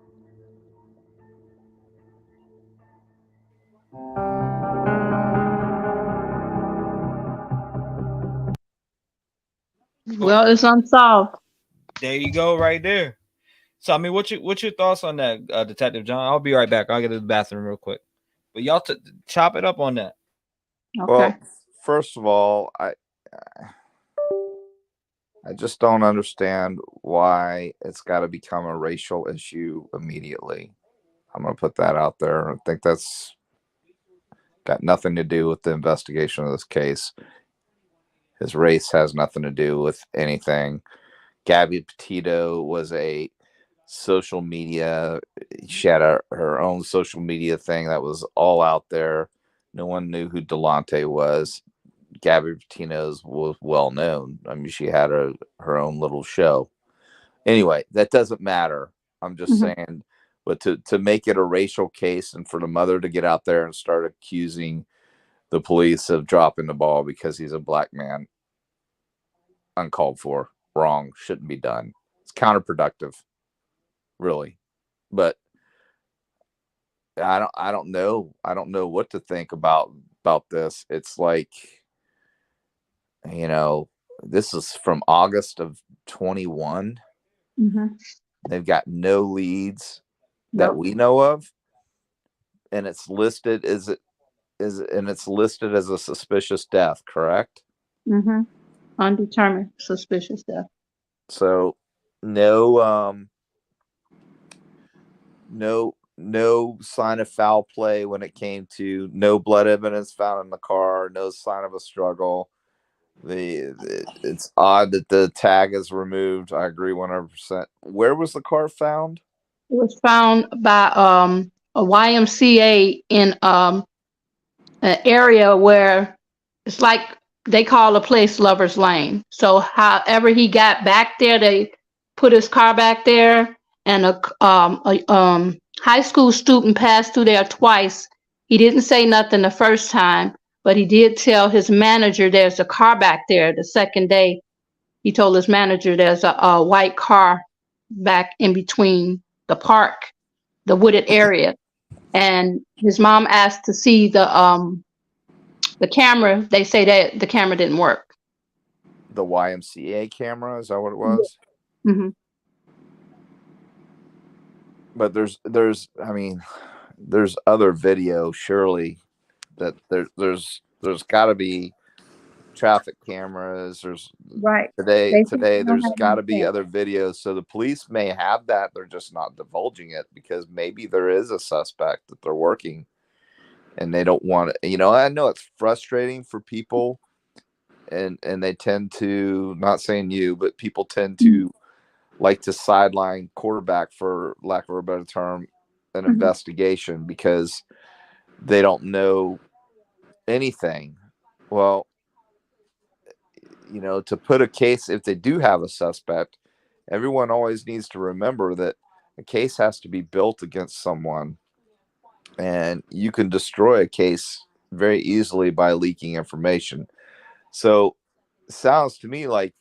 Well, it's unsolved. There you go, right there. So, I mean, what's your thoughts on that, Detective John? I'll be right back. I'll get to the bathroom real quick. But y'all chop it up on that. Okay. Well, first of all, I just don't understand why it's got to become a racial issue immediately. I'm going to put that out there. I think that's got nothing to do with the investigation of this case. His race has nothing to do with anything. Gabby Petito was a social media. She had her own social media thing that was all out there. No one knew who Delonte was. Gabby Petito's was well known. I mean, she had her own little show. Anyway, that doesn't matter. I'm just saying, but to make it a racial case and for the mother to get out there and start accusing the police of dropping the ball because he's a black man, uncalled for, wrong, shouldn't be done. It's counterproductive, really. But I don't know. I don't know what to think about this. It's like, this is from August of 21. They've got no leads that we know of, and it's listed as a suspicious death, correct? Undetermined suspicious death. So no sign of foul play when it came to no blood evidence found in the car, no sign of a struggle. It's odd that the tag is removed. I agree 100%. Where was the car found? It was found by a YMCA in an area where it's like they call the place Lover's Lane. So however he got back there, they put his car back there, and a high school student passed through there twice. He didn't say nothing the first time, but he did tell his manager there's a car back there the second day He told his manager there's a white car back in between the park, the wooded area. And his mom asked to see the camera. They say that the camera didn't work. The YMCA camera, is that what it was? Mm-hmm. But I mean, there's other video surely that there's got to be traffic cameras. There's Right. today They don't there's have got to be anything. other videos. So the police may have that, they're just not divulging it because maybe there is a suspect that they're working and they don't want it. You know, I know it's frustrating for people, and they tend to, not saying you, but people tend to like to sideline quarterback, for lack of a better term, an investigation because they don't know anything. Well, you know, to put a case, if they do have a suspect, everyone always needs to remember that a case has to be built against someone, and you can destroy a case very easily by leaking information. So it sounds to me like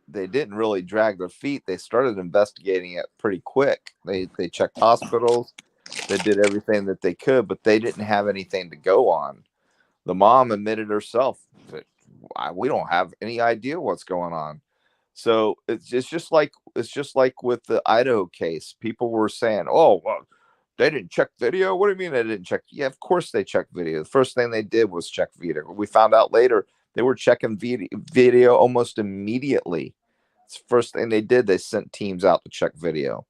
they didn't really drag their feet. They started investigating it pretty quick. They checked hospitals, they did everything that they could, but they didn't have anything to go on. The mom admitted herself that we don't have any idea what's going on. So it's just like with the Idaho case. People were saying, "Oh, well, they didn't check video." What do you mean they didn't check? Yeah, of course they checked video. The first thing they did was check video. We found out later they were checking video almost immediately. It's the first thing they did. They sent teams out to check video.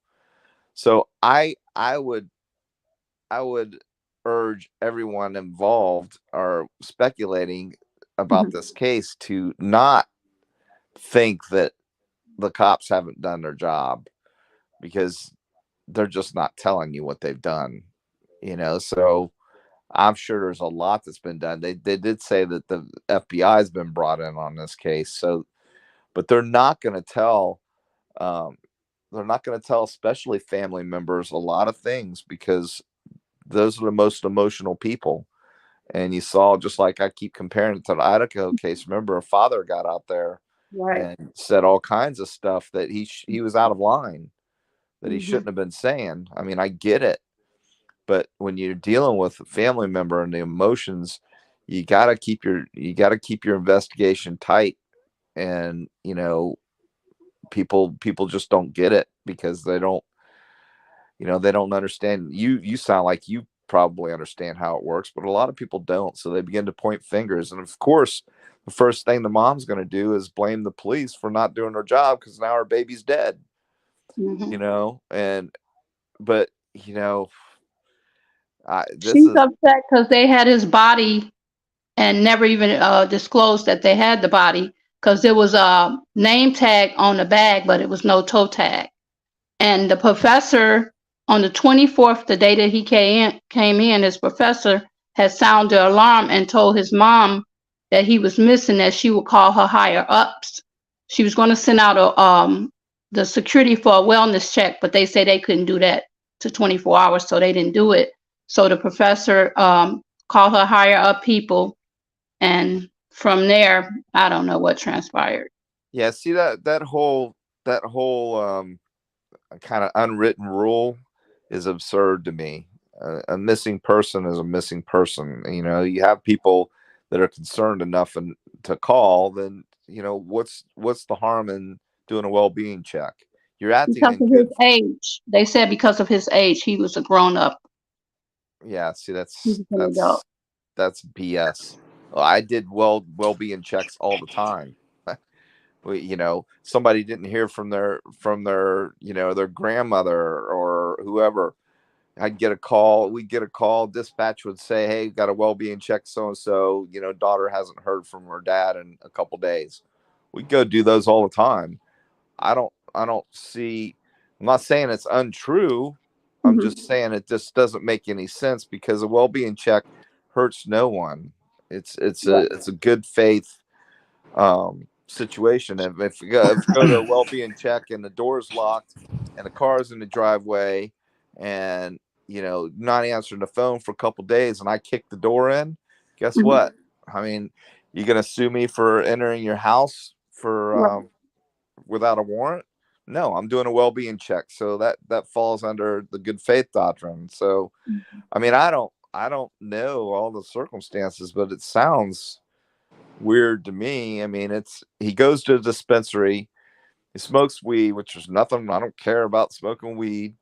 So I would urge everyone involved or speculating about this case to not think that the cops haven't done their job, because they're just not telling you what they've done, you know. So I'm sure there's a lot that's been done. They did say that the FBI has been brought in on this case. So, but they're not going to tell, especially family members, a lot of things, because those are the most emotional people. And you saw, just like I keep comparing it to the Idaho case, remember a father got out there Right. and said all kinds of stuff that he was out of line, that he shouldn't have been saying. I mean, I get it, but when you're dealing with a family member and the emotions, you got to keep your investigation tight. And you know, people just don't get it because they don't understand. You sound like you probably understand how it works, but a lot of people don't. So they begin to point fingers, and of course the first thing the mom's going to do is blame the police for not doing their job because now her baby's dead. You know, but you know, She's upset because they had his body and never even disclosed that they had the body, because there was a name tag on the bag, but it was no toe tag. And the professor on the 24th, the day that he came in, his professor had sounded the alarm and told his mom that he was missing, that she would call her higher ups. She was going to send out the security for a wellness check, but they say they couldn't do that to 24 hours, so they didn't do it. So the professor called her higher up people, and from there, I don't know what transpired. Yeah, see that whole kind of unwritten rule is absurd to me. A missing person is a missing person. You know, you have people that are concerned enough to call, then you know what's the harm in doing a well-being check? You're acting because of his age. They said because of his age, he was a grown-up. Yeah, see, that's BS. I did well-being checks all the time. You know, somebody didn't hear from their you know, their grandmother or whoever. I'd get a call. We'd get a call. Dispatch would say, "Hey, got a well-being check. So and so, you know, daughter hasn't heard from her dad in a couple days." We go do those all the time. I don't see. I'm not saying it's untrue. I'm just saying it just doesn't make any sense, because a well-being check hurts no one. It's a good faith situation. If you go to a well-being check and the door's locked and the car's in the driveway and you know not answering the phone for a couple days and I kick the door in, guess what? I mean, you're gonna sue me for entering your house for without a warrant? No, I'm doing a well-being check. So that falls under the good faith doctrine. So, I mean, I don't know all the circumstances, but it sounds weird to me. I mean, he goes to a dispensary, he smokes weed, which is nothing. I don't care about smoking weed.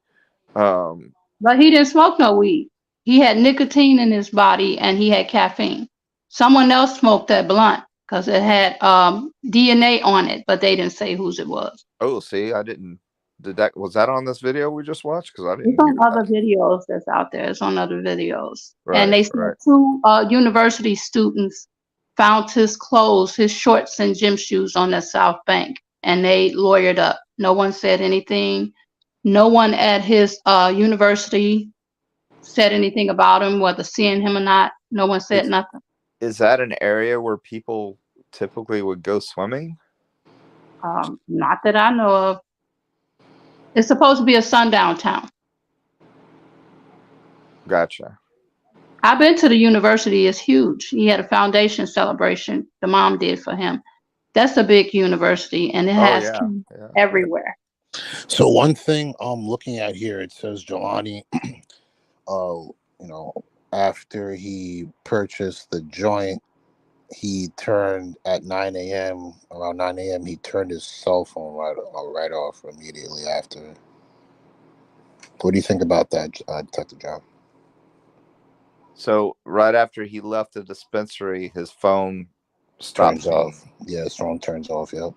But he didn't smoke no weed. He had nicotine in his body and he had caffeine. Someone else smoked that blunt because it had DNA on it, but they didn't say whose it was. Oh, see, was that on this video we just watched? Because I didn't It's on hear other that. videos that's out there. It's on other videos. Right, And they said right. 2 university students found his clothes, his shorts and gym shoes on the South Bank, and they lawyered up. No one said anything. No one at his university said anything about him, whether seeing him or not. No one said nothing. Is that an area where people typically would go swimming? Not that I know of. It's supposed to be a sundown town. Gotcha. I've been to the university. It's huge. He had a foundation celebration the mom did for him. That's a big university, and it has kids everywhere. So one thing I'm looking at here, it says Jelani, after he purchased the joint, he turned at 9 a.m. Around 9 a.m. he turned his cell phone right off immediately after. What do you think about that, Detective John? So right after he left the dispensary, his phone turns off. Yeah, his phone turns off. Yep.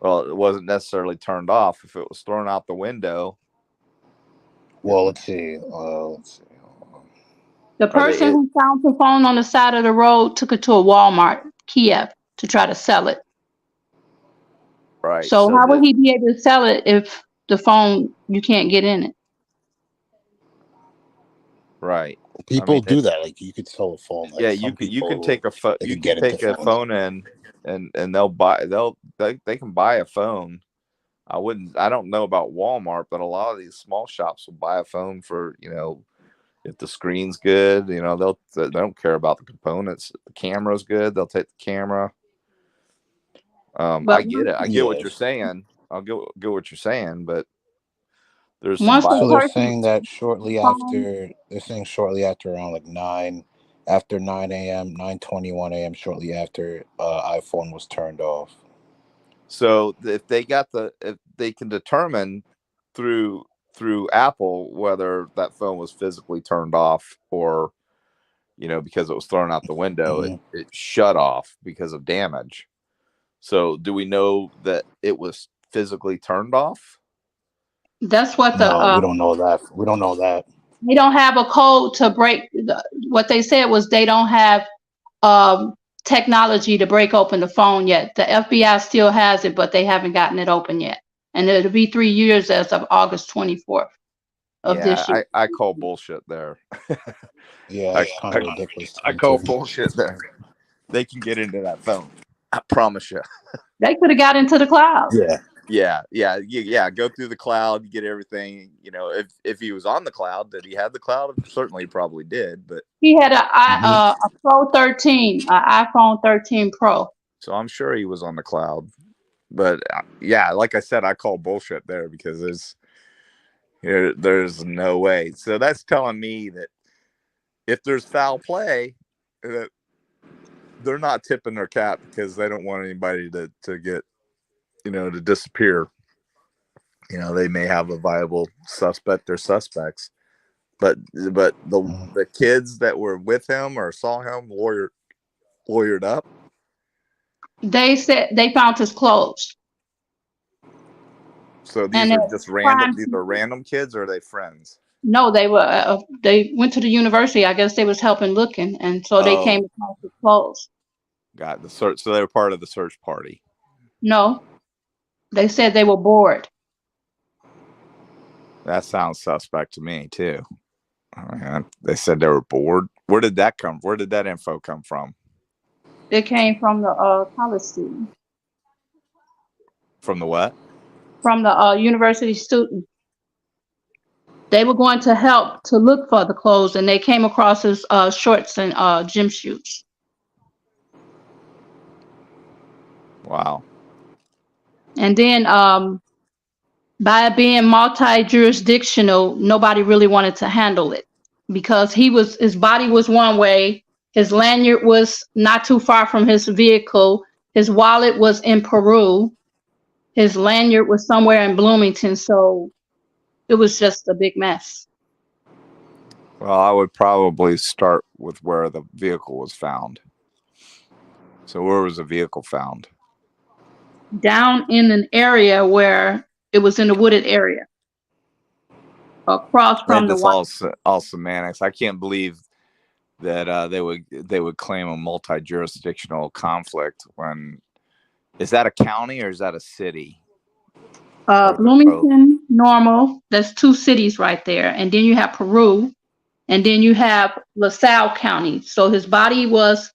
Well, it wasn't necessarily turned off. If it was thrown out the window. Well, let's see. The person who found the phone on the side of the road took it to a Walmart, Kiev, to try to sell it. Right. So how would he be able to sell it if the phone, you can't get in it? Right. People do that. Like you could sell a phone. Like you can take a phone. You can take a phone in, and they can buy a phone. I don't know about Walmart, but a lot of these small shops will buy a phone for, if the screen's good, they don't care about the components. The camera's good, they'll take the camera. I get it. I get what you're saying. I'll get what you're saying, but there's so they're saying that shortly after around like 9 a.m., 9:21 a.m., shortly after iPhone was turned off. So if they can determine through Apple whether that phone was physically turned off or, because it was thrown out the window, it shut off because of damage. So do we know that it was physically turned off? That's what we don't know that. We don't know that. They don't have a code to break. What they said was they don't have technology to break open the phone yet. The FBI still has it, but they haven't gotten it open yet. And it'll be 3 years as of August 24th of this year. I call bullshit there. Yeah, it's kind of ridiculous. I call bullshit there. They can get into that phone. I promise you. They could have got into the cloud. Yeah. Go through the cloud, get everything. If he was on the cloud, did he have the cloud? Certainly, he probably did. But he had a Pro 13, an iPhone 13 Pro. So I'm sure he was on the cloud. But like I said, I call bullshit there because there's no way. So that's telling me that if there's foul play, that they're not tipping their cap because they don't want anybody to get, to disappear. They may have a viable suspect or suspects, but the kids that were with him or saw him lawyered up. They said they found his clothes. So these are just random. These are random kids, or are they friends? No, they were. They went to the university. I guess they was helping looking, and so they came across his clothes. Got the search. So they were part of the search party. No, they said they were bored. That sounds suspect to me too. They said they were bored. Where did that come? Where did that info come from? It came from the college student. From the what? From the university student. They were going to help to look for the clothes, and they came across his shorts and gym shoes. Wow. And then by it being multi-jurisdictional, nobody really wanted to handle it because his body was one way, his lanyard was not too far from his vehicle, his wallet was in Peru, his lanyard was somewhere in Bloomington, so it was just a big mess. Well, I would probably start with where the vehicle was found. So where was the vehicle found? Down in an area where it was in a wooded area. Across from the all semantics. I can't believe that they would claim a multi-jurisdictional conflict when is that a county or is that a city? Bloomington, Normal. That's 2 cities right there, and then you have Peru, and then you have LaSalle County. So his body was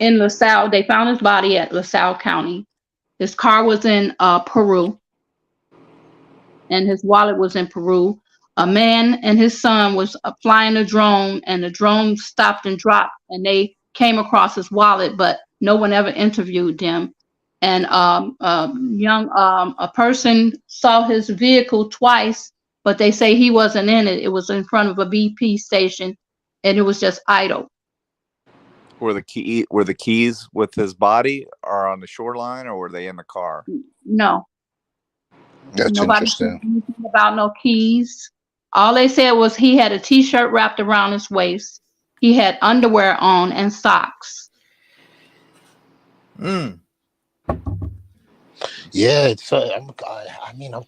in LaSalle. They found his body at LaSalle County. His car was in Peru, and his wallet was in Peru. A man and his son was flying a drone, and the drone stopped and dropped, and they came across his wallet, but no one ever interviewed them. And a person saw his vehicle twice, but they say he wasn't in it. It was in front of a BP station, and it was just idle. Were the keys with his body are on the shoreline, or were they in the car? No. That's Nobody said interesting. anything about no keys. All they said was he had a T-shirt wrapped around his waist. He had underwear on and socks. Yeah, it's. I'm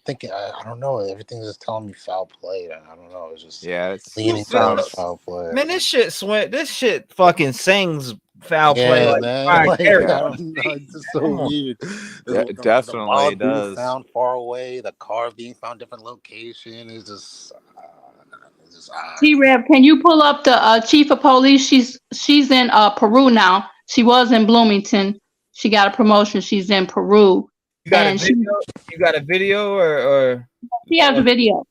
thinking. I don't know. Everything's just telling me foul play. I don't know. It's just it's leaning towards foul play. Man, this shit fucking sings foul play. Yeah, Like, man. Like, I don't know. It's just so weird. It definitely the wallet does. being found far away, the car being found different location is just. T-REV, can you pull up the chief of police? She's in Peru now. She was in Bloomington. She got a promotion. She's in Peru. You got a video or she has a video.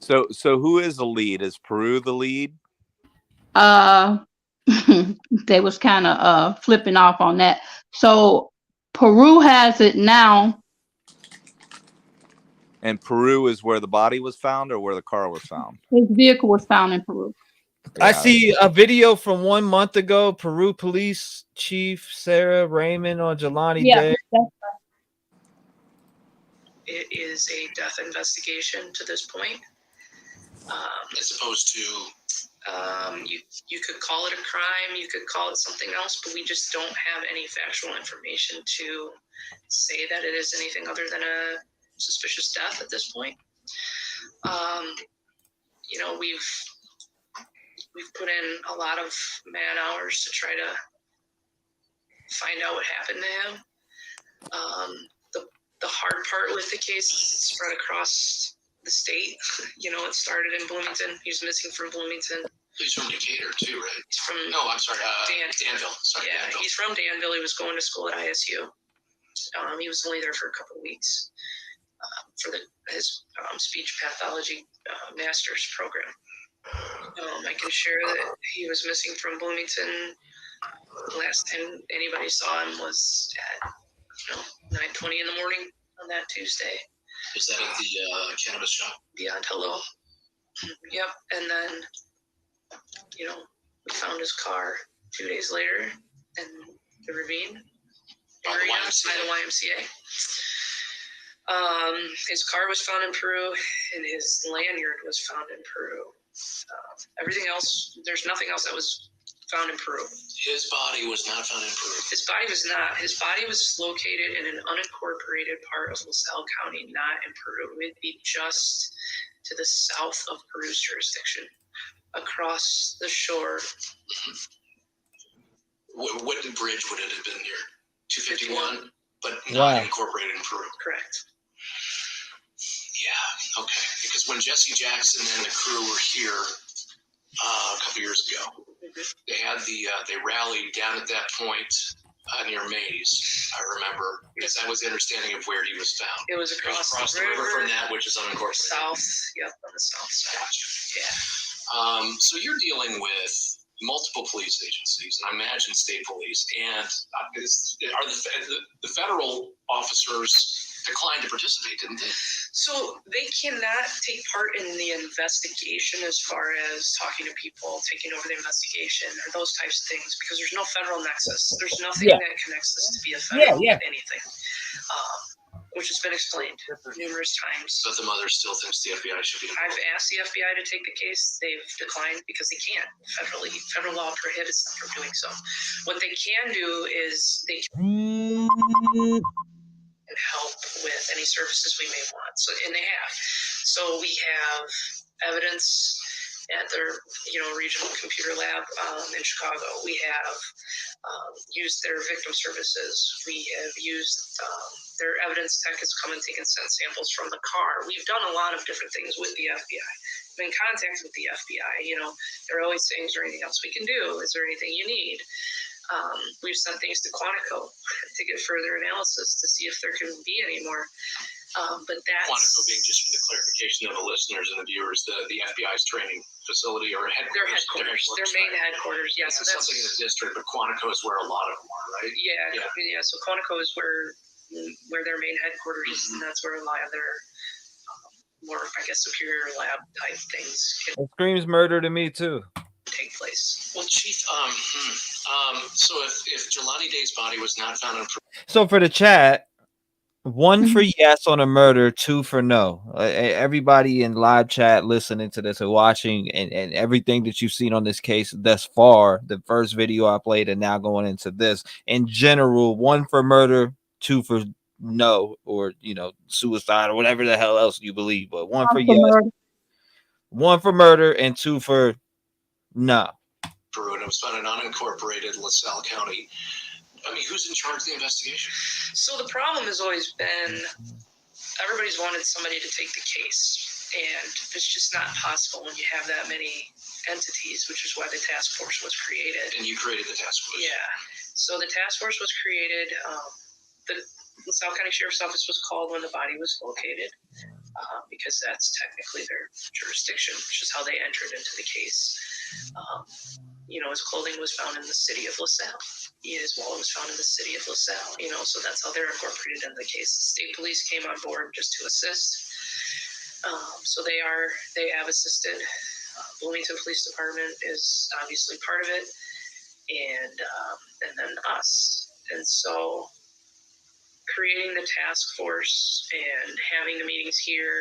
So who is the lead? Is Peru the lead? They was kind of flipping off on that. So Peru has it now. And Peru is where the body was found or where the car was found? His vehicle was found in Peru. I see a video from 1 month ago. Peru Police Chief Sarah Raymond on Jelani Day. That's right. It is a death investigation to this point. As opposed to you could call it a crime, you could call it something else, but we just don't have any factual information to say that it is anything other than a suspicious death at this point. We've put in a lot of man hours to try to find out what happened to him. The hard part with the case is spread across the state. It started in Bloomington. He was missing from Bloomington. he's from Decatur too, right? He's from Danville. Sorry, yeah, Danville. he's from Danville. He was going to school at ISU. He was only there for a couple of weeks for his speech pathology master's program. I can share that he was missing from Bloomington. Last time anybody saw him was at 9:20 in the morning on that Tuesday. Was that at the cannabis shop? Beyond Hello. Yep. And then, we found his car 2 days later in the ravine area by the YMCA. His car was found in Peru, and his lanyard was found in Peru. Everything else, there's nothing else that was found in Peru. His body was not found in Peru. His body was not. His body was located in an unincorporated part of LaSalle County, not in Peru. It'd be just to the south of Peru's jurisdiction, across the shore. What bridge would it have been near? 251, but Wow. not incorporated in Peru. Correct. Yeah, okay. Because when Jesse Jackson and the crew were here a couple years ago, they had they rallied down at that point near Mays, I remember, because that was the understanding of where he was found. It was across the river from that, which is unincorporated. South, yep, on the south side. Gotcha. Yeah. So you're dealing with multiple police agencies, and I imagine state police, and the federal officers declined to participate, didn't they? So they cannot take part in the investigation as far as talking to people, taking over the investigation, or those types of things, because there's no federal nexus. There's nothing that connects this to be a federal anything, which has been explained numerous times. But the mother still thinks the FBI should be involved. I've asked the FBI to take the case. They've declined because they can't. Federal law prohibits them from doing so. What they can do is they can help with any services we may want. So, and they have. So we have evidence at their, regional computer lab in Chicago. We have used their victim services. We have used their evidence tech has come and taken scent samples from the car. We've done a lot of different things with the FBI. I'm in contact with the FBI. They're always saying, is there anything else we can do? Is there anything you need? We've sent things to Quantico to get further analysis to see if there can be any more. But that's Quantico being, just for the clarification of the listeners and the viewers, the FBI's training facility or headquarters. Their main headquarters. Yeah, so that's something in the district, but Quantico is where a lot of them are, right? Yeah. So Quantico is where their main headquarters is, and that's where a lot of their more, I guess, superior lab type things can It screams murder to me too. take place. Well, Chief, so if Jelani Day's body was not found in So for the chat, 1 for yes on a murder, 2 for no. Everybody in live chat listening to this or watching, and everything that you've seen on this case thus far, the first video I played and now going into this, in general, 1 for murder, 2 for no, or suicide or whatever the hell else you believe, but 1 for yes, murder. 1 for murder, and 2 for no. Peru, and it was found in unincorporated LaSalle County. I mean, who's in charge of the investigation? So the problem has always been everybody's wanted somebody to take the case, and it's just not possible when you have that many entities, which is why the task force was created. And you created the task force. Yeah. So the task force was created. The LaSalle County Sheriff's Office was called when the body was located, because that's technically their jurisdiction, which is how they entered into the case. His clothing was found in the city of LaSalle. His wallet was found in the city of LaSalle. So that's how they're incorporated in the case. State police came on board just to assist. So they have assisted. Bloomington Police Department is obviously part of it, and then us. And so creating the task force and having the meetings here,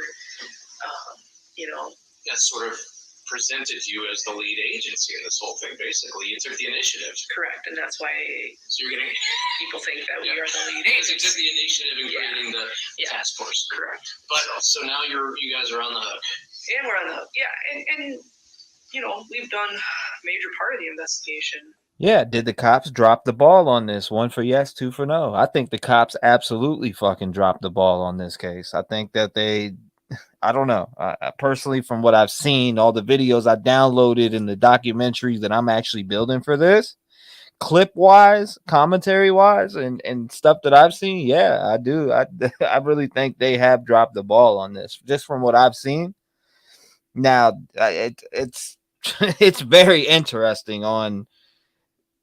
that sort of presented you as the lead agency in this whole thing. Basically, you took the initiative. Correct, and that's why people think that we are the lead Because agency. you took the initiative in creating the task force. Correct. But so now you guys are on the hook. And we're on the hook. Yeah, and we've done a major part of the investigation. Yeah, did the cops drop the ball on this? 1 for yes, 2 for no. I think the cops absolutely fucking dropped the ball on this case. I think that I don't know. I personally, from what I've seen, all the videos I downloaded and the documentaries that I'm actually building for this, clip-wise, commentary-wise, and stuff that I've seen, yeah, I do. I really think they have dropped the ball on this, just from what I've seen. Now, it's it's very interesting on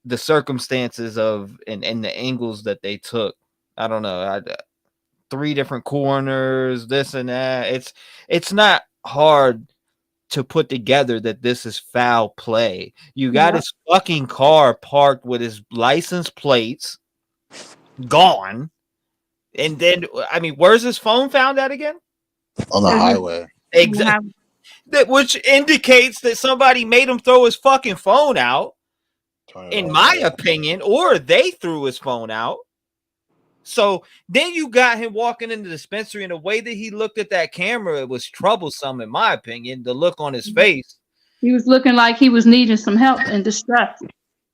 the circumstances of and the angles that they took. I don't know. 3 different corners, this and that. It's not hard to put together that this is foul play. You got his fucking car parked with his license plates gone. And then, I mean, where's his phone found at again? On the highway. Exactly. Which indicates that somebody made him throw his fucking phone out, in my opinion, or they threw his phone out. So then you got him walking in the dispensary, and the way that he looked at that camera, it was troublesome, in my opinion, the look on his face. He was looking like he was needing some help and distress.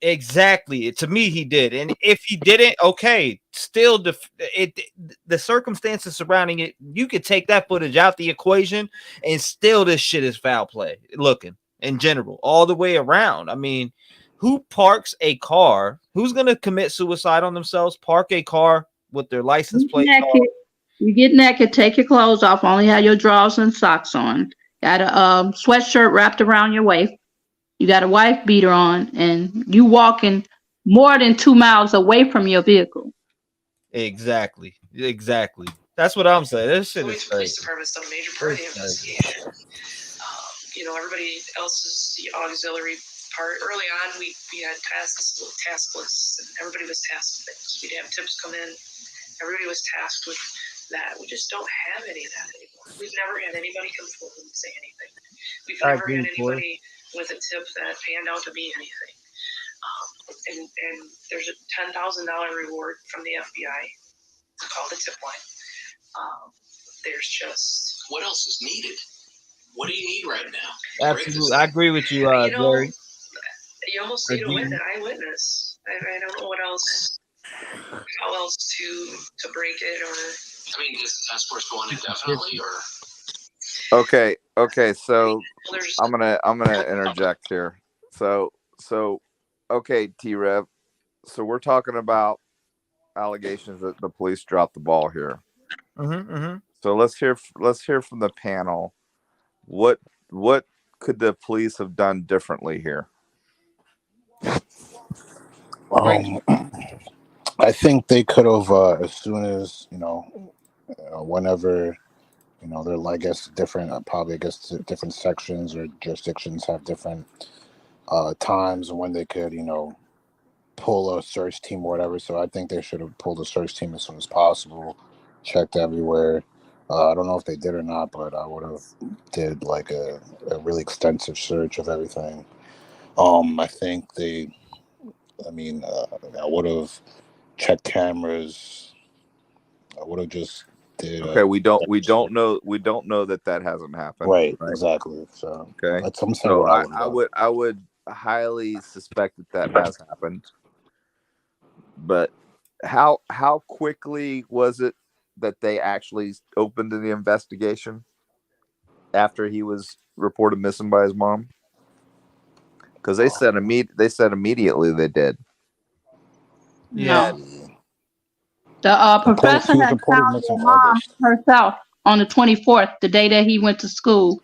Exactly. To me, he did. And if he didn't, okay, still the circumstances surrounding it, you could take that footage out the equation, and still this shit is foul play looking in general, all the way around. I mean, who parks a car? Who's going to commit suicide on themselves? Park a car with their license plate. You get naked, take your clothes off, only have your drawers and socks on. Got a sweatshirt wrapped around your waist. You got a wife beater on, and you walking more than 2 miles away from your vehicle. Exactly. That's what I'm saying. This shit is The crazy. police department's done a major part of the investigation. Everybody else's the auxiliary part. Early on, we had task lists, and everybody was tasked with things. We'd have tips come in. Everybody was tasked with that. We just don't have any of that anymore. We've never had anybody come forward and say anything. We've never had anybody with a tip that panned out to be anything. And there's a $10,000 reward from the FBI. It's called the tip line. There's just what else is needed? What do you need right now? Absolutely, I agree with you, Jerry. You almost need an eyewitness. I don't know what else, how else to break it, or I mean, does the task force go on indefinitely, or? Okay. So I'm gonna interject here. So okay, T-REV. So we're talking about allegations that the police dropped the ball here. So let's hear from the panel. What could the police have done differently here? I think they could have, as soon as whenever they're like, I guess different, different sections or jurisdictions have different times when they could pull a search team or whatever. So I think they should have pulled a search team as soon as possible, checked everywhere. I don't know if they did or not, but I would have did like a really extensive search of everything. I think I would have checked cameras. I would have just did. Okay, we don't know that hasn't happened. Right, exactly. So okay, that's something. So I would highly suspect that has happened. But how quickly was it that they actually opened the investigation after he was reported missing by his mom? Because they said immediately they did. Yeah. The professor had found your mom herself on the 24th, the day that he went to school.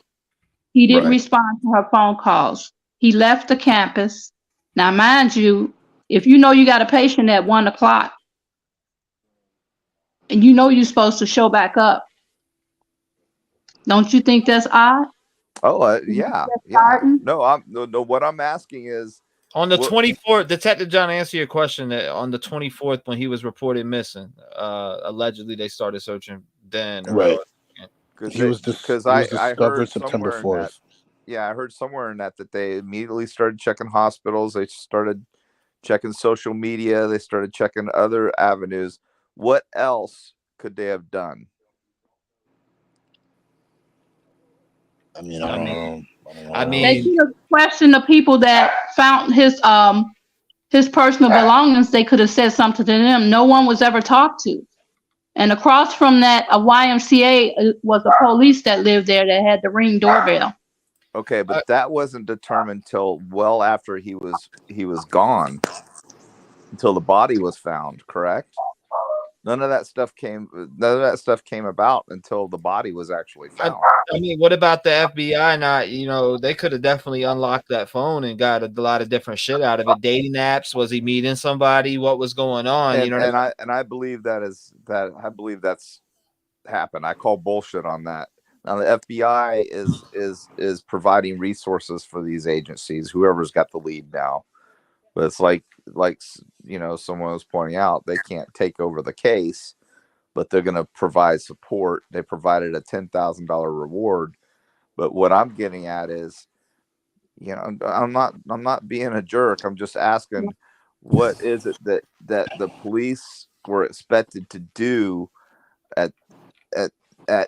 He didn't respond to her phone calls. He left the campus. Now, mind you, if you know you got a patient at 1 o'clock, and you know you're supposed to show back up, don't you think that's odd? Oh, yeah. No, what I'm asking is, on the 24th, Detective John, answer your question. That on the 24th, when he was reported missing, allegedly they started searching then. Right. Because I heard September 4th. Yeah, I heard somewhere in that they immediately started checking hospitals. They started checking social media. They started checking other avenues. What else could they have done? I mean, they should have questioned the people that found his personal belongings. They could have said something to them. No one was ever talked to. And across from that, a YMCA was a police that lived there that had the Ring doorbell. Okay, but that wasn't determined till well after he was gone, until the body was found. Correct? None of that stuff came about until the body was actually found. I mean, what about the FBI? Not, they could have definitely unlocked that phone and got a lot of different shit out of it. Dating apps, was he meeting somebody? What was going on? I believe that's happened. I call bullshit on that. Now the FBI is providing resources for these agencies, whoever's got the lead now. But it's like someone was pointing out, they can't take over the case, but they're going to provide support. They provided a $10,000 reward. But what I'm getting at is, I'm not being a jerk. I'm just asking, what is it that the police were expected to do at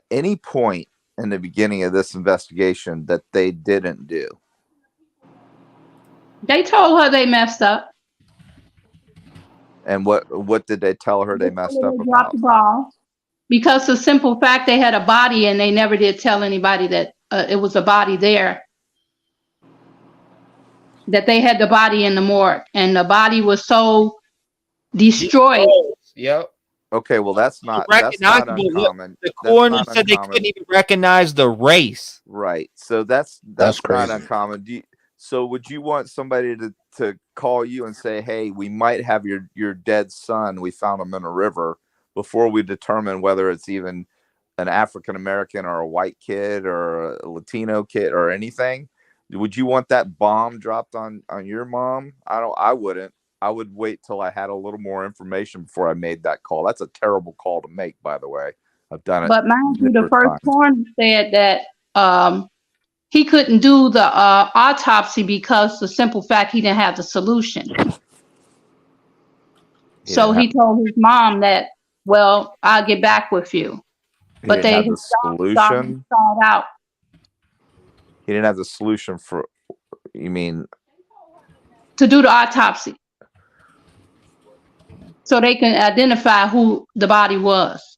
any point in the beginning of this investigation that they didn't do? They told her they messed up. And what did they tell her they messed up about? Dropped the ball. Because the simple fact they had a body and they never did tell anybody that it was a body there. That they had the body in the morgue and the body was so destroyed. Yep. Okay, well that's not uncommon. The coroner said they couldn't even recognize the race. Right. So that's not crazy. uncommon. So would you want somebody to call you and say, hey, we might have your dead son. We found him in a river, before we determine whether it's even an African-American or a white kid or a Latino kid or anything? Would you want that bomb dropped on your mom? I wouldn't. I would wait till I had a little more information before I made that call. That's a terrible call to make, by the way. I've done it. But mind you, the numerous first times. coroner said that he couldn't do the autopsy because the simple fact he didn't have the solution. So he told his mom that, well, I'll get back with you. But He didn't have the his solution. stalled out. He didn't have the solution for, you mean? To do the autopsy. So they can identify who the body was.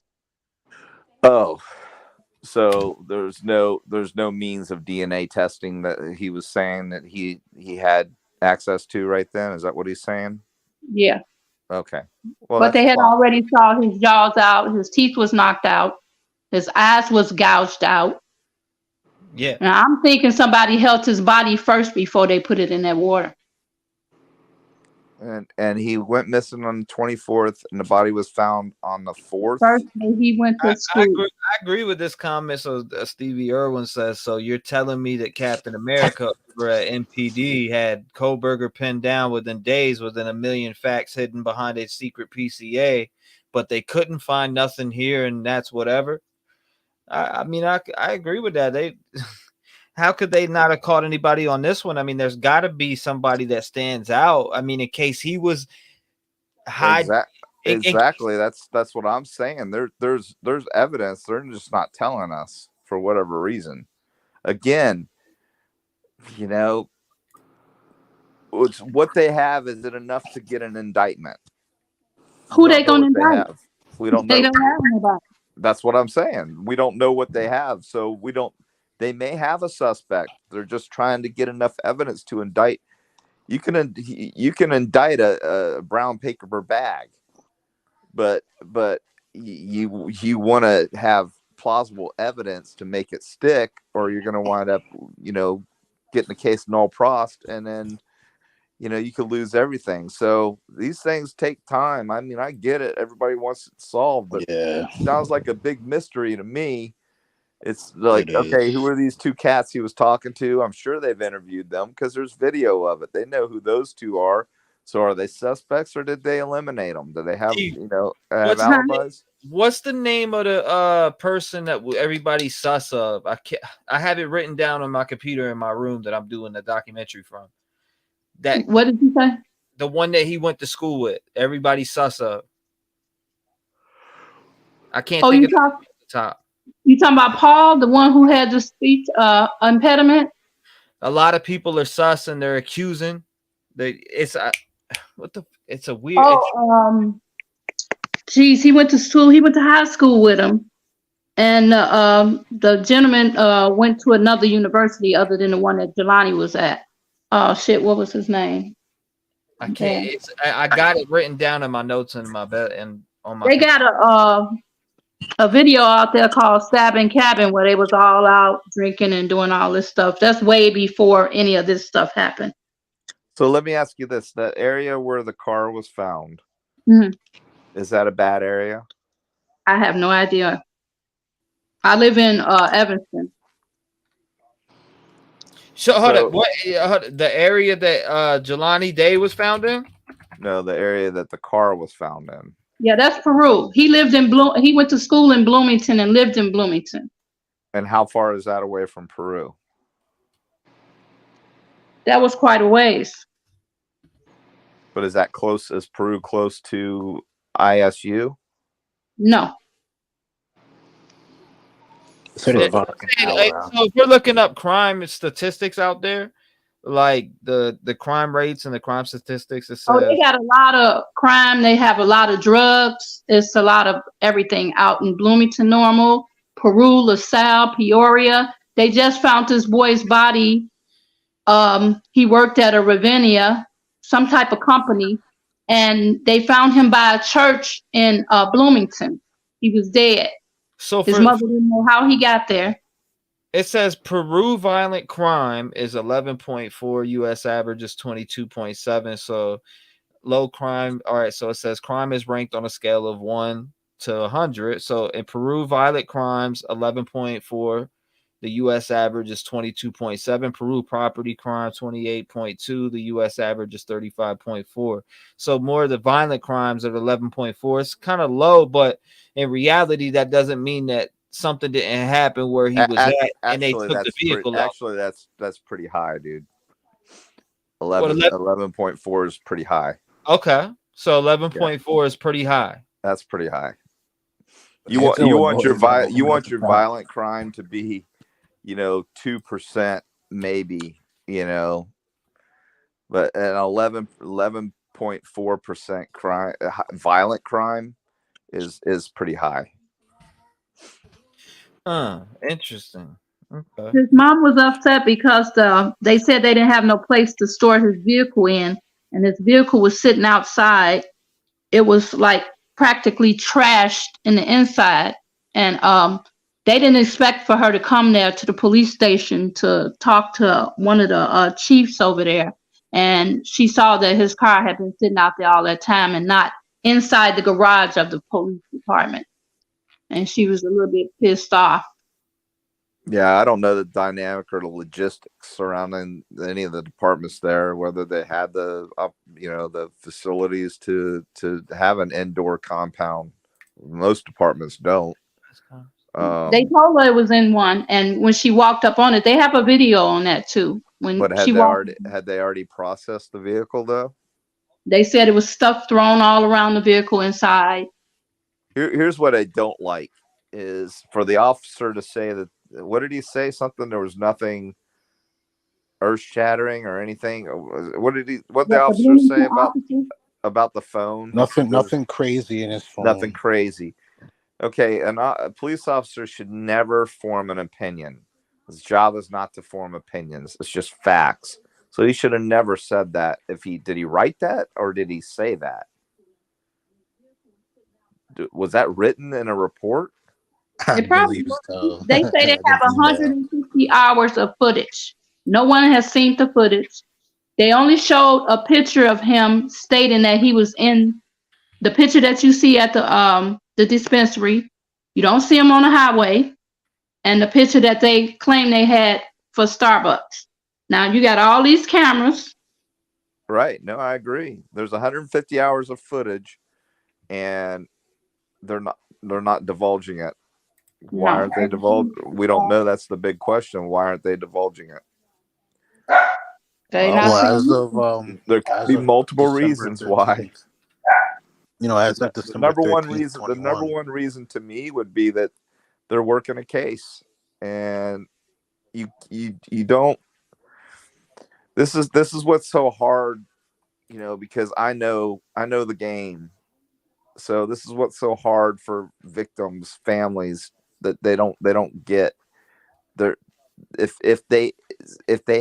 Oh, so there's no means of DNA testing that he was saying that he had access to right then. Is that what he's saying? Yeah. Okay. Well, But they that's had fine. already saw his jaws out, his teeth was knocked out, his eyes was gouged out. Yeah. Now I'm thinking somebody held his body first before they put it in that water. And he went missing on the 24th, and the body was found on the 4th. First day he went to school. I agree with this comment. So Stevie Irwin says, so you're telling me that Captain America over at MPD had Kohlberger pinned down within days, within a million facts hidden behind a secret PCA, but they couldn't find nothing here, and that's whatever. I mean, I agree with that. How could they not have caught anybody on this one? I mean, there's got to be somebody that stands out. I mean, in case he was Exactly. That's what I'm saying. There's evidence. They're just not telling us for whatever reason. Again, you know, it's what they have. Is it enough to get an indictment? Who they gonna indict? We don't know. They don't have anybody. That's what I'm saying. We don't know what they have, so we don't. They may have a suspect. They're just trying to get enough evidence to indict. You can indict a brown paper bag, but you want to have plausible evidence to make it stick, or you're going to wind up, getting the case null prost, and then you could lose everything. So these things take time. I mean, I get it. Everybody wants it solved, but it sounds like a big mystery to me. It's like, okay, who are these two cats he was talking to? I'm sure they've interviewed them because there's video of it. They know who those two are. So are they suspects, or did they eliminate them? Do they have, have alibis? What's the name of the person that everybody sus of? I have it written down on my computer in my room that I'm doing the documentary from. What did you say? The one that he went to school with. Everybody sus of. I can't think of the top. You talking about Paul, the one who had the speech impediment? A lot of people are sus and they're accusing. It's a weird. Geez, he went to school. He went to high school with him, and the gentleman went to another university other than the one that Jelani was at. Oh shit, what was his name? I can't. I got it written down in my notes in my bed and on my. They got a video out there called Stabbing Cabin where they was all out drinking and doing all this stuff. That's way before any of this stuff happened. So let me ask you this: that area where the car was found, is that a bad area? I have no idea. I live in Evanston. So hold up, what the area that Jelani Day was found in? No, the area that the car was found in. Yeah, that's Peru. He lived in he went to school in Bloomington and lived in Bloomington. And how far is that away from Peru? That was quite a ways. But is that close? Is Peru close to ISU? No. So if we're looking up crime statistics out there, like the crime rates and the crime statistics, it says, they got a lot of crime. They have a lot of drugs. It's a lot of everything out in Bloomington Normal, Peru, LaSalle, Peoria. They just found this boy's body. He worked at a Ravinia, some type of company, and they found him by a church in Bloomington. He was dead. So his mother didn't know how he got there. It says Peru violent crime is 11.4. U.S. average is 22.7. So low crime. All right. So it says crime is ranked on a scale of 1 to 100. So in Peru, violent crimes 11.4. The U.S. average is 22.7. Peru property crime 28.2. The U.S. average is 35.4. So more of the violent crimes at 11.4. It's kind of low, but in reality, that doesn't mean that something didn't happen where he was at and they took the vehicle out. Actually, that's pretty high, dude. 11. 11.4 is pretty high. Okay, so 11.4 is pretty high. That's pretty high. You want your violent crime to be, 2% maybe, but an 11.4% crime, violent crime is pretty high. Interesting. Okay. His mom was upset because they said they didn't have no place to store his vehicle in, and his vehicle was sitting outside. It was like practically trashed in the inside, and they didn't expect for her to come there to the police station to talk to one of the chiefs over there. And she saw that his car had been sitting out there all that time and not inside the garage of the police department. And she was a little bit pissed off. Yeah, I don't know the dynamic or the logistics surrounding any of the departments there, whether they had the facilities to have an indoor compound. Most departments don't. They told her it was in one, and when she walked up on it, they have a video on that too. But had they already processed the vehicle though? They said it was stuff thrown all around the vehicle inside. Here's what I don't like is for the officer to say that. What did he say? Something there was nothing earth-shattering or anything. What the officer say about the phone? Nothing crazy in his phone. Nothing crazy. Okay, a police officer should never form an opinion. His job is not to form opinions. It's just facts. So he should have never said that. Did he write that or did he say that? Was that written in a report? They probably they say they have 150 hours of footage. No one has seen the footage. They only showed a picture of him stating that he was in the picture that you see at the dispensary. You don't see him on the highway, and the picture that they claim they had for Starbucks. Now you got all these cameras. Right. No, I agree. There's 150 hours of footage, and they're not divulging it. Why aren't they divulging? We don't know. That's the big question. Why aren't they divulging it? There could be multiple reasons why. As of the number one reason to me would be that they're working a case, and you don't. This is what's so hard, because I know the game. So this is what's so hard for victims, families, that they don't get their if they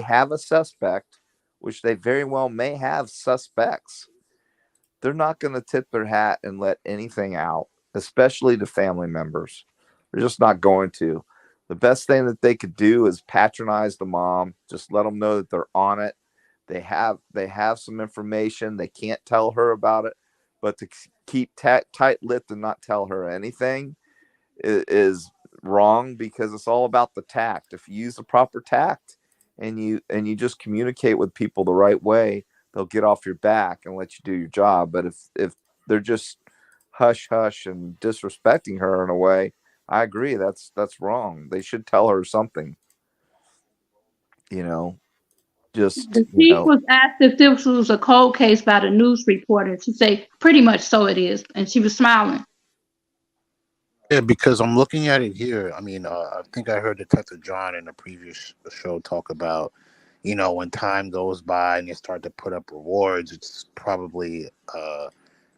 have a suspect, which they very well may have suspects, they're not going to tip their hat and let anything out, especially to family members. They're just not going to. The best thing that they could do is patronize the mom, just let them know that they're on it. They have some information. They can't tell her about it, but to keep tight-lipped and not tell her anything is wrong, because it's all about the tact. If you use the proper tact and you just communicate with people the right way, they'll get off your back and let you do your job. But if they're just hush hush and disrespecting her in a way, I agree, that's wrong. They should tell her something. The chief was asked if this was a cold case by the news reporter. She said, pretty much so it is. And she was smiling. Yeah, because I'm looking at it here. I mean, I think I heard Detective John in a previous show talk about, when time goes by and you start to put up rewards, it's probably,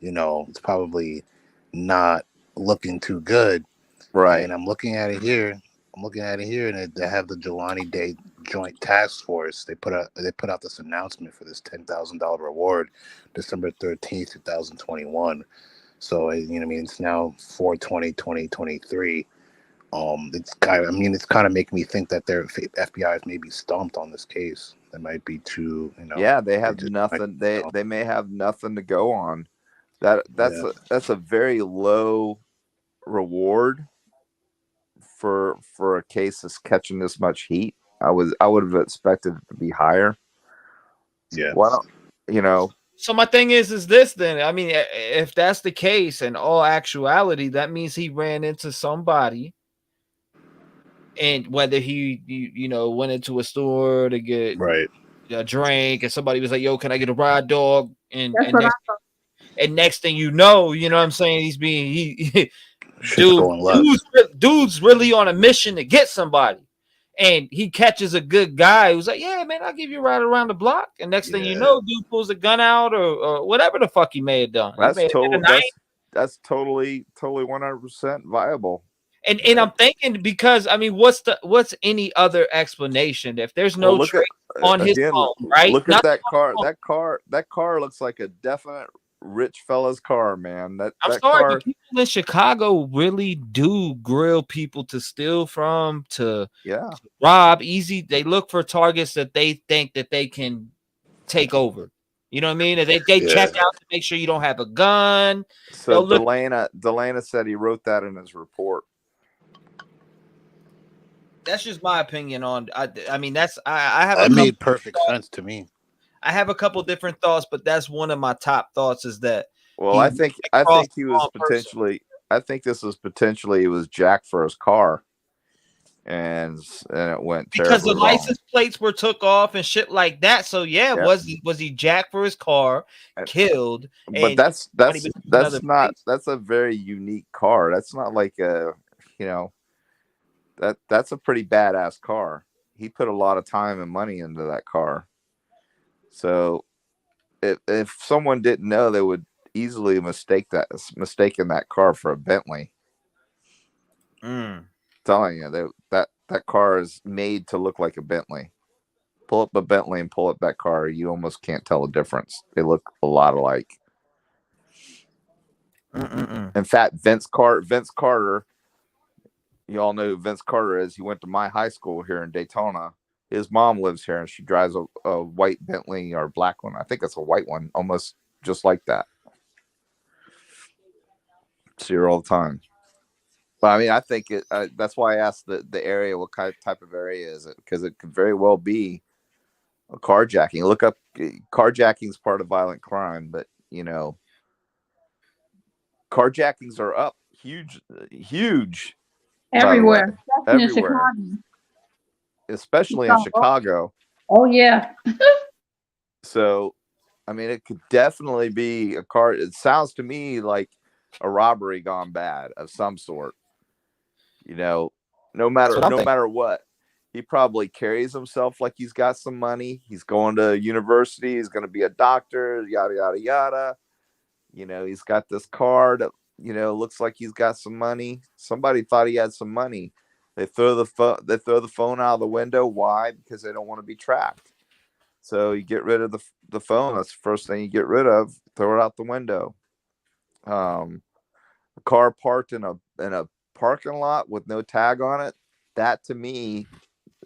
it's probably not looking too good. Right. And I'm looking at it here. And they have the Jelani Day Joint Task Force. They put out this announcement for this $10,000 reward, December 13th, 2021. So, it's now 4/20/2023. It's kind of, it's kind of making me think that their FBI is maybe stumped on this case. They might be too, Yeah, they have nothing. They may have nothing to go on. That's a very low reward for a case that's catching this much heat. I would have expected it to be higher. Yeah. Why don't So my thing is this then? I mean, if that's the case, in all actuality, that means he ran into somebody, and whether he went into a store to get a drink, and somebody was like, "Yo, can I get a ride, dog?" And next thing you know what I'm saying, he's being dude's really on a mission to get somebody, and he catches a good guy who's like, "Yeah, man, I'll give you a ride around the block." And next thing you know, dude pulls a gun out or whatever the fuck he may have done. That's totally 100% viable. And I'm thinking, because I mean, what's any other explanation if there's no trace on his phone, right? Look at that car. That car looks like a definite rich fella's car, man. I'm sorry, but people in Chicago really do grill people to steal from, to rob easy. They look for targets that they think that they can take over. You know what I mean? They check out to make sure you don't have a gun. So Delana said he wrote that in his report. That's just my opinion on. I mean, I have. That made perfect sense to me. I have a couple different thoughts, but that's one of my top thoughts. Is that? Well, I think he was potentially. I think this was potentially, it was jacked for his car, and it went because the terribly license plates were took off and shit like that. So was he jacked for his car, killed? But that's a very unique car. That's not like that's a pretty badass car. He put a lot of time and money into that car. So if someone didn't know, they would easily mistaken that car for a Bentley. Telling you that car is made to look like a Bentley. Pull up a Bentley and pull up that car, you almost can't tell the difference. They look a lot alike. In fact, Vince Carter, you all know who Vince Carter is. He went to my high school here in Daytona. His mom lives here, and she drives a white Bentley, or black one. I think it's a white one, almost just like that. See her all the time. But I mean, I think that's why I asked the area, what type of area is it? Because it could very well be a carjacking. Look up, carjacking is part of violent crime, but carjackings are up huge everywhere, especially in Chicago. Oh yeah. So, I mean, it could definitely be a car. It sounds to me like a robbery gone bad of some sort. No matter what, he probably carries himself like he's got some money. He's going to university. He's going to be a doctor. Yada yada yada. He's got this car that looks like he's got some money. Somebody thought he had some money. They throw the phone out of the window. Why? Because they don't want to be tracked. So you get rid of the phone. That's the first thing you get rid of. Throw it out the window. A car parked in a parking lot with no tag on it. That to me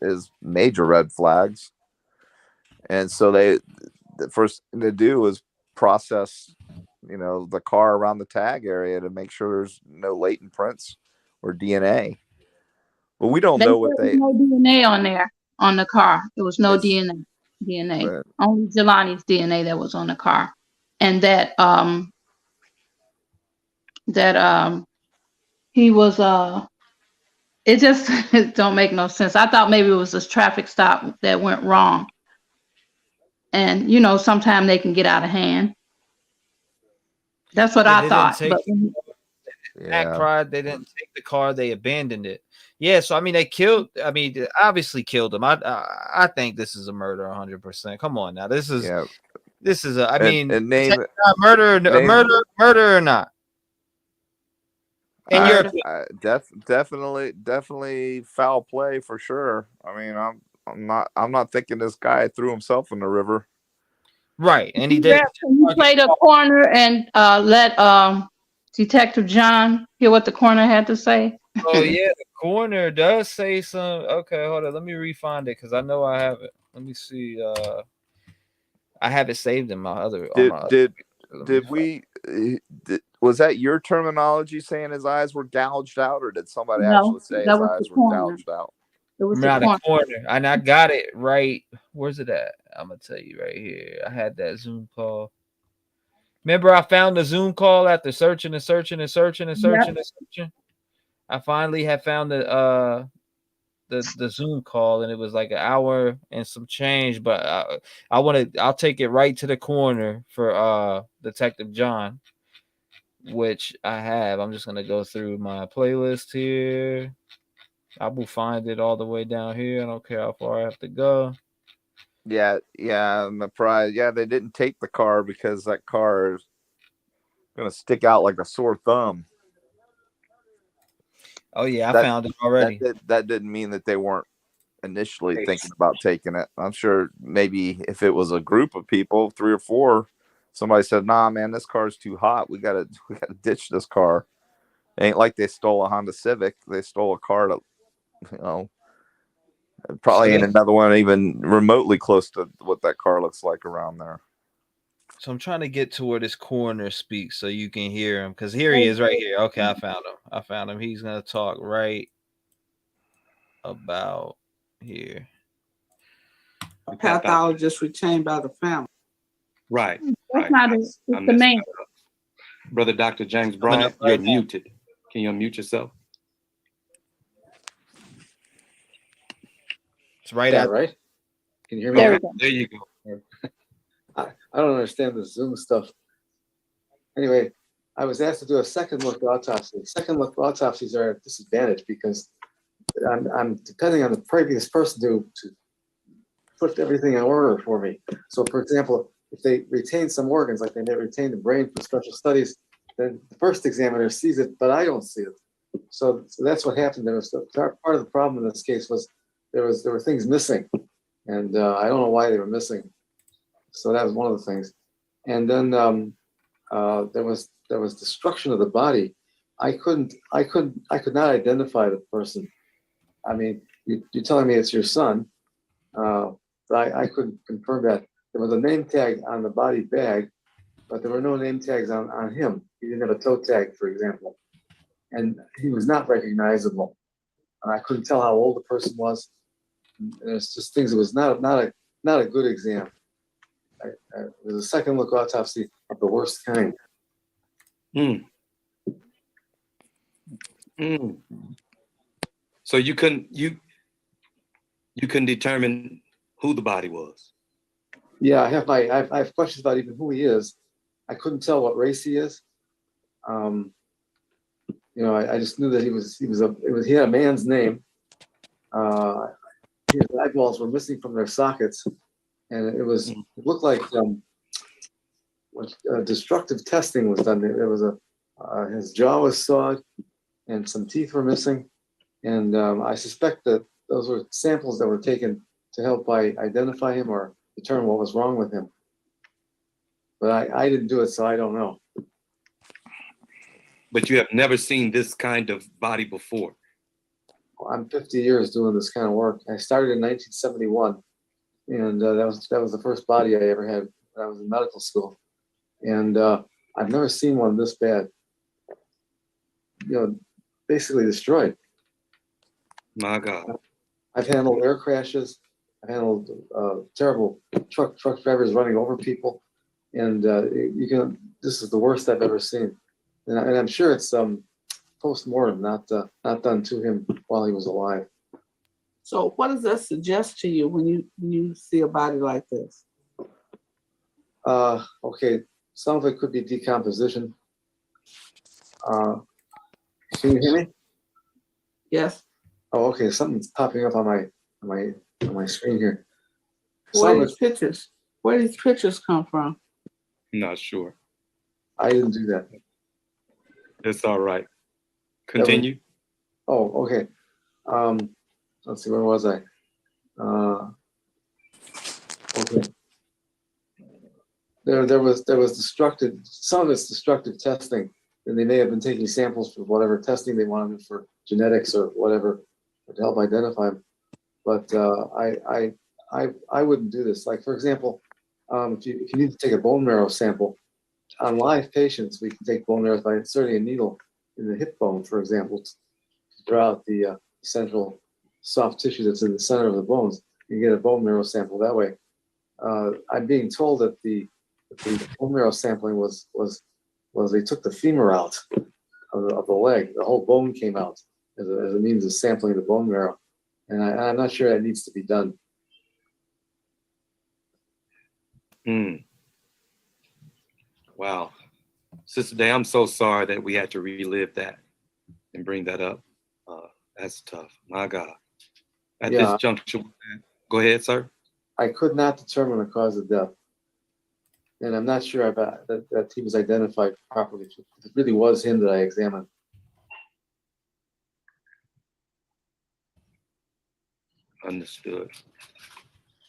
is major red flags. And so the first thing to do is process the car around the tag area to make sure there's no latent prints or DNA. But we don't know what no DNA on there on the car. There was no DNA. Only Jelani's DNA that was on the car. And that he was it just it don't make no sense. I thought maybe it was this traffic stop that went wrong. And sometimes they can get out of hand. That's what I thought. They didn't take the car, they abandoned it. Yeah, so I mean, they obviously killed him. I think this is a murder 100%. Come on now. This is murder or not? And definitely foul play for sure. I mean, I'm not thinking this guy threw himself in the river. Right, and he did. You played a corner and let Detective John hear what the coroner had to say. Oh yeah, the coroner does say some. Okay, hold on. Let me refind it because I know I have it. Let me see. I have it saved in my other. Was that your terminology saying his eyes were gouged out, or did somebody No, actually say that his was the eyes were coroner. gouged out? It was I'm the not a coroner. corner, and I got it right. Where's it at? I'm gonna tell you right here. I had that Zoom call. Remember, I found the Zoom call after searching and searching and searching and searching and searching. I finally had found the Zoom call, and it was like an hour and some change. But I'll take it right to the corner for Detective John, which I have. I'm just gonna go through my playlist here. I will find it all the way down here. I don't care how far I have to go. Yeah, I'm surprised. Yeah, they didn't take the car because that car is gonna stick out like a sore thumb. Oh yeah, I found it already. That didn't mean that they weren't initially thinking about taking it. I'm sure maybe if it was a group of people, 3 or 4, somebody said, "Nah, man, this car's too hot. We gotta ditch this car." It ain't like they stole a Honda Civic. They stole a car to, probably ain't another one even remotely close to what that car looks like around there. So I'm trying to get to where this coroner speaks so you can hear him, because here he is right here. Okay, I found him. He's gonna talk right about here. A pathologist retained by the family. Right. That's not it's the man. Brother Dr. James Bryant, you're muted. Can you unmute yourself? It's right out. Right? Can you hear me? There you go. I don't understand the Zoom stuff. Anyway, I was asked to do a second look autopsy. Second look autopsies are at a disadvantage because I'm depending on the previous person to put everything in order for me. So, for example, if they retain some organs, like they may retain the brain for special studies, then the first examiner sees it, but I don't see it. So that's what happened. There was part of the problem in this case was there were things missing, and I don't know why they were missing. So that was one of the things. And then there was destruction of the body. I could not identify the person. I mean, you're telling me it's your son, but I couldn't confirm that. There was a name tag on the body bag, but there were no name tags on him. He didn't have a toe tag, for example, and he was not recognizable. And I couldn't tell how old the person was. And it's just things. It was not a good exam. It was a second look autopsy of the worst kind. So you couldn't determine who the body was? Yeah, I have questions about even who he is. I couldn't tell what race he is. I just knew that he had a man's name. His eyeballs were missing from their sockets, and it looked like destructive testing was done. There was his jaw was sawed, and some teeth were missing, and I suspect that those were samples that were taken to help identify him or determine what was wrong with him. But I didn't do it, so I don't know. But you have never seen this kind of body before? I'm 50 years doing this kind of work. I started in 1971, and that was the first body I ever had when I was in medical school. And I've never seen one this bad. Basically destroyed. My God. I've handled air crashes. I've handled terrible truck drivers running over people, and this is the worst I've ever seen. And I'm sure it's post-mortem, not done to him while he was alive. So what does that suggest to you when you see a body like this? Okay, some of it could be decomposition. Can you hear me? Yes. Oh, okay. Something's popping up on my screen here. Where do these pictures come from? Not sure. I didn't do that. It's all right. Continue. Okay. Let's see, where was I? Okay. There was destructive. Some of it's destructive testing, and they may have been taking samples for whatever testing they wanted for genetics or whatever to help identify them. But I wouldn't do this. Like, for example, if you need to take a bone marrow sample, on live patients, we can take bone marrow by inserting a needle in the hip bone, for example, to draw out the central soft tissue that's in the center of the bones. You get a bone marrow sample that way. I'm being told that the bone marrow sampling was they took the femur out of the leg. The whole bone came out as a means of sampling the bone marrow. And I'm not sure that needs to be done. Wow. Sister Day, I'm so sorry that we had to relive that and bring that up. That's tough. My God. At this juncture, go ahead, sir. I could not determine the cause of death. And I'm not sure about that he was identified properly. It really was him that I examined. Understood.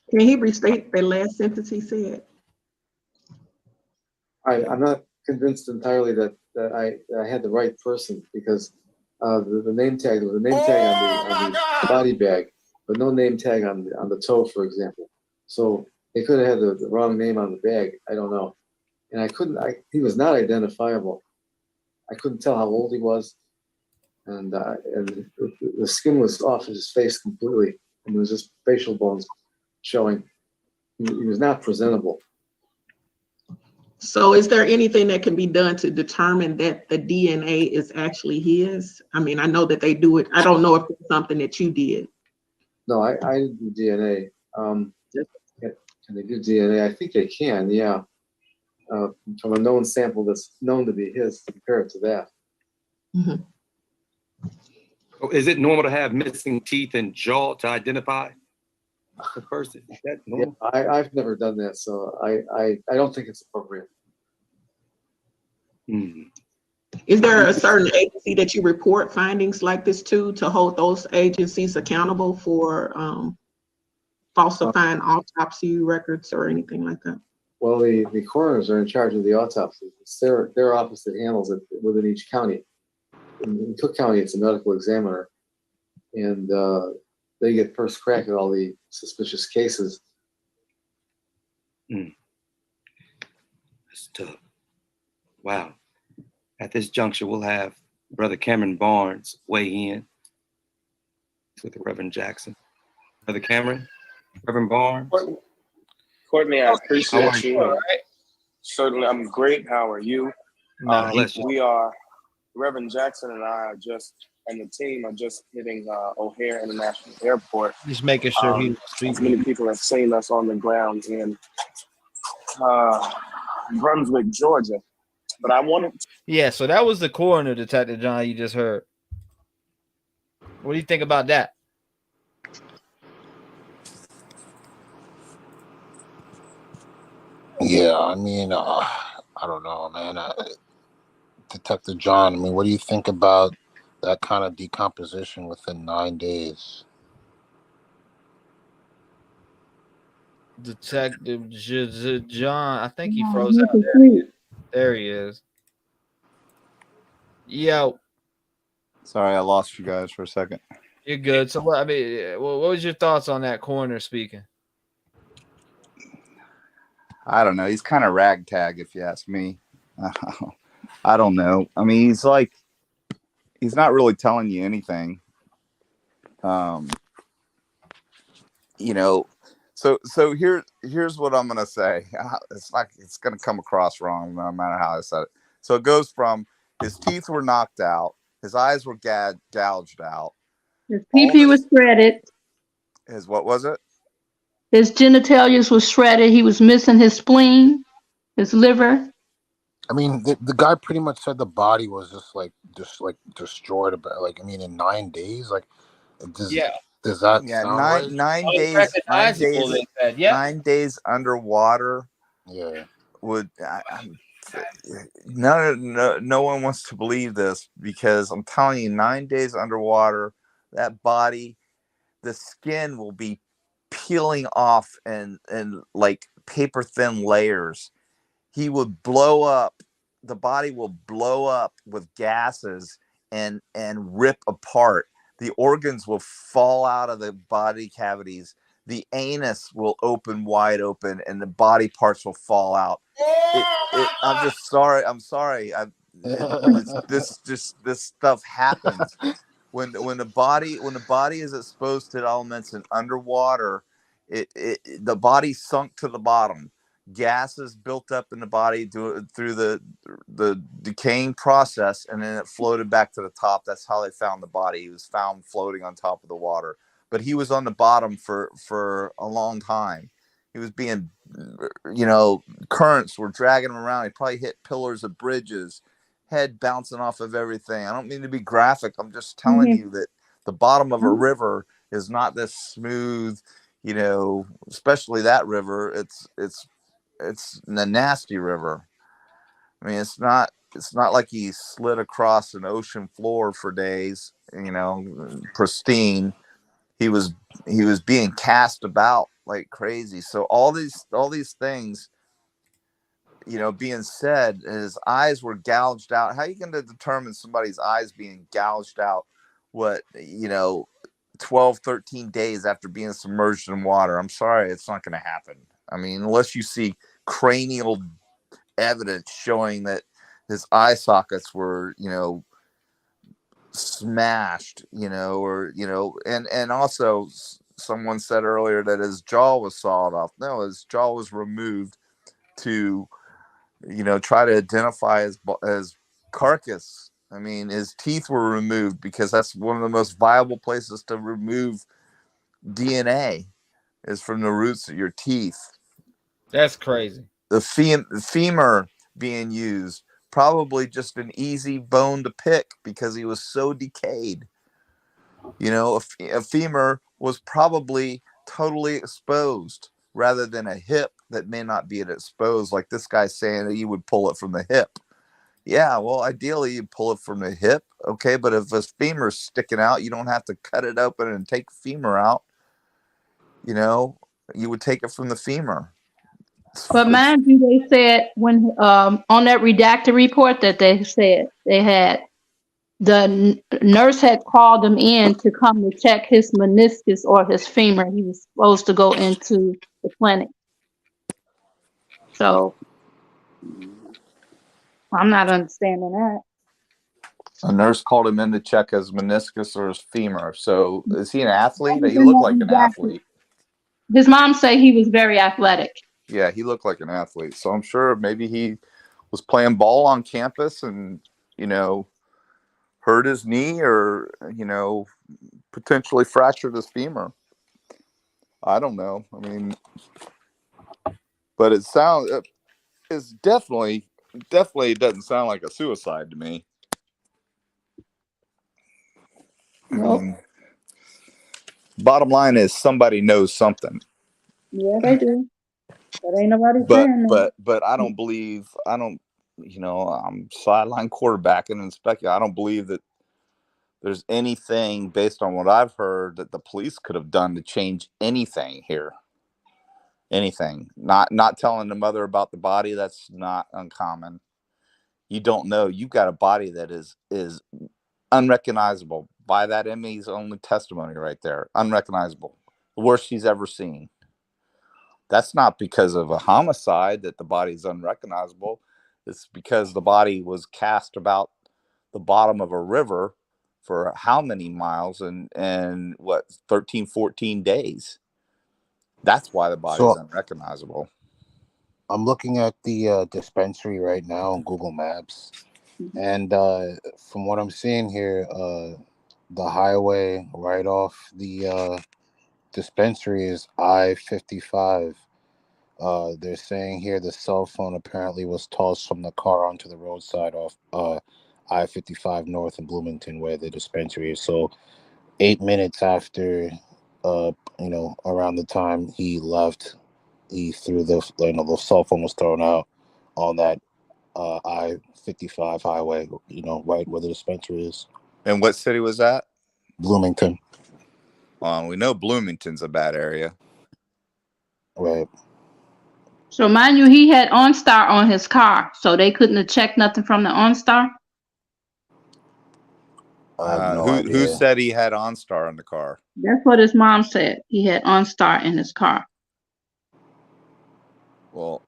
Can he restate the last sentence he said? I'm not convinced entirely that I had the right person, because the name tag, there was a name tag on the body bag, but no name tag on the toe, for example. So they could have had the wrong name on the bag. I don't know. And he was not identifiable. I couldn't tell how old he was. And the skin was off his face completely. And there was just facial bones showing. He was not presentable. So is there anything that can be done to determine that the DNA is actually his? I mean, I know that they do it. I don't know if it's something that you did. No, I didn't do DNA. Can they do DNA? I think they can, yeah. From a known sample that's known to be his, compared to that. Mm-hmm. Is it normal to have missing teeth and jaw to identify the person? Is that normal? Yeah, I've never done that, so I don't think it's appropriate. Is there a certain agency that you report findings like this to hold those agencies accountable for falsifying autopsy records or anything like that? Well, the coroners are in charge of the autopsies. It's their office that handles it within each county. In Cook County, it's a medical examiner, and they get first crack at all the suspicious cases. That's tough. Wow. At this juncture, we'll have Brother Cameron Barnes weigh in with the Reverend Jackson. Brother Cameron, Reverend Barnes. Courtney, I appreciate you. All right. Certainly, I'm great. How are you? Bless you. We are, Reverend Jackson and I and the team are just hitting O'Hare International Airport. Just making sure he's as many people have seen us on the ground in Brunswick, Georgia. But I wanted to. Yeah, so that was the coroner, Detective John, you just heard. What do you think about that? Yeah, I mean, I don't know, man. Detective John, I mean, what do you think about that kind of decomposition within 9 days? Detective John, I think he froze out there. There he is. Yo. Sorry, I lost you guys for a second. You're good. So, what was your thoughts on that coroner speaking? I don't know. He's kind of ragtag, if you ask me. I don't know. I mean, he's not really telling you anything. You know, so here's what I'm gonna say. It's gonna come across wrong no matter how I said it. So it goes from his teeth were knocked out, his eyes were gouged out, his PP was shredded. His what was it? His genitalias was shredded. He was missing his spleen, his liver. I mean, the guy pretty much said the body was just destroyed. About like, I mean, in 9 days, like, does that sound right? 9 days underwater. Yeah, would no one wants to believe this, because I'm telling you, 9 days underwater, that body, the skin will be peeling off and like paper thin layers. He would blow up. The body will blow up with gases and rip apart. The organs will fall out of the body cavities. The anus will open wide open, and the body parts will fall out. I'm just sorry. I'm sorry. This stuff happens when the body is exposed to elements and underwater. The body sunk to the bottom. Gases built up in the body through the decaying process, and then it floated back to the top. That's how they found the body. He was found floating on top of the water, but he was on the bottom for a long time. He was being, currents were dragging him around. He probably hit pillars of bridges, head bouncing off of everything. I don't mean to be graphic. I'm just telling you that the bottom of a river is not this smooth, especially that river. It's a nasty river. I mean, it's not like he slid across an ocean floor for days, pristine. He was being cast about like crazy. So all these things, being said, his eyes were gouged out. How are you going to determine somebody's eyes being gouged out? 12, 13 days after being submerged in water? I'm sorry, it's not going to happen. I mean, unless you see cranial evidence showing that his eye sockets were, smashed, and also someone said earlier that his jaw was sawed off. No, his jaw was removed to, try to identify his carcass. I mean, his teeth were removed because that's one of the most viable places to remove DNA is from the roots of your teeth. That's crazy. The femur being used, probably just an easy bone to pick because he was so decayed. A femur was probably totally exposed rather than a hip that may not be exposed. Like this guy's saying that you would pull it from the hip. Yeah, well, ideally you pull it from the hip. Okay, but if a femur's sticking out, you don't have to cut it open and take femur out. You would take it from the femur. But mind you, they said when on that redacted report that they said they had, the nurse had called him in to come to check his meniscus or his femur. He was supposed to go into the clinic. So I'm not understanding that. A nurse called him in to check his meniscus or his femur. So is he an athlete? He looked like an athlete. His mom said he was very athletic. Yeah, he looked like an athlete. So I'm sure maybe he was playing ball on campus and, hurt his knee or, potentially fractured his femur. I don't know. I mean, but it's definitely doesn't sound like a suicide to me. Nope. Bottom line is somebody knows something. Yeah, they do. But ain't nobody saying that. But I don't believe, I'm sideline quarterbacking and speculating. I don't believe that there's anything based on what I've heard that the police could have done to change anything here. Anything. Not telling the mother about the body, that's not uncommon. You don't know. You've got a body that is unrecognizable by that Emmy's only testimony right there. Unrecognizable. The worst she's ever seen. That's not because of a homicide that the body's unrecognizable. It's because the body was cast about the bottom of a river for how many miles and what, 13, 14 days. That's why the body's unrecognizable. I'm looking at the dispensary right now on Google Maps. And from what I'm seeing here, the highway right off the dispensary is I-55. They're saying here the cell phone apparently was tossed from the car onto the roadside off I-55 North in Bloomington, where the dispensary is. So 8 minutes after, around the time he left, he threw the cell phone was thrown out on that I-55 highway, right where the dispensary is. And what city was that? Bloomington. We know Bloomington's a bad area. Right. So mind you, he had OnStar on his car, so they couldn't have checked nothing from the OnStar? I have no Who idea. said he had OnStar in the car? That's what his mom said. He had OnStar in his car. Well,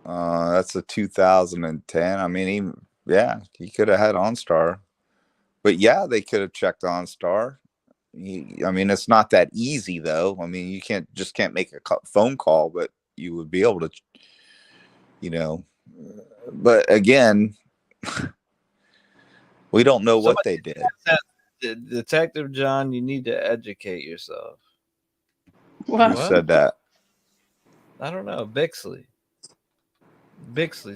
that's a 2010. I mean, he could have had OnStar, but yeah, they could have checked OnStar. I mean, it's not that easy though. I mean, you can't make a phone call, but you would be able to, But again, we don't know what they did. Detective John, you need to educate yourself. Who said that? I don't know. Bixley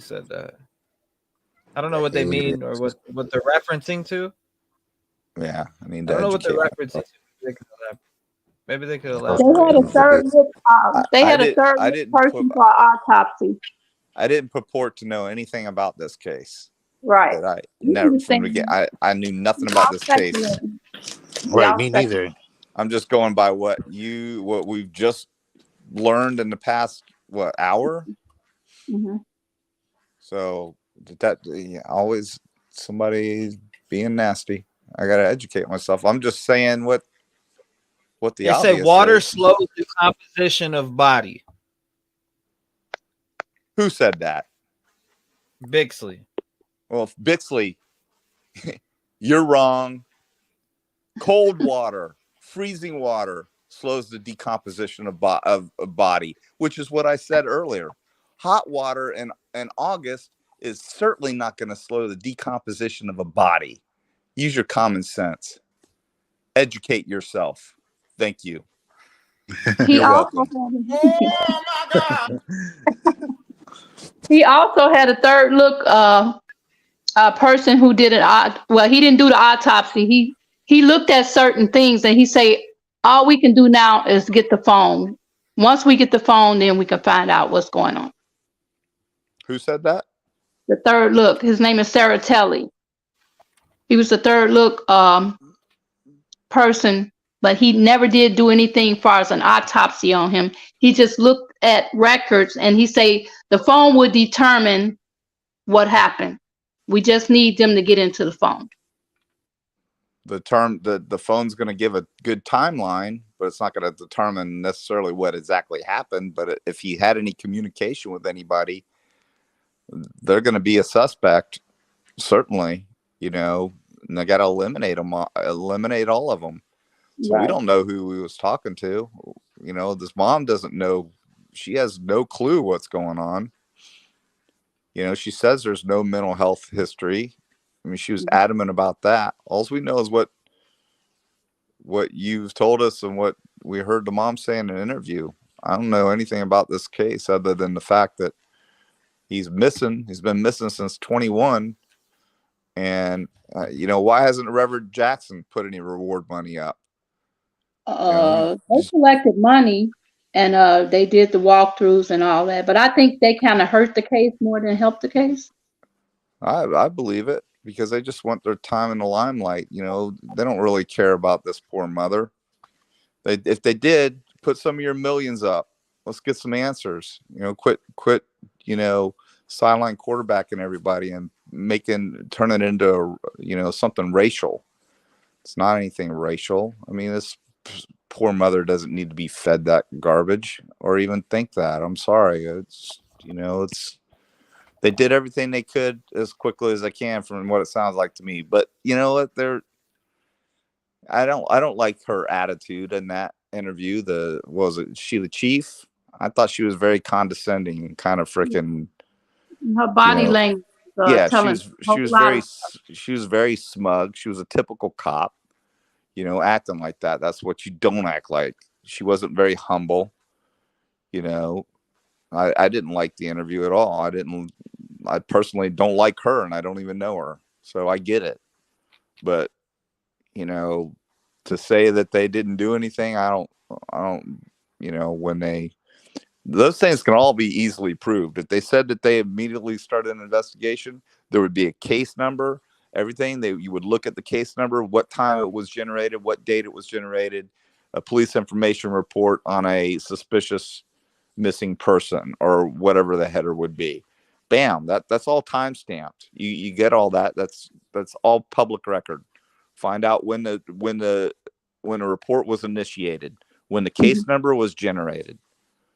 said that. I don't know what they mean or what they're referencing to. Yeah, I mean, I don't know what they're referencing to. Maybe they could elaborate. They had a third look. They had a third look person for autopsy. I didn't purport to know anything about this case. Right. I never from the beginning. I knew nothing about this case. Right, me neither. I'm just going by what we've just learned in the past hour. Mm-hmm. So always somebody being nasty. I gotta educate myself. I'm just saying what the they say water slows decomposition of body. Who said that? Bixley. Well, Bixley, you're wrong. Cold water, freezing water slows the decomposition of a body, which is what I said earlier. Hot water in August is certainly not going to slow the decomposition of a body. Use your common sense. Educate yourself. Thank you. He also had a third look person who did he didn't do the autopsy. He looked at certain things and he say, all we can do now is get the phone. Once we get the phone, then we can find out what's going on. Who said that? The third look. His name is Saratelli. He was the third look person, but he never did do anything as far as an autopsy on him. He just looked at records and he say the phone would determine what happened. We just need them to get into the phone. The phone's going to give a good timeline, but it's not going to determine necessarily what exactly happened. But if he had any communication with anybody, they're going to be a suspect, certainly, and they got to eliminate all of them. So Right. We don't know who he was talking to. This mom doesn't know. She has no clue what's going on. She says there's no mental health history. I mean, she was adamant about that. All we know is what you've told us and what we heard the mom say in an interview. I don't know anything about this case other than the fact that he's missing. He's been missing since 21. And, why hasn't Reverend Jackson put any reward money up? They collected money and they did the walkthroughs and all that. But I think they kind of hurt the case more than helped the case. I believe it because they just want their time in the limelight. They don't really care about this poor mother. If they did, put some of your millions up. Let's get some answers. Quit sideline quarterbacking everybody and turn it into something racial. It's not anything racial. I mean, this poor mother doesn't need to be fed that garbage or even think that. I'm sorry. It's they did everything they could as quickly as they can from what it sounds like to me. But you know what? I don't like her attitude in that interview. Was she the chief? I thought she was very condescending and kind of freaking. Her body language. Yeah, she was very smug. She was a typical cop, acting like that. That's what you don't act like. She wasn't very humble. I didn't like the interview at all. I personally don't like her and I don't even know her. So I get it. But, to say that they didn't do anything, I don't, those things can all be easily proved. If they said that they immediately started an investigation, there would be a case number, everything. You would look at the case number, what time it was generated, what date it was generated, a police information report on a suspicious missing person or whatever the header would be. Bam, that's all time stamped. You get all that. That's all public record. Find out when a report was initiated, when the case number was generated.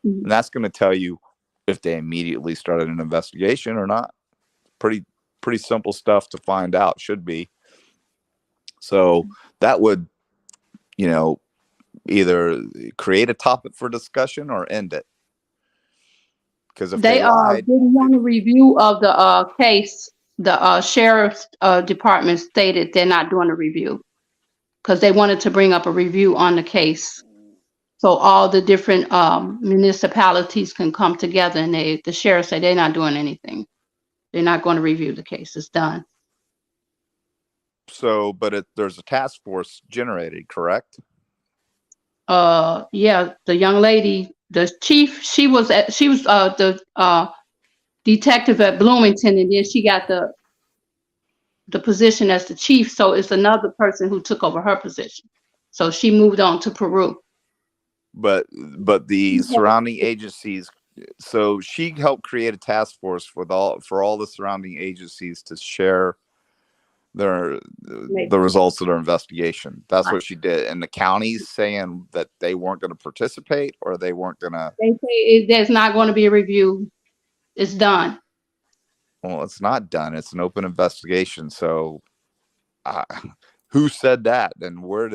And that's going to tell you if they immediately started an investigation or not. Pretty simple stuff to find out, should be. So that would, either create a topic for discussion or end it. Because if they lied, didn't want a review of the case. The sheriff's department stated they're not doing a review because they wanted to bring up a review on the case. So all the different municipalities can come together, and the sheriff said they're not doing anything. They're not going to review the case. It's done. So, but there's a task force generated, correct? Yeah, the young lady, the chief, she was the detective at Bloomington, and then she got the position as the chief. So it's another person who took over her position. So she moved on to Peru. But the surrounding agencies, so she helped create a task force for all the surrounding agencies to share the results of their investigation. That's what she did. And the counties saying that they weren't going to participate, or they weren't going to. They say there's not going to be a review. It's done. Well, it's not done. It's an open investigation. So, who said that? And what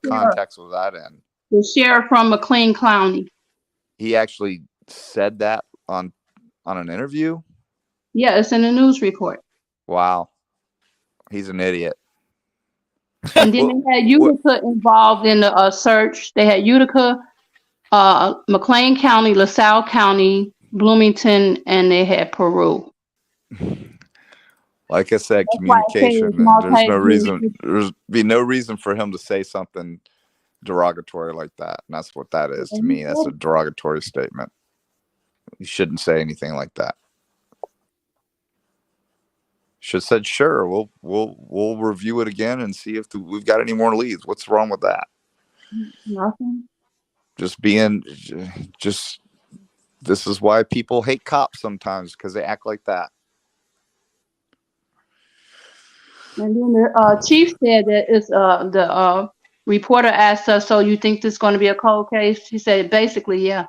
context was that in? The sheriff from McLean County. He actually said that on an interview? Yeah, it's in a news report. Wow. He's an idiot. And then they had Utica involved in the search. They had Utica, McLean County, LaSalle County, Bloomington, and they had Peru. Like I said, communication. There's be no reason for him to say something derogatory like that. And that's what that is to me. That's a derogatory statement. You shouldn't say anything like that. Should have said, sure, we'll review it again and see if we've got any more leads. What's wrong with that? Nothing. This is why people hate cops sometimes, because they act like that. And then the chief said that it's the reporter asked us, so you think this is going to be a cold case? She said, basically, yeah,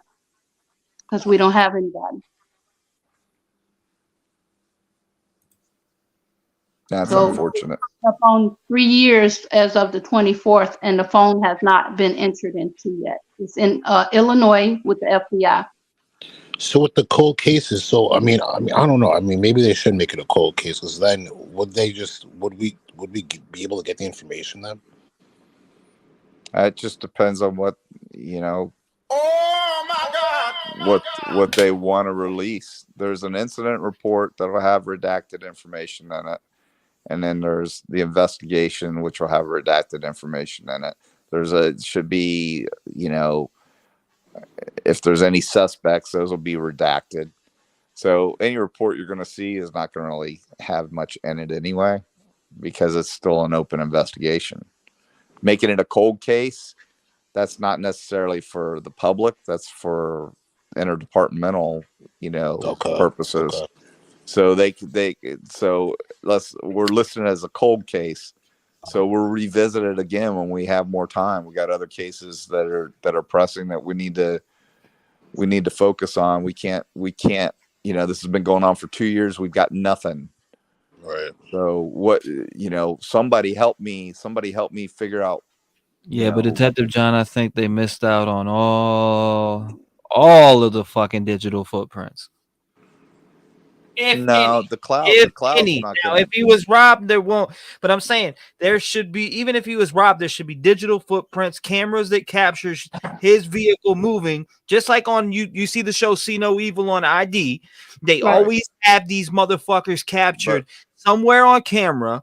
because we don't have anybody. That's unfortunate. Up on 3 years as of the 24th, and the phone has not been entered into yet. It's in Illinois with the FBI. So with the cold cases, I mean, I don't know. I mean, maybe they should make it a cold case, because then would we be able to get the information then? It just depends on what what they want to release. There's an incident report that will have redacted information in it. And then there's the investigation, which will have redacted information in it. Should be, if there's any suspects, those will be redacted. So any report you're going to see is not going to really have much in it anyway, because it's still an open investigation. Making it a cold case, that's not necessarily for the public. That's for interdepartmental, purposes. Okay. So we're listed as a cold case. So we'll revisit it again when we have more time. We got other cases that are pressing that we need to focus on. We can't, this has been going on for 2 years. We've got nothing. Right. So somebody help me figure out. Yeah, but Detective John, I think they missed out on all of the fucking digital footprints. The cloud's not now, if he was robbed, there won't. But I'm saying there should be, even if he was robbed, there should be digital footprints, cameras that captures his vehicle moving, just like on you see the show See No Evil on ID. They always have these motherfuckers captured somewhere on camera.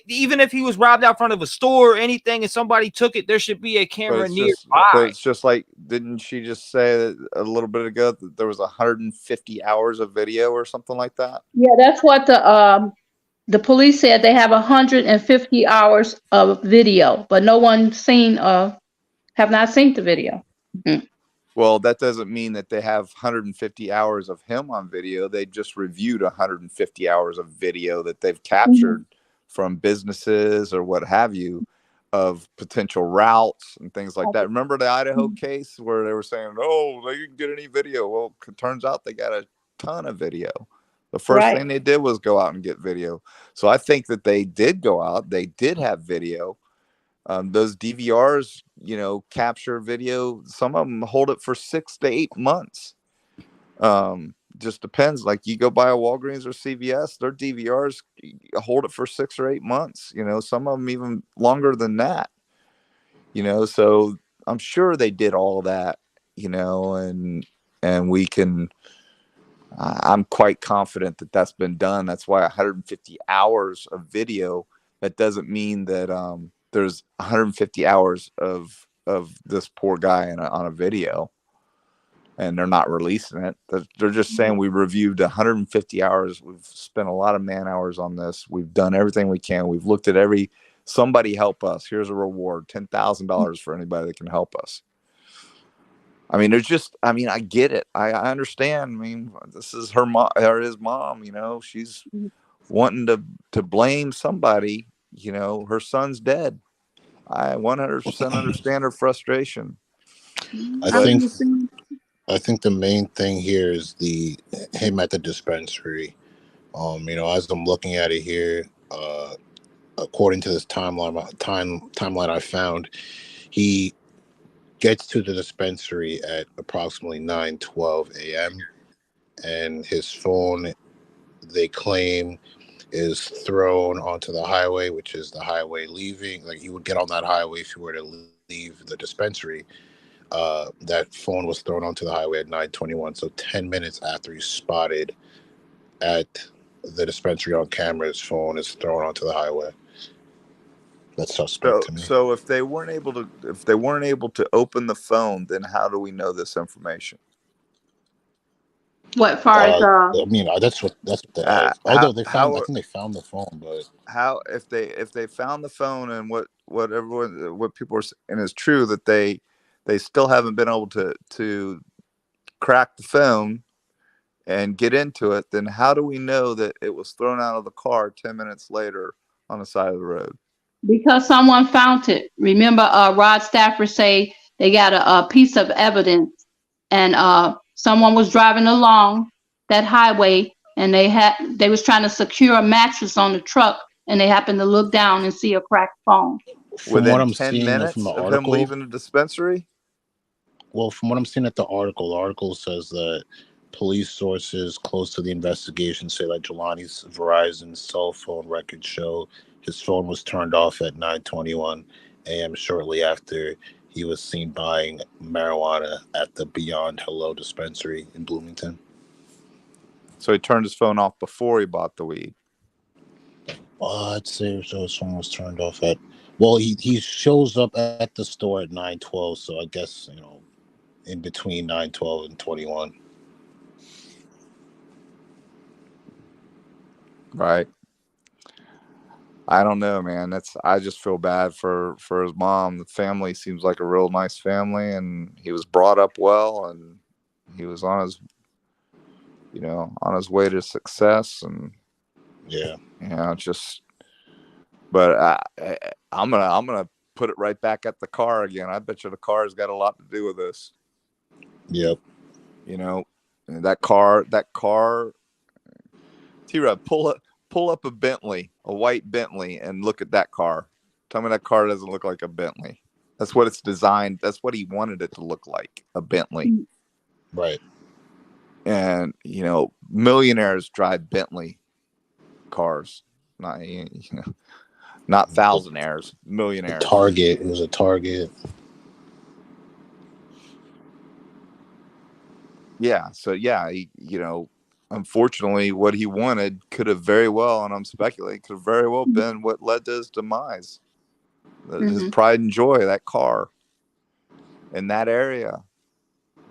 Even if he was robbed out front of a store or anything and somebody took it, there should be a camera nearby. It's just like, didn't she just say a little bit ago that there was 150 hours of video or something like that? Yeah, that's what the police said. They have 150 hours of video, but no one have not seen the video. Mm-hmm. Well, that doesn't mean that they have 150 hours of him on video. They just reviewed 150 hours of video that they've captured from businesses or what have you of potential routes and things like that. Remember the Idaho case where they were saying, oh, they didn't get any video. Well, it turns out they got a ton of video. The first thing they did was go out and get video. So I think that they did go out. They did have video. Those DVRs, capture video. Some of them hold it for 6 to 8 months. Just depends. Like you go buy a Walgreens or CVS, their DVRs hold it for 6 or 8 months. Some of them even longer than that. So I'm sure they did all that. And we can. I'm quite confident that that's been done. That's why 150 hours of video. That doesn't mean that there's 150 hours of this poor guy on a video. And they're not releasing it. They're just saying we reviewed 150 hours. We've spent a lot of man hours on this. We've done everything we can. We've looked at somebody help us. Here's a reward, $10,000 for anybody that can help us. I mean, I get it. I understand. I mean, this is her mom or his mom, she's wanting to blame somebody, her son's dead. I 100% understand her frustration. I think the main thing here is him at the dispensary. As I'm looking at it here, according to this timeline I found, he gets to the dispensary at approximately 9:12 a.m. and his phone, they claim, is thrown onto the highway, which is the highway leaving. Like he would get on that highway if he were to leave the dispensary. That phone was thrown onto the highway at 9:21. So 10 minutes after he's spotted at the dispensary on camera, his phone is thrown onto the highway. That's suspect to me. So if they weren't able to open the phone, then how do we know this information? What far as that's what they although they found, I think they found the phone, but how if they found the phone and what people are saying is true, that they still haven't been able to crack the phone and get into it, then how do we know that it was thrown out of the car 10 minutes later on the side of the road? Because someone found it. Remember, Rod Stafford say they got a piece of evidence, and someone was driving along that highway, and they was trying to secure a mattress on the truck, and they happened to look down and see a cracked phone. From what I'm 10 seeing minutes from the of article, him leaving the dispensary? Well, from what I'm seeing at the article says that police sources close to the investigation say that Jelani's Verizon cell phone records show his phone was turned off at 9:21 a.m. shortly after he was seen buying marijuana at the Beyond Hello dispensary in Bloomington. So he turned his phone off before he bought the weed. I'd say so. His phone was turned off at. Well, he shows up at the store at 9:12, so I guess in between 9:12 and 21. Right. I don't know, man. I just feel bad for his mom. The family seems like a real nice family, and he was brought up well, and he was on his way to success, and but I'm gonna put it right back at the car again. I bet you the car's got a lot to do with this. Yep. That car, T-REV, pull up a Bentley, a white Bentley, and look at that car. Tell me that car doesn't look like a Bentley. That's what it's designed. That's what he wanted it to look like, a Bentley. Right. And, millionaires drive Bentley cars, not thousandaires, millionaires. Target. It was a Target. Yeah. So, yeah, unfortunately, what he wanted could have very well, and I'm speculating, could have very well been what led to his demise. His pride and joy, that car in that area.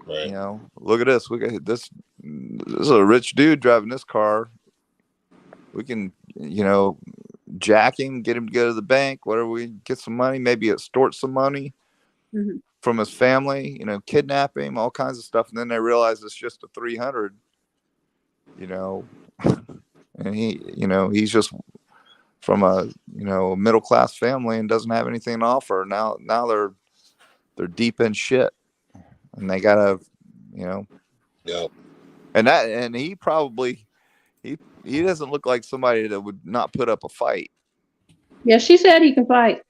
Right. Look at this. We got this. This is a rich dude driving this car. We can, jack him, get him to go to the bank, whatever, we get some money, maybe extort some money from his family, kidnap him, all kinds of stuff. And then they realize it's just a 300, and he, he's just from a middle class family and doesn't have anything to offer. Now they're deep in shit, and they gotta Yep. And he probably he doesn't look like somebody that would not put up a fight. Yeah, she said he can fight.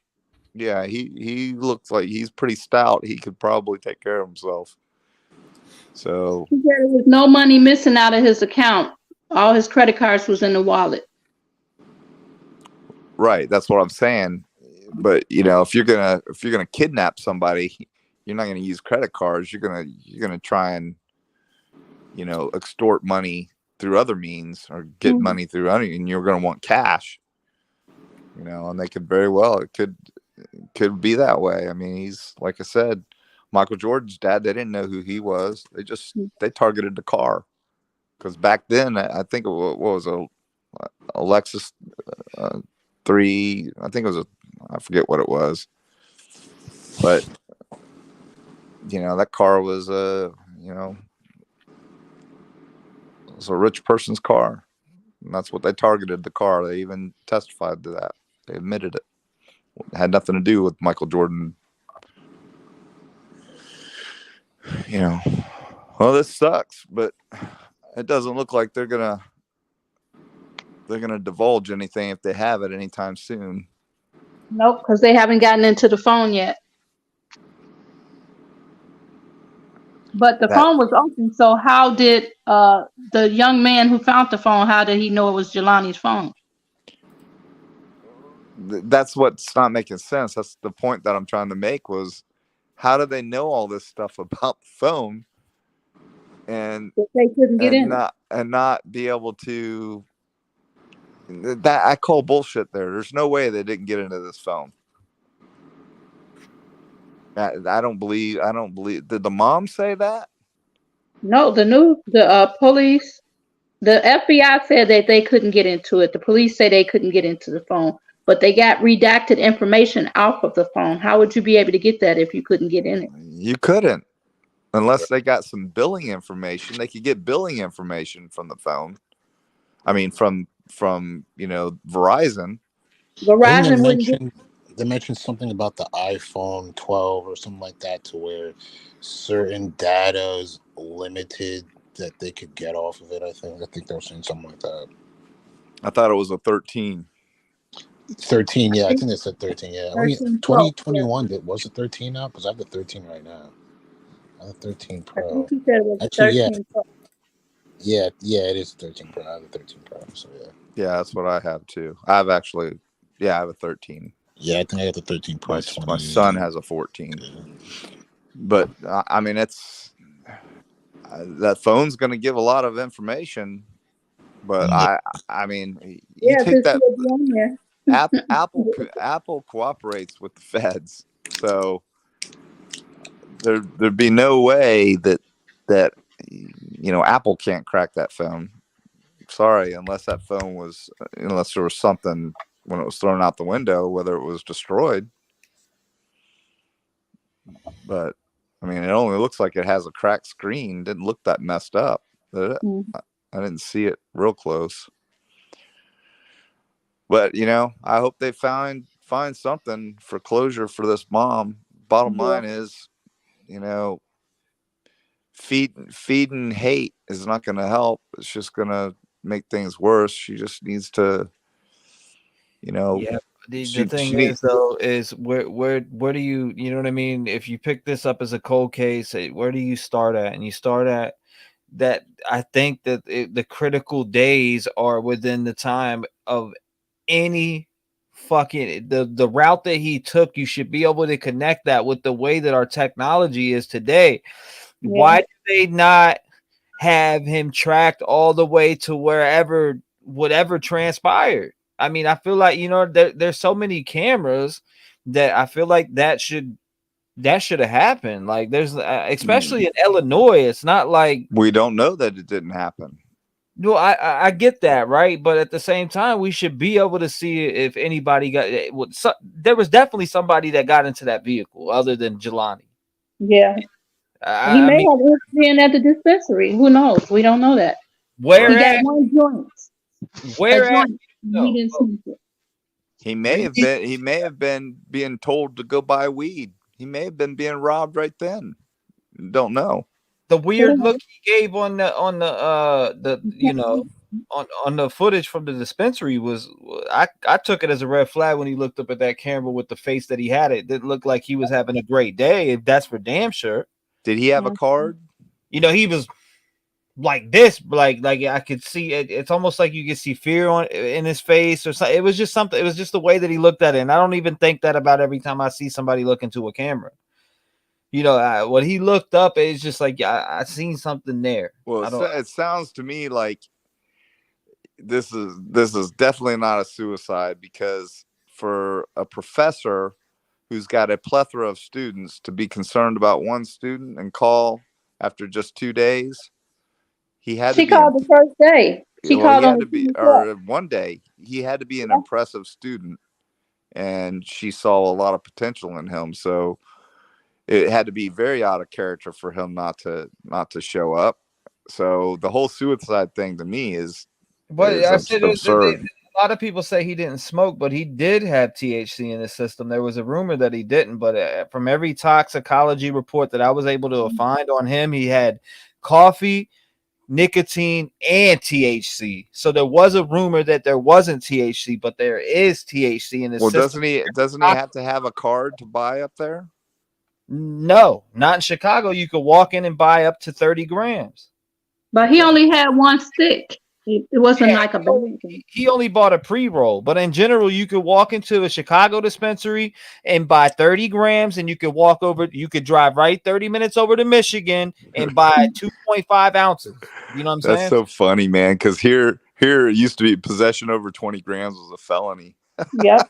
Yeah, he looks like he's pretty stout. He could probably take care of himself. So He said there was no money missing out of his account. All his credit cards was in the wallet. right, that's what I'm saying. But if you're gonna kidnap somebody, you're not gonna use credit cards. You're gonna try and extort money through other means or get money through other, and you're gonna want cash. And they could very well it could be that way. I mean, he's, like I said, Michael Jordan's dad. They didn't know who he was. They targeted the car because back then I think what was a Lexus 3. I think it was I forget what it was, but that car was it was a rich person's car, and that's what they targeted the car. They even testified to that. They admitted it. It had nothing to do with Michael Jordan. Well, this sucks, but it doesn't look like they're gonna divulge anything if they have it anytime soon. Nope, because they haven't gotten into the phone yet. But the phone was open, so how did the young man who found the phone, how did he know it was Jelani's phone? That's what's not making sense. That's the point that I'm trying to make was, how do they know all this stuff about the phone and they couldn't get in and not be able to? That I call bullshit. There's no way they didn't get into this phone. I don't believe. Did the mom say that? No, the police, the FBI said that they couldn't get into it. The police say they couldn't get into the phone, but they got redacted information off of the phone. How would you be able to get that if you couldn't get in it? You couldn't, unless they got some billing information. They could get billing information from the phone. I mean, from Verizon. They mentioned something about the iPhone 12 or something like that, to where certain data is limited that they could get off of it. I think they were saying something like that. I thought it was a 13. 13, yeah. I think they said 13, yeah. 2021, was it 13 now? Because I have the 13 right now. I have the 13 Pro. I think he said it was Actually, 13 Pro. Yeah, it is 13 Pro. I have the 13 Pro, so yeah. Yeah, that's what I have too. I have a 13. Yeah, I think I got the 13 Pro. My son has a 14. But I mean, it's that phone's going to give a lot of information. But I mean, you take that. Apple cooperates with the feds, so there'd be no way that Apple can't crack that phone. Sorry, unless there was something when it was thrown out the window, whether it was destroyed. But I mean, it only looks like it has a cracked screen. Didn't look that messed up. I didn't see it real close. But I hope they find something for closure for this mom. Bottom line is, feeding hate is not going to help. It's just going to make things worse. She just needs to, Yeah. The thing is, though, is where do you know what I mean? If you pick this up as a cold case, where do you start at? And you start at that. I think that the critical days are within the time of any fucking the route that he took. You should be able to connect that with the way that our technology is today. Yeah. Why do they not have him tracked all the way to whatever transpired? I mean, I feel like there's so many cameras that I feel like that should have happened. Like there's especially in Illinois, it's not like we don't know that it didn't happen. No, I get that, right? But at the same time, we should be able to see if anybody there was definitely somebody that got into that vehicle other than Jelani. Yeah. He may have been at the dispensary. Who knows? We don't know that. Where he got one joint. Where at? He didn't smoke it. He may have been being told to go buy weed. He may have been being robbed right then. Don't know. The weird look he gave on the you know, on the footage from the dispensary was, I took it as a red flag when he looked up at that camera with the face that he had. It looked like he was having a great day. That's for damn sure. Did he have a card? You know, he was like this, like I could see it. It's almost like you could see fear in his face or something. It was just something. It was just the way that he looked at it. And I don't even think that about every time I see somebody look into a camera. You know, when he looked up, it's just like I seen something there. Well, it sounds to me like this is definitely not a suicide, because for a professor who's got a plethora of students to be concerned about one student and call after just 2 days, She called the first day. One day. He had to be an impressive student, and she saw a lot of potential in him. So it had to be very out of character for him not to show up. So the whole suicide thing to me is absurd. A lot of people say he didn't smoke, but he did have THC in his system. There was a rumor that he didn't, but from every toxicology report that I was able to find on him, he had coffee, nicotine, and THC. So there was a rumor that there wasn't THC, but there is THC in his system. Doesn't he have to have a card to buy up there? No, not in Chicago. You could walk in and buy up to 30 grams. But he only had one stick. It wasn't like a bag. He only bought a pre-roll, but in general, you could walk into a Chicago dispensary and buy 30 grams, and you could drive right 30 minutes over to Michigan and buy 2.5 ounces. You know what I'm saying? That's so funny, man, because here it used to be possession over 20 grams was a felony. Yep.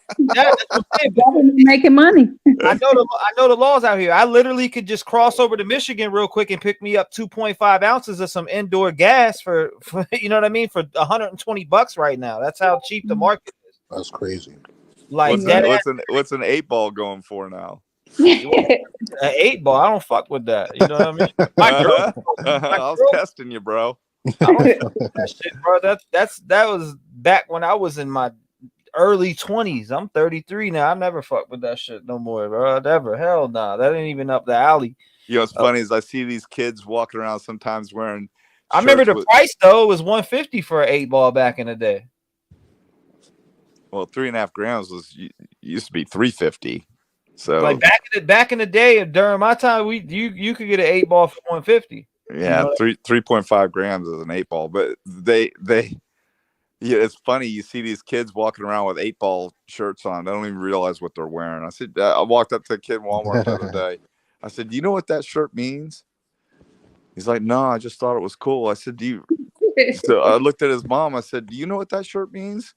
Making money. I know the laws out here. I literally could just cross over to Michigan real quick and pick me up 2.5 ounces of some indoor gas for you know what I mean, for $120 right now. That's how cheap the market is. That's crazy. Like what's an 8-ball going for now? An 8-ball. I don't fuck with that. You know what I mean? I was testing you, bro. I don't fuck with that shit, bro. That was back when I was in my early 20s. I'm 33 now. I never fuck with that shit no more, bro. Never. Hell nah. That ain't even up the alley. You know what's funny is I see these kids walking around sometimes wearing. I remember the price though. It was $150 for an 8-ball back in the day. Well, 3.5 grams used to be $350. So like back in the day during my time, you could get an 8-ball for $150. Yeah, you know 3.5 grams is an 8-ball, but yeah, it's funny. You see these kids walking around with 8-ball shirts on. They don't even realize what they're wearing. I said, I walked up to a kid in Walmart the other day. I said, "Do you know what that shirt means?" He's like, "No, I just thought it was cool." I said, "Do you?" So I looked at his mom. I said, "Do you know what that shirt means?"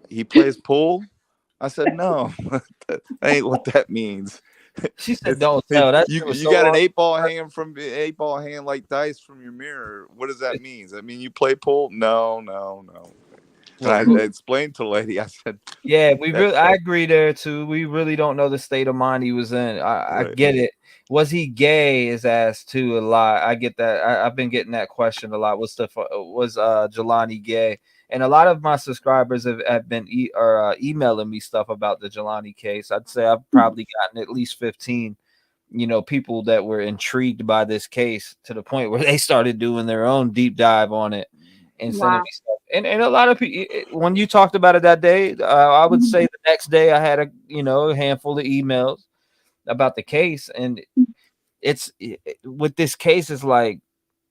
He plays pool. I said, "No, that ain't what that means." She said, "Don't tell." That's you got an 8-ball hanging like dice from your mirror. What does that mean? Does that mean you play pool? No. And I explained to the lady. I said, "Yeah, I agree there too. We really don't know the state of mind he was in. I get it. Was he gay? Is asked too a lot. I get that. I've been getting that question a lot. Was Jelani gay?" And a lot of my subscribers have been emailing me stuff about the Jelani case. I'd say I've probably gotten at least 15, people that were intrigued by this case to the point where they started doing their own deep dive on it and sending me stuff. And a lot of people, when you talked about it that day, I would say the next day I had a handful of emails about the case. And with this case, it's like,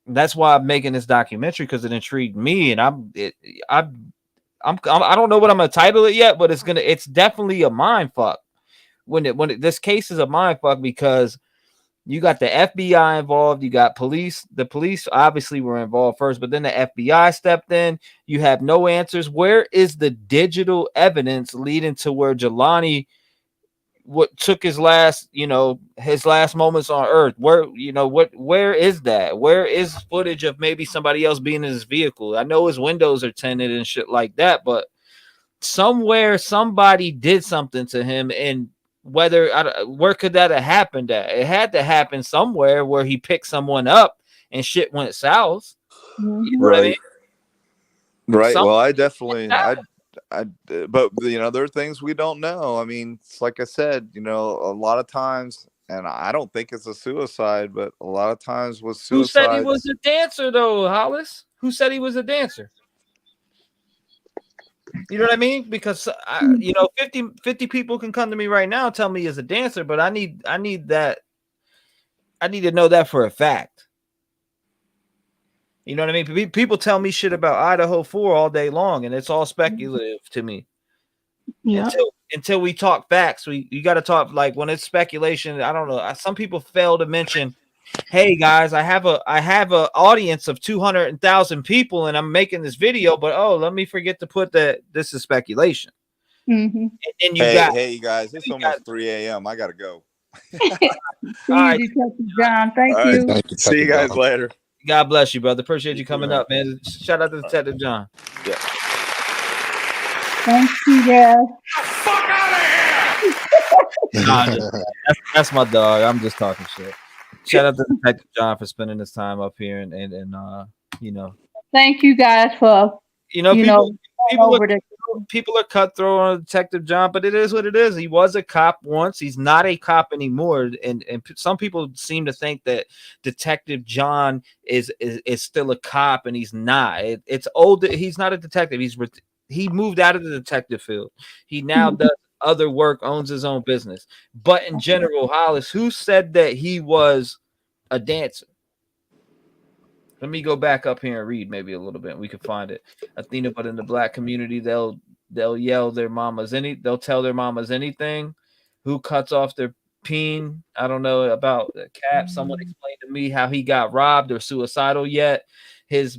that's why I'm making this documentary, because it intrigued me, and I don't know what I'm gonna title it yet, but it's definitely a mind fuck. This case is a mind fuck, because you got the FBI involved, you got police. The police obviously were involved first, but then the FBI stepped in. You have no answers. Where is the digital evidence leading to where Jelani took his last moments on Earth? Where is that? Where is footage of maybe somebody else being in his vehicle? I know his windows are tinted and shit like that, but somewhere somebody did something to him, and where could that have happened at? It had to happen somewhere where he picked someone up and shit went south. You know what I mean? Right. Well, I definitely but you know, there are things we don't know. I mean, it's like I said, you know, a lot of times, and I don't think it's a suicide, but a lot of times with suicide. Who said he was a dancer though, Hollis? Who said he was a dancer? You know what I mean? Because you know, 50 people can come to me right now and tell me he's a dancer, but I need that. I need to know that for a fact. You know what I mean? People tell me shit about Idaho 4 all day long, and it's all speculative to me. Yeah. Until we talk facts, you got to talk, like, when it's speculation. I don't know. Some people fail to mention, hey guys, I have a audience of 200,000 people, and I'm making this video, but let me forget to put that this is speculation. Mm-hmm. And hey, you guys, it's almost 3 a.m. I gotta go. See you, Detective John. Thank you. See you guys later. God bless you, brother. Appreciate you coming up, man. Shout out to Detective John. Yeah. Thank you, guys. That's my dog. I'm just talking shit. Shout out to Detective John for spending his time up here and you know. Thank you guys for people are cutthroat on Detective John, but it is what it is. He was a cop once. He's not a cop anymore. And some people seem to think that Detective John is still a cop, and he's not. It's old. He's not a detective. He moved out of the detective field. He now does other work, owns his own business. But in general, Hollis, who said that he was a dancer? Let me go back up here and read maybe a little bit. We can find it. Athena, but in the black community, they'll yell their mamas they'll tell their mamas anything. Who cuts off their peen? I don't know about the cap. Someone explained to me how he got robbed or suicidal yet. His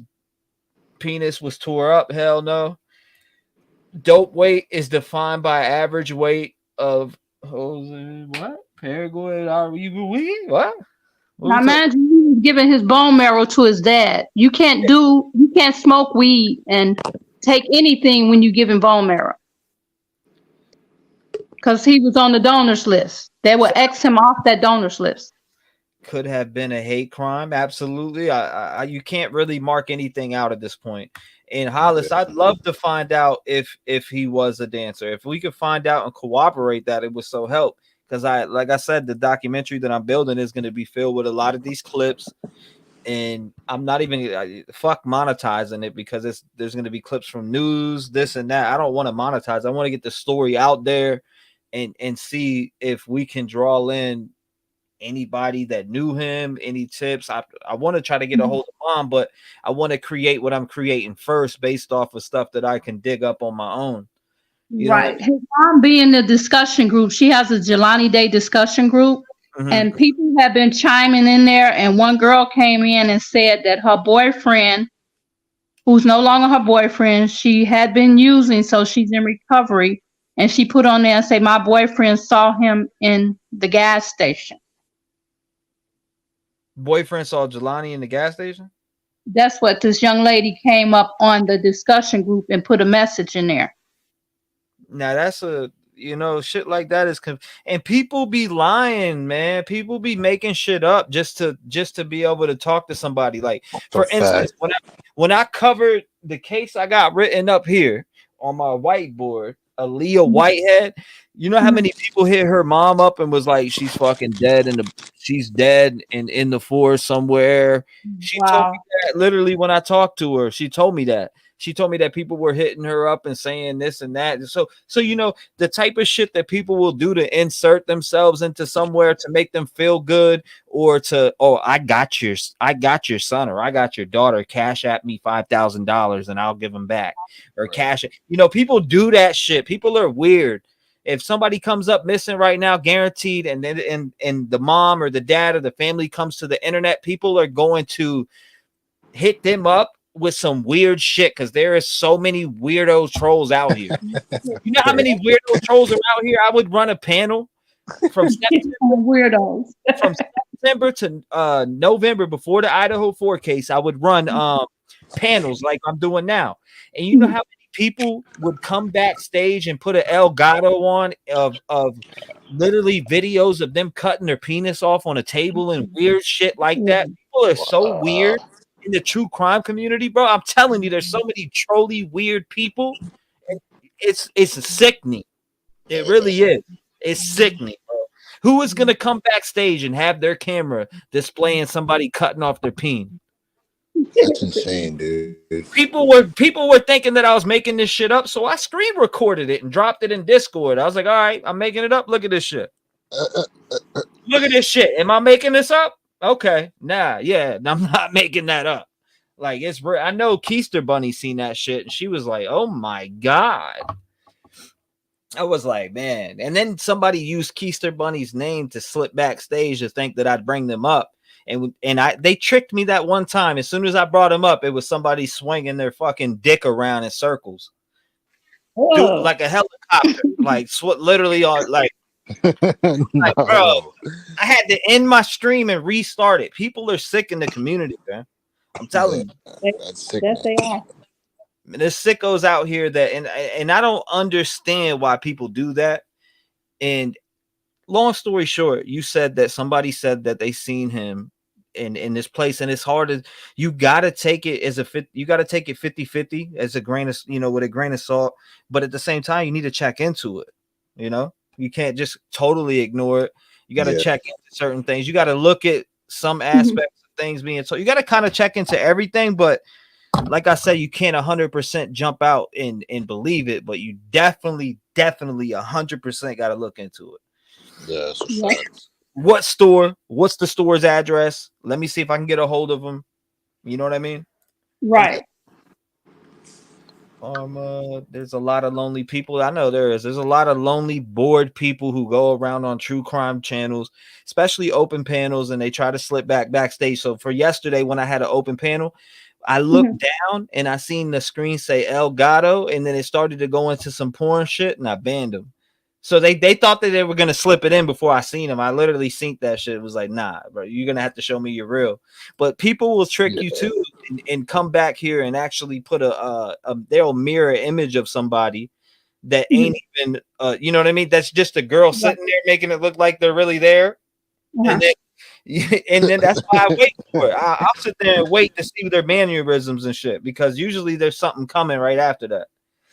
penis was tore up. Hell no. Dope weight is defined by average weight of what? Paraguay are we? What? Now imagine he was giving his bone marrow to his dad. You can't smoke weed and take anything when you give him bone marrow. Because he was on the donors list. They would X him off that donors list. Could have been a hate crime. Absolutely. You can't really mark anything out at this point. And Hollis, I'd love to find out if he was a dancer. If we could find out and corroborate that, it would so help. Because like I said, the documentary that I'm building is going to be filled with a lot of these clips, and I'm not even fuck monetizing it because there's going to be clips from news, this and that. I don't want to monetize. I want to get the story out there and see if we can draw in anybody that knew him, any tips. I want to try to get a hold of Mom, but I want to create what I'm creating first based off of stuff that I can dig up on my own. You right. His mom be in the discussion group. She has a Jelani Day discussion group, and people have been chiming in there. And one girl came in and said that her boyfriend, who's no longer her boyfriend, she had been using, so she's in recovery. And she put on there and say, my boyfriend saw him in the gas station. Boyfriend saw Jelani in the gas station? That's what this young lady came up on the discussion group and put a message in there. Now that's shit like that is and people be lying, man. People be making shit up just to be able to talk to somebody. Like, for instance, when I covered the case I got written up here on my whiteboard, Aaliyah Whitehead, you know how many people hit her mom up and was like, she's fucking dead she's dead and in the forest somewhere. She told me that literally when I talked to her. She told me that. She told me that people were hitting her up and saying this and that. So the type of shit that people will do to insert themselves into somewhere to make them feel good, or to, I got your son, or I got your daughter, cash at me $5,000 and I'll give them back, or cash it. People do that shit. People are weird. If somebody comes up missing right now, guaranteed, and the mom or the dad or the family comes to the internet, people are going to hit them up with some weird shit, because there is so many weirdo trolls out here. You know how many weirdo trolls are out here? I would run a panel from September to November, before the Idaho 4 case. I would run panels like I'm doing now, and you know how many people would come backstage and put an El Gato on of literally videos of them cutting their penis off on a table and weird shit like that. People are so weird in the true crime community, bro. I'm telling you, there's so many trolly weird people. And it's sickening. It really is. It's sickening, bro. Who is gonna come backstage and have their camera displaying somebody cutting off their peen? That's insane, dude. People were thinking that I was making this shit up, so I screen recorded it and dropped it in Discord. I was like, all right, I'm making it up. Look at this shit. Look at this shit. Am I making this up? Okay. Nah, yeah, I'm not making that up. Like, it's real. I know Keister Bunny seen that shit, and she was like, oh my God. I was like, man. And then somebody used Keister Bunny's name to slip backstage to think that I'd bring them up. And they tricked me that one time. As soon as I brought them up, it was somebody swinging their fucking dick around in circles. Dude, like a helicopter. Like, literally on, like, like, bro, I had to end my stream and restart it. People are sick in the community, man. I'm telling you. That's sick. Yes, they are. There's sickos out here that, and I don't understand why people do that. And long story short, you said that somebody said that they seen him in this place, and it's hard to, you got to take it as you got to take it 50-50 as a grain of, with a grain of salt. But at the same time, you need to check into it. You can't just totally ignore it. You got to check into certain things. You got to look at some aspects of things being told. You got to kind of check into everything, but like I said, you can't 100% jump out and believe it, but you definitely 100% got to look into it. Yeah. What store? What's the store's address? Let me see if I can get a hold of them. You know what I mean? Right. There's a lot of lonely people. I know there is. There's a lot of lonely, bored people who go around on true crime channels, especially open panels, and they try to slip backstage. So for yesterday, when I had an open panel, I looked down and I seen the screen say El Gato, and then it started to go into some porn shit, and I banned them. So they thought that they were gonna slip it in before I seen them. I literally seen that shit. It was like, nah, bro, you're gonna have to show me you're real. But people will trick you too, and come back here and actually put they'll mirror image of somebody that ain't even you know what I mean? That's just a girl sitting there making it look like they're really there. And then that's why I wait for it. I'll sit there and wait to see their mannerisms and shit, because usually there's something coming right after that.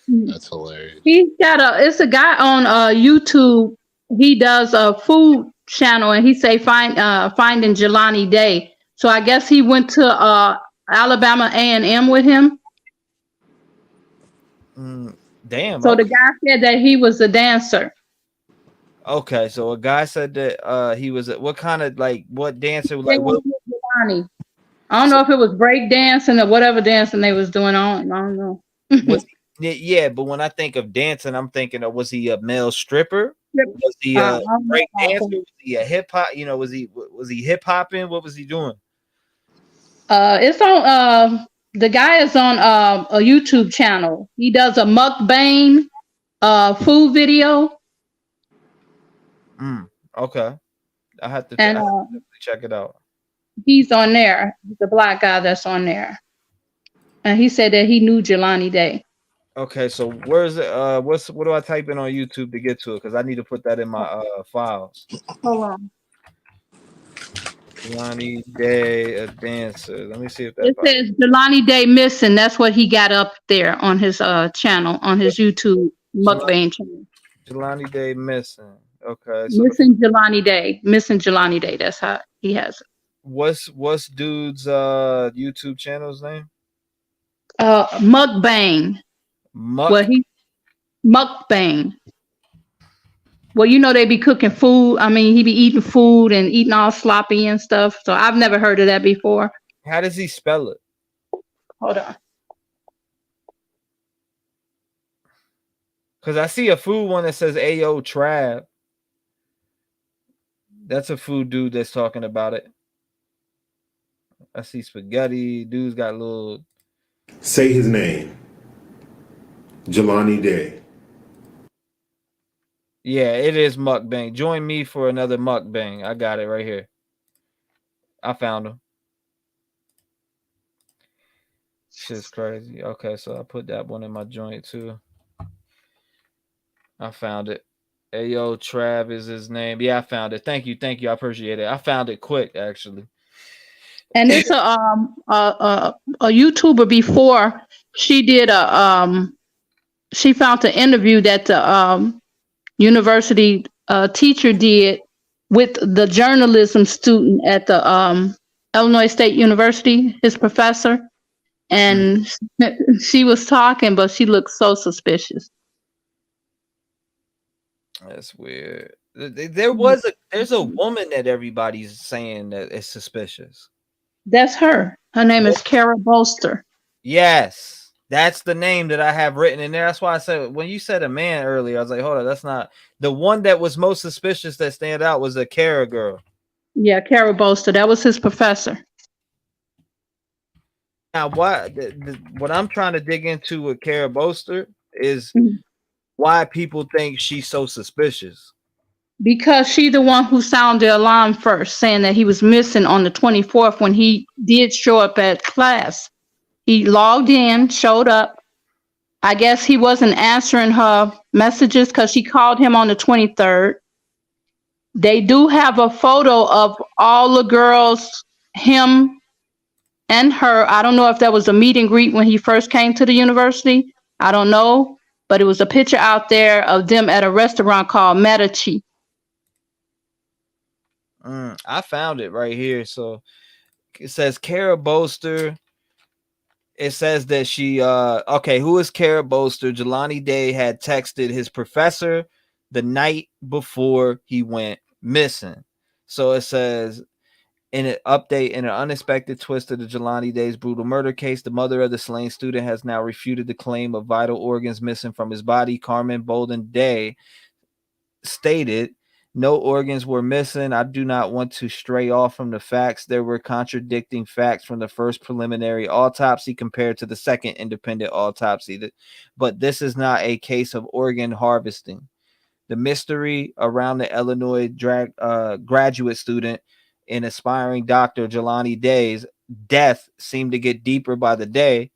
That's hilarious. He's got it's a guy on YouTube. He does a food channel, and he say finding Jelani Day. So I guess he went to Alabama A&M with him. Damn. So the guy said that he was a dancer. Okay, so a guy said that he was what kind of, like, what dancer? Like, what? Jelani. I don't know if it was break dancing or whatever dancing they was doing on. I don't know. Yeah, but when I think of dancing, I'm thinking of, was he a male stripper? Was he a break dancer? Was he a hip hop? Was he hip hopping? What was he doing? It's on the guy is on a YouTube channel. He does a mukbang food video. Okay. I have to check it out. He's on there. The black guy that's on there. And he said that he knew Jelani Day. Okay, so where's it? What do I type in on YouTube to get to it? Because I need to put that in my files. Hold on. Jelani Day, a dancer. Let me see if that. It says Jelani Day missing. That's what he got up there on his channel, on his YouTube mukbang channel. Jelani Day missing. Okay. So Missing Jelani Day. Missing Jelani Day. That's how he has it. What's dude's YouTube channel's name? Mukbang. Mukbang. Well, they be cooking food. I mean, he be eating food and eating all sloppy and stuff. So I've never heard of that before. How does he spell it? Hold on. Because I see a food one that says Ayo T-REV. That's a food dude that's talking about it. I see spaghetti. Dude's got a little. Say his name. Jelani Day. Yeah, it is mukbang. Join me for another mukbang. I got it right here. I found him. Shit's crazy. Okay, so I put that one in my joint too. I found it. Ayo T-REV is his name. Yeah, I found it. Thank you. I appreciate it. I found it quick, actually. And it's a YouTuber before. She did she found an interview that the university teacher did with the journalism student at the Illinois State University, his professor. And she was talking, but she looked so suspicious. That's weird. There's a woman that everybody's saying that is suspicious. That's her. Her name is Kara Bolster. Yes, that's the name that I have written in there. That's why I said when you said a man earlier, I was like, hold on, that's not the one that was most suspicious that stand out was the Kara girl. Yeah, Kara Bolster. That was his professor. Now, what I'm trying to dig into with Kara Bolster is why people think she's so suspicious. Because she the one who sounded the alarm first, saying that he was missing on the 24th when he did show up at class. He logged in, showed up. I guess he wasn't answering her messages because she called him on the 23rd. They do have a photo of all the girls, him and her. I don't know if that was a meet and greet when he first came to the university. I don't know. But it was a picture out there of them at a restaurant called Medici. I found it right here. So it says Kara Bolster. It says that she okay, who is Kara Bolster? Jelani Day had texted his professor the night before he went missing. So it says in an update, in an unexpected twist of the Jelani Day's brutal murder case, the mother of the slain student has now refuted the claim of vital organs missing from his body. Carmen Bolden Day stated, no organs were missing. I do not want to stray off from the facts. There were contradicting facts from the first preliminary autopsy compared to the second independent autopsy. But this is not a case of organ harvesting. The mystery around the Illinois graduate student and aspiring doctor Jelani Day's death seemed to get deeper by the day.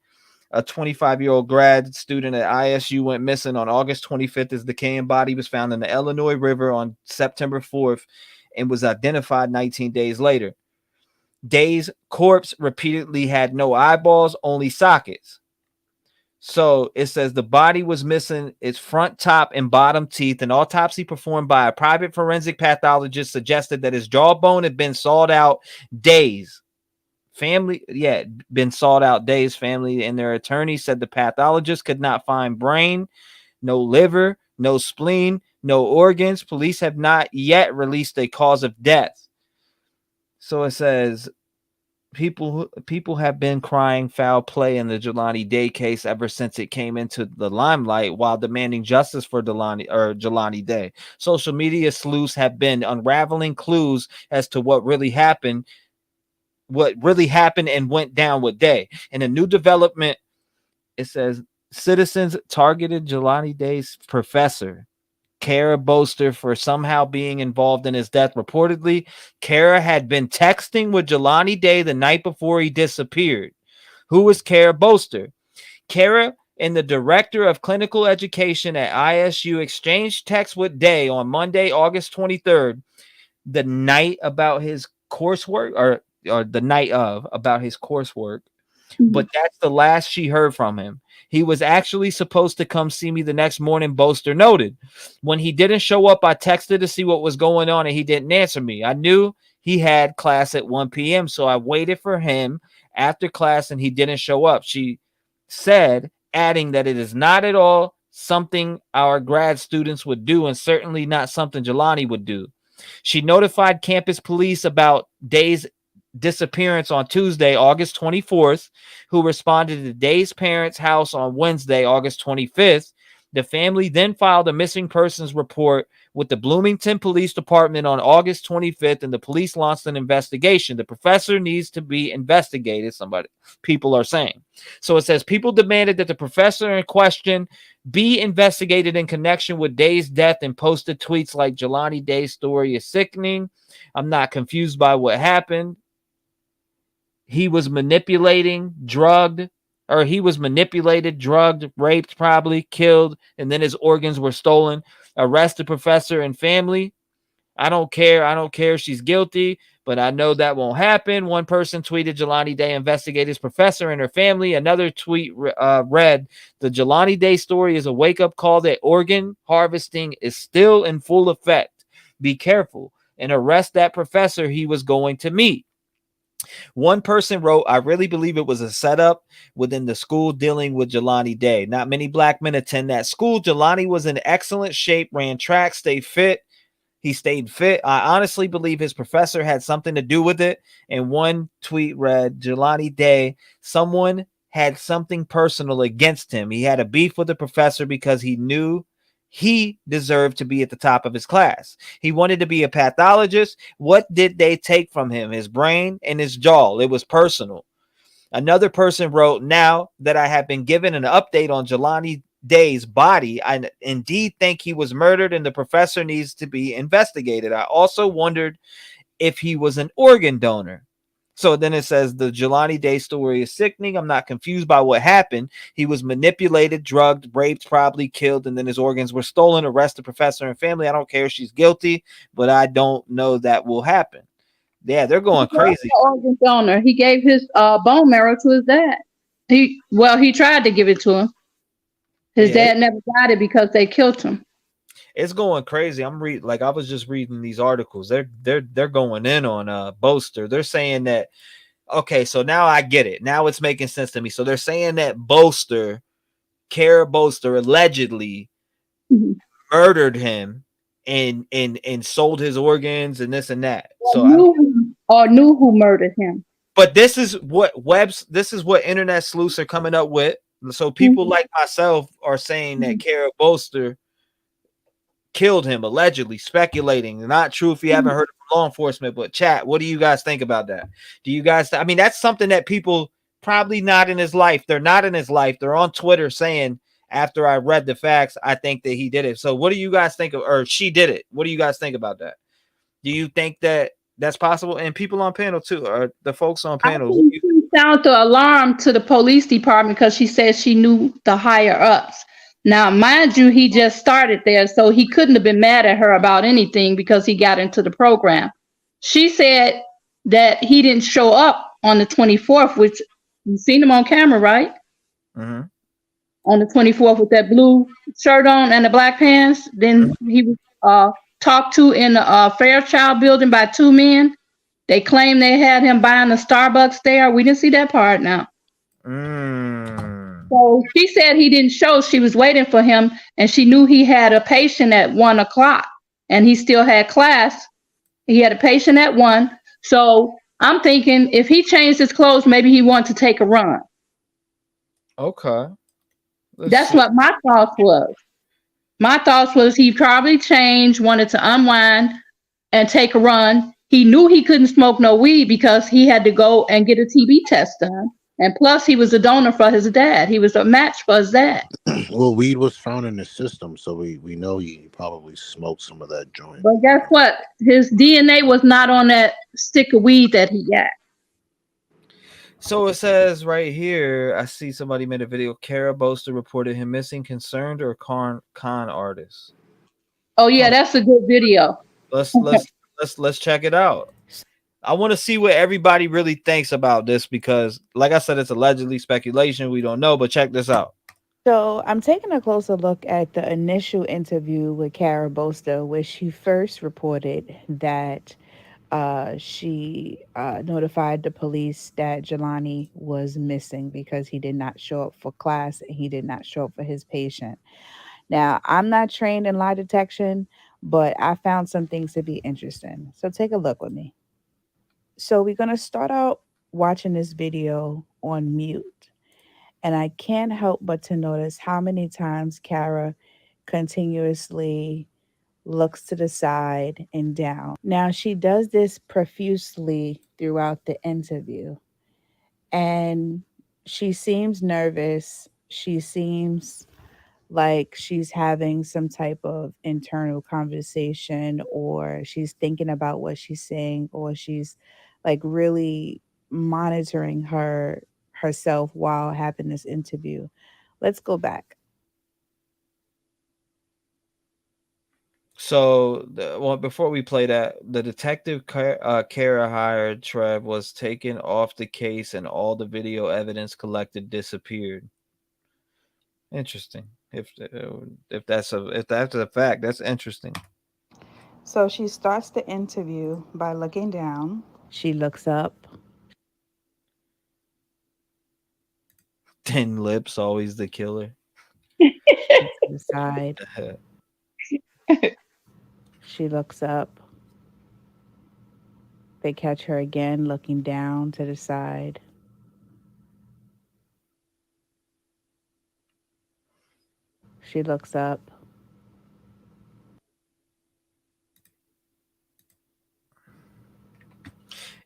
A 25-year-old grad student at ISU went missing on August 25th. His decaying body was found in the Illinois River on September 4th and was identified 19 days later. Day's corpse repeatedly had no eyeballs, only sockets. So it says the body was missing its front, top, and bottom teeth. An autopsy performed by a private forensic pathologist suggested that his jawbone had been sawed out days. Family and their attorney said the pathologist could not find brain, no liver, no spleen, no organs. Police have not yet released a cause of death. So it says people have been crying foul play in the Jelani Day case ever since it came into the limelight while demanding justice for Jelani Day. Social media sleuths have been unraveling clues as to what really happened and went down with Day. In a new development, it says citizens targeted Jelani Day's professor, Kara Bolster, for somehow being involved in his death. Reportedly, Kara had been texting with Jelani Day the night before he disappeared. Who was Kara Bolster? Kara and the director of clinical education at ISU exchanged texts with Day on Monday, August 23rd, the night about his coursework, or the night of about his coursework, but that's the last she heard from him. He was actually supposed to come see me the next morning, Bolster noted. When he didn't show up, I texted to see what was going on, and he didn't answer me. I knew he had class at 1 p.m., so I waited for him after class, and he didn't show up. She said, adding that it is not at all something our grad students would do, and certainly not something Jelani would do. She notified campus police about Day's disappearance on Tuesday, August 24th, who responded to Day's parents' house on Wednesday, August 25th. The family then filed a missing persons report with the Bloomington Police Department on August 25th, and the police launched an investigation. The professor needs to be investigated, people are saying. So it says people demanded that the professor in question be investigated in connection with Day's death and posted tweets like Jelani Day's story is sickening. I'm not confused by what happened. He was manipulated, drugged, raped, probably killed, and then his organs were stolen. Arrested professor and family. I don't care. She's guilty, but I know that won't happen. One person tweeted, Jelani Day investigators professor and her family. Another tweet read, the Jelani Day story is a wake-up call that organ harvesting is still in full effect. Be careful and arrest that professor he was going to meet. One person wrote, I really believe it was a setup within the school dealing with Jelani Day. Not many black men attend that school. Jelani was in excellent shape, ran track, stayed fit. He stayed fit. I honestly believe his professor had something to do with it. And one tweet read, Jelani Day, someone had something personal against him. He had a beef with the professor because he knew he deserved to be at the top of his class. He wanted to be a pathologist. What did they take from him? His brain and his jaw. It was personal. Another person wrote, now that I have been given an update on Jelani Day's body, I indeed think he was murdered and the professor needs to be investigated. I also wondered if he was an organ donor. So then it says the Jelani Day story is sickening. I'm not confused by what happened. He was manipulated, drugged, raped, probably killed, and then his organs were stolen. Arrest the professor and family. I don't care if she's guilty, but I don't know that will happen. Yeah, they're going crazy. Organ donor. He gave his bone marrow to his dad. He tried to give it to him. His dad never got it because they killed him. It's going crazy. I was just reading these articles. They're going in on Boaster. They're saying that, okay, so now I get it. Now it's making sense to me. So they're saying that Kara Boaster allegedly murdered him and sold his organs and this and that. Knew who murdered him. But this is what internet sleuths are coming up with. So people like myself are saying that Kara Boaster killed him, allegedly, speculating. Not true if you haven't heard it from law enforcement, but chat, what do you guys think about that? Do you guys, I mean, that's something that people probably not in his life. They're not in his life. They're on Twitter saying, after I read the facts, I think that he did it. So what do you guys think of, or she did it? What do you guys think about that? Do you think that that's possible? And people on panel too, or the folks on panel. She sounded the alarm to the police department because she said she knew the higher ups. Now, mind you, he just started there, so he couldn't have been mad at her about anything because he got into the program. She said that he didn't show up on the 24th, which you've seen him on camera, right? Mm-hmm. On the 24th with that blue shirt on and the black pants. Then he was talked to in the Fairchild building by two men. They claim they had him buying the Starbucks there. We didn't see that part now. So she said he didn't show. She was waiting for him, and she knew he had a patient at 1 o'clock, and he still had class. He had a patient at 1. So I'm thinking if he changed his clothes, maybe he wanted to take a run. Okay. That's what my thoughts was. My thoughts was he probably changed, wanted to unwind and take a run. He knew he couldn't smoke no weed because he had to go and get a TB test done. And plus, he was a donor for his dad. He was a match for his dad. Well, weed was found in his system, so we know he probably smoked some of that joint. But guess what? His DNA was not on that stick of weed that he got. So it says right here, I see somebody made a video. Kara Boaster reported him missing. Concerned or con artist? Oh yeah, that's a good video. Let's check it out. I want to see what everybody really thinks about this because, like I said, it's allegedly speculation. We don't know, but check this out. So I'm taking a closer look at the initial interview with Kara Boaster, where she first reported that she notified the police that Jelani was missing because he did not show up for class and he did not show up for his patient. Now, I'm not trained in lie detection, but I found some things to be interesting. So take a look with me. So we're going to start out watching this video on mute. And I can't help but to notice how many times Kara continuously looks to the side and down. Now, she does this profusely throughout the interview. And she seems nervous. She seems like she's having some type of internal conversation, or she's thinking about what she's saying, or she's like really monitoring herself while having this interview. Let's go back. So, before we play that, the detective Kara hired T-REV was taken off the case, and all the video evidence collected disappeared. Interesting. If that's a fact, that's interesting. So she starts the interview by looking down. She looks up. Thin lips, always the killer. To the side. She looks up. They catch her again looking down to the side. She looks up.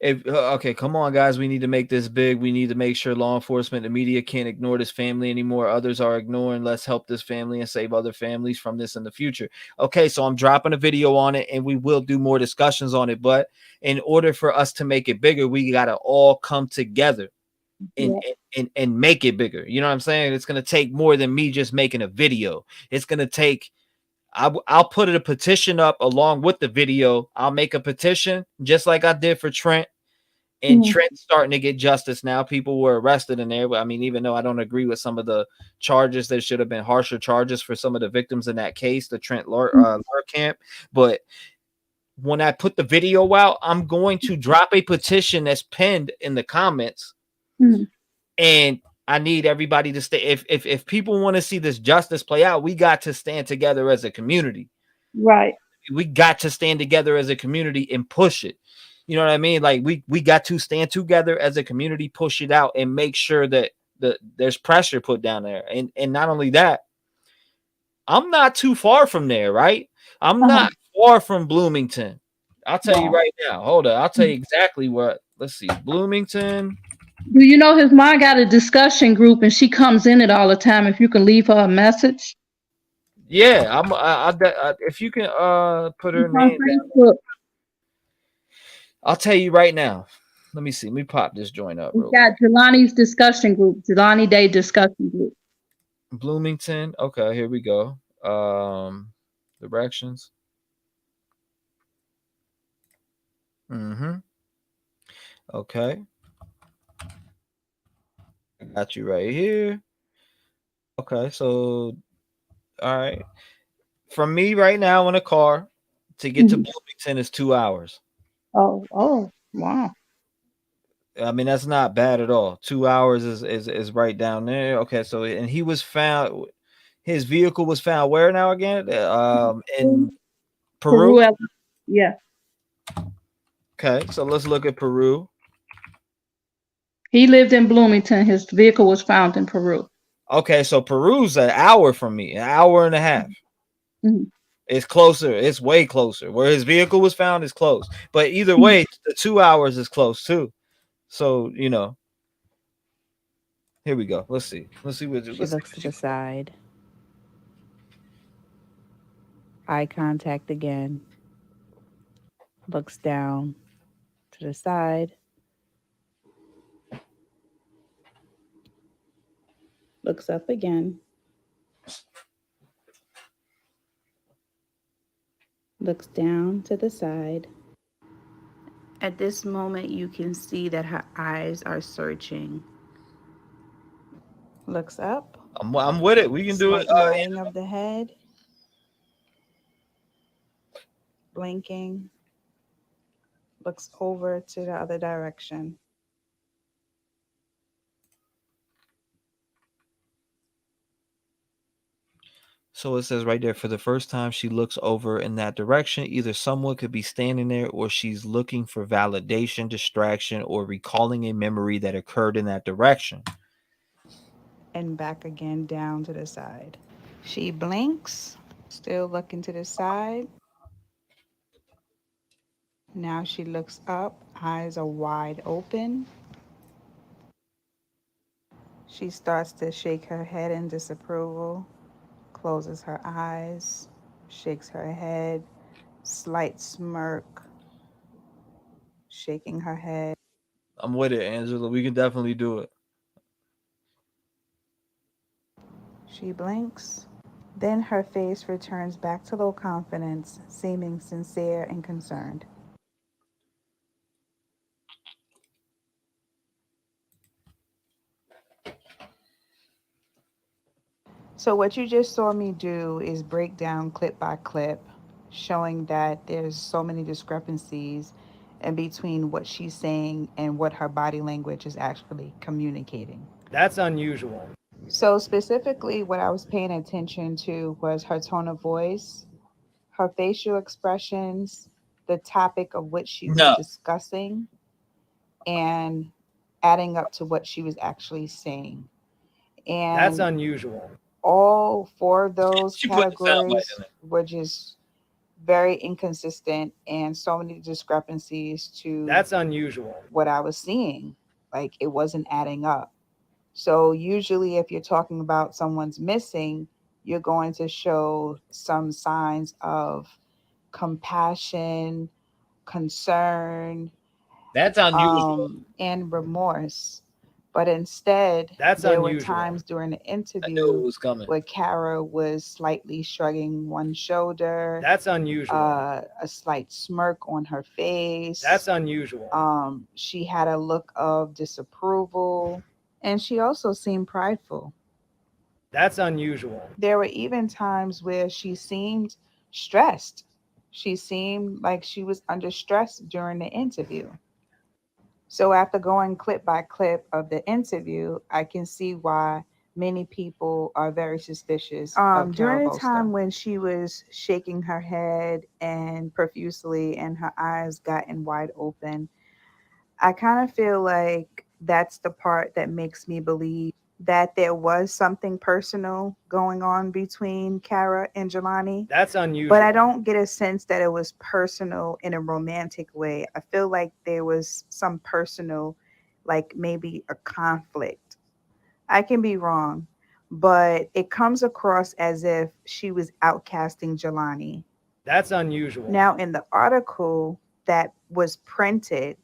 Okay, come on, guys. We need to make this big. We need to make sure law enforcement and media can't ignore this family anymore. Others are ignoring. Let's help this family and save other families from this in the future. Okay, so I'm dropping a video on it, and we will do more discussions on it. But in order for us to make it bigger, we got to all come together and make it bigger. You know what I'm saying? It's going to take more than me just making a video. It's going to take... I'll put a petition up along with the video. I'll make a petition just like I did for Trent. And Trent's starting to get justice now. People were arrested in there. I mean, even though I don't agree with some of the charges, there should have been harsher charges for some of the victims in that case, the Trent camp. But when I put the video out, I'm going to drop a petition that's pinned in the comments. And I need everybody to stay. If people want to see this justice play out, we got to stand together as a community. Right. We got to stand together as a community and push it. You know what I mean? Like we got to stand together as a community, push it out, and make sure that there's pressure put down there. And not only that, I'm not too far from there, right? I'm not far from Bloomington. I'll tell you right now. Hold on. I'll tell you exactly what. Let's see. Bloomington. Do you know his mom got a discussion group and she comes in it all the time? If you can leave her a message. Yeah, if you can put her name down. I'll tell you right now. Let me see. Let me pop this joint up. We got Jelani's discussion group, Jelani Day discussion group. Bloomington. Okay, here we go. Directions. Okay. I got you right here. Okay, so all right. From me right now in a car to get to Bloomington is 2 hours. Oh, wow. I mean, that's not bad at all. 2 hours is right down there. Okay, so and he was found. His vehicle was found where now again? In Peru. Yeah. Okay, so let's look at Peru. He lived in Bloomington. His vehicle was found in Peru. Okay, so Peru's an hour from me, an hour and a half. It's closer. It's way closer. Where his vehicle was found is close. But either way, the 2 hours is close too. So, you know, here we go. Let's see. Let's see what she looks to the side. Eye contact again. Looks down to the side. Looks up again. Looks down to the side. At this moment, you can see that her eyes are searching. Looks up. I'm with it. We can do it. Nodding of the head. Blinking. Looks over to the other direction. So it says right there, for the first time, she looks over in that direction. Either someone could be standing there or she's looking for validation, distraction, or recalling a memory that occurred in that direction. And back again down to the side. She blinks, still looking to the side. Now she looks up, eyes are wide open. She starts to shake her head in disapproval. Closes her eyes, shakes her head, slight smirk, shaking her head. I'm with it, Angela. We can definitely do it. She blinks, Then her face returns back to low confidence, seeming sincere and concerned. So what you just saw me do is break down clip by clip, showing that there's so many discrepancies in between what she's saying and what her body language is actually communicating. That's unusual. So specifically what I was paying attention to was her tone of voice, her facial expressions, the topic of which she was discussing, and adding up to what she was actually saying. And That's unusual. all four of those She put the sound bite categories in it. were just very inconsistent and so many discrepancies to That's unusual. what I was seeing. Like it wasn't adding up. So usually if you're talking about someone's missing, you're going to show some signs of compassion, concern, That's unusual. and remorse. But instead, That's there were unusual. times during the I knew it interview was coming. where Kara was slightly shrugging one shoulder. That's unusual. A slight smirk on her face. That's unusual. She had a look of disapproval, and she also seemed prideful. That's unusual. There were even times where she seemed stressed. She seemed like she was under stress during the interview. So after going clip by clip of the interview, I can see why many people are very suspicious of during the time when she was shaking her head and profusely and her eyes gotten wide open. I kind of feel like that's the part that makes me believe that there was something personal going on between Kara and Jelani. That's unusual. But I don't get a sense that it was personal in a romantic way. I feel like there was some personal, like maybe a conflict. I can be wrong, but it comes across as if she was outcasting Jelani. That's unusual. Now, in the article that was printed,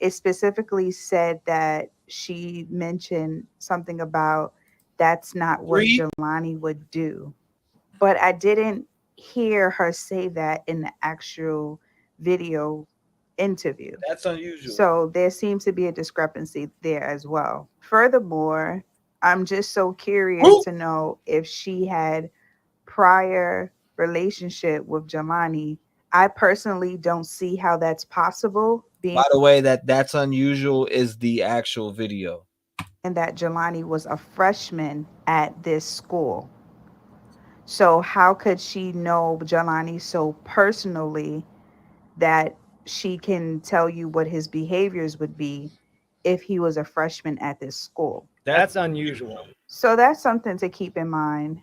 it specifically said that she mentioned something about that's not what Jelani would do. But I didn't hear her say that in the actual video interview. That's unusual. So there seems to be a discrepancy there as well. Furthermore, I'm just so curious to know if she had prior relationship with Jelani. I personally don't see how that's possible, being By the way, that's unusual is the actual video. and that Jelani was a freshman at this school. So how could she know Jelani so personally that she can tell you what his behaviors would be if he was a freshman at this school? That's unusual. So that's something to keep in mind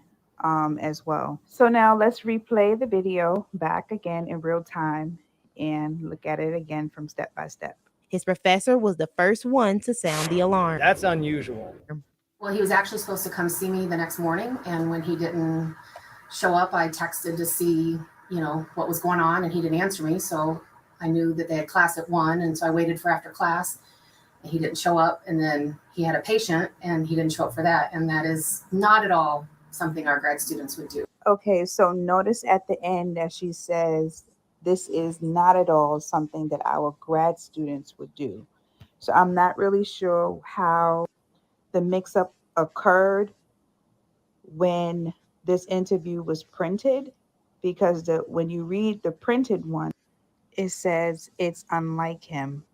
as well. So now let's replay the video back again in real time and look at it again from step by step. His professor was the first one to sound the alarm. That's unusual. Well, he was actually supposed to come see me the next morning, and when he didn't show up, I texted to see, what was going on, and he didn't answer me. So I knew that they had class at 1, and so I waited for after class. He didn't show up, and then he had a patient, and he didn't show up for that. And that is not at all something our grad students would do. Okay, so notice at the end that she says, this is not at all something that our grad students would do. So I'm not really sure how the mix-up occurred when this interview was printed, because when you read the printed one, it says it's unlike him.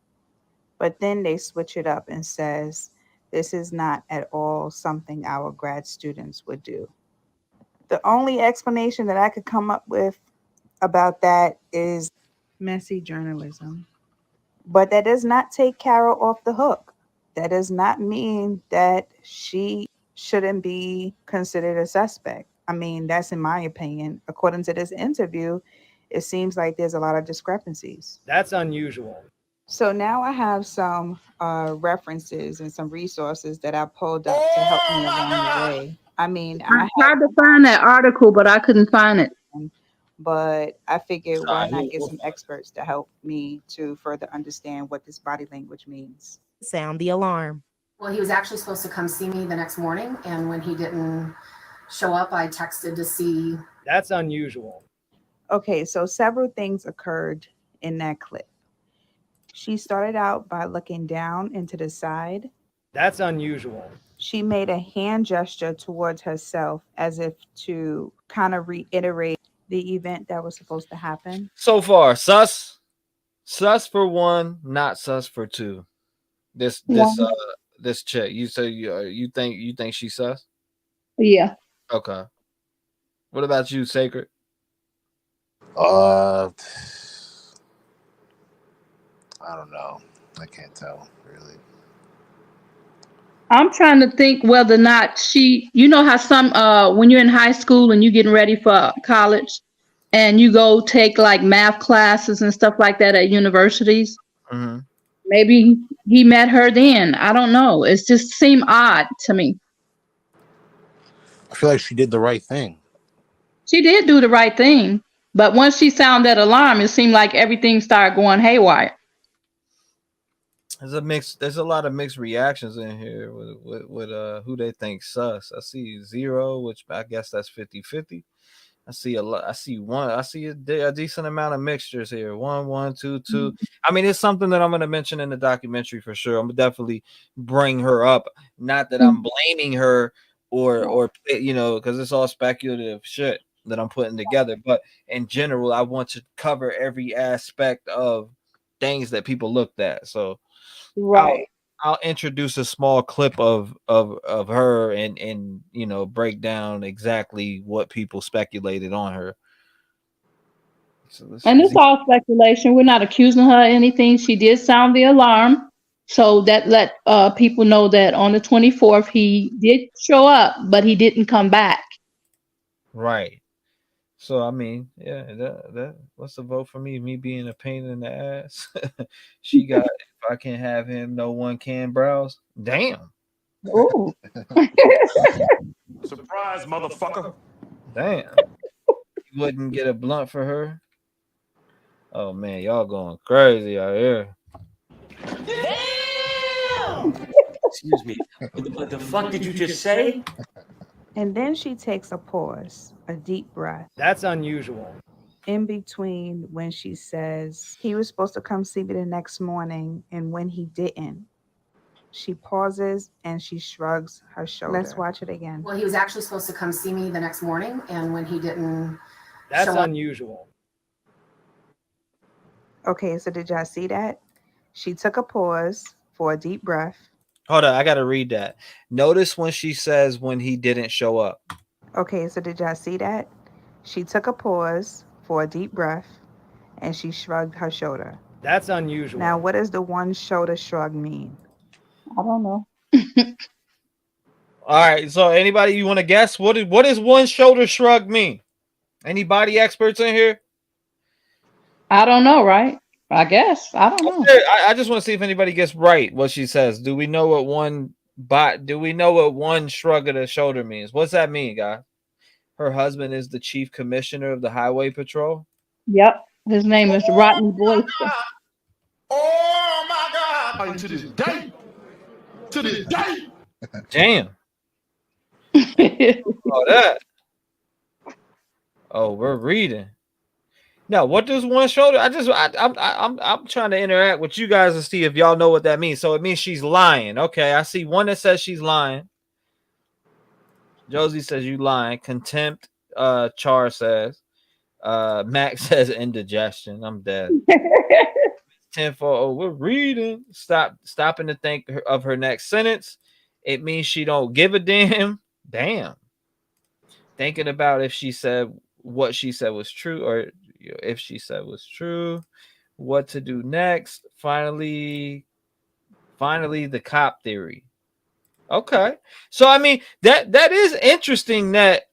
But then they switch it up and says, this is not at all something our grad students would do. The only explanation that I could come up with about that is messy journalism. But that does not take Carol off the hook. That does not mean that she shouldn't be considered a suspect. I mean, that's in my opinion. According to this interview, it seems like there's a lot of discrepancies. That's unusual. So now I have some references and some resources that I pulled up to help me along the way. I mean, I tried to find that article, but I couldn't find it. But I figured why not get some experts to help me to further understand what this body language means. Sound the alarm. Well, he was actually supposed to come see me the next morning, and when he didn't show up, I texted to see. That's unusual. Okay, so several things occurred in that clip. She started out by looking down into the side. That's unusual. She made a hand gesture towards herself as if to kind of reiterate the event that was supposed to happen. So far, sus for 1, not sus for 2. This chick. You say you think she's sus? Yeah. Okay. What about you, Sacred? I don't know. I can't tell really. I'm trying to think whether or not she, you know how some when you're in high school and you're getting ready for college and you go take like math classes and stuff like that at universities. Mm-hmm. Maybe he met her then. I don't know. It just seemed odd to me. I feel like she did the right thing. She did do the right thing, but once she sounded that alarm, it seemed like everything started going haywire. There's a lot of mixed reactions in here with who they think sus. I see 0, which I guess that's 50-50. I see a lot. I see 1. I see a decent amount of mixtures here. 1, 1, 2, 2. I mean, it's something that I'm going to mention in the documentary for sure. I'm gonna definitely bring her up. Not that I'm blaming her or because it's all speculative shit that I'm putting together. But in general, I want to cover every aspect of things that people looked at. So, right. I'll introduce a small clip of her and break down exactly what people speculated on her. So and it's all speculation. We're not accusing her of anything. She did sound the alarm, so that let people know that on the 24th he did show up, but he didn't come back. Right. So I mean, yeah, that what's the vote for me? Me being a pain in the ass. She got if I can't have him, no one can browse. Damn. Ooh. Surprise, motherfucker. Damn. You wouldn't get a blunt for her. Oh man, y'all going crazy out here. Damn! Excuse me. What the fuck did you just say? And then she takes a pause, a deep breath. That's unusual. In between when she says he was supposed to come see me the next morning and when he didn't. She pauses and she shrugs her shoulder. Let's watch it again. Well, he was actually supposed to come see me the next morning, and when he didn't That's show up. unusual. Okay, so did y'all see that? She took a pause for a deep breath. Hold on, I gotta read that. Notice when she says when he didn't show up. Okay, so did y'all see that? She took a pause for a deep breath and she shrugged her shoulder. That's unusual. Now, what does the one shoulder shrug mean? I don't know. All right, so anybody you want to guess? What does one shoulder shrug mean? Anybody experts in here? I don't know, right? I guess. I don't know. I just want to see if anybody gets right what she says. Do we know what one shrug of the shoulder means? What's that mean, guys? Her husband is the chief commissioner of the highway patrol. Yep. His name is Rodney Boyce. Oh my God! To this day. To this day. Damn. Oh, that. Oh, we're reading. No, what does one shoulder? I'm trying to interact with you guys and see if y'all know what that means. So it means she's lying. Okay, I see one that says she's lying. Josie says you lying. Contempt. Char says. Max says indigestion. I'm dead. 10-4. Oh, we're reading. Stopping to think of her next sentence. It means she don't give a damn. Damn. Thinking about if she said what she said was true, or if she said was true, what to do next. Finally, the cop theory. Okay, so I mean that is interesting that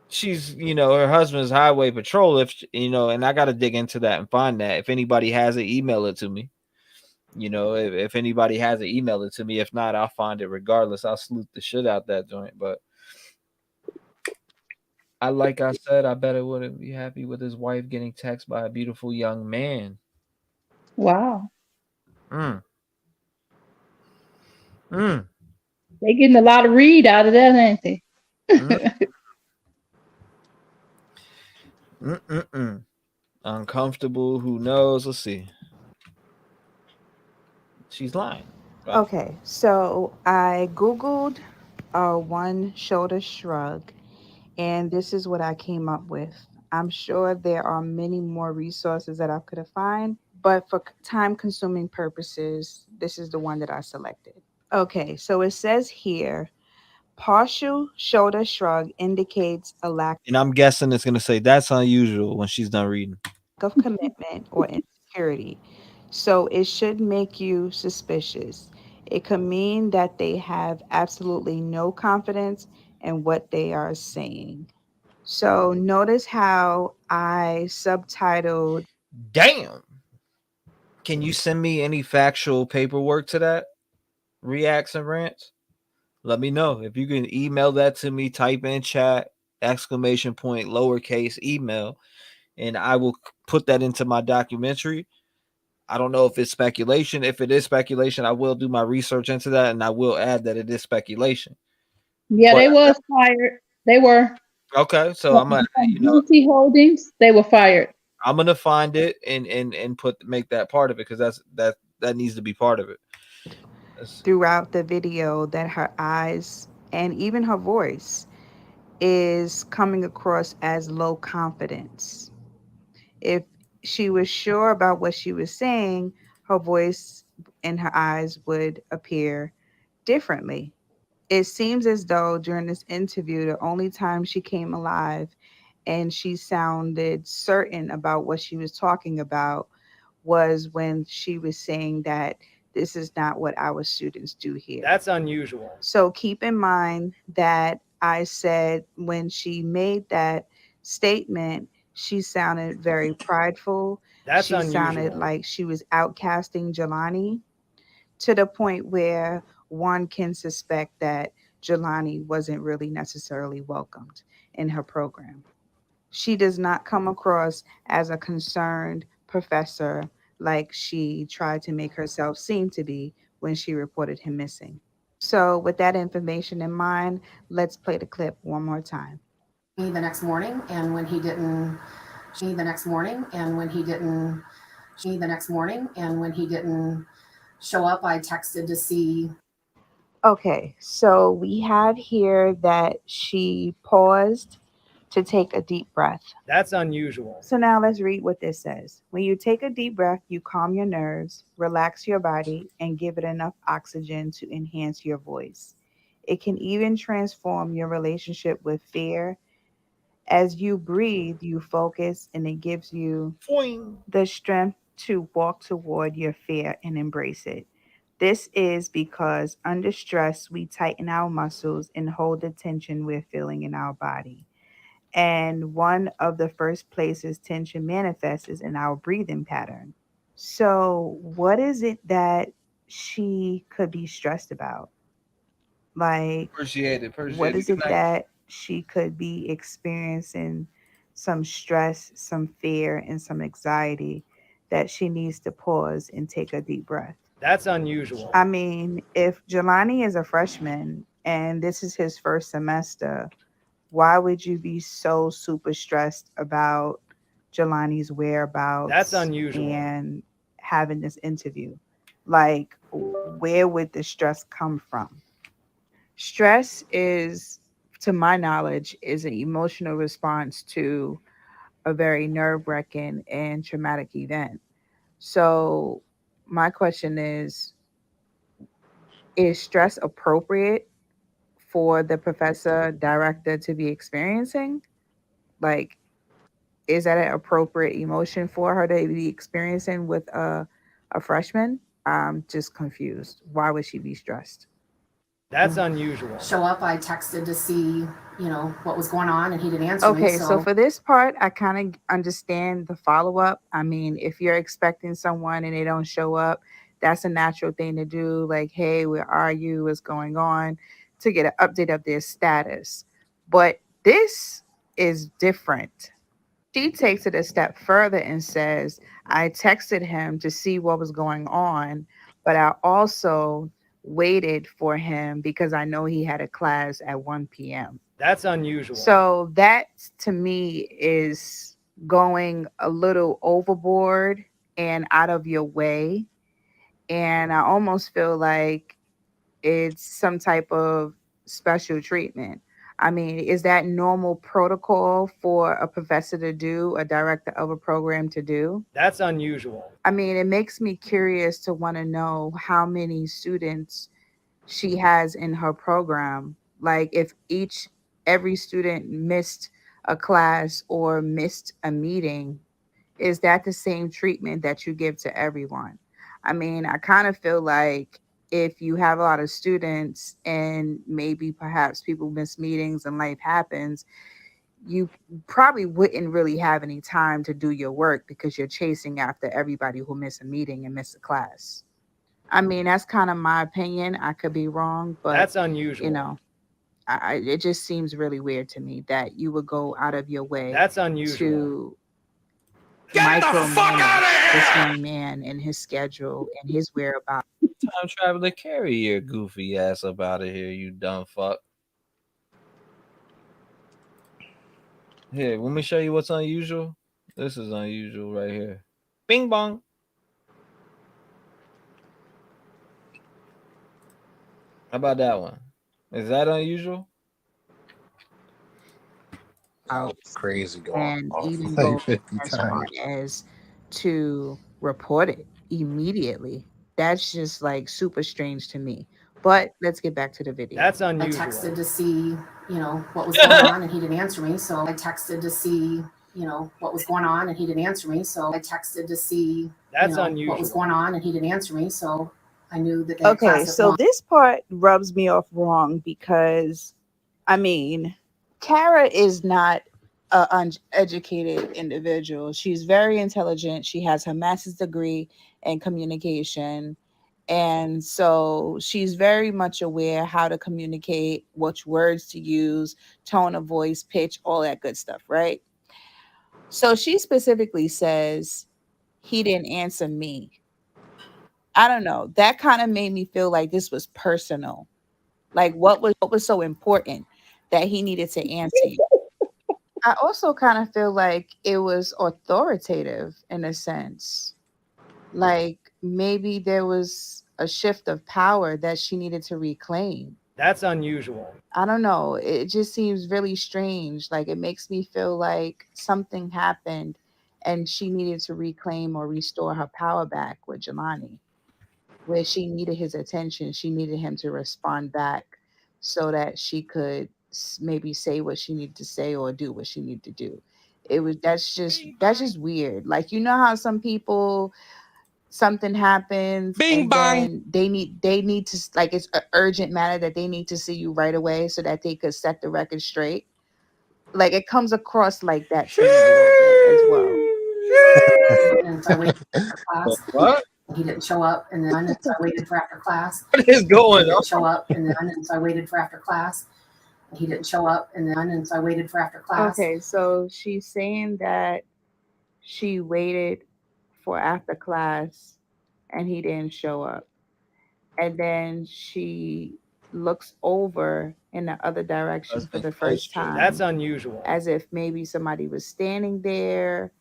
she's her husband's highway patrol. If and I got to dig into that and find that. If anybody has it, email it to me. If anybody has it, email it to me. If not, I'll find it regardless. I'll sleuth the shit out that joint. But like I said, I bet it wouldn't be happy with his wife getting texted by a beautiful young man. Wow. They getting a lot of read out of that, ain't they? Uncomfortable. Who knows? Let's see. She's lying. Right. Okay, so I Googled one shoulder shrug, and this is what I came up with. I'm sure there are many more resources that I could have found, but for time consuming purposes, this is the one that I selected. Okay, so it says here partial shoulder shrug indicates a lack And I'm guessing it's gonna say that's unusual when she's done reading. of commitment or insecurity. So it should make you suspicious. It could mean that they have absolutely no confidence in what they are saying. So notice how I subtitled. Damn. Can you send me any factual paperwork to that? Reacts and rants? Let me know. If you can email that to me, type in chat, ! lowercase email, and I will put that into my documentary. I don't know if it's speculation. If it is speculation, I will do my research into that, and I will add that it is speculation. Yeah, they was fired. They were. Okay, so I'm gonna, guilty holdings. They were fired. I'm gonna find it and make that part of it, because that needs to be part of it. Throughout the video that her eyes and even her voice is coming across as low confidence. If she was sure about what she was saying, her voice and her eyes would appear differently. It seems as though during this interview, the only time she came alive and she sounded certain about what she was talking about was when she was saying that this is not what our students do here. That's unusual. So keep in mind that I said when she made that statement, she sounded very prideful. That's she sounded unusual. like she was outcasting Jelani, to the point where one can suspect that Jelani wasn't really necessarily welcomed in her program. She does not come across as a concerned professor like she tried to make herself seem to be when she reported him missing. So, with that information in mind, let's play the clip one more time. The next morning, and when he didn't, the next morning, and when he didn't, the next morning, and when he didn't show up, I texted to see. Okay, so we have here that she paused to take a deep breath. That's unusual. So now let's read what this says. When you take a deep breath, you calm your nerves, relax your body, and give it enough oxygen to enhance your voice. It can even transform your relationship with fear. As you breathe, you focus, and it gives you the strength to walk toward your fear and embrace it. This is because under stress, we tighten our muscles and hold the tension we're feeling in our body. And one of the first places tension manifests is in our breathing pattern. So, what is it that she could be stressed about? Like, Appreciate it. what is it that she could be experiencing some stress, some fear, and some anxiety that she needs to pause and take a deep breath? That's unusual. I mean, if Jelani is a freshman and this is his first semester, why would you be so super stressed about Jelani's whereabouts? That's unusual. And having this interview. Like, where would the stress come from? Stress is, to my knowledge, is an emotional response to a very nerve-wracking and traumatic event. So my question is stress appropriate for the professor director to be experiencing? Like, is that an appropriate emotion for her to be experiencing with a freshman? I'm just confused. Why would she be stressed? That's unusual. Show up, I texted to see, what was going on, and he didn't answer me. Okay, so for this part, I kind of understand the follow-up. I mean, if you're expecting someone and they don't show up, that's a natural thing to do. Like, hey, where are you? What's going on? To get an update of their status. But this is different. She takes it a step further and says, I texted him to see what was going on, but I also waited for him because I know he had a class at 1 p.m. That's unusual. So that to me is going a little overboard and out of your way. And I almost feel like it's some type of special treatment. I mean, is that normal protocol for a professor to do, a director of a program to do? That's unusual. I mean, it makes me curious to want to know how many students she has in her program. Like if every student missed a class or missed a meeting, is that the same treatment that you give to everyone? I mean, I kind of feel like if you have a lot of students and maybe perhaps people miss meetings and life happens, you probably wouldn't really have any time to do your work because you're chasing after everybody who missed a meeting and missed a class. I mean, that's kind of my opinion. I could be wrong, but That's unusual. you know, it just seems really weird to me that you would go out of your way That's unusual. to micromanage this young man and his schedule and his whereabouts. Time traveler, carry your goofy ass up out of here, you dumb fuck. Here, let me show you what's unusual. This is unusual right here. Bing bong. How about that one? Is that unusual? Crazy going And off even like go 50 as far times. as to report it immediately. That's just like super strange to me. But let's get back to the video. That's I unusual. texted to see, what was going on, and he didn't answer me. So I texted to see, what was going on, and he didn't answer me. So I texted to see, That's what was unusual. going on, and he didn't answer me. So I knew that they had Okay, class at so 1. this part rubs me off wrong because, I mean, Kara is not an uneducated individual. She's very intelligent. She has her master's degree in communication. And so she's very much aware how to communicate, which words to use, tone of voice, pitch, all that good stuff, right? So she specifically says, he didn't answer me. I don't know. That kind of made me feel like this was personal. Like what was so important that he needed to answer you? I also kind of feel like it was authoritative in a sense. Like maybe there was a shift of power that she needed to reclaim. That's unusual. I don't know. It just seems really strange. Like it makes me feel like something happened and she needed to reclaim or restore her power back with Jelani, where she needed his attention. She needed him to respond back so that she could maybe say what she needed to say or do what she needed to do. That's just weird. Like you know how some people something happens Bing and bang. then they need to like it's an urgent matter that they need to see you right away so that they could set the record straight. Like it comes across like that to me a little bit as well. And so I waited for class. What? He didn't show up, and then so I waited for after class. What is going He on? didn't show up, and so I waited for after class. He didn't show up, and so I waited for after class. Okay, so she's saying that she waited for after class and he didn't show up. And then she looks over in the other direction for the first time. That's unusual. As if maybe somebody was standing there,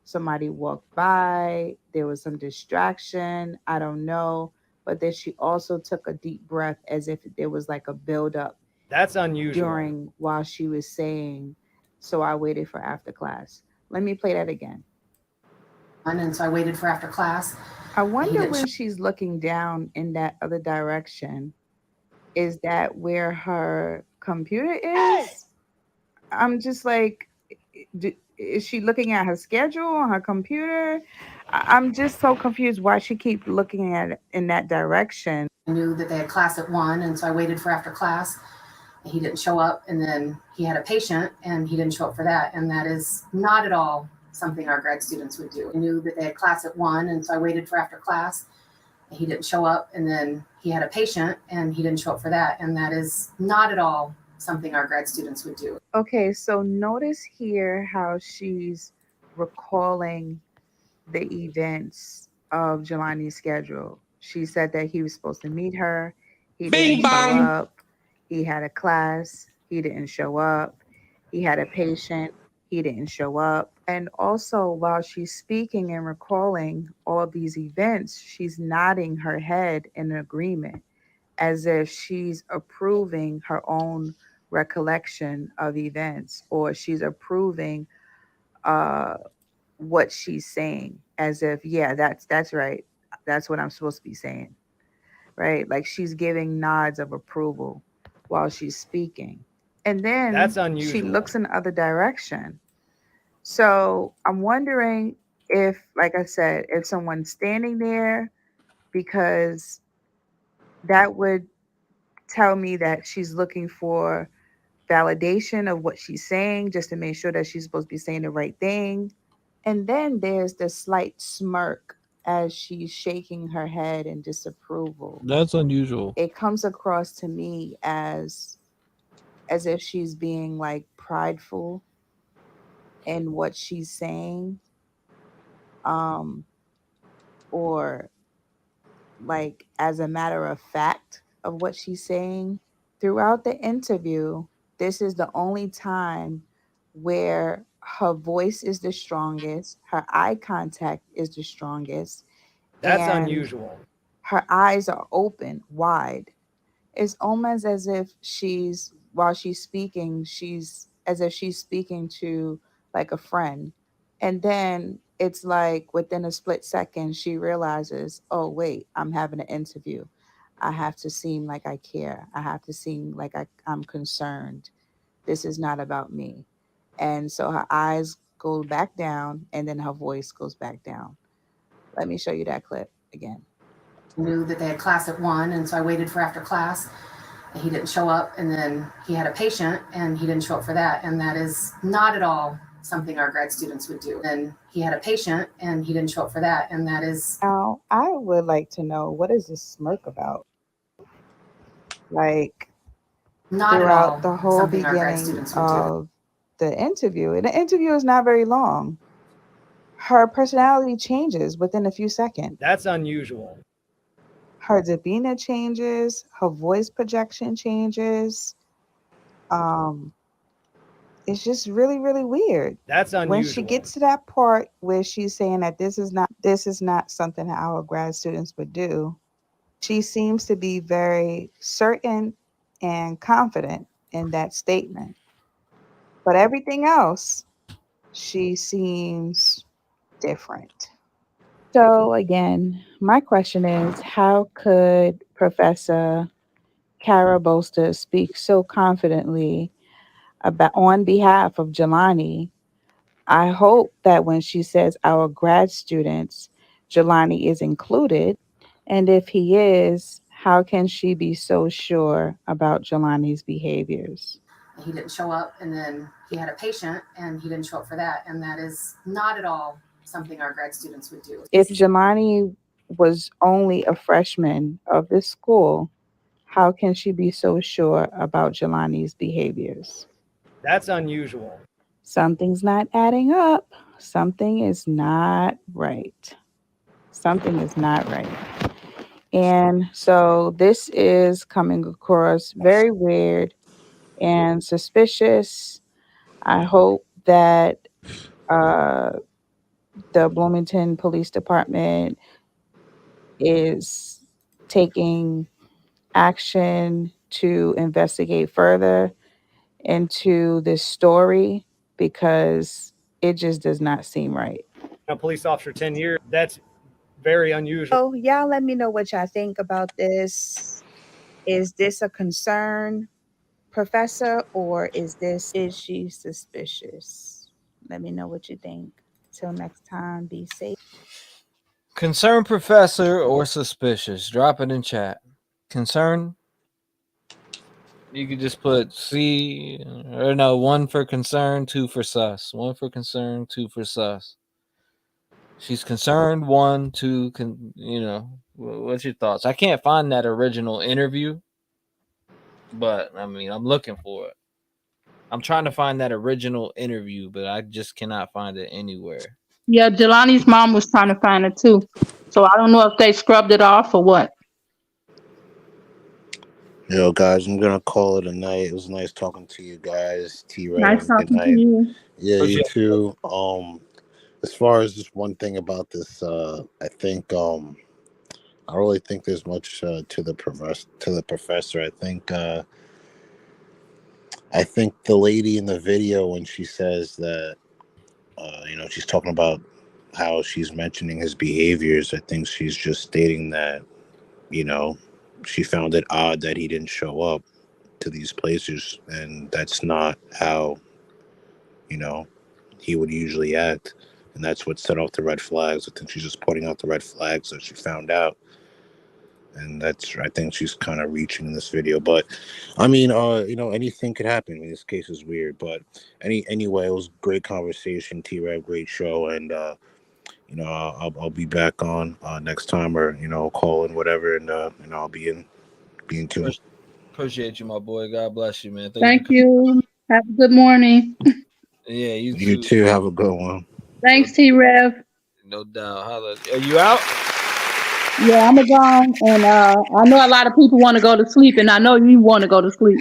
somebody walked by, there was some distraction, I don't know. But then she also took a deep breath as if there was like a buildup. That's unusual. While she was saying, so I waited for after class. Let me play that again. And so I waited for after class. I wonder when she's looking down in that other direction, is that where her computer is? I'm just like, is she looking at her schedule on her computer? I'm just so confused why she keeps looking at it in that direction. I knew that they had class at 1, and so I waited for after class. He didn't show up, and then he had a patient, and he didn't show up for that. And that is not at all something our grad students would do. I knew that they had class at 1, and so I waited for after class. He didn't show up, and then he had a patient, and he didn't show up for that. And that is not at all something our grad students would do. Okay, so notice here how she's recalling the events of Jelani's schedule. She said that he was supposed to meet her. He Bing didn't show bong. up. He had a class. He didn't show up. He had a patient. He didn't show up. And also, while she's speaking and recalling all these events, she's nodding her head in agreement as if she's approving her own recollection of events, or she's approving what she's saying, as if, yeah, that's right. That's what I'm supposed to be saying. Right? Like she's giving nods of approval while she's speaking. And then That's she unusual. looks in the other direction. So I'm wondering if, like I said, if someone's standing there, because that would tell me that she's looking for validation of what she's saying, just to make sure that she's supposed to be saying the right thing. And then there's the slight smirk as she's shaking her head in disapproval. That's unusual. It comes across to me as if she's being like prideful in what she's saying, or like as a matter of fact of what she's saying. Throughout the interview, this is the only time where her voice is the strongest, her eye contact is the strongest. That's and unusual. Her eyes are open wide. It's almost as if while she's speaking, she's as if she's speaking to like a friend. And then it's like within a split second, she realizes, oh, wait, I'm having an interview. I have to seem like I care. I have to seem like I'm concerned. This is not about me. And so her eyes go back down and then her voice goes back down. Let me show you that clip again. Knew that they had class at 1, and so I waited for after class. And he didn't show up, and then he had a patient, and he didn't show up for that, and that is not at all something our grad students would do. And he had a patient, and he didn't show up for that, and that is... Now, I would like to know, what is this smirk about? Like, not throughout at all the whole something our grad beginning students would do. of the interview, and the interview is not very long, her personality changes within a few seconds. That's unusual. Her demeanor changes, her voice projection changes. It's just really, really weird. That's unusual. When she gets to that part where she's saying that this is not something that our grad students would do, she seems to be very certain and confident in that statement. But everything else, she seems different. So again, my question is, how could Professor Carabosta speak so confidently on behalf of Jelani? I hope that when she says our grad students, Jelani is included. And if he is, how can she be so sure about Jelani's behaviors? He didn't show up, and then he had a patient, and he didn't show up for that, and that is not at all something our grad students would do. If Jelani was only a freshman of this school, how can she be so sure about Jelani's behaviors? That's unusual. Something's not adding up. Something is not right. Something is not right. And so this is coming across very weird and suspicious. I hope that the Bloomington Police Department is taking action to investigate further into this story, because it just does not seem right. A police officer 10 years, that's very unusual. So y'all let me know what y'all think about this. Is this a concern, Professor, or is she suspicious? Let me know what you think. Till next time, be safe. Concerned professor or suspicious? Drop it in chat. Concern? You could just put C, or no, 1 for concern, 2 for sus. 1 for concern, 2 for sus. She's concerned, 1, 2, what's your thoughts? I can't find that original interview, but I mean, I'm looking for it. I'm trying to find that original interview, but I just cannot find it anywhere. Yeah, Jelani's mom was trying to find it too. So I don't know if they scrubbed it off or what. Yo, guys, I'm gonna call it a night. It was nice talking to you guys. T-REV, Nice have a good talking to night. you. Yeah, you Appreciate too. As far as just one thing about this, I think I don't really think there's much to the professor. I think the lady in the video, when she says that, she's talking about how she's mentioning his behaviors. I think she's just stating that, you know, she found it odd that he didn't show up to these places, and that's not how, you know, he would usually act. And that's what set off the red flags. I think she's just pointing out the red flags that she found out. And I think she's kind of reaching in this video. But I mean, anything could happen. I mean, this case is weird. But anyway, it was great conversation, T-REV, great show. And, I'll be back on next time, or, call in whatever. And, I'll be in tune. Appreciate you, my boy. God bless you, man. Thank you. Have a good morning. Yeah, You too. Have a good one. Thanks, T-REV. No doubt. Holla. Are you out? Yeah, I'm gone, and I know a lot of people want to go to sleep, and I know you want to go to sleep.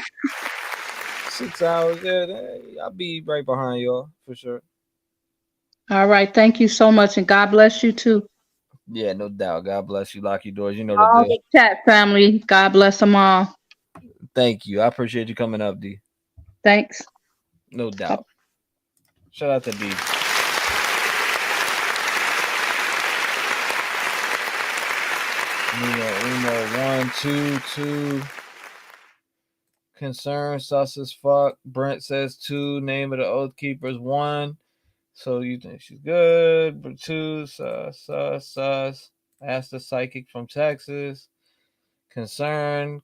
6 hours. Yeah, I'll be right behind y'all for sure. All right, thank you so much, and God bless you too. Yeah, no doubt. God bless you. Lock your doors. You know All the deal. the chat family, God bless them all. Thank you. I appreciate you coming up, D. Thanks. No doubt. Shout out to D. Uno 122. Concern sus as fuck. Brent says 2. Name of the Oath Keepers 1. So you think she's good? But 2. Sus. Ask the psychic from Texas. Concerned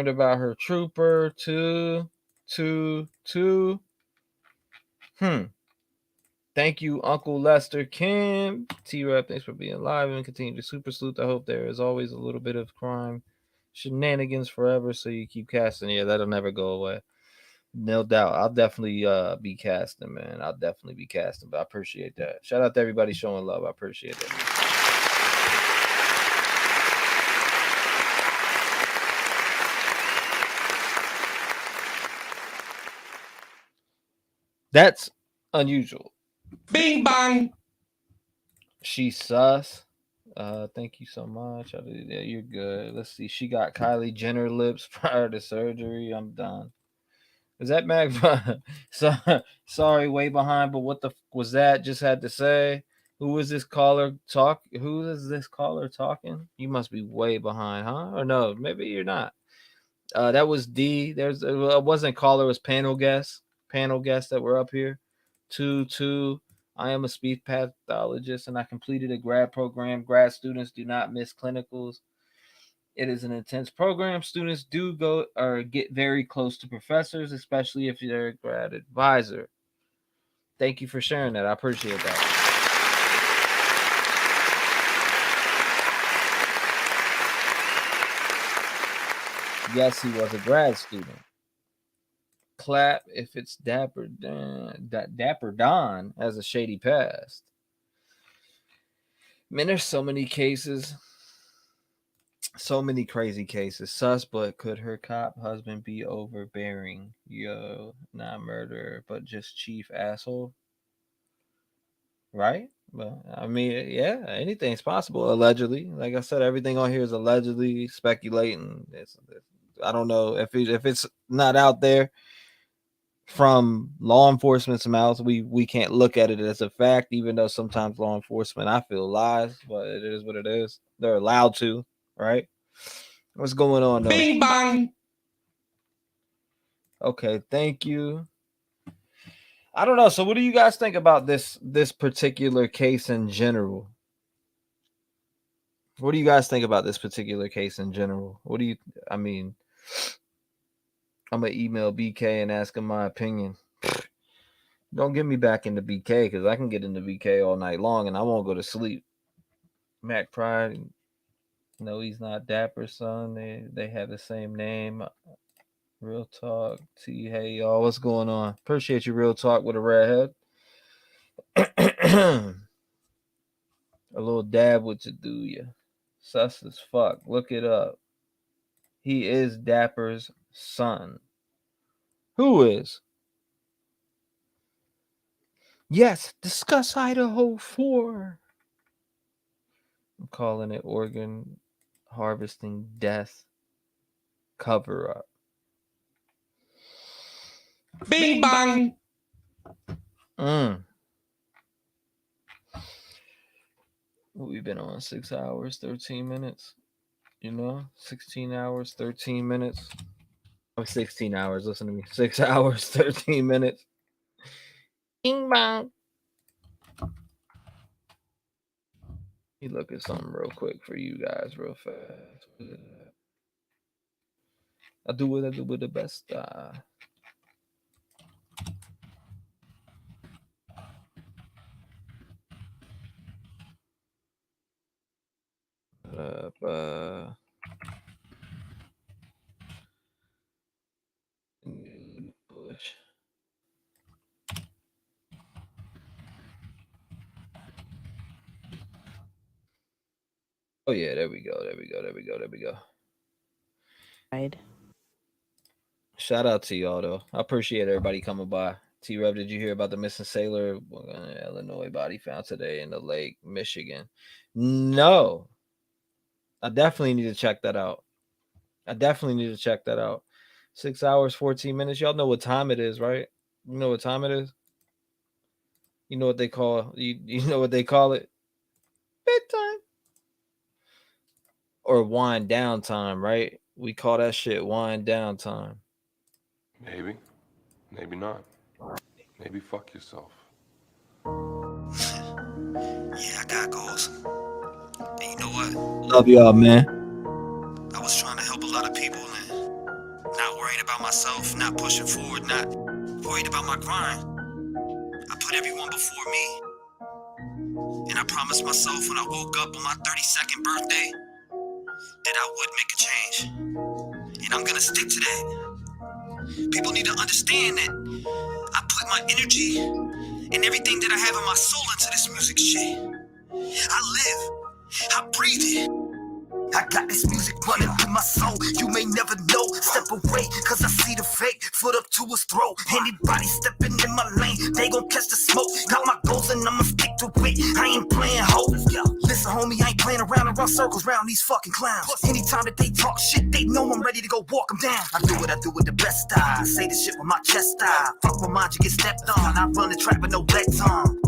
about her trooper. 2. Thank you, Uncle Lester Kim. T-REV, thanks for being live and continue to super salute. I hope there is always a little bit of crime shenanigans forever, so you keep casting. Yeah, that'll never go away. No doubt. I'll definitely be casting, man. I'll definitely be casting, but I appreciate that. Shout out to everybody showing love. I appreciate that. That's unusual. Bing bang. She's sus. Thank you so much. Yeah, you're good. Let's see. She got Kylie Jenner lips prior to surgery. I'm done. Is that Mac? Sorry, way behind. But what the was that? Just had to say. Who is this caller Who is this caller talking? You must be way behind, huh? Or no? Maybe you're not. That was D. It wasn't caller. It was panel guests. Panel guests that were up here. 2. I am a speech pathologist and I completed a grad program. Grad students do not miss clinicals. It is an intense program. Students do go or get very close to professors, especially if you're a grad advisor. Thank you for sharing that. I appreciate that. Yes, he was a grad student. Clap if it's Dapper Don has a shady past. Man, there's so many cases. So many crazy cases. Sus, but could her cop husband be overbearing? Yo, not murderer, but just chief asshole. Right? Well, I mean, yeah, anything's possible. Allegedly, like I said, everything on here is allegedly speculating. I don't know if it's not out there from law enforcement's mouth. We can't look at it as a fact, even though sometimes law enforcement, I feel, lies, but it is what it is. They're allowed to, right? What's going on? Bing bang. Okay, thank you. I don't know. So, what do you guys think about this particular case in general? What do you guys think about this particular case in general? I mean, I'm gonna email BK and ask him my opinion. Don't get me back into BK because I can get into BK all night long and I won't go to sleep. Mac Pride, no, he's not Dapper, son. They have the same name. Real talk. T, hey y'all, what's going on? Appreciate you, Real Talk with a redhead. A little dab would to do ya. Sus as fuck. Look it up. He is Dapper's son. Who is? Yes, discuss Idaho 4. I'm calling it organ harvesting death cover up. Bing bang. We've been on 6 hours, 13 minutes. 16 hours, 13 minutes. 16 hours, listen to me. 6 hours, 13 minutes. Bing bang. Let me look at something real quick for you guys real fast. I do what I do with the best. Push. Oh yeah, there we go. Right. Shout out to y'all though. I appreciate everybody coming by. T-REV, did you hear about the missing sailor Illinois body found today in the lake, Michigan? No. I definitely need to check that out. 6 hours, 14 minutes. Y'all know what time it is, right? You know what time it is? You know what they call you know what they call it? Bedtime. Or wind down time, right? We call that shit wind down time. Maybe. Maybe not. Maybe fuck yourself. Yeah, I got goals. And you know what? Love y'all, man. I was trying to help a lot of people and not worried about myself, not pushing forward, not worried about my grind. I put everyone before me. And I promised myself when I woke up on my 32nd birthday that I would make a change. And I'm gonna stick to that. People need to understand that I put my energy and everything that I have in my soul into this music shit. I live, I breathe it. I got this music running through my soul. You may never know. Step away, cause I see the fake. Foot up to his throat. Anybody stepping in my lane, they gon' catch the smoke. Got my goals and I'ma stick to it. I ain't playing hoes. Listen, homie, I ain't playing around and run circles around these fucking clowns. Anytime that they talk shit, they know I'm ready to go walk them down. I do what I do with the best style. I say this shit with my chest style. Fuck my mind, you get stepped on. I run the track with no legs on.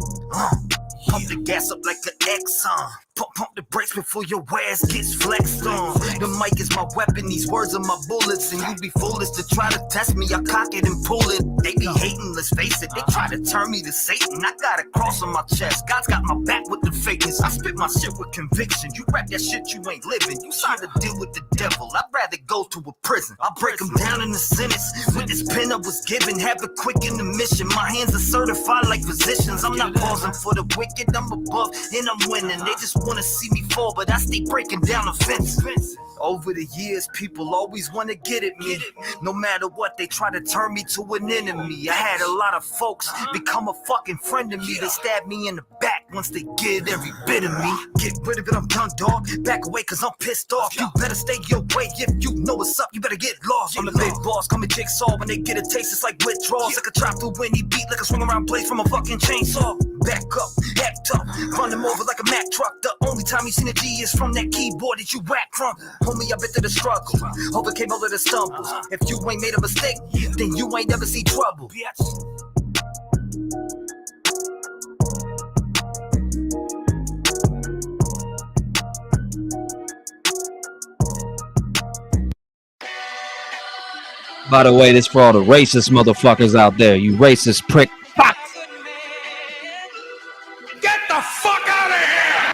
Pump the gas up like an Exxon. Pump the brakes before your ass gets flexed on. The mic is my weapon, these words are my bullets. And you'd be foolish to try to test me, I cock it and pull it. They be hating, let's face it, they try to turn me to Satan. I got a cross on my chest, God's got my back with the fakeness. I spit my shit with conviction, you rap that shit you ain't living. You signed a deal with the devil, I'd rather go to a prison. I'll break them down in the sentence. With this pen I was given, have it quick in the mission. My hands are certified like physicians. I'm not pausing for the wicked, I'm above and I'm winning. They just wanna see me fall, but I stay breaking down the fence. Over the years, people always wanna get at me. No matter what, they try to turn me to an enemy. I had a lot of folks become a fucking friend of me. They stab me in the back once they get every bit of me. Get rid of it, I'm done, dog. Back away, cause I'm pissed off. You better stay your way. If you know what's up, you better get lost. I'm the big boss, call me Jigsaw. When they get a taste, it's like withdrawals. I could chop through any beat like a swing around blade from a fucking chainsaw. Back up, act up, run them over like a Mack truck. The only time you seen a G is from that keyboard that you whack from. Homie, I've been through the struggle, overcame all of the stumbles. If you ain't made a mistake, then you ain't never see trouble. By the way, this for all the racist motherfuckers out there. You racist prick. Fuck. Get the fuck out of here!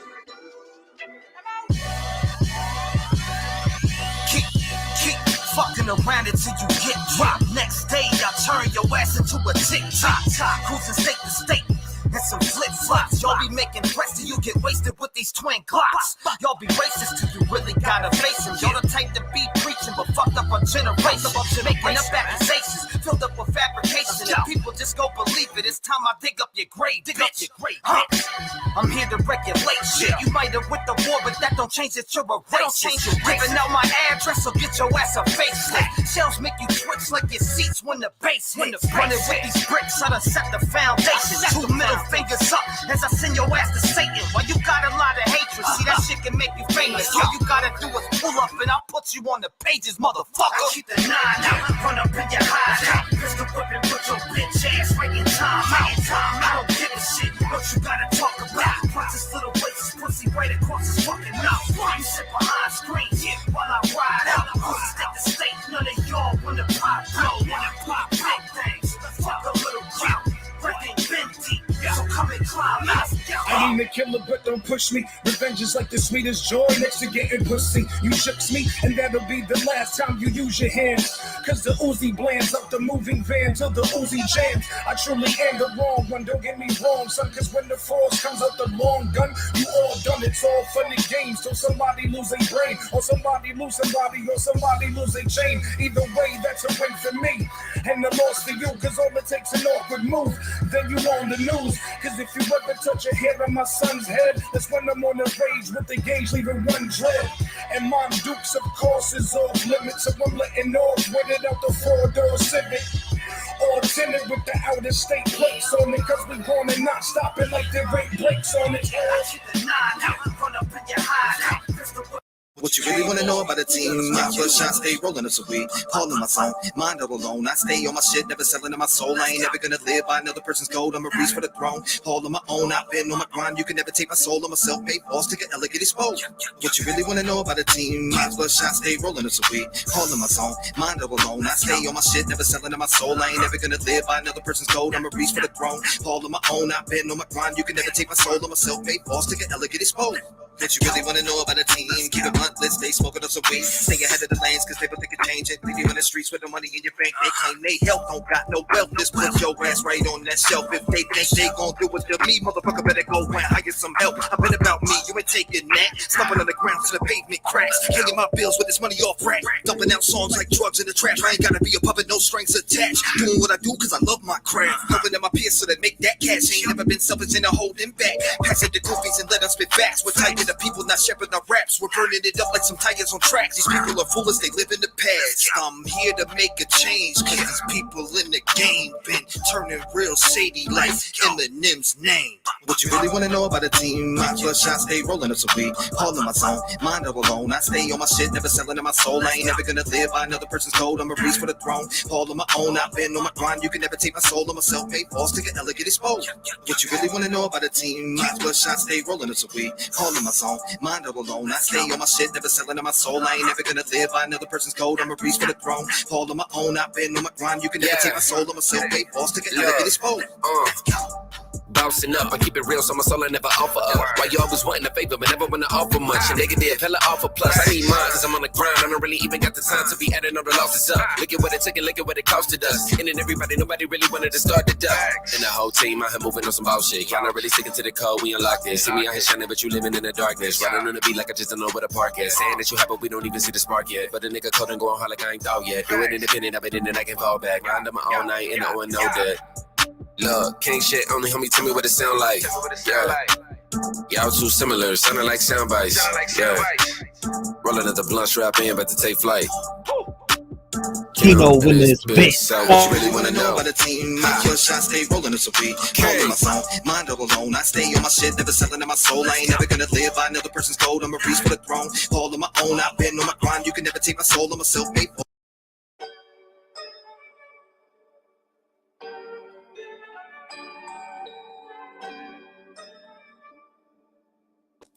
Keep fucking around until you get dropped. Next day, I'll turn your ass into a TikTok. Cruising state to state. And some flip-flops. Y'all be making threats till you get wasted with these twin Glocks. Y'all be racist till you really gotta face them. Y'all the type to be preaching but fucked up a generation. Making up accusations filled up with fabrication. And people well just go believe it. It's time I dig up your grave, bitch. I'm here to regulate shit. You might have with the war, but that don't change that you're a racist. Giving out my address, so get your ass a facelift. Shells make you twitch like your seats when the bass hits. Running with these bricks, I done set the foundation. 2 middle fingers up as I send your ass to Satan. While you got a lot of hatred, see that shit can make you famous. All you gotta do is pull up and I'll put you on the pages, motherfucker. I keep the 9 out, run up in your hideout. Pistol whip and put your bitch ass right in time out. I don't give a shit what you gotta talk about. Punch this little waist pussy right across his fucking mouth. You sit behind screens while I ride out. Pussy take the state, none of y'all wanna pop blow, wanna pop big things. Fuck a little crowd, breaking been deep. So come and climb out. I ain't a killer, but don't push me. Revenge is like the sweetest joy next to getting pussy. You shooks me, and that'll be the last time you use your hands. Cause the Uzi blands up the moving van till the Uzi jams. I truly am the wrong one, don't get me wrong, son. Cause when the force comes out the long gun, you all done. It's all fun and games till somebody lose a brain, or somebody lose somebody, or somebody lose a chain. Either way, that's a win for me, and a loss for you. Cause all it takes an awkward move, then you on the news. Cause if you ever touch a hair on my son's head, that's when I'm on the rage with the gauge, leaving one dread. And Mom Dukes, of course, is off limits, so I'm letting off with it out the 4-door Civic. All tinted with the outer state plates on it, cause we going and not stopping like there ain't brakes on it. I keep the 9 out, run up in your hideout. Pistol whip. What you really wanna know about a team? My first shot stay rolling us a week. Calling my song, mind all alone. I stay on my shit, never selling in my soul. I ain't never gonna live by another person's code. I'ma reach for the throne, all on my own. I've been on my grind. You can never take my soul. I'm a self-made boss to get elegant exposed. What you really wanna know about a team? My first shot stay rolling us a week. Calling my song, mind all alone. I stay on my shit, never selling in my soul. I ain't never gonna live by another person's code. I'ma reach for the throne, all on my own. I've been on my grind. You can never take my soul. I'm a self-made boss to get elegant exposed. What you really wanna know about a team? Keep it blunt, let's stay smoking up some weed. Stay ahead of the lanes, cause people think it change it. Leave you in the streets with the money in your bank. They claim they help, don't got no wealth. Just put your ass right on that shelf. If they think they gon' do it to me, motherfucker better go and hire some help. I bet about me, you ain't taking that. Stomping on the ground till the pavement cracks. Paying my bills with this money off rack. Dumping out songs like drugs in the trash. I ain't gotta be a puppet, no strings attached. Doing what I do cause I love my craft. Helping at my peers so they make that cash. Ain't never been selfish and I hold them back. Pass it to goofies and let us spit facts. We're tight to the people, not shepherd our raps. We're burning it up like some tires on tracks. These people are foolish, they live in the past. I'm here to make a change, cause these people in the game been turning real shady like Eminem's name. What you really wanna know about a team? My first shot stay rolling us a week. Calling my song, mind all alone. I stay on my shit, never selling in my soul. I ain't never gonna live by another person's code. I'ma reach for the throne, all on my own. I've been on my grind, you can never take my soul. I'm a self-made boss to get elegant exposed. What you really wanna know about a team? My first shot stay rolling us a week. Calling my song, mind all alone. I stay on my shit, never selling in my soul. I ain't never gonna live by another person's code. I'ma reach for the throne, all on my own. I've been on my grind, you can never take my soul. I'm a self-made boss to get elegant exposed. Bouncing up, I keep it real, so my soul I never offer up. Why you always wanting a favor, but never wanna offer much? A negative, hella offer plus. I need mine, cause I'm on the grind. I don't really even got the time to be adding all the losses up. Look at what it took and look at what it costed us. And then everybody, nobody really wanted to start the dust. And the whole team out here moving on some bullshit. Y'all not really sticking to the code, we unlock this. See me out here shining, but you living in the darkness. Riding on the beat like I just don't know where the park is. Saying that you have, but we don't even see the spark yet. But a nigga cold and going hard like I ain't thought yet. Do it independent, I've been in and I can fall back. Grind on my own night and no one know that. Look, king shit, only homie, tell me what it sound like. Yeah. Y'all too similar, sounding like sound bites. Yeah. Rolling at the blunt strap in, about to take flight. Kino with this bitch. So what you really wanna know about a team? My first shot stay rolling us a week. Calling my song, mind all alone. I stay on my shit, never selling in my soul. I ain't never gonna live by another person's code. I'ma reach for the throne, all on my own. I've been on my grind, you can never take my soul. I'm a self-made.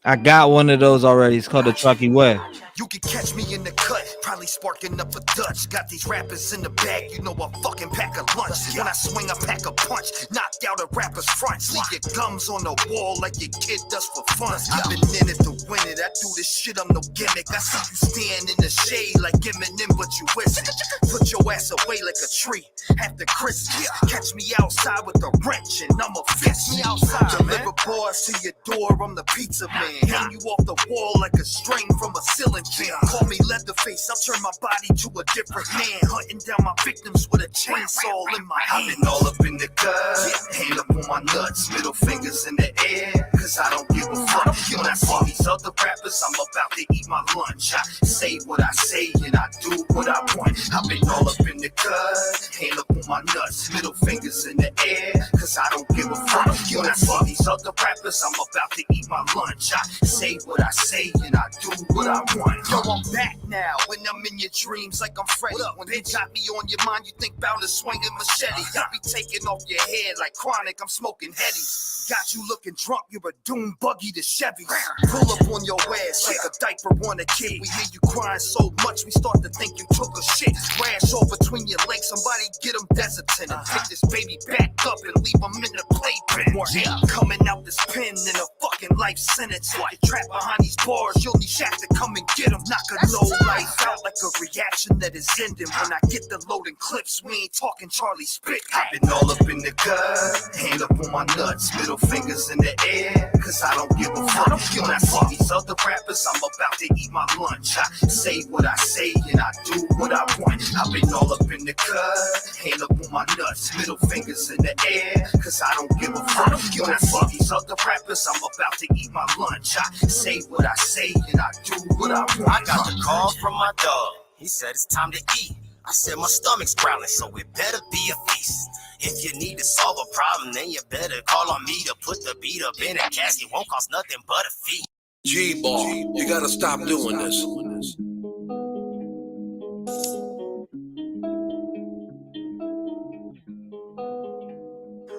I got one of those already. It's called the Truckee Way. You can catch me in the cut, probably sparking up a Dutch. Got these rappers in the bag, you know I fucking pack a lunch. When I swing, I pack a punch, knocked out a rapper's fronts. Leave your gums on the wall like your kid does for fun. I've been in it to win it, I do this shit, I'm no gimmick. I see you stand in the shade like Eminem, but you isn't. Put your ass away like a tree after Christmas. Catch me outside with a wrench and I'm a fist. Me outside, deliver boy bars to your door, I'm the pizza man. Hang you off the wall like a string from a ceiling fan. Call me Leatherface, I'll turn my body to a different man. Hunting down my victims with a chainsaw in my hand. I've been all up in the gut, hand up on my nuts, middle fingers in the air, cause I don't give a fuck. When I see these other rappers, I'm about to eat my lunch. I say what I say and I do what I want. I've been all up in the gut, hand up on my nuts, middle fingers in the air, cause I don't give a fuck. When I see these other rappers, I'm about to eat my lunch. I say what I say and I do what I want. Yo, I'm back now, when I'm in your dreams like I'm Freddy. When they got me on your mind, you think bout to swing a machete. I be taking off your head like chronic, I'm smoking heady. Got you looking drunk, you're a doomed buggy to Chevy. Pull up on your ass like a diaper on a kid. We hear you crying so much, we start to think you took a shit. Rash all between your legs, somebody get him Desitin and pick this baby back up and leave him in the playpen. More hate coming out this pen in a fucking life sentence. Like trapped behind these bars, you'll need Shaq to come and get him. Knock a no life out like a reaction that is ending. When I get the loading clips, we ain't talking Charlie Spit. I've been all up in the gut, hand up on my nuts, middle fingers in the air, cause I don't give a fuck. When I see these other rappers, I'm about to eat my lunch. I say what I say and I do what I want. I've been all up in the gut, hand up on my nuts, middle fingers in the air, cause I don't give a fuck. When I see these other rappers, I'm about to eat my lunch. I say what I say and I do what I want. I got the call from my dog. He said it's time to eat. I said my stomach's growling, so it better be a feast. If you need to solve a problem, then you better call on me to put the beat up in a casket. Won't cost nothing but a fee. G-Ball, you gotta stop doing this.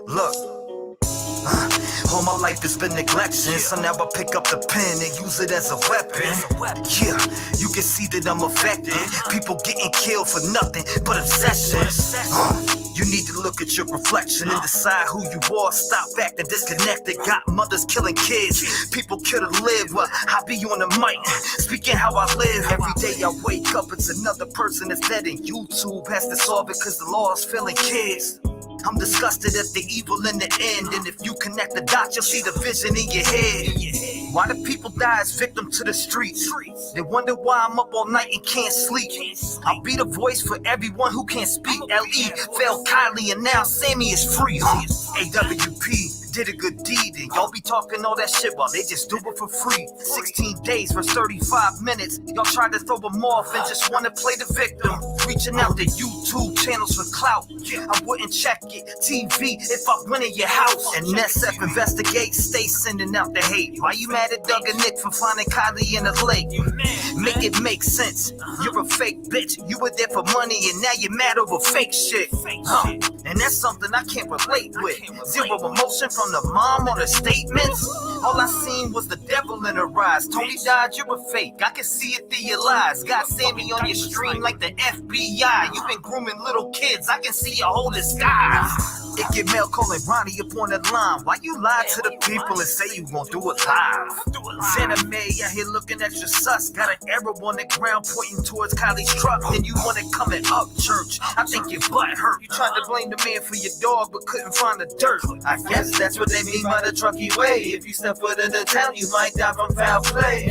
Look. All my life has been neglection, so now I pick up the pen and use it as a weapon. Yeah, you can see that I'm affected. People getting killed for nothing but obsessions. You need to look at your reflection and decide who you are. Stop acting disconnected. Got mothers killing kids. People kill to live. Well, I be on the mic, speaking how I live. Every day I wake up, it's another person that's dead, and YouTube has to solve it because the law is killing kids. I'm disgusted at the evil in the end, and if you connect the dots, you'll see the vision in your head. Why do people die as victims to the streets? They wonder why I'm up all night and can't sleep. I'll be the voice for everyone who can't speak. L.E. failed Kylie and now Sammy is free. AWP did a good deed, and y'all be talking all that shit while they just do it for free. 16 days for 35 minutes. Y'all tried to throw them off and just want to play the victim. Reaching out to YouTube channels for clout. I wouldn't check it. TV if I went in your house. And SF investigate, stay sending out the hate. Why you mad at Doug and Nick for finding Kylie in the lake? Make it make sense. You're a fake bitch. You were there for money and now you're mad over fake shit. And that's something I can't relate with. Zero emotion from the mom on the statements. All I seen was the devil in her eyes. Tony died, you're a fake. I can see it through your lies. Got Sammy on your stream like the FBI. You've been grooming little kids. I can see your whole disguise. It get mail calling Ronnie up on the line. Why you lie to the people and say you gon' do it live? Santa May out here looking extra sus. Got an arrow on the ground pointing towards Kylie's truck. Then you want it coming up church. I think your butt hurt. You tried to blame the man for your dog but couldn't find the dirt. I guess that's what they mean by the trucky way. If you step foot in the town, you might die from foul play.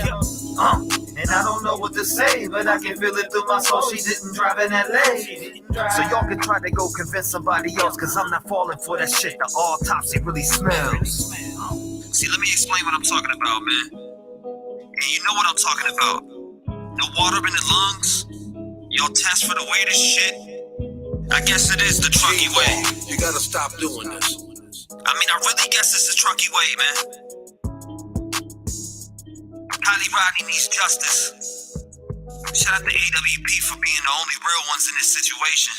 And I don't know what to say, but I can feel it through my soul. She didn't drive in LA. So y'all can try to go convince somebody else, cause I'm not falling for that shit. The autopsy really smells. See, let me explain what I'm talking about, man. And you know what I'm talking about. The water in the lungs. Y'all test for the weirdest shit. I guess it is the trucky way. You gotta stop doing this. I mean, I really guess it's the trucky way, man. Kylie Rodney needs justice. Shout out to AWP for being the only real ones in this situation.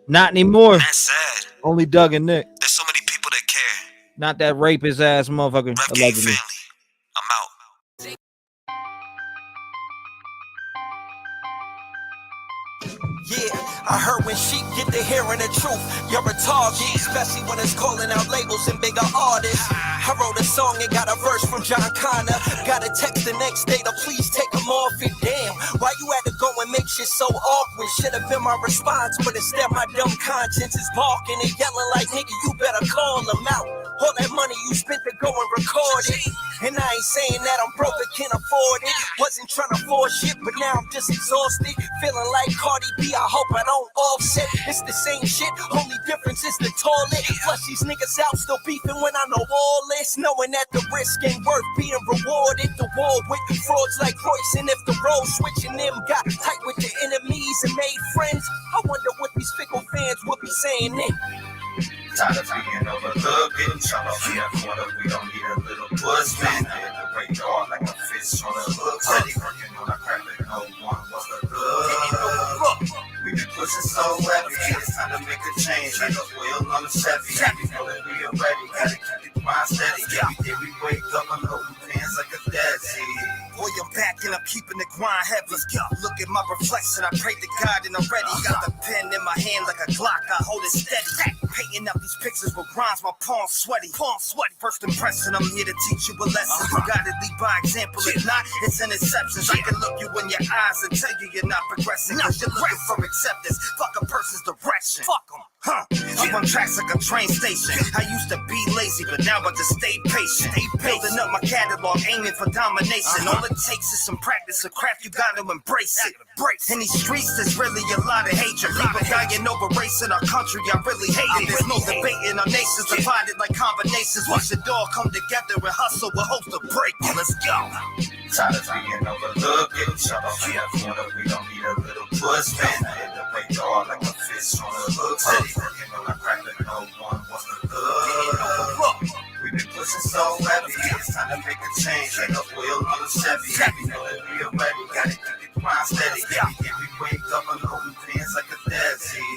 Not anymore. That's sad. Only Doug and Nick. There's so many people that care. Not that rapist ass motherfucker. Allegedly. I'm out. Yeah, I heard when sheep get to hearing the truth, you're a target, especially when it's calling out labels and bigger artists. I wrote a song and got a verse from John Connor. Got a text the next day to please take him off it. Damn, why you had to go and make shit so awkward? Should have been my response, but instead my dumb conscience is barking and yelling like, nigga, you better call him out. All that money you spent to go and record it. And I ain't saying that I'm broke or can't afford it. Wasn't trying to force shit, but now I'm just exhausted. Feeling like Cardi B, I hope I don't offset. It's the same shit, only difference is the toilet. Plus these niggas out still beefing when I know all this. Knowing that the risk ain't worth being rewarded. The war with frauds like Royce, and if the role switching them got tight with the enemies and made friends, I wonder what these fickle fans would be saying then. Tired of being overlooked, getting trouble in the corner. We don't need a little push, man. Hit the radar like a fish on a hook. Steady working on a crack, but no one wants to look. We been pushing so heavy, it's time to make a change. Like a wheel on a Chevy. We know that we are ready, gotta keep the grind steady. Every day we wake up and loading pants like a dead sea. Boy, I'm back and I'm keeping the grind heavy. Look at my reflection, I pray to God and I'm ready. Got the pen in my hand like a Glock, I hold it steady. Painting out these pictures with rhymes, my palms sweaty. First impression, I'm here to teach you a lesson. You gotta lead by example, if not, it's an exception. I can look you in your eyes and tell you you're not progressing. Cause you're looking for acceptance, fuck a person's direction. Fuck them. I'm on tracks like a train station. I used to be lazy, but now I just stay patient. Building up my catalog, aiming for domination. All it takes is some practice, a craft, you gotta embrace it. In these streets, there's really a lot of hatred. People dying over race in our country, I really hate it. There's no debating, our nations divided like combinations. We should all come together and hustle with hopes to break. Let's go. Tired of being overlooked, getting trouble in the corner. We don't need a little push, man. Hit the radar like a fish on a hook. Steady working on a crack, but no one wants to look. We been pushing so heavy, it's time to make a change. Like a wheel on a Chevy. We know that we are ready, gotta keep the grind steady. Every day we wake up and loading pants like a dead sea.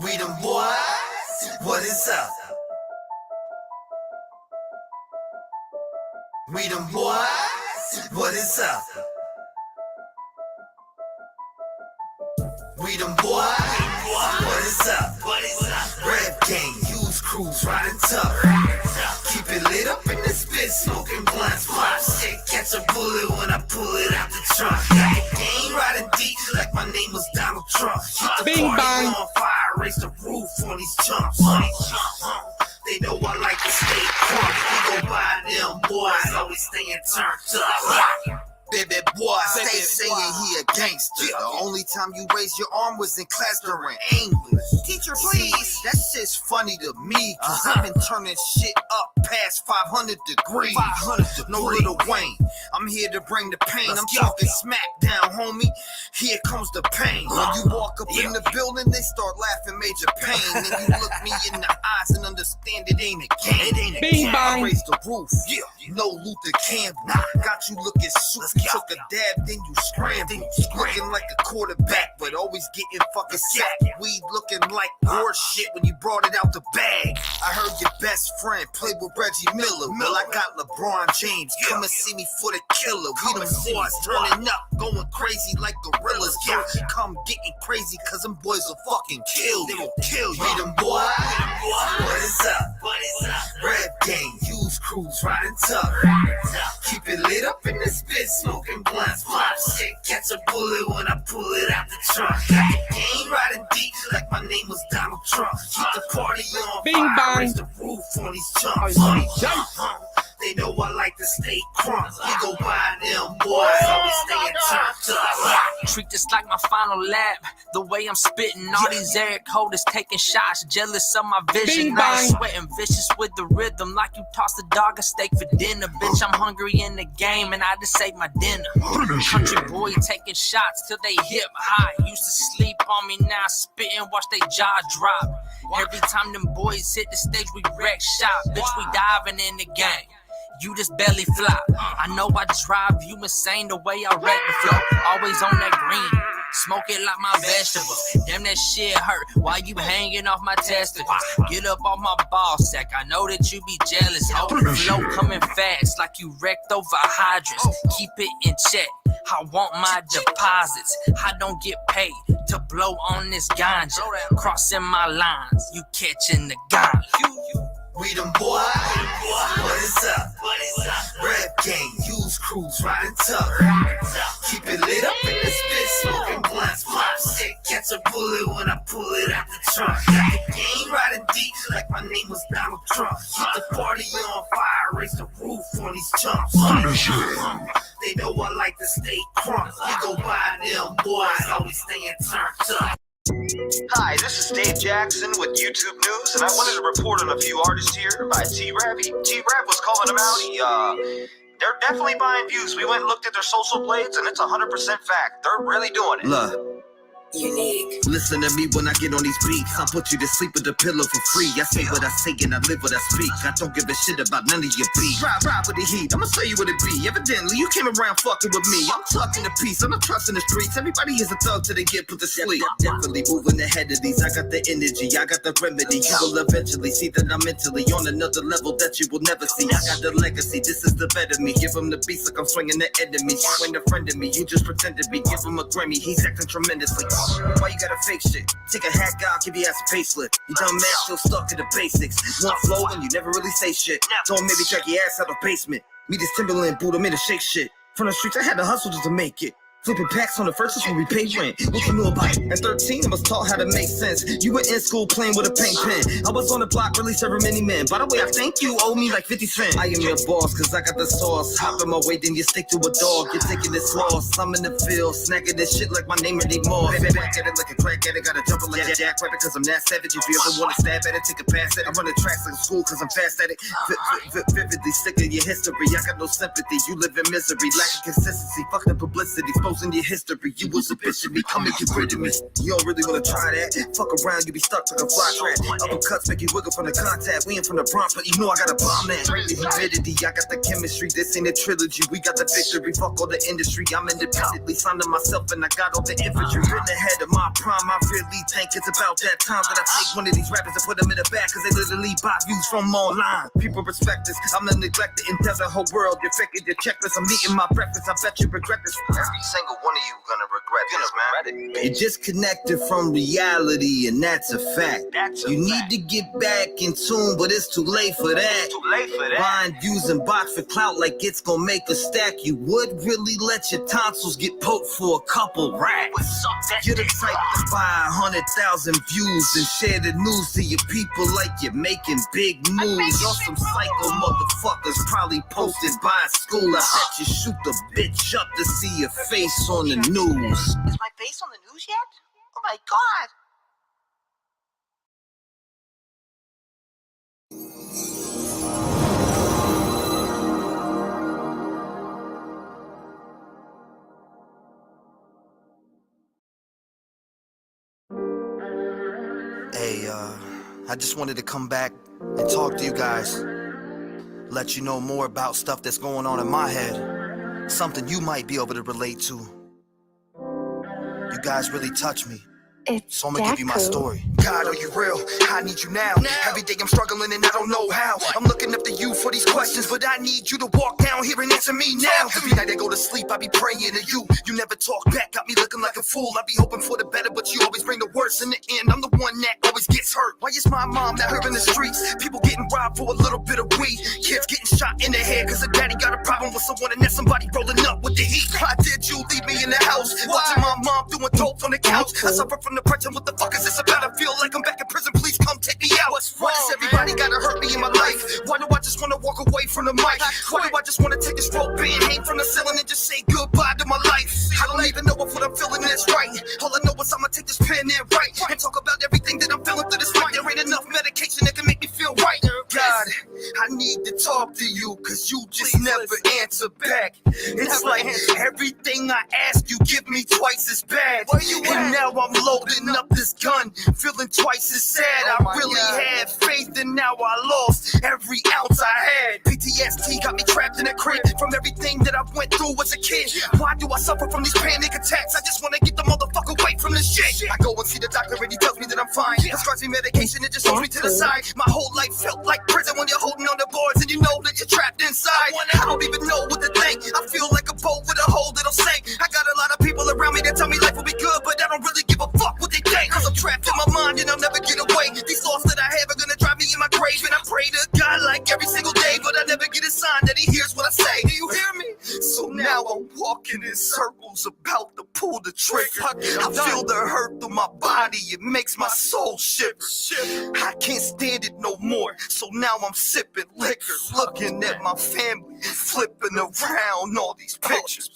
We them boys, what is up? We them boys, what is up? We them boys, what is up? Red gang, use crews, riding tough. Keep it lit up in this bitch, smoking blunts. Pop shit, catch a bullet when I pull it out the trunk. Got the gang riding deep like my name was Donald Trump. Keep the party on fire, raise the roof on these chumps. They know I like to stay crunk. We go by them boys, always staying turned up. Baby boy, stay saying he a gangster. The only time you raised your arm was in class during English. Teacher, please. That shit's funny to me, cause I've been turning shit up past 500 degrees. No Little Wayne, I'm here to bring the pain. I'm talking smack down, homie. Here comes the pain. When you walk up in the building, they start laughing major pain. And you look me in the eyes and understand it ain't a game. It ain't a game. I raised the roof. No Luther Campbell. Got you looking super. Took a dab, then you scrambled. Looking like a quarterback, but always getting fucking sacked. Weed looking like horse shit when you brought it out the bag. I heard your best friend played with Reggie Miller. Well, I got LeBron James. Come and see me for the killer. We them boys turning up, going crazy like gorillas. Come getting crazy, cause them boys will fucking kill you. They will kill you. We them boys, what is up? Red gang, use crews, riding tough. Keep it lit up in this bitch, smoking blunts. Pop shit, catch a bullet when I pull it out the trunk. Got the game riding deep like my name was Donald Trump. Keep the party on fire, raise the roof on these chumps. They know I like to stay crunk. We go by them boys, always staying turned up. Treat this like my final lap. The way I'm spitting, all these Eric holders taking shots. Jealous of my vision. I ain't sweating vicious with the rhythm. Like you tossed a dog a steak for dinner. Bitch, I'm hungry in the game and I just ate my dinner. Country boy taking shots till they hip high. Used to sleep on me, now spitting, watch they jaw drop. Every time them boys hit the stage, we wreck shop. Bitch, we diving in the game. You just belly flop. I know I drive you insane the way I wreck the flow. Always on that green. Smoke it like my vegetables. Damn, that shit hurt. Why you hanging off my testicles? Get up off my ball sack. I know that you be jealous. Hope the flow coming fast like you wrecked over hydrants. Keep it in check. I want my deposits. I don't get paid to blow on this ganja. Crossing my lines. You catching the ganja. We them boys, what is up? Red gang, use crews, riding tough. Keep it lit up in this bitch, smoking blunts. Pop shit, catch a bullet when I pull it out the trunk. Got the game deep like my name was Donald Trump. Set the party on fire, raise the roof on these chumps. They know I like to stay crunk. You go by them boys, always staying turned up. Hi, this is Dave Jackson with YouTube News, and I wanted to report on a few artists here by T-REV. T-REV was calling them out. They're definitely buying views. We went and looked at their social blades, and it's 100% fact. They're really doing it. Look. Unique. Listen to me when I get on these beats. I'll put you to sleep with the pillow for free. I say what I say and I live what I speak. I don't give a shit about none of your beats. Ride with the heat, I'ma show you what it be. Evidently, you came around fucking with me. I'm talking to peace, I'm not trusting the streets. Everybody is a thug till they get put to sleep. Definitely moving ahead of these. I got the energy, I got the remedy. You will eventually see that I'm mentally on another level that you will never see. I got the legacy, this is the better me. Give him the beats like I'm swinging the enemy. You ain't a friend of me, you just pretend to be. Give him a Grammy, he's acting tremendously. Why you gotta fake shit? Take a hat guy, give your ass a facelift. You dumb man still stuck to the basics. One flow and you never really say shit. Don't maybe drag your ass out the basement. Me this Timberland boot, I'm in a shake shit. From the streets, I had to hustle just to make it. Flipping packs on the first when we pay rent. What you know about it? At 13, I was taught how to make sense. You were in school playing with a paint pen. I was on the block really serving many men. By the way, I think you owe me like 50 cents. I am your boss, cause I got the sauce. Hop in my way, then you stick to a dog. You're taking this loss. I'm in the field, snagging this shit like my name anymore. Back at it like a crack at it, gotta jump it like a jack rabbit, cause I'm that savage. If you ever wanna stab at it, take a pass at it. I run the tracks like school, cause I'm fast at it. Vividly sick of your history. I got no sympathy, you live in misery. Lack of consistency, fuck the publicity, exposing your history. You was a bitch of me, come and get rid of me. You don't really wanna try that. Fuck around, you be stuck like a fly trap. Uppercuts make you wiggle from the contact. We ain't from the Bronx, but you know I got a bomb that. Crazy humidity, I got the chemistry. This ain't a trilogy. We got the victory. Fuck all the industry. I'm independently signed to myself, and I got all the infantry. Been ahead of my prime. I really think it's about that time that I take one of these rappers and put them in the back, cause they literally buy views from online. People respect this. I'm the neglected and tell the whole world. You're faking your checklist. I'm eating my breakfast. I bet you regret this. Every single one of you gonna regret this, man. You're disconnected from reality, and that's a fact. You need to get back in tune, but it's too late for that. Buying views and box for clout like it's gonna make a stack. You would really let your tonsils get poked for a couple racks. You're the type to buy 100,000 views and share the news to your people like you're making big moves. You're some psycho motherfuckers probably posted by school. I bet you shoot the bitch up to see your face on the news. Is my face on the news yet? Oh my god! Hey, I just wanted to come back and talk to you guys. Let you know more about stuff that's going on in my head. Something you might be able to relate to. You guys really touch me. So I'm gonna give you my story. God, are you real? I need you now. Every day I'm struggling and I don't know how. I'm looking up to you for these questions, but I need you to walk down here and answer me now. Every night I go to sleep, I be praying to you. You never talk back, got me looking like a fool. I be hoping for the better, but you always bring the worst. In the end, I'm the one that always gets hurt. Why is my mom not here in the streets? People getting robbed for a little bit of weed. Kids getting shot in the head because their daddy got a problem with someone and that's somebody rolling up with the heat. Why did you leave me in the house? Watching my mom doing dope on the couch. I suffer from depression. What the fuck is this about? I feel like I'm back in prison. Please come take me out. Why does everybody gotta hurt me in my life? Why do I just wanna walk away from the mic? Why do I just wanna take this rope and hang from the ceiling and just say goodbye to my life? I don't even know if what I'm feeling is right. All I know is I'ma take this pen and write and talk about everything that I'm feeling through this fight. There ain't enough medication that can make me feel right. God, I need to talk to you, cause you just never answer back. It's like everything I ask you give me twice as bad. And now I'm loading up this gun, feeling twice as sad. I really had faith and now I lost every ounce I had. PTSD got me trapped in a crib from everything that I went through as a kid. Why do I suffer from these panic attacks? I just wanna get the motherfucker away from this shit. I go and see the doctor and he tells me that I'm fine. Prescribes me medication and just throws me to the side. My whole life felt like prison when you're holding on the boards and you know that you're trapped inside. I don't even know what to think. I feel like a boat with a hole that'll sink. I got a lot of people around me that tell me life will be good, but I don't really give a fuck what they think. Cause I'm trapped in my mind and I'll never get away. These thoughts that I have are gonna drive me in my grave. And I pray to God like every single day, but I never get a sign that he hears what I say. Do you hear me? So now I'm walking in circles about the pull the trigger. I feel the hurt through my body, it makes my soul shiver. I can't stand it no more, so now I'm sipping liquor, looking at my family, flipping around all these pictures.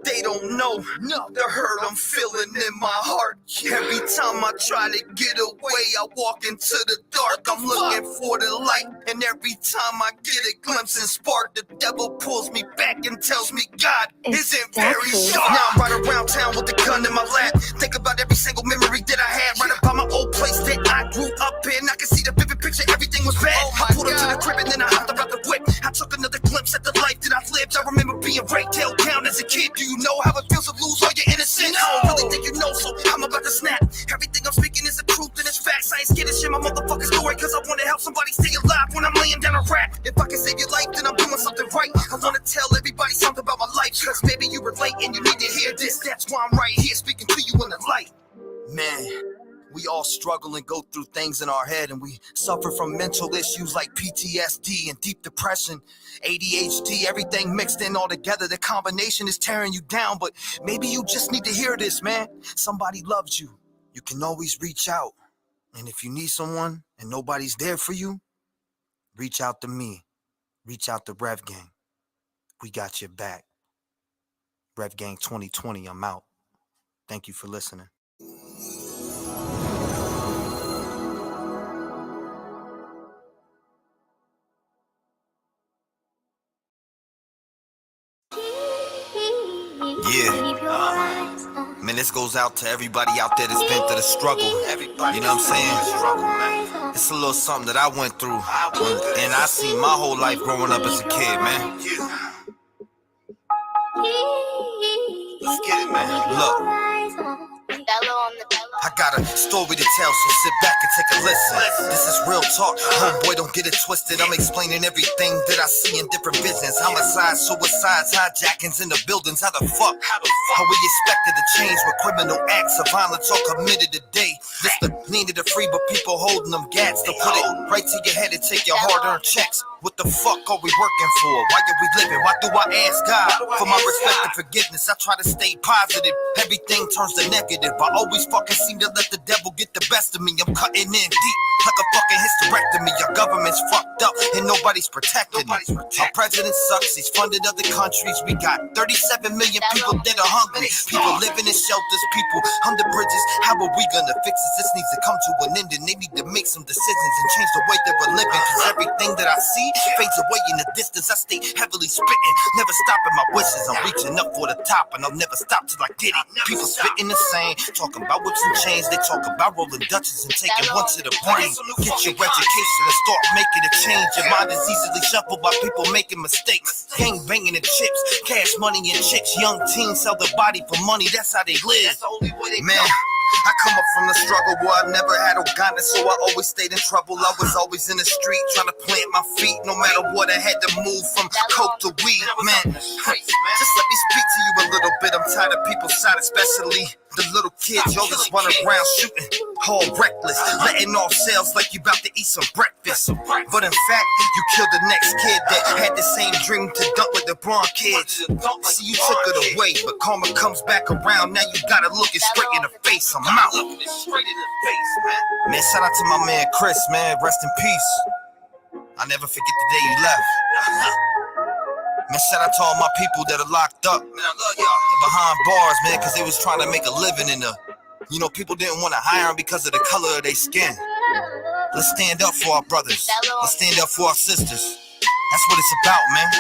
They don't know the hurt I'm feeling in my heart. Every time I try to get away, I walk into the dark. I'm looking for the light, and every time I get a glimpse and spark, the devil pulls me back and tells me God isn't very sharp. Now I'm right around town with the gun in my lap. Think about every single memory that I had, right about my old place that I grew up in. I can see the vivid picture, everything was bad. I pulled up to the crib and then I hopped about the whip. I took another glimpse at the life that I've lived. I remember being raped, held down as a kid. Do you know how it feels to lose all your innocence? I don't really think you know, so I'm about to snap. Everything I'm speaking is the truth and it's facts. I ain't scared to share my motherfucking story, cause I wanna help somebody stay alive when I'm laying down a rap. If I can save your life, then I'm doing something right. I wanna tell everybody something about my life, cause maybe you relate and you need to hear this. That's why I'm right here speaking to you in the light. Man, we all struggle and go through things in our head, and we suffer from mental issues like PTSD and deep depression, ADHD, everything mixed in all together. The combination is tearing you down, but maybe you just need to hear this, man. Somebody loves you. You can always reach out. And if you need someone and nobody's there for you, reach out to me. Reach out to Rev Gang. We got your back. Rev Gang 2020, I'm out. Thank you for listening. Yeah. Man, this goes out to everybody out there that's been through the struggle. You know what I'm saying? It's a little something that I went through. And I seen my whole life growing up as a kid, man. Let's get it, man. Look. I got a story to tell, so sit back and take a listen. This is real talk, homeboy, don't get it twisted. I'm explaining everything that I see in different business. Homicides, suicides, hijackings in the buildings. How the fuck are we expected to change when criminal acts of violence are committed today? This the need of the free, but people holding them gats to put it right to your head and take your hard-earned checks. What the fuck are we working for? Why are we living? Why do I ask God for my respect and forgiveness? I try to stay positive. Everything turns to negative. I always fucking seem to let the devil get the best of me. I'm cutting in deep like a fucking hysterectomy. Our government's fucked up and nobody's protecting me. Our president sucks. He's funded other countries. We got 37 million people that are hungry. People living in shelters. People under bridges. How are we gonna fix this? This needs to come to an end, and they need to make some decisions and change the way that we're living. Cause everything that I see fades away in the distance. I stay heavily spitting, never stopping my wishes. I'm reaching up for the top, and I'll never stop till I get it. People spitting the same, talking about whips and chains. They talk about rolling Dutches and taking one to the brain. Get your education and start making a change. Your mind is easily shuffled by people making mistakes. Gang banging and chips, cash money and chicks. Young teens sell their body for money. That's how they live. Man, I come up from the struggle where I never had Uganda, so I always stayed in trouble. I was always in the street trying to plant my feet. No matter what, I had to move from coke to weed. Man, just let me speak to you a little bit. I'm tired of people's side, especially the little kids. Y'all just run around shooting, all reckless, letting off shells like you about to eat some breakfast. But in fact, you killed the next kid that had the same dream to dunk with the Bron kids. See, you took it away, but karma comes back around. Now you gotta look it straight in the face. I'm out. Man, shout out to my man Chris, man. Rest in peace. I'll never forget the day you left. Man, shout out to all my people that are locked up behind bars, man, because they was trying to make a living in the, you know, people didn't want to hire them because of the color of their skin. Let's stand up for our brothers. Let's stand up for our sisters. That's what it's about, man.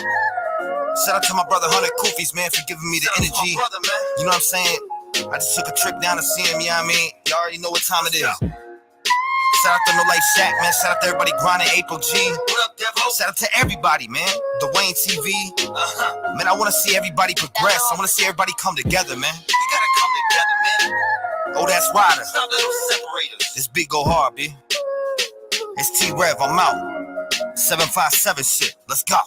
Shout out to my brother 100 Kufis, man, for giving me the energy. You know what I'm saying? I just took a trip down to see him, you know what I mean? You already know what time it is. Shout out to No Life Shack, man. Shout out to everybody grinding, April G. Shout out to everybody, man. Dwayne TV. Man, I want to see everybody progress. I want to see everybody come together, man. We gotta come together, man. Oh, that's Ryder. Stop letting them separate us. This beat go hard, B. It's T-REV, I'm out. 757 shit. Let's go.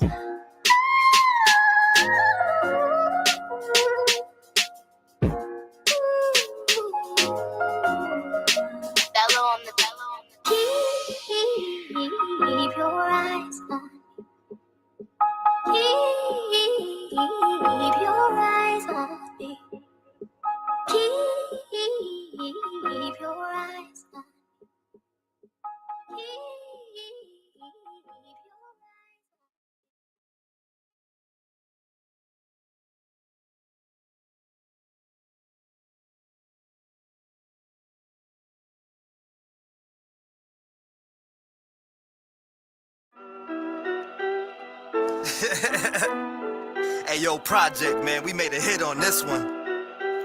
Keep your eyes on me. Keep your eyes on me. Hey, yo, Project, man, we made a hit on this one.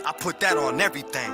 I put that on everything.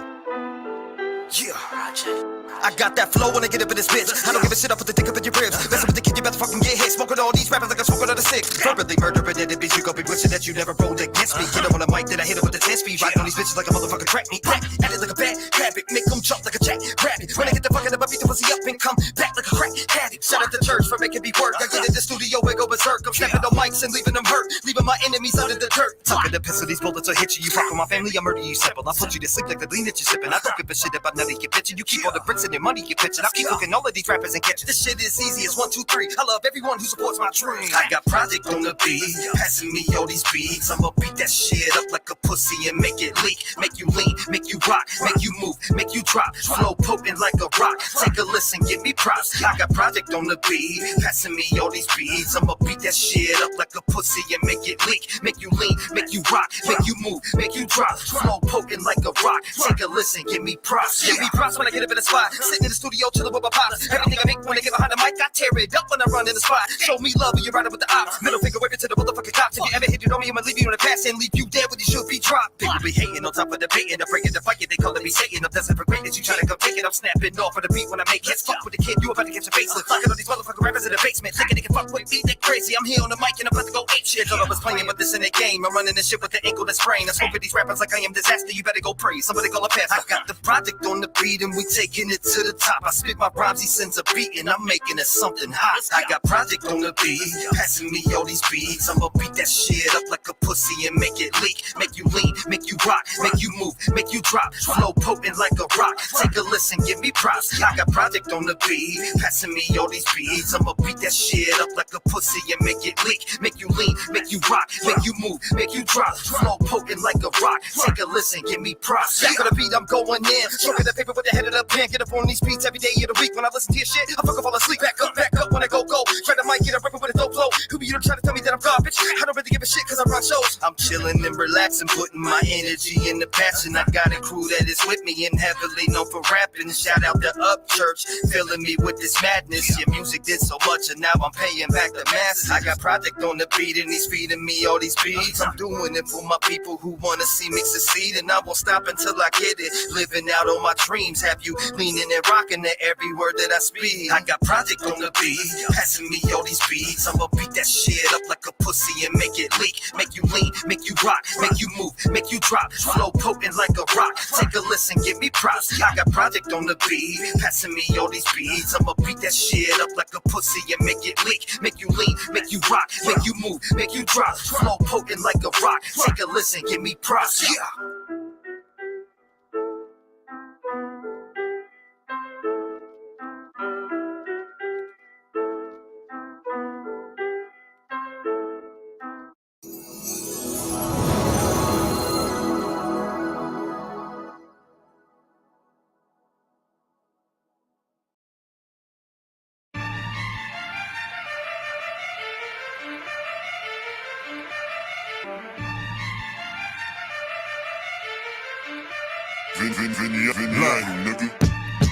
Yeah, Project. I got that flow when I get up in this bitch. I don't give a shit, I put the dick up in your ribs. Messing with the kid, you better fucking get hit. Smoking all these rappers like I'm smoking on the six. Verbally murdering it, bitch, you gon' be wishing that you never rolled against me. Get up on the mic, then I hit up with the 10 speed. Riding on these bitches like a motherfucking track meet. At it like a bad habit, make them jump like a jack rabbit. When I get the fucking up, I beat the pussy up and come back like a crack addict. Shout out to church for making me work. I get in the studio and go berserk. I'm snapping on mics and leaving them hurt. Leaving my enemies out in the dirt. Tucking the piss of these bullets will hit you. You fuck with my family, I murder you simple. I put you to sleep like the lean that you're sipping. I don't give a shit about none of your bitching. You keep all the bricks and your money you're pitching. I keep looking all of these rappers and catch this shit is easy as 1, 2, 3. I love everyone who supports my dream. I got Project on the beat, passing me all these beats. I'ma beat that shit up like a pussy and make it leak. Make you lean, make you rock, make you move, make you drop. Flow potent like a rock. Take a listen, give me props. I got Project on the beat, passing me all these beats. I'ma beat that shit up like a pussy and make it leak. Make you lean, make you rock, make you move, make you drop. Flow potent like a rock. Take a listen, give me props. Give me props when I get up in the spot. Sitting in the studio chilling with my pops. Everything I make when I get behind the mic, I tear it up when I run in the spot. Show me love when you're riding with the ops. Middle finger waving to the motherfucking cops. If you ever hit it on me, I'ma leave you in the past and leave you dead when you should be dropped. People be hating on top of the bait and I'm breaking the fight. They calling me Satan. I'm destined for greatness. You try to come take it. I'm snapping off of the beat when I make hits. Fuck with the kid, you about to catch a facelift. Fucking all these motherfucking rappers in the basement. Thinking they can fuck with me, they crazy. I'm here on the mic and I'm about to go ape shit. Thought I was playing with this in a game. I'm running this shit with the ankle that's sprained. I smoke with these rappers like I am disaster. You better go pray. Somebody call a pass. I got the Project on the beat and we taking it to the top. I spit my rhymes, he sends a beat and I'm making it something hot. I got Project on the beat, passing me all these beats. I'ma beat that shit up like a pussy and make it leak. Make you lean, make you rock, make you move, make you drop. Flow potent like a rock. Take a listen, give me props. I got Project on the beat, passing me all these beats. I'ma beat that shit up like a pussy and make it leak. Make you lean, make you rock, make you move, make you drop. Flow potent like a rock. Take a listen, give me props. Back on the beat, I'm going in. Stroking the paper with the head of the pen. Get up on these beats every day of the week. When I listen to your shit, I fucking fall asleep. Back up when I go. Try to mic, get a rapper with a dope flow. Who be you to try to tell me that I'm garbage? I don't really give a shit cause I run shows. I'm chilling and relaxing, putting my energy in the passion. I got a crew that is with me and heavily known for rapping. Shout out to Upchurch, filling me with this madness. Your music did so much and now I'm paying back the masses. I got Project on the beat and he's feeding me all these beats. I'm doing it for my people who wanna see me succeed, and I won't stop until I get it. Living out on my dreams, have you leaning and rocking to every word that I speak. I got Project on the beat, passing me all these beats. I'ma beat that shit up like a pussy and make it leak. Make you lean, make you rock, make you move, make you drop. Flow potent like a rock. Take a listen, give me props. I got Project on the beat, passing me all these beats. I'ma beat that shit up like a pussy and make it leak. Make you lean, make you rock, make you move, make you drop. Flow potent like a rock. Take a listen, give me props. Yeah.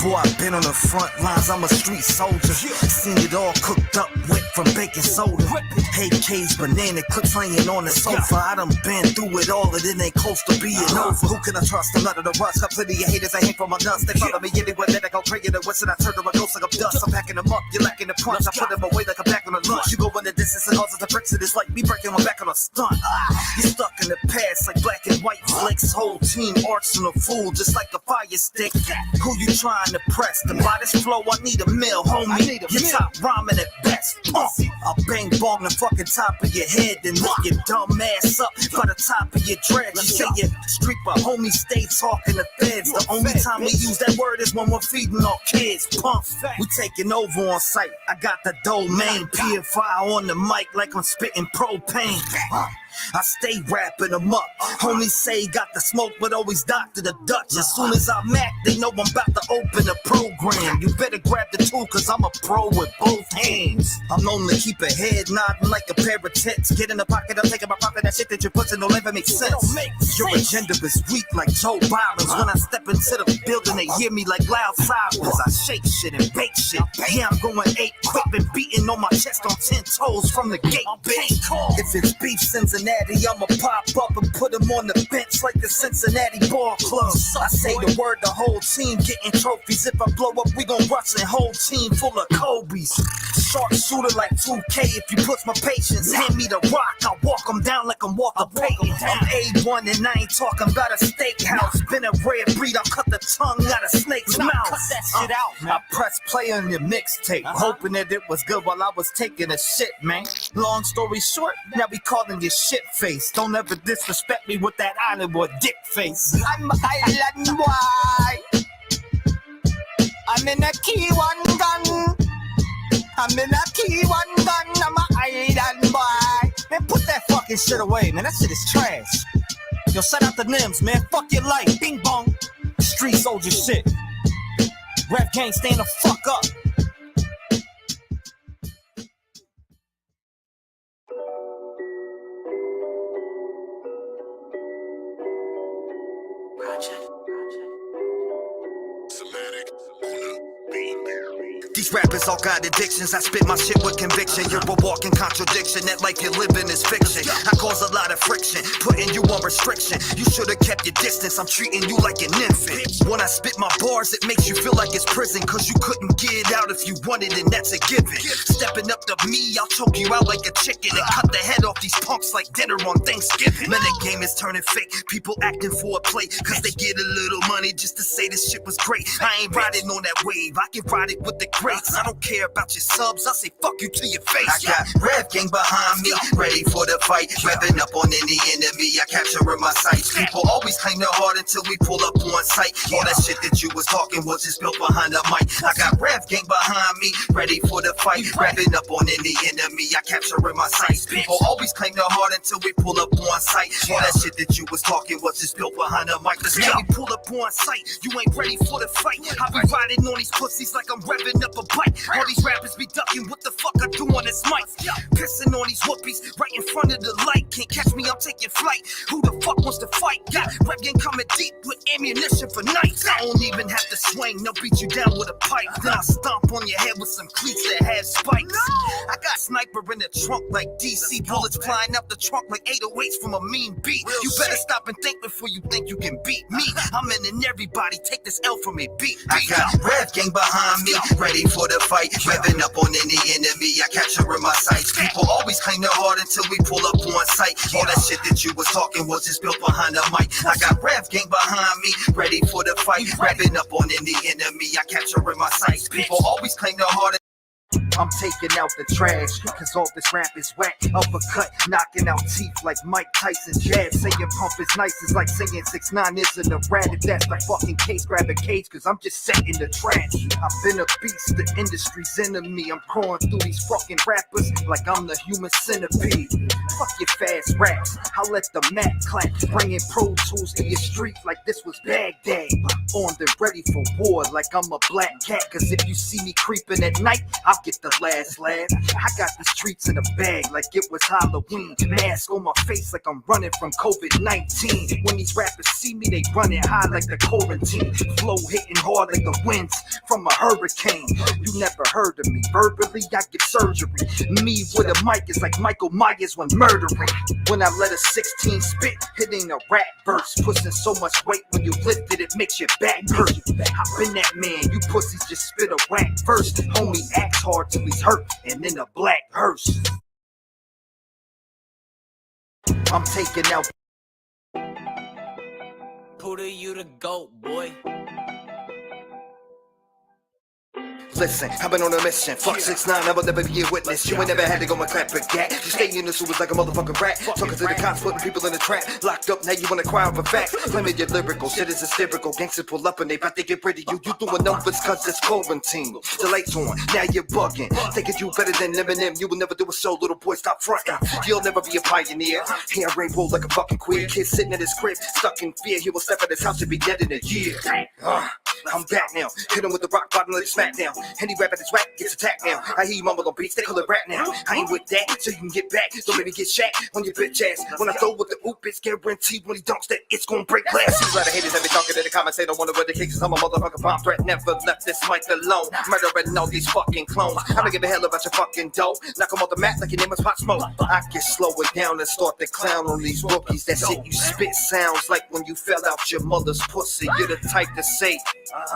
Boy, I've been on the front lines, I'm a street soldier. Seen it all cooked up, wet from baking soda. AKs, banana clips laying on the sofa. I done been through it all and it ain't close to being over. Who can I trust? I'm not of the rust. Got plenty of haters, I hang from my nuts. They follow me anywhere that I go, praying the west and I turn to my ghost like I'm dust. I'm packing them up, you're lacking the punch. I put them away like I'm back on the lunch. You go in the distance and causes the bricks, and it's like me breaking my back on a stunt. You're stuck in the past like black and white flicks. Whole team arsenal fool, just like a fire stick. Who you trying to press? The modest flow, I need a mill, homie. Your top rhyming at best. I'll bang bong the fucking top of your head and lift your dumb ass up by the top of your dreads. You say you street, but homie stay talking to feds. The only time we use that word is when we're feeding our kids. Pump, we taking over on sight. I got the domain, PFI on the mic like I'm spitting propane. I stay wrapping them up. Homies say got the smoke, but always Dr. the Dutch. As soon as I'm at, they know I'm about to open a program. You better grab the tool, cause I'm a pro with both hands. I'm known to keep a head nodding like a pair of tits. Get in the pocket, I'm taking my profit. That shit that you're pushing don't ever make sense. Your agenda is weak like Joe Biden's. When I step into the building, they hear me like loud sirens. I shake shit and bake shit. Yeah, I'm going 8 quick, been beating on my chest on 10 toes from the gate, bitch. If it's beef Cincinnati, I'ma pop up and put him on the bench like the Cincinnati Ball Club. I say the word, the whole team getting trophies. If I blow up, we gon' rush a whole team full of Kobe's. Sharp shooter like 2K. If you push my patience, hand me the rock, I'll walk them down like I'm Walker Payton. I'm A1 and I ain't talking about a steakhouse. Been a rare breed, I'll cut the tongue out of snake's mouth. Cut that shit out, man. I press play on your mixtape, hoping that it was good while I was taking a shit, man. Long story short, now we calling you shit face. Don't ever disrespect me with that island boy dick face. I'm an island boy. I'm in a key one gun. I'm in a key one gun. I'm an island boy. Man, put that fucking shit away, man. That shit is trash. Yo, shout out the Nims, man. Fuck your life. Bing bong. Street soldier shit. Rap gang, stand the fuck up. These rappers all got addictions. I spit my shit with conviction. You're a walking contradiction. That life you're living is fiction. I cause a lot of friction, putting you on restriction. You should've kept your distance. I'm treating you like an infant. When I spit my bars, it makes you feel like it's prison, cause you couldn't get out if you wanted, and that's a given. Stepping up to me, I'll choke you out like a chicken and cut the head off these punks like dinner on Thanksgiving. Man, the game is turning fake. People acting for a play, cause they get a little money just to say this shit was great. I ain't riding on that wave. I can ride it with the greats. I don't care about your subs. I say fuck you to your face. I got Rev gang behind me, ready for the fight. Revving up on any enemy, I capture in my sights. People always claim they're hard until we pull up on sight. All that shit that you was talking was just built behind the mic. I got Rev gang behind me, ready for the fight. Revving up on any enemy, I capture in my sights. People always claim they're hard until we pull up on sight. All that shit that you was talking was just built behind the mic. Let's we pull up on sight. You ain't ready for the fight. I be riding on these pussies like I'm revving up a bike. All these rappers be ducking, what the fuck I do on this mic? Pissing on these whoopies right in front of the light. Can't catch me, I'm taking flight. Who the fuck wants to fight? Got rap game coming deep with ammunition for nights. I don't even have to swing, they'll beat you down with a pipe. Then I stomp on your head with some cleats that have spikes. I got sniper in the trunk like DC. Bullets flying out the trunk like 808s from a mean beat. You better stop and think before you think you can beat me. I'm in and everybody, take this L from me, beat. I got Rev gang behind me, ready for the fight. Revving up on any enemy, I capture in my sights. People always claim they're hard until we pull up on sight. All that shit that you was talking was just built behind the mic. I got Rev gang behind me, ready for the fight. Revving up on any enemy, I capture in my sights. People always claim they're hard. I'm taking out the trash, cause all this rap is whack. Uppercut, knocking out teeth like Mike Tyson jab. Saying pump is nice is like saying 6ix9ine isn't a rat. If that's the fucking case, grab a cage, cause I'm just set in the trash. I've been a beast, the industry's enemy. I'm crawling through these fucking rappers like I'm the human centipede. Fuck your fast raps, I'll let the mat clap. Bringing Pro Tools to your street like this was Baghdad. On the ready for war like I'm a black cat. Cause if you see me creeping at night, I'll get the last laugh. I got the streets in a bag like it was Halloween. Mask on my face like I'm running from COVID-19. When these rappers see me, they running high like the quarantine. Flow hitting hard like the winds from a hurricane. You never heard of me. Verbally, I get surgery. Me with a mic is like Michael Myers when murdering. When I let a 16 spit, it ain't a rap verse. Pushing so much weight when you lift it, it makes your back hurt. I've been that man, you pussies just spit a whack verse. Homie acts hard till he's hurt and in a black hearse. I'm taking out. Puda, you the GOAT, boy. Listen, I've been on a mission. Fuck 6ix9ine, I will never be a witness. You ain't never had to go and clap a gat. You stay in the sewers like a motherfucking rat. Talking to the cops, putting people in the trap. Locked up, now you wanna cry over facts. Claiming you're lyrical, shit is hysterical. Gangsters pull up and they about to get rid of you. You doing numbers cause it's quarantine. The lights on, now you're bugging. Thinking you better than Eminem. You will never do a show, little boy, stop fronting. You'll never be a pioneer. Hair rainbow like a fucking queer kid sitting in his crib, stuck in fear. He will step out his house and be dead in a year. I'm back now. Hit him with the rock bottom, let it smack down. Any rap at his rap gets attacked now. I hear you mumble on beats, they call it rap now. I ain't with that, so you can get back. Don't let me get shacked on your bitch ass. When I throw with the oop, it's guaranteed when he dunks that it's gonna break glass. These lot of haters that be talking in the comments, they don't wanna wear the cases. I'm a motherfucking bomb threat, never left this mic alone. Murdering all these fucking clones. I don't give a hell about your fucking dough. Knock them off the mat like your name is Pop Smoke. I can slow it down and start to clown on these rookies. That shit you spit sounds like when you fell out your mother's pussy. You're the type to say,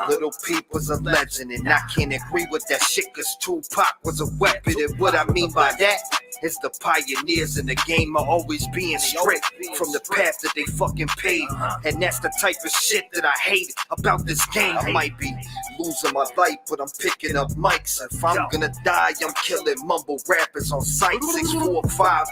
little people's a legend, and I can't agree with that shit, cause Tupac was a weapon. And what I mean by that is the pioneers in the game are always being stripped from the path that they fucking paved. And that's the type of shit that I hate about this game. I might be losing my life, but I'm picking up mics. If I'm gonna die, I'm killing mumble rappers on sight. 645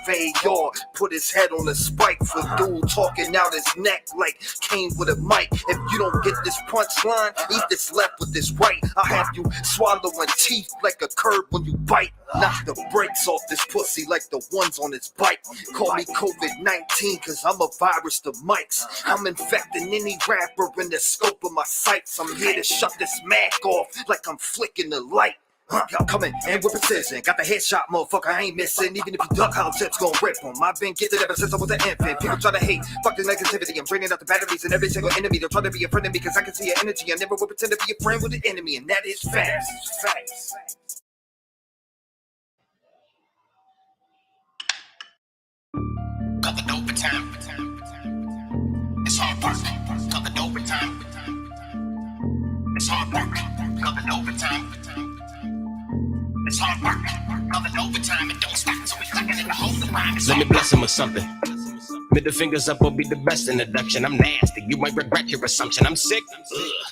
AR, put his head on a spike for dude talking out his neck like came with a mic. If you don't get this punchline, eat this left with this right. I'll have you swallowing teeth like a curb when you bite. Knock the brakes off this pussy like the ones on its bike. Call me COVID-19 cause I'm a virus to mics. I'm infecting any rapper in the scope of my sights. I'm here to shut this mag off like I'm flicking the light. Y'all coming and with precision. Got the headshot, motherfucker, I ain't missing. Even if you duck, how tips gon' rip them. I've been getting ever since I was an infant. People try to hate, fuck the negativity. I'm draining out the batteries and every single enemy. They'll try to be a friend of me cause I can see your energy. I never will pretend to be a friend with an enemy, and that is facts. Facts. Covered overtime. It's hard work. Covered overtime. It's hard work. Covered overtime. It's hard work. Covered overtime. It don't stop until we clock it in the whole line. Let me bless him with something. Middle fingers up will be the best introduction. I'm nasty, you might regret your assumption. I'm sick,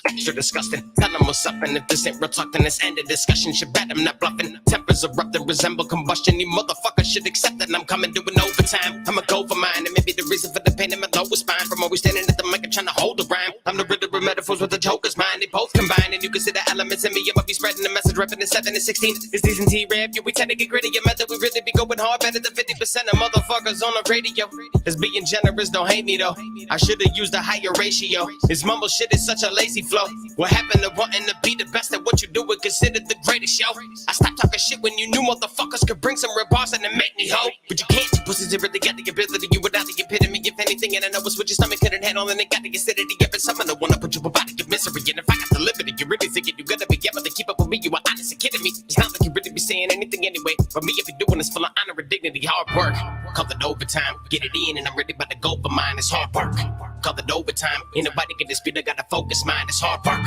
extra disgusting. Tell them what's up, and if this ain't real talk, then it's end of discussion. Shit bad, I'm not bluffing. Tempers erupt that resemble combustion. You motherfuckers should accept that I'm coming doing overtime. I'ma go for mine, and maybe the reason for the pain in my lower spine. From always standing at the mic and trying to hold the rhyme. I'm the riddle of metaphors with the joker's mind. They both combine, and you can see the elements in me. I'ma be spreading the message, repping the 7 and 16. It's these and T-REV, yeah, we tend to get gritty. Your method, we really be going hard, better than 50% of motherfuckers on the radio. It's being generous, don't hate me though. I should've used a higher ratio. This mumble shit is such a lazy flow. What happened to wanting to be the best at what you do and considered the greatest, yo? I stopped talking shit when you knew motherfuckers could bring some real bars and then make me hoe. But you can't, you pussies have really got the ability. You without the epitome, if anything, and I know it's what your stomach couldn't handle, and it got the acidity. Every summer, I wanna put you about your misery. And if I got the liberty, you really think it, you gotta be able to keep up with me. You are honestly kidding me. It's not like you really be saying anything anyway. But me, if you're doing this full of honor and dignity, hard work. Call it overtime, get it in, and I'm ready about to go for mine. It's hard work. Call it overtime. Ain't nobody can dispute. I gotta focus mine. It's hard work.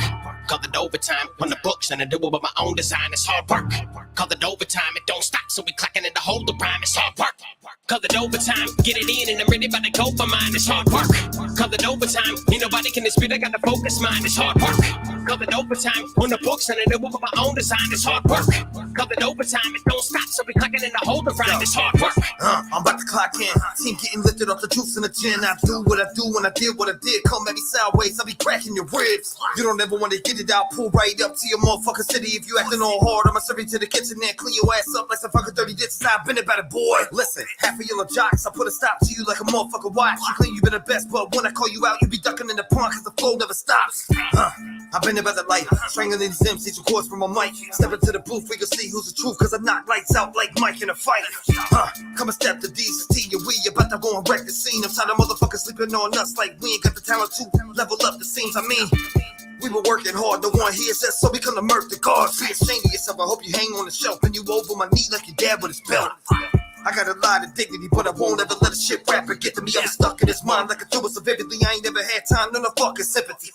Call it overtime. On the books and I do it with my own design. It's hard work. Call it overtime. It don't stop, so we clacking in the whole the rhyme. It's hard work. Call it overtime. Get it in, and I'm ready about to go for mine. It's hard work. Call it overtime. Ain't nobody can dispute. I gotta focus mine. It's hard work. Call it overtime. On the books and I do it with my own design. It's hard work. Call it overtime. It don't stop, so we clacking in the whole the rhyme. It's hard work. I'm about to clock in. Team getting lifted off the juice in the gin. I do what I do when I did what I did. Come at me sideways, I'll be cracking your ribs. You don't ever want to get it out, pull right up to your motherfucking city. If you acting all hard, I'ma serve you to the kitchen and clean your ass up like some fucking dirty ditches. I've been about it, boy. Listen, half of yellow jocks, I put a stop to you like a motherfucking watch. You claim you been the best, but when I call you out, you be ducking in the pond cause the flow never stops. I've been about the life, strangling these MCs with cords from my mic. Step into the booth, we can see who's the truth, cause I knock lights out like Mike in a fight. Come and step to DCT, and we about to go and wreck the scene. I'm tired of motherfuckers sleeping on us like we ain't got the talent to level up the scenes. I mean, we were working hard, no one hears us, so we come to murk the guards. Be ashamed of yourself, I hope you hang on the shelf and you over my knee like your dad with his belt. I got a lot of dignity, but I won't ever let a shit rapper get to me. I'm stuck in his mind like a tour so vividly. I ain't never had time, none of fucking sympathy.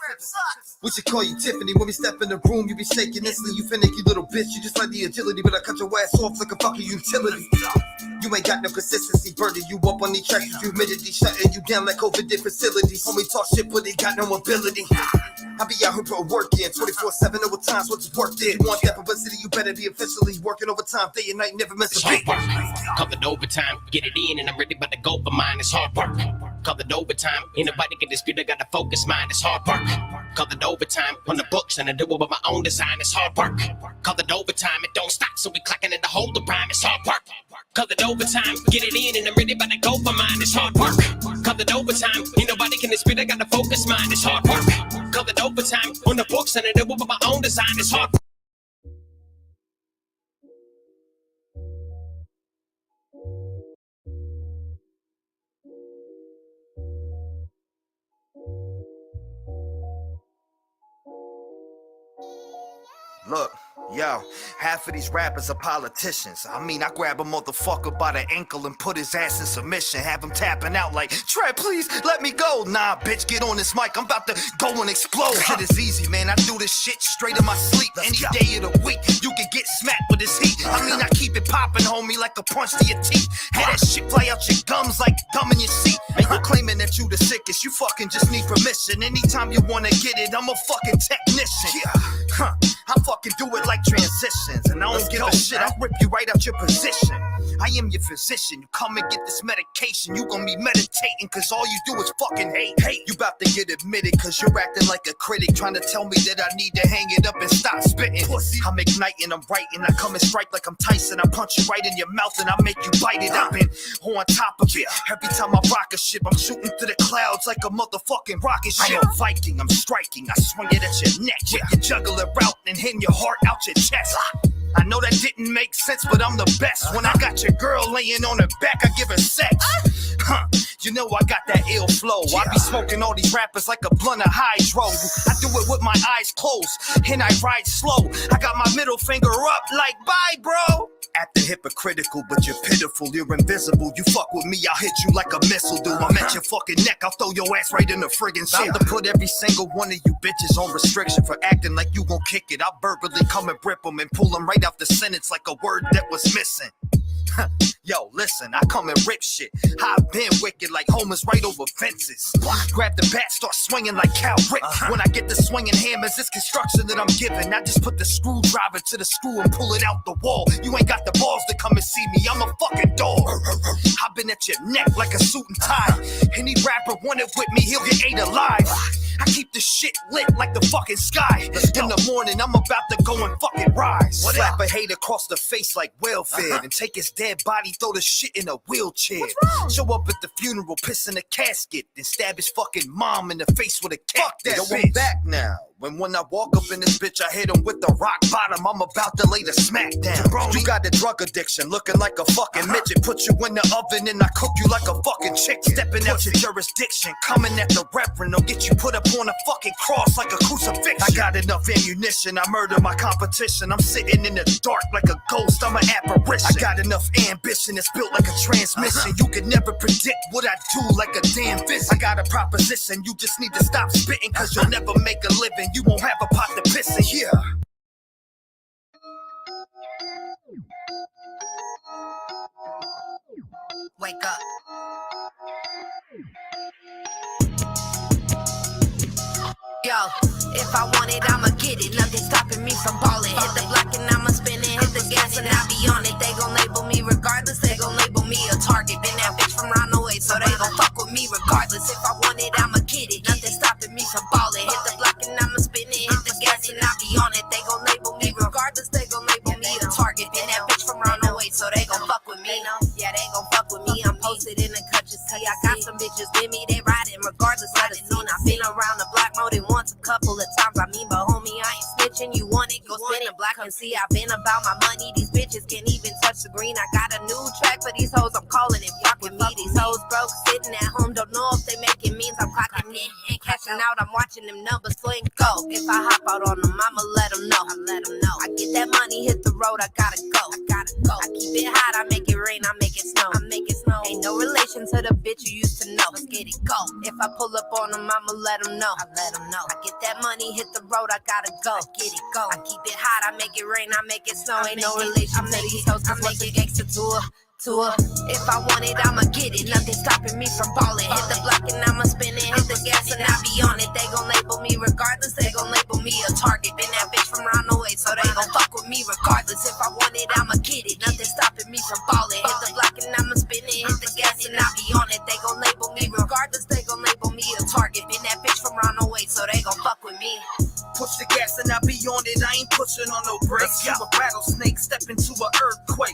We should call you Tiffany. When we step in the room, you be shaking instantly. You finicky little bitch, you just like the agility, but I cut your ass off like a fucking utility. You ain't got no consistency, burden you up on these tracks. Humidity shutting you down like COVID did facilities. Homie talk shit, but they got no ability. I be out here putting work in 24/7 overtime, what's worth it. Want that publicity, you better be officially working overtime day and night, never miss a beat. Call it overtime, get it in, and I'm ready about to go for mine. It's hard work. Call it overtime, ain't nobody can dispute. I got to focus, mine. It's hard work. Call it overtime on the books, and I do it with my own design. It's hard work. Call it overtime, it don't stop, so we clocking in the whole the rhyme. It's hard work. Call it overtime, get it in, and I'm ready about to go for mine. It's hard work. Call it overtime, ain't nobody can dispute. I got to focus, mine. It's hard work. Call it overtime on the books, and I do it with my own design. It's hard work. Look, yo, half of these rappers are politicians. I mean, I grab a motherfucker by the ankle and put his ass in submission. Have him tapping out like, Trev, please let me go. Nah, bitch, get on this mic. I'm about to go and explode. Shit is easy, man. I do this shit straight in my sleep. Any day of the week, you can get smacked with this heat. I mean, I keep it popping, homie, like a punch to your teeth. Have that shit fly out your gums like gum in your seat. Ain't no claiming that you the sickest. You fucking just need permission. Anytime you wanna get it, I'm a fucking technician. Yeah, I fucking do it like transitions, and I don't give a shit. I'll rip you right out your position. I am your physician. You come and get this medication, you gon' be meditating, cause all you do is fucking hate. You about to get admitted, cause you're acting like a critic, trying to tell me that I need to hang it up and stop spitting. Pussy. I'm igniting, I'm writing, I come and strike like I'm Tyson. I punch you right in your mouth and I make you bite it. I've been on top of it. Every time I rock a ship, I'm shooting through the clouds like a motherfucking rocket ship. I'm a Viking, I'm striking, I swing it at your neck. With your jugular route and hitting your heart out your chest. I know that didn't make sense, but I'm the best. When I got your girl laying on her back, I give her sex. You know I got that ill flow. I be smoking all these rappers like a blunt of hydro. I do it with my eyes closed, and I ride slow. I got my middle finger up like, bye, bro. Acting hypocritical, but you're pitiful, you're invisible. You fuck with me, I'll hit you like a missile do. I'm at your fucking neck, I'll throw your ass right in the friggin' shit. About to put every single one of you bitches on restriction for acting like you gon' kick it. I'll verbally come and rip them and pull them right out the sentence like a word that was missing. Yo, listen, I come and rip shit. I've been wicked like homers right over fences. Grab the bat, start swinging like Cal Rick. When I get the swinging hammers, it's construction that I'm giving. I just put the screwdriver to the screw and pull it out the wall. You ain't got the balls to come and see me, I'm a fucking dog. I've been at your neck like a suit and tie. Any rapper want it with me, he'll get ate alive. I keep the shit lit like the fucking sky. In the morning, I'm about to go and fucking rise. Slap a hate across the face like welfare and take his dead body, throw the shit in a wheelchair. Show up at the funeral, piss in a casket, then stab his fucking mom in the face with a cat. Fuck that bitch. I'm back now. When I walk up in this bitch, I hit him with the rock bottom. I'm about to lay the smack down. You got the drug addiction, looking like a fucking midget. Put you in the oven and I cook you like a fucking chicken. Stepping out your jurisdiction, coming at the reverend. I'll get you put up on a fucking cross like a crucifix. I got enough ammunition, I murder my competition. I'm sitting in the dark like a ghost, I'm an apparition. I got enough ambition, it's built like a transmission. You can never predict what I do like a damn fist. I got a proposition, you just need to stop spitting, cause you'll never make a living. You won't have a pot to piss in here. Wake up. Yo, if I want it, I'ma get it. Nothing stopping me from ballin'. Hit the block and I'ma spin it. Hit the gas and I be on it. They gon' label me regardless. They gon' label me a target. Been that bitch from round the way, so they gon' fuck with me regardless. If I want it, I'ma get it. Nothing stopping me from ballin'. Hit the block and I'ma spin it. Hit the gas and I be on it. They gon' label me regardless. They gon' label me a target. Been that bitch from round the way, so they gon' fuck with me. Yeah, they gon' fuck with me. I'm posted in the cut, you see. I got some bitches with me. They riding regardless of the scene. I've been around the block more than once, a couple of times. I mean, but homie, I ain't snitching. You want it, go spin it black and see. I've been about my money. These bitches can't even touch the green. I got a new track for these hoes. I'm calling it fuck with me. These hoes broke, sitting at home. Don't know if they making means. I'm clocking in and cashing out. I'm watching them numbers flame go. If I hop out on them, I'ma let them know. I get that money, hit the road. I gotta go. I keep it hot. I make it rain. I make it snow. Ain't no relation to the bitch you used to know. Let's get it go. If I pull up on them, I'ma let them know. I get that money, hit the road. I gotta go. Get it go. I keep it hot. I make it rain. I make it snow. Ain't no relation to these hoes. I make it gangster to her. If I want it, I'ma get it. Nothing stopping me from balling. Hit the block and I'ma spin it. Hit the gas and I be on it. They gon' label me regardless. They gon' label me a target. Been that bitch from round the way, so they gon' fuck with me regardless. If I want it, I'ma get it. Nothing stopping me from balling. Hit the block and I'ma spin it. Hit the gas and I be on it. They gon' label me regardless. They gon' label me a target. Been that bitch from round the way, so they gon' fuck with me. Push the gas and I be on it. I ain't pushing on no brakes. You a rattlesnake, step into an earthquake.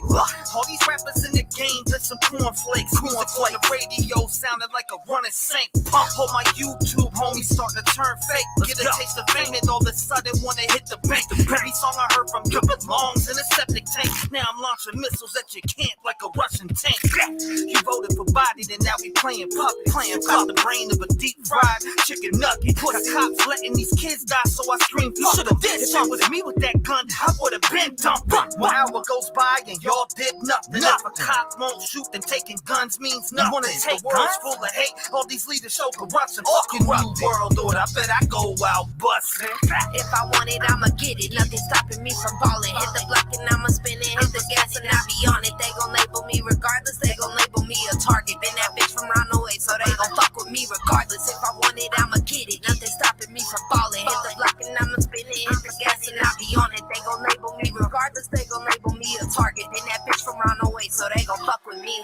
All these rappers in the game, just some cornflakes. Music on the radio sounded like a running sink. Pump on my YouTube, homies starting to turn fake. Get a taste of fame and all of a sudden wanna hit the bank. Every song I heard from you belongs in a septic tank. Now I'm launching missiles at your camp like a Russian tank. You voted for body, then now we playing puppet. Got the brain of a deep fried chicken nugget. The cops letting these kids die, so I scream, you should've did something with me with that gun. I would've been dumped. 1 hour goes by and y'all did nothing. If a cop won't shoot, then taking guns means nothing. You wanna take the world's full of hate. All these leaders show corruption. Fucking new world order. I bet I go out busting. If I want it, I'ma get it. Nothing stopping me from balling. Hit the block and I'ma spin it. Hit the gas and I be on it. They gon' label me regardless. They gon' label me a target. Been that bitch from round the way, so they gon' fuck with me regardless. If I want it, I'ma get it. Nothing stopping me from balling. Hit the block and I'ma spin it. Hit the gas and I be on it. They gon' label me regardless. They gon' label me a target. Been that bitch from round the way, so they gon' fuck with me.